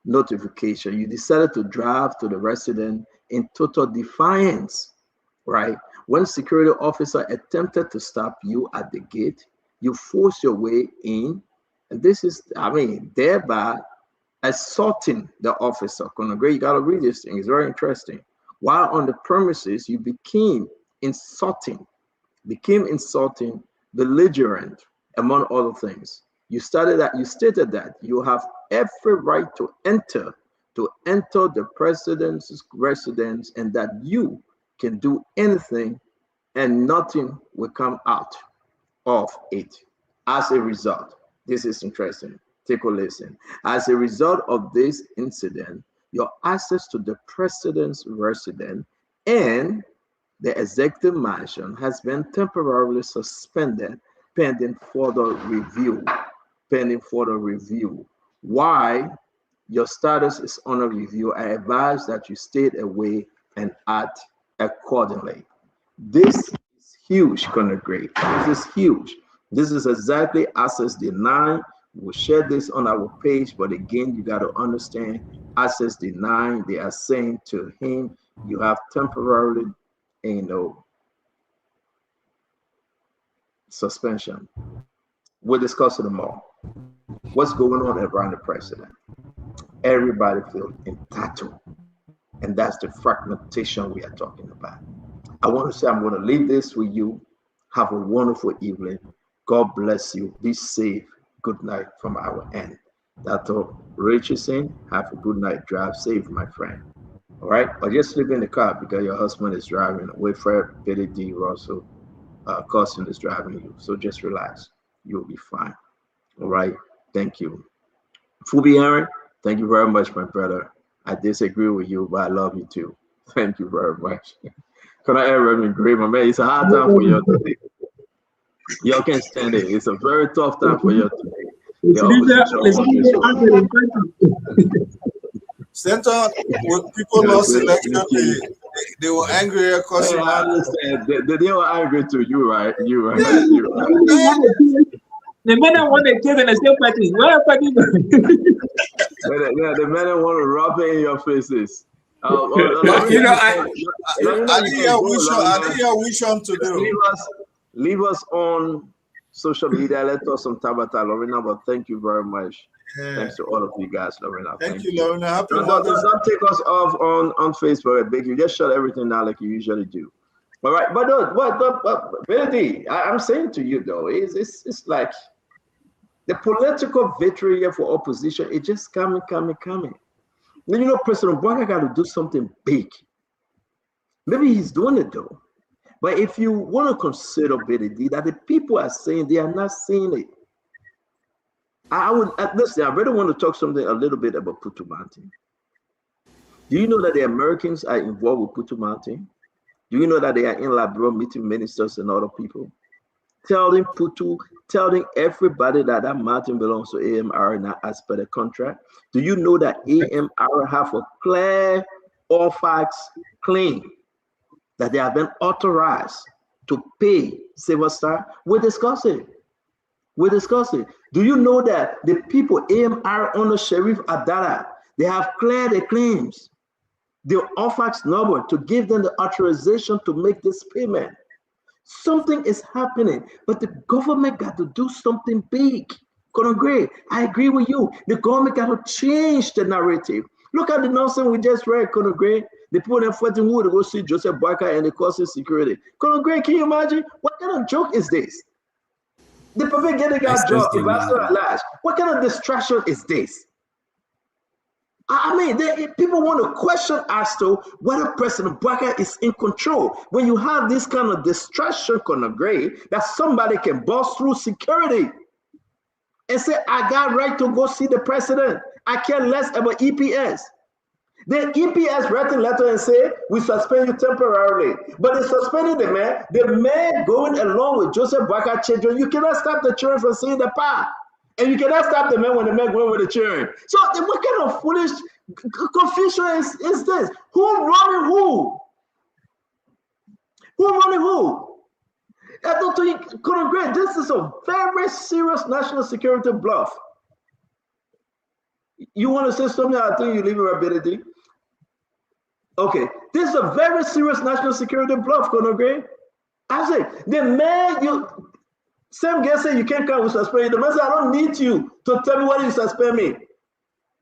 notification, you decided to drive to the residence in total defiance, right? When security officer attempted to stop you at the gate, you forced your way in And this is, I mean, thereby assaulting the officer. You got to read this thing. It's very interesting. While on the premises, you became insulting, belligerent, among other things. You stated that you have every right to enter the president's residence, and that you can do anything and nothing will come out of it. As a result, this is interesting. Take a listen. As a result of this incident, your access to the president's residence and the executive mansion has been temporarily suspended pending further review. Why your status is under review, I advise that you stay away and act accordingly. This is huge, Conagray. This is huge. This is exactly access denied. We'll share this on our page, but again, you got to understand, access denied. They are saying to him, you have temporarily, suspension. We'll discuss them all. What's going on around the president? Everybody feels entitled, and that's the fragmentation we are talking about. I want to say I'm going to leave this with you. Have a wonderful evening. God bless you. Be safe. Good night from our end. Dr. Richardson, have a good night. Drive safe, my friend. All right? Or just sleep in the car because your husband is driving. Wait for Billy D. Russell. Cousin is driving you. So just relax. You'll be fine. All right? Thank you. Fubi Aaron, thank you very much, my brother. I disagree with you, but I love you too. Thank you very much. Can I ever agree, my man? It's a hard time for you today. Y'all can't stand it. It's a very tough time for you today. Center, when people lost election, they were angry because I understand. They were angry too. You right. The men want to kill in the same party. Where are party? The men want to rub it in your faces. I didn't hear which one to do. Leave us on social media. Let us on Tabata, Lorena. But thank you very much. Yeah. Thanks to all of you guys, Lorena. Thank you, Lorena. Don't take us off on Facebook, big. You just shut everything down like you usually do. All right, but Benedict, I'm saying to you though, it's like the political victory here for opposition. It just coming. Then President Bwaka got to do something big. Maybe he's doing it though. But if you want to consider Benedict, that the people are saying they are not seeing it. I really want to talk something a little bit about Putu Mountain. Do you know that the Americans are involved with Putu Mountain? Do you know that they are in Liberia meeting ministers and other people? Telling everybody that mountain belongs to AMR now as per the contract. Do you know that AMR have a clear all facts claim that they have been authorized to pay Silver Star? We're discussing. Do you know that the people AMR under Sheriff Adara, they have cleared the claims, the OFAX number to give them the authorization to make this payment? Something is happening, but the government got to do something big. I agree with you. The government got to change the narrative. Look at the nonsense we just read, Conagray. The people in fighting wood to go see Joseph Bwaka and the cost of security. Conagray, can you imagine? What kind of joke is this? The people getting a job, the bastard at large. What kind of distraction is this? I mean, people want to question as to whether President Bwaka is in control. When you have this kind of distraction, Conagray, that somebody can bust through security and say, I got right to go see the president. I care less about EPS. The EPS write a letter and say, we suspend you temporarily. But they suspended the man going along with Joseph Bwaka children. You cannot stop the children from seeing the path. And you cannot stop the man when the man going with the children. So what kind of foolish confusion is this? Who running who? This is a very serious national security bluff. You want to say something? I think you leave your ability. Okay, this is a very serious national security bluff, Conagray. I say the man Same guy say you can't come, we suspend you. The man said, I don't need you to tell me why you suspend me.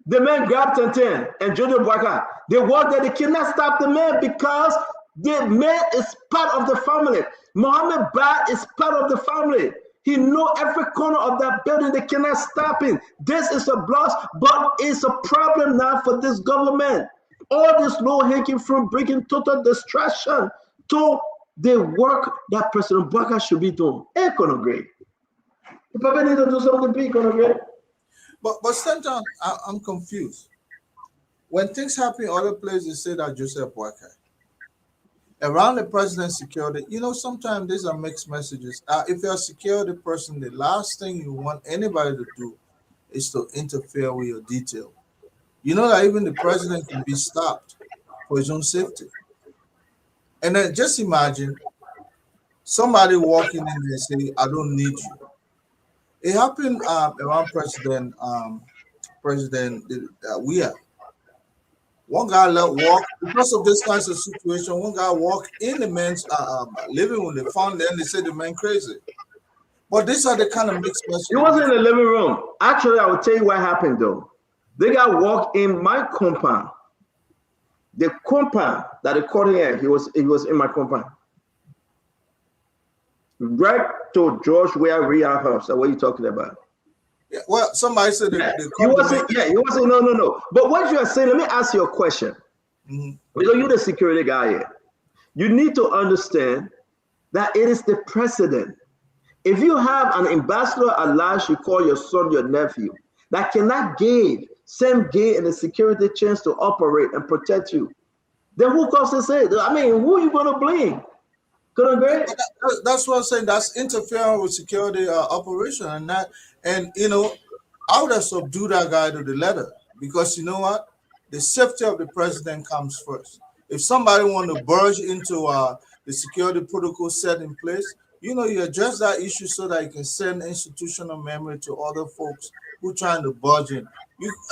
The man grabbed Tintin and Jojo Bwaka. They walked there, they cannot stop the man because the man is part of the family. Mohammed Ba is part of the family. He knows every corner of that building. They cannot stop him. This is a loss, but it's a problem now for this government. All this low-hanging fruit bringing total distraction to the work that President Bwaka should be doing. It's gonna great. The people need to do something big, gonna great. But Stanton, I'm confused. When things happen other places, say that Joseph Boakai. Around the president's security, you know, sometimes these are mixed messages. If you're a security person, the last thing you want anybody to do is to interfere with your detail. You know that even the president can be stopped for his own safety. And then just imagine somebody walking in there and saying, I don't need you. It happened around President Weah. One guy let walk because of this kind of situation. One guy walked in the man's living room. They found there and they said the man crazy. But these are the kind of mixed messages. He wasn't in the living room. Actually, I will tell you what happened though. They got walked in my compound. The compound that they caught him, he was in my compound. Right to George Weah Real House. That's what you talking about. Yeah, well, somebody said he wasn't. Yeah, he wasn't. No. But what you are saying, let me ask you a question. Because you're the security guy here. You need to understand that it is the president. If you have an ambassador at large, you call your son, your nephew, that cannot give same gay and the security chance to operate and protect you, then who comes to say? I mean, who are you going to blame? That's what I'm saying. That's interfering with security operation, and you know, I would have subdued that guy to the letter because you know what, the safety of the president comes first. If somebody want to barge into the security protocol set in place, you know, you address that issue so that you can send institutional memory to other folks who trying to barge in.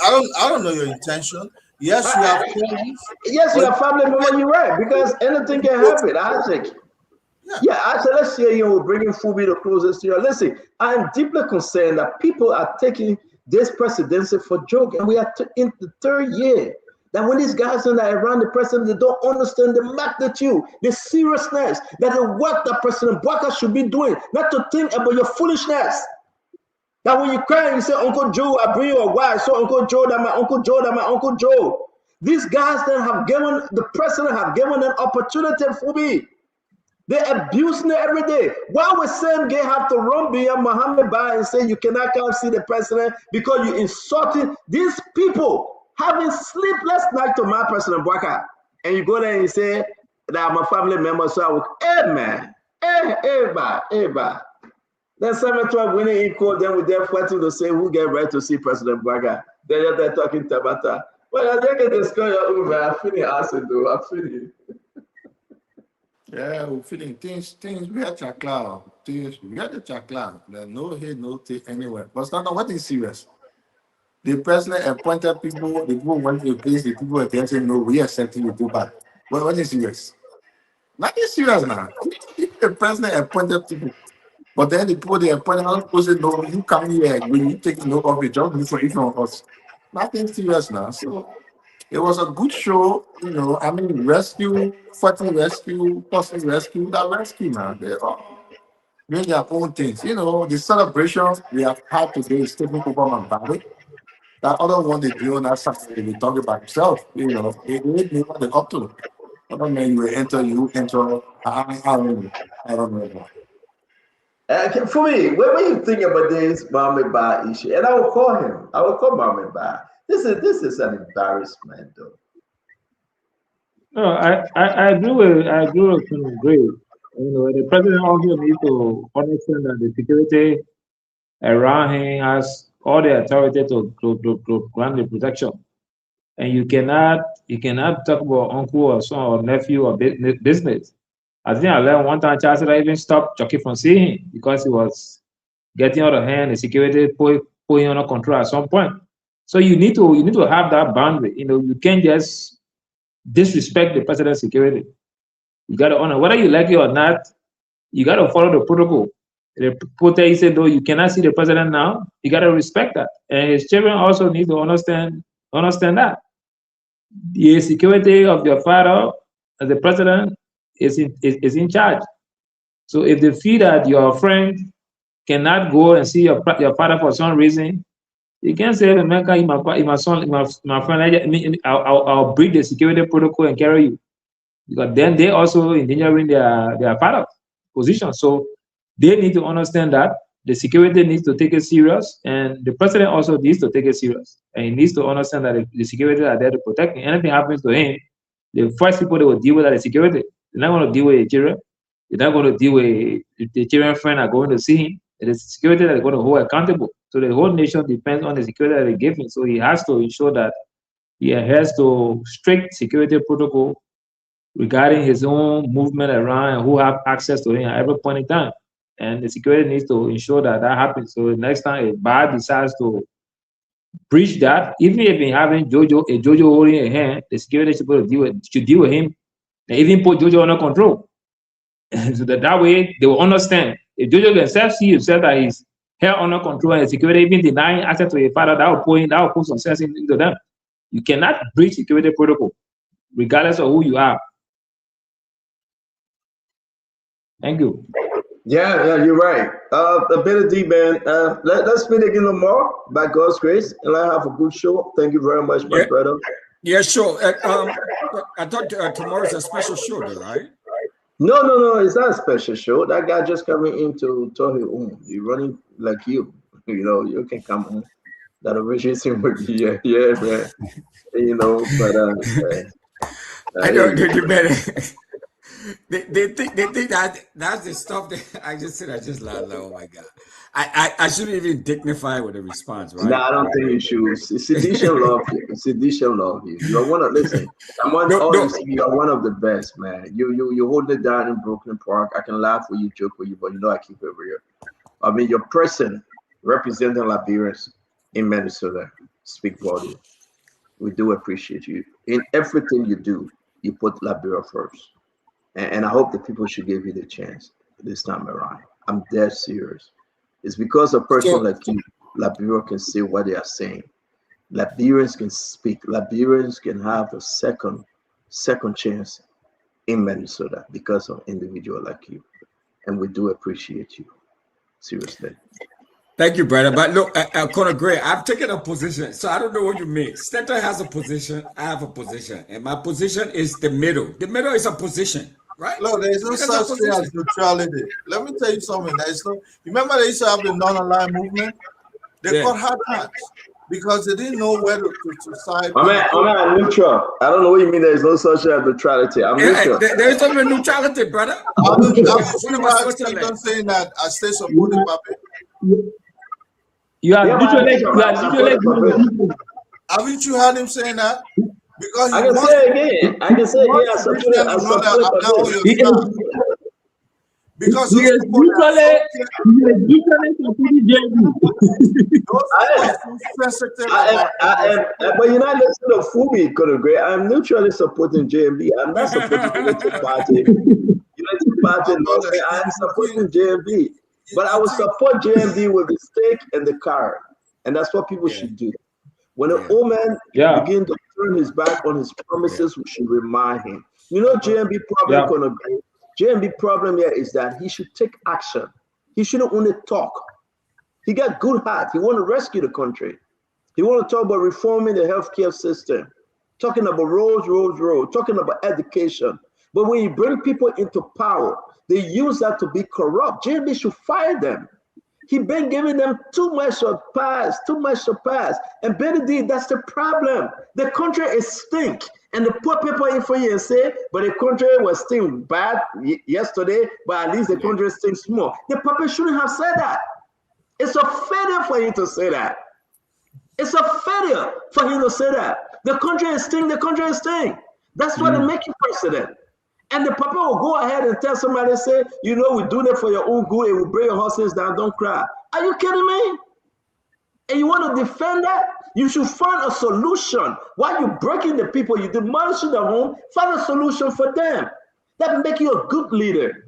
I don't know your intention. Yes, you have friends. Yes, you have family member. You're right because anything can happen. Isaac. Yeah, actually, let's say we're bringing Fubi the closest to you. Listen, I'm deeply concerned that people are taking this presidency for joke, and we are in the third year. That when these guys are around the president, they don't understand the magnitude, the seriousness, that the work that President Bwaka should be doing, not to think about your foolishness. That when you cry and you say, Uncle Joe, I bring you a wife, so Uncle Joe, that my Uncle Joe, that my Uncle Joe. These guys that have given, the president have given an opportunity for me. They're abusing it every day. Why would same guy have to run beyond Mohammed Ba and say you cannot come see the president because you insulting these people having sleepless night to my President Bwaka? And you go there and you say that I'm a family member, so I will, hey man, hey. Then Celebratory winning equal, then we're there fighting to say who get right to see President Bwaka. Then they're talking Tabata. Well, I think it's going to be I'm feeling acid though. I'm feeling. Yeah, we're feeling things we had your cloud. Things we had your cloud. There's no hate, no take anywhere. But stand on what is serious. The president appointed people, the people went to the place, the people were there saying, no, we accept you too bad. What is serious? Nothing serious now. The president appointed people. But then the people they appointed are supposed to know you come here when you take note of it, just for each one of us. Nothing serious now. So it was a good show, you know. I mean, rescue, fighting rescue, person rescue, that rescue, man. They all doing their own things. You know, the celebration we have had today is taking over my body. That other one they do on that Saturday, they talk about himself, you know. It made me what they up to. Other men you enter, I don't know. For me, when you think about this Mohammed Ba issue, and I will call him, I will call Mohammed Ba. This is an embarrassment, though. No, I agree with Gray. You know, the president also needs to understand that the security around him has all the authority to grant the protection, and you cannot talk about uncle or son or nephew or business. I think I learned one time Charles even stopped Chucky from seeing him because he was getting out of hand. The security pulling under control at some point. So you need to have that boundary. You know, you can't just disrespect the president's security. You got to honor whether you like it or not. You got to follow the protocol. The reporter, he said, no, you cannot see the president now. You got to respect that. And his children also need to understand that. The security of your father as the president is in charge. So if they feel that your friend cannot go and see your father for some reason, you can't say, my son, my friend, I'll break the security protocol and carry you. Because then they also endangering their father's position. So they need to understand that the security needs to take it serious, and the president also needs to take it serious. And he needs to understand that the security are there to protect him. Anything happens to him, the first people they will deal with are the security. They're not going to deal with the children. They're not going to deal with the children friend are going to see him. It is security that is going to hold accountable. So the whole nation depends on the security that they give him. So he has to ensure that he adheres to strict security protocol regarding his own movement around and who have access to him at every point in time. And the security needs to ensure that that happens. So the next time a bar decides to breach that, even if he having Jojo holding a hand, the security should deal with him and even put Jojo under control. So that way they will understand. If Jojo can see himself that he's held under control and the security even denying access to a father, that will put some sense into them. You cannot breach security protocol, regardless of who you are. Thank you. Yeah, you're right. A bit of deep, man. Let's meet again tomorrow by God's grace, and let's have a good show. Thank you very much, my brother. Yeah, sure. I thought tomorrow's a special show, though, right? No, it's not a special show. That guy just coming in to tell him, you're running like you. You know, you can come on. That originates with you. Yeah, man. You know, but I know you better. They think that that's the stuff that I just said. I just laughed. Like, oh my God, I shouldn't even dignify with a response, right? No, I don't think you should. Sedition love you. Sedition love you. You are one of listen. You are one of the best, man. You hold it down in Brooklyn Park. I can laugh with you, joke with you, but you know I keep it real. I mean, your person representing Liberians in Minnesota speak volume. We do appreciate you in everything you do. You put Liberia first. And I hope the people should give you the chance this time around. I'm dead serious. It's because a person like you, Liberia, can say what they are saying. Liberians can speak. Liberians can have a second chance in Minnesota because of an individual like you. And we do appreciate you. Seriously. Thank you, brother. But look, Conor Gray, I've taken a position, so I don't know what you mean. Stanton has a position, I have a position, and my position is the middle. The middle is a position, right? Look, there's no such thing as neutrality. Let me tell you something. Remember they used to have the non-aligned movement? They caught hard times because they didn't know where to side. I'm neutral. I don't know what you mean. There's no such thing as neutrality. I'm neutral. There's some neutrality, brother. I'm saying that I stay supporting Pape. You are literally. Haven't you heard him saying that? Because I can say again. I support because he is but you're not listening to Fubi, Conor Gray. I'm neutrally supporting JMB. I'm not supporting Unity Party. Unity Party, I'm supporting JMB. But I will support JMB with the stake and the car. And that's what people should do. When an old man begins to turn his back on his promises, we should remind him. You know, JMB problem, Conor Gray. JMB problem here is that he should take action. He shouldn't only talk. He got good heart. He want to rescue the country. He want to talk about reforming the healthcare system, talking about roads, talking about education. But when you bring people into power, they use that to be corrupt. JMB should fire them. He been giving them too much to pass. And Benedict, that's the problem. The country is stink. And they put people in for you and say, but the country was still bad yesterday, but at least the country stinks more. The puppet shouldn't have said that. It's a failure for him to say that. It's a failure for him to say that. The country is stink, That's why they make you president. And the puppet will go ahead and tell somebody, say, you know, we do that for your own good, and we bring your horses down, don't cry. Are you kidding me? And you want to defend that? You should find a solution. While you're breaking the people, you're demolishing the home, find a solution for them. That will make you a good leader.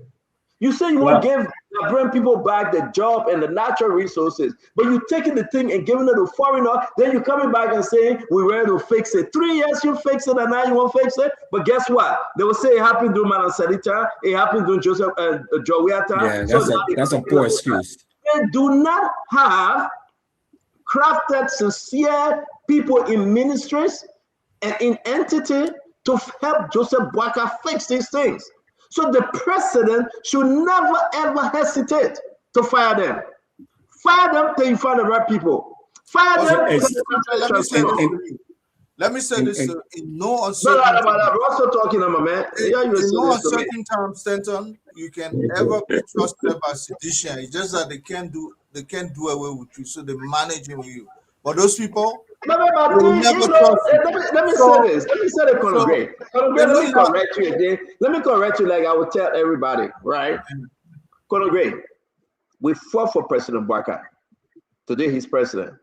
You say you want to give They bring people back the job and the natural resources. But you taking the thing and giving it to foreigner, then you're coming back and saying, we're ready to fix it. 3 years you fix it and now you won't fix it. But guess what? They will say it happened during Madam Sarita, it happened during Joseph Jowiata. Yeah, that's a poor excuse. They do not have crafted, sincere people in ministries and in entity to help Joseph Boakai fix these things. So the president should never ever hesitate to fire them. Fire them till you find the right people. Fire them. Let me say this in no uncertain times. We're also talking about, man. In no uncertain times, Stanton, you can ever be trusted by sedition. It's just that they can't do away with you, so they manage with you. But those people, let me say this. Let me say the Conor Gray. Let me correct you again. Let me correct you like I would tell everybody, right? Conor Gray, we fought for President Boakai. Today he's president.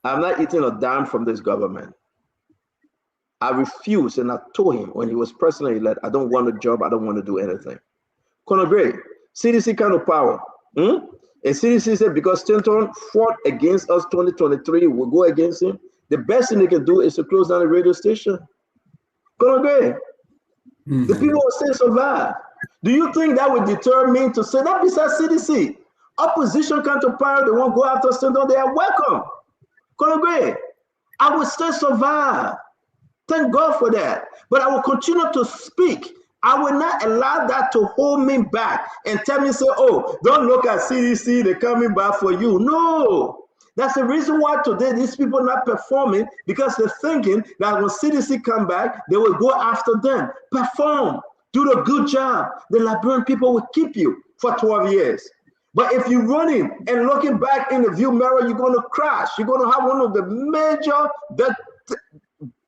I'm not eating a dime from this government. I refused, and I told him when he was president-elect, I don't want a job, I don't want to do anything. Conor Gray, CDC kind of power. And CDC said because Stanton fought against us 2023, we'll go against him. The best thing they can do is to close down the radio station. Conor Gray, the people will still survive. Do you think that would deter me to say that besides CDC? Opposition counterpart, they won't go after Stanton, they are welcome. Conor Gray, I will still survive. Thank God for that. But I will continue to speak. I will not allow that to hold me back and tell me, say, oh, don't look at CDC, they're coming back for you. No. That's the reason why today these people are not performing, because they're thinking that when CDC come back, they will go after them. Perform. Do the good job. The Liberian people will keep you for 12 years. But if you're running and looking back in the view mirror, you're going to crash. You're going to have one of the major bad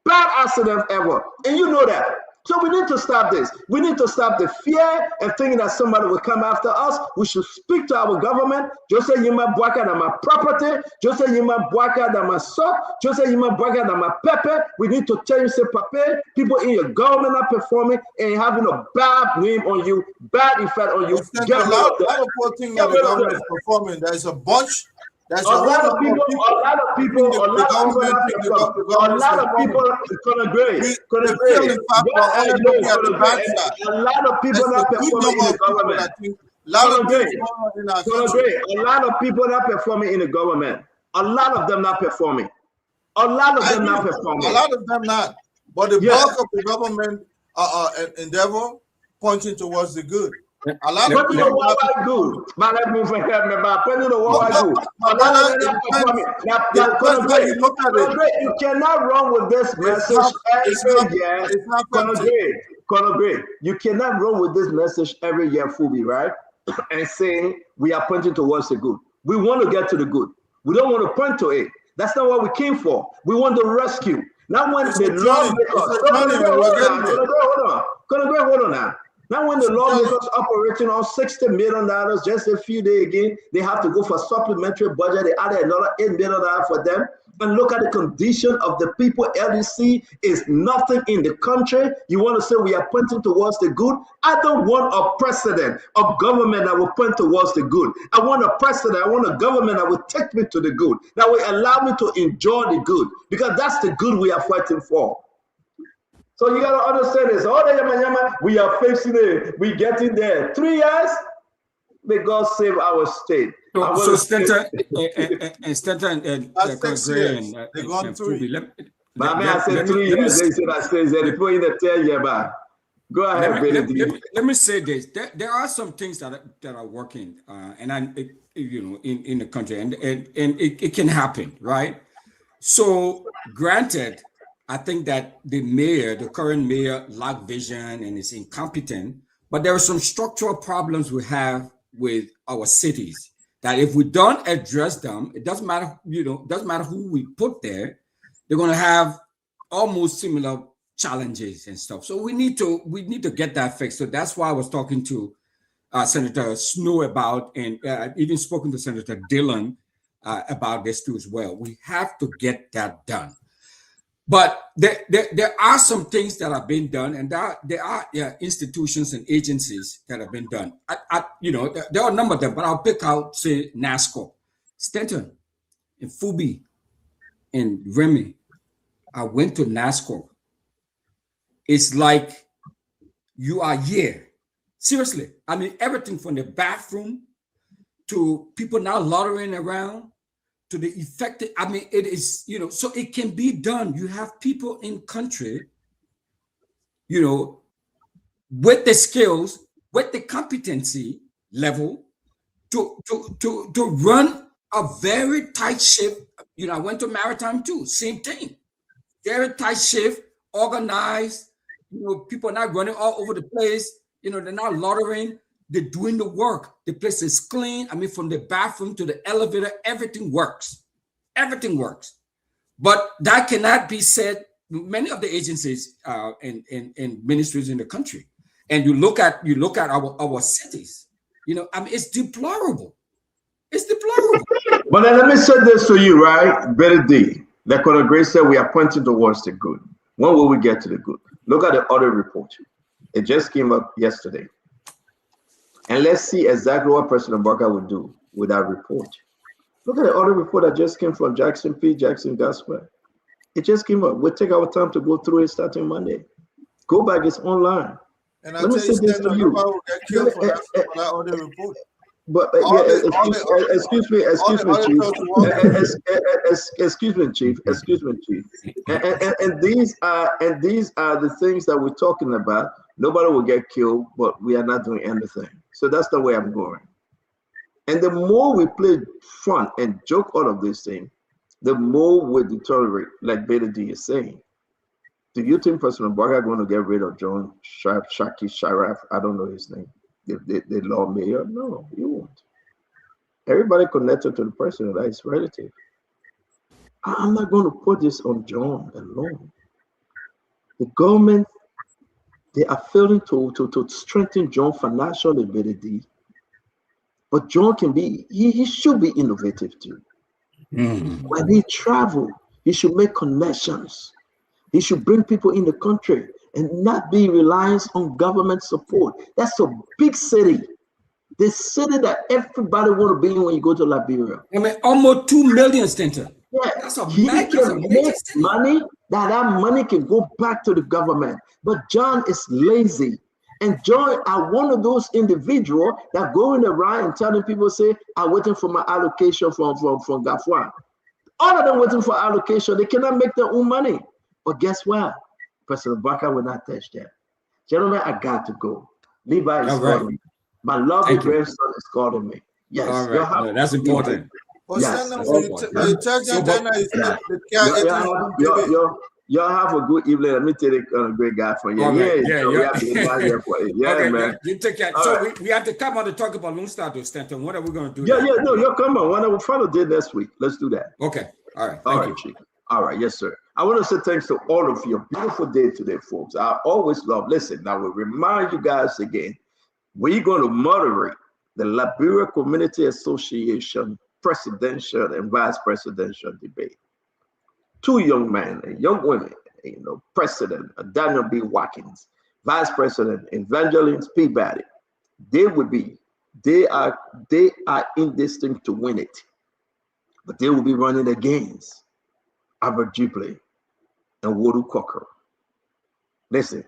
accidents ever. And you know that. So we need to stop this. We need to stop the fear and thinking that somebody will come after us. We should speak to our government. Jose Yima Boakai that my property. Jose Yima Boakai that my soap. Jose Yima Boakai that my pepper. We need to tell you, say, Papa, people in your government are performing and having a bad name on you, bad effect on you. Get a lot of poor things that the government is performing. There's a bunch. There's a lot of people Conor Gray. A lot of people not performing in the government. Conor Gray, a lot of people not performing in the government. A lot of them not performing. A lot of them not performing. A lot of them not. But the bulk of the government endeavor pointing towards the good. A lot of people are good. But let me forget me about you cannot run with this message every year. Conor Gray, you cannot run with this message every year, Fubi, right? And saying we are pointing towards the good. We want to get to the good. We don't want to point to it. That's not what we came for. We want to rescue. Not when the hold on now. Now, when the lawmakers operating on $60 million just a few days again, they have to go for supplementary budget. They added another $8 million for them. And look at the condition of the people. LDC is nothing in the country. You want to say we are pointing towards the good? I don't want a president, a government that will point towards the good. I want a president, I want a government that will take me to the good, that will allow me to enjoy the good, because that's the good we are fighting for. So you got to understand this. All the yama, we are facing it. We getting there. 3 years, may God save our state. So Stanton and they're going through. But I said 3 years. They said I stay there. They put in the 10 year back. Go ahead, let me say this. There are some things that are working, in the country, and it can happen, right? So granted, I think that the current mayor, lack vision and is incompetent, but there are some structural problems we have with our cities that if we don't address them, it doesn't matter, doesn't matter who we put there, they're going to have almost similar challenges and stuff. So we need to get that fixed. So that's why I was talking to Senator Snow about, and even spoken to Senator Dillon about this too as well. We have to get that done. But there are some things that have been done, and there are institutions and agencies that have been done. There are a number of them, but I'll pick out, say, NASCO, Stanton, and Fubi, and Remy. I went to NASCO. It's like you are here. Seriously. I mean, everything from the bathroom to people now loitering around to the effective. I mean, it is, so it can be done. You have people in country, with the skills, with the competency level to run a very tight ship. I went to maritime too, same thing. Very tight shift, organized. People are not running all over the place. They're not loitering. They're doing the work. The place is clean. I mean, from the bathroom to the elevator, everything works. Everything works. But that cannot be said. Many of the agencies and ministries in the country, and you look at our cities. I mean, it's deplorable. It's deplorable. But then let me say this to you, right, Betty D. Like Conor Grace said, we are pointing towards the good. When will we get to the good? Look at the other report. It just came up yesterday. And let's see exactly what President Barker would do with that report. Look at the other report that just came from Jackson Gospel. It just came up. We'll take our time to go through it starting Monday. Go back, it's online. And I tell you, nobody will get killed for that other report. But excuse me, Chief. And these are the things that we're talking about. Nobody will get killed, but we are not doing anything. So that's the way I'm going. And the more we play fun and joke out of this thing, the more we deteriorate, like Beta D is saying. Do you think President Barker is going to get rid of John Sharaf? I don't know his name. The law mayor? No, you won't. Everybody connected to the president, that is relative. I'm not going to put this on John alone. The government, they are failing to strengthen John financially, BD. But John can be, he should be innovative too. When he travel, he should make connections. He should bring people in the country and not be reliant on government support. That's a big city. The city that everybody want to be in when you go to Liberia. I mean, almost 2 million, Stanton. Yeah, that's a he can make city. money, that money can go back to the government. But John is lazy. And John are one of those individuals that going around and telling people, say, I'm waiting for my allocation from Gafwa. All of them waiting for allocation. They cannot make their own money. But guess what? President Barker will not touch that. Gentlemen, I got to go. Levi is calling me. My lovely grandson is calling me. Yes. All right. That's important. Yes. Y'all have a good evening. Let me tell you a great guy for you. Yeah, man. You take care. So we have to come on to talk about Lone Star, Stanton. What are we going to do? No, come on. Why don't we follow day next week? Let's do that. Okay. All right. Thank you, Chief. All right, yes, sir. I want to say thanks to all of you. A beautiful day today, folks. I always love. Listen, I will remind you guys again. We're going to moderate the Liberia Community Association presidential and vice presidential debate. 2 young men and young women, President Daniel B. Watkins, Vice President Evangeline Peabody. They are in this thing to win it, but they will be running against Albert Jipley and Wodu Cocker. Listen,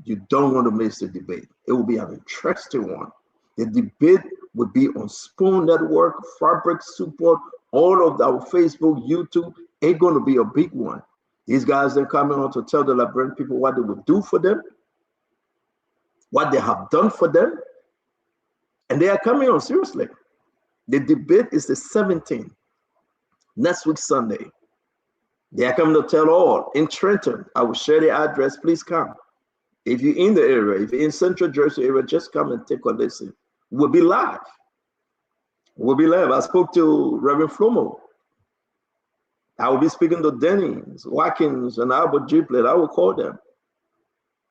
you don't want to miss the debate. It will be an interesting one. The debate will be on Spoon Network, Fabric Support, all of our Facebook, YouTube. It's going to be a big one. These guys are coming on to tell the Liberian people what they will do for them, what they have done for them, and they are coming on seriously. The debate is the 17th, next week Sunday. They are coming to tell all in Trenton. I will share the address. Please come. If you're in the area, if you're in Central Jersey area, just come and take a listen. We'll be live. We'll be live. I spoke to Reverend Flomo. I will be speaking to Dennings, Watkins, and Albert Jipley. I will call them.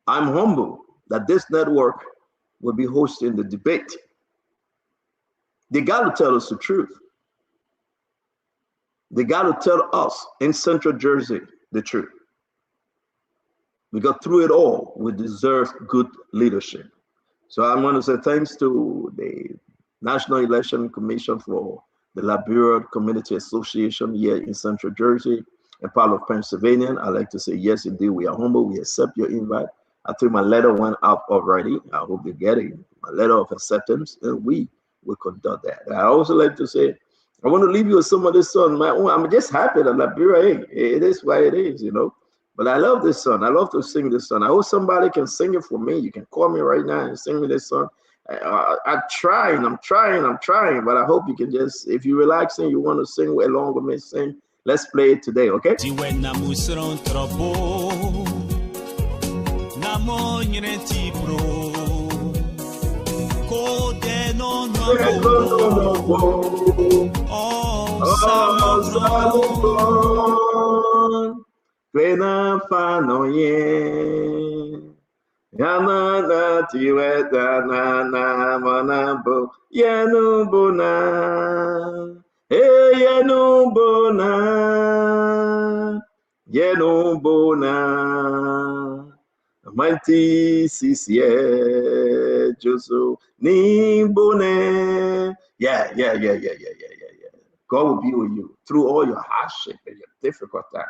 I'm humble that this network will be hosting the debate. They got to tell us the truth. They got to tell us in Central Jersey the truth. because through it all, we deserve good leadership. So I want to say thanks to the National Election Commission for the Liberia Community Association here in Central Jersey and part of Pennsylvania. I'd like to say, yes, indeed, we are humble. We accept your invite. I think my letter went out already. I hope you get it. My letter of acceptance, and we will conduct that. I also like to say, I want to leave you with some of this song. I'm just happy that Liberia, it is what it is, you know. But I love this song. I love to sing this song. I hope somebody can sing it for me. You can call me right now and sing me this song. I'm trying, but I hope you can just, if you're relaxing, you want to sing along with me, sing. Let's play it today, okay? Plena fanoye yana na tiweta na manabo yenubuna yenubuna mighty sisie joso nimbone. Yeah. God will be with you through all your hardship and your difficult time.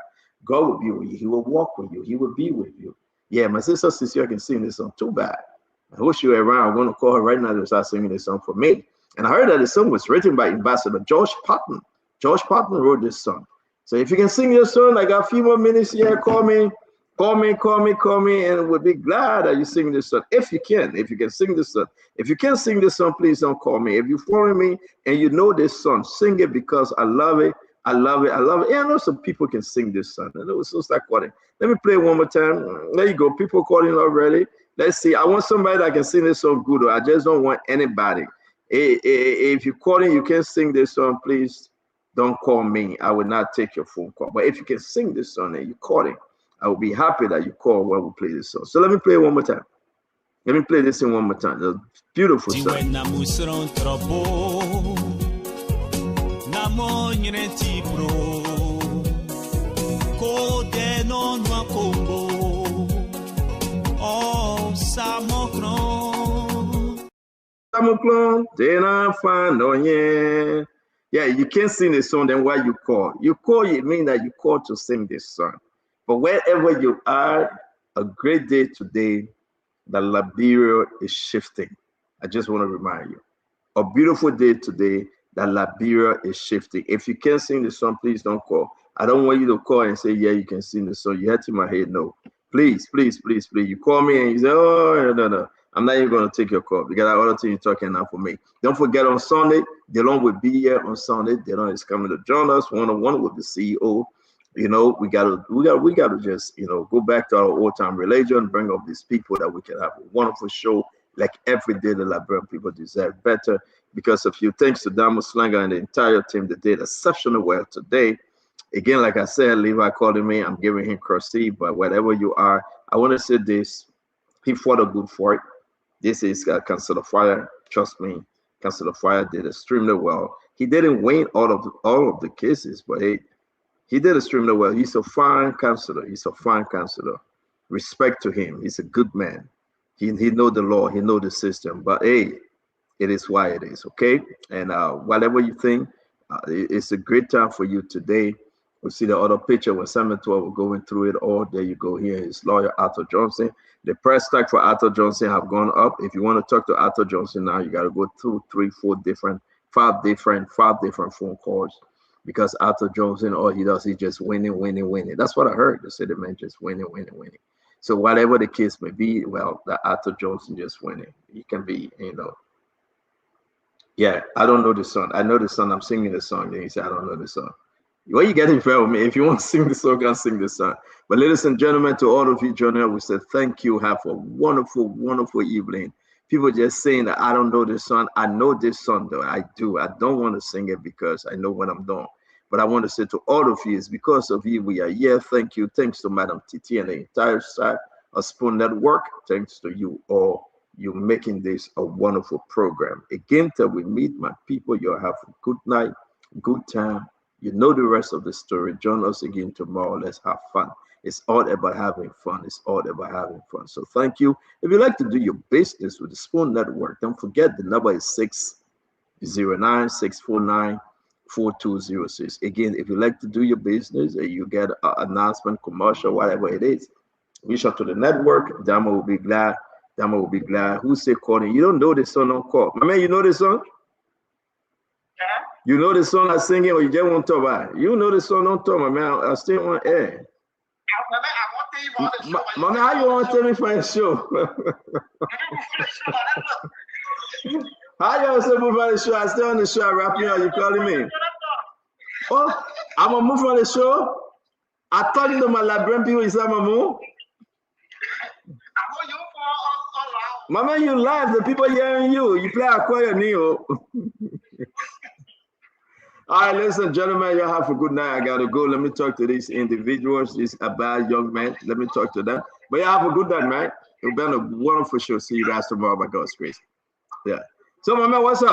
God will be with you. He will walk with you. He will be with you. Yeah, my sister Cecilia can sing this song too bad. I wish you were around. I'm going to call her right now to start singing this song for me. And I heard that the song was written by Ambassador George Patton. George Patton wrote this song. So if you can sing your song, I got a few more minutes here. Call me, and we'll be glad that you sing this song. If you can sing this song. If you can't sing this song, please don't call me. If you follow me and you know this song, sing it because I love it. I love it. Yeah, I know some people can sing this song. I know, so start calling. Let me play it one more time. There you go. People calling already. Let's see. I want somebody that can sing this song good. I just don't want anybody. If you're calling, you can't sing this song, please don't call me. I will not take your phone call. But if you can sing this song and you're calling, I will be happy that you call when we play this song. So let me play it one more time. Let me play this in one more time. It's a beautiful song. Yeah, you can't sing this song, then why you call? You call, it means that you call to sing this song. But wherever you are, a great day today, the Liberia is shifting. I just want to remind you. A beautiful day today, the Liberia is shifting. If you can't sing the song, please don't call. I don't want you to call and say, yeah, you can sing the song. You had to my head, no. Please. You call me and you say, oh, no. I'm not even going to take your call because I other things you're talking now for me. Don't forget on Sunday, Delon will be here on Sunday. Delon is coming to join us one-on-one with the CEO. You know, we gotta just, you know, go back to our old-time religion, bring up these people that we can have a wonderful show like every day. The Liberian people deserve better because of you. Thanks to Damo Slanger and the entire team that did exceptionally well today. Again, like I said, Levi calling me, I'm giving him credit, but whatever you are, I want to say this. He fought a good fight. This is Councilor Fire. Trust me, Councilor Fire did extremely well. He didn't win all of the cases, but he did extremely well. He's a fine councilor. Respect to him. He's a good man. He know the law. He know the system. But hey, it is why it is, okay? And whatever you think, it's a great time for you today. We see the other picture when Samuel 12 were going through it all. There you go. Here is lawyer Arthur Johnson. The price tag for Arthur Johnson have gone up. If you want to talk to Arthur Johnson now, you got to go through 5 different phone calls because Arthur Johnson, all he does, he just winning. That's what I heard. They said the man just winning. So whatever the case may be, well, the Arthur Johnson just winning. He can be, you know. Yeah, I don't know the song. I know the song. I'm singing the song. Then he said, I don't know the song. What you getting fair with me? If you want to sing the song, I'll sing the song. But ladies and gentlemen, to all of you joining us, we say thank you. Have a wonderful, wonderful evening. People just saying that I don't know this song. I know this song, though. I do. I don't want to sing it because I know what I'm doing. But I want to say to all of you, it's because of you we are here. Thank you. Thanks to Madam Titi and the entire side of Spoon Network. Thanks to you all. You making this a wonderful program. Again, till we meet, my people, you'll have a good night, good time. You know the rest of the story. Join us again tomorrow. Let's have fun. It's all about having fun. It's all about having fun. So thank you. If you like to do your business with the Spoon Network, don't forget the number is 609-649-4206. Again, if you like to do your business and you get an announcement, commercial, whatever it is, reach out to the network. Dama will be glad. Dama will be glad. Who say calling? You don't know the song on call. My man, you know the song? You know the song I sing it, or you just want to talk about it? You know the song on top, my man. I still on air. My man, how you want to tell me for a show? How you want to say move on the show? I stay on the show, I rap you out, you calling me? Oh, I'm going to move on the show? I thought you know my Liberian people is I'm a move. My man, you live, the people hearing you. You play a choir, Neo. All right, ladies and gentlemen, y'all have a good night. I got to go. Let me talk to these individuals, these bad young men. Let me talk to them. But y'all have a good night, man. It's been a wonderful show. See you guys tomorrow by God's grace. Yeah. So, my man, what's up?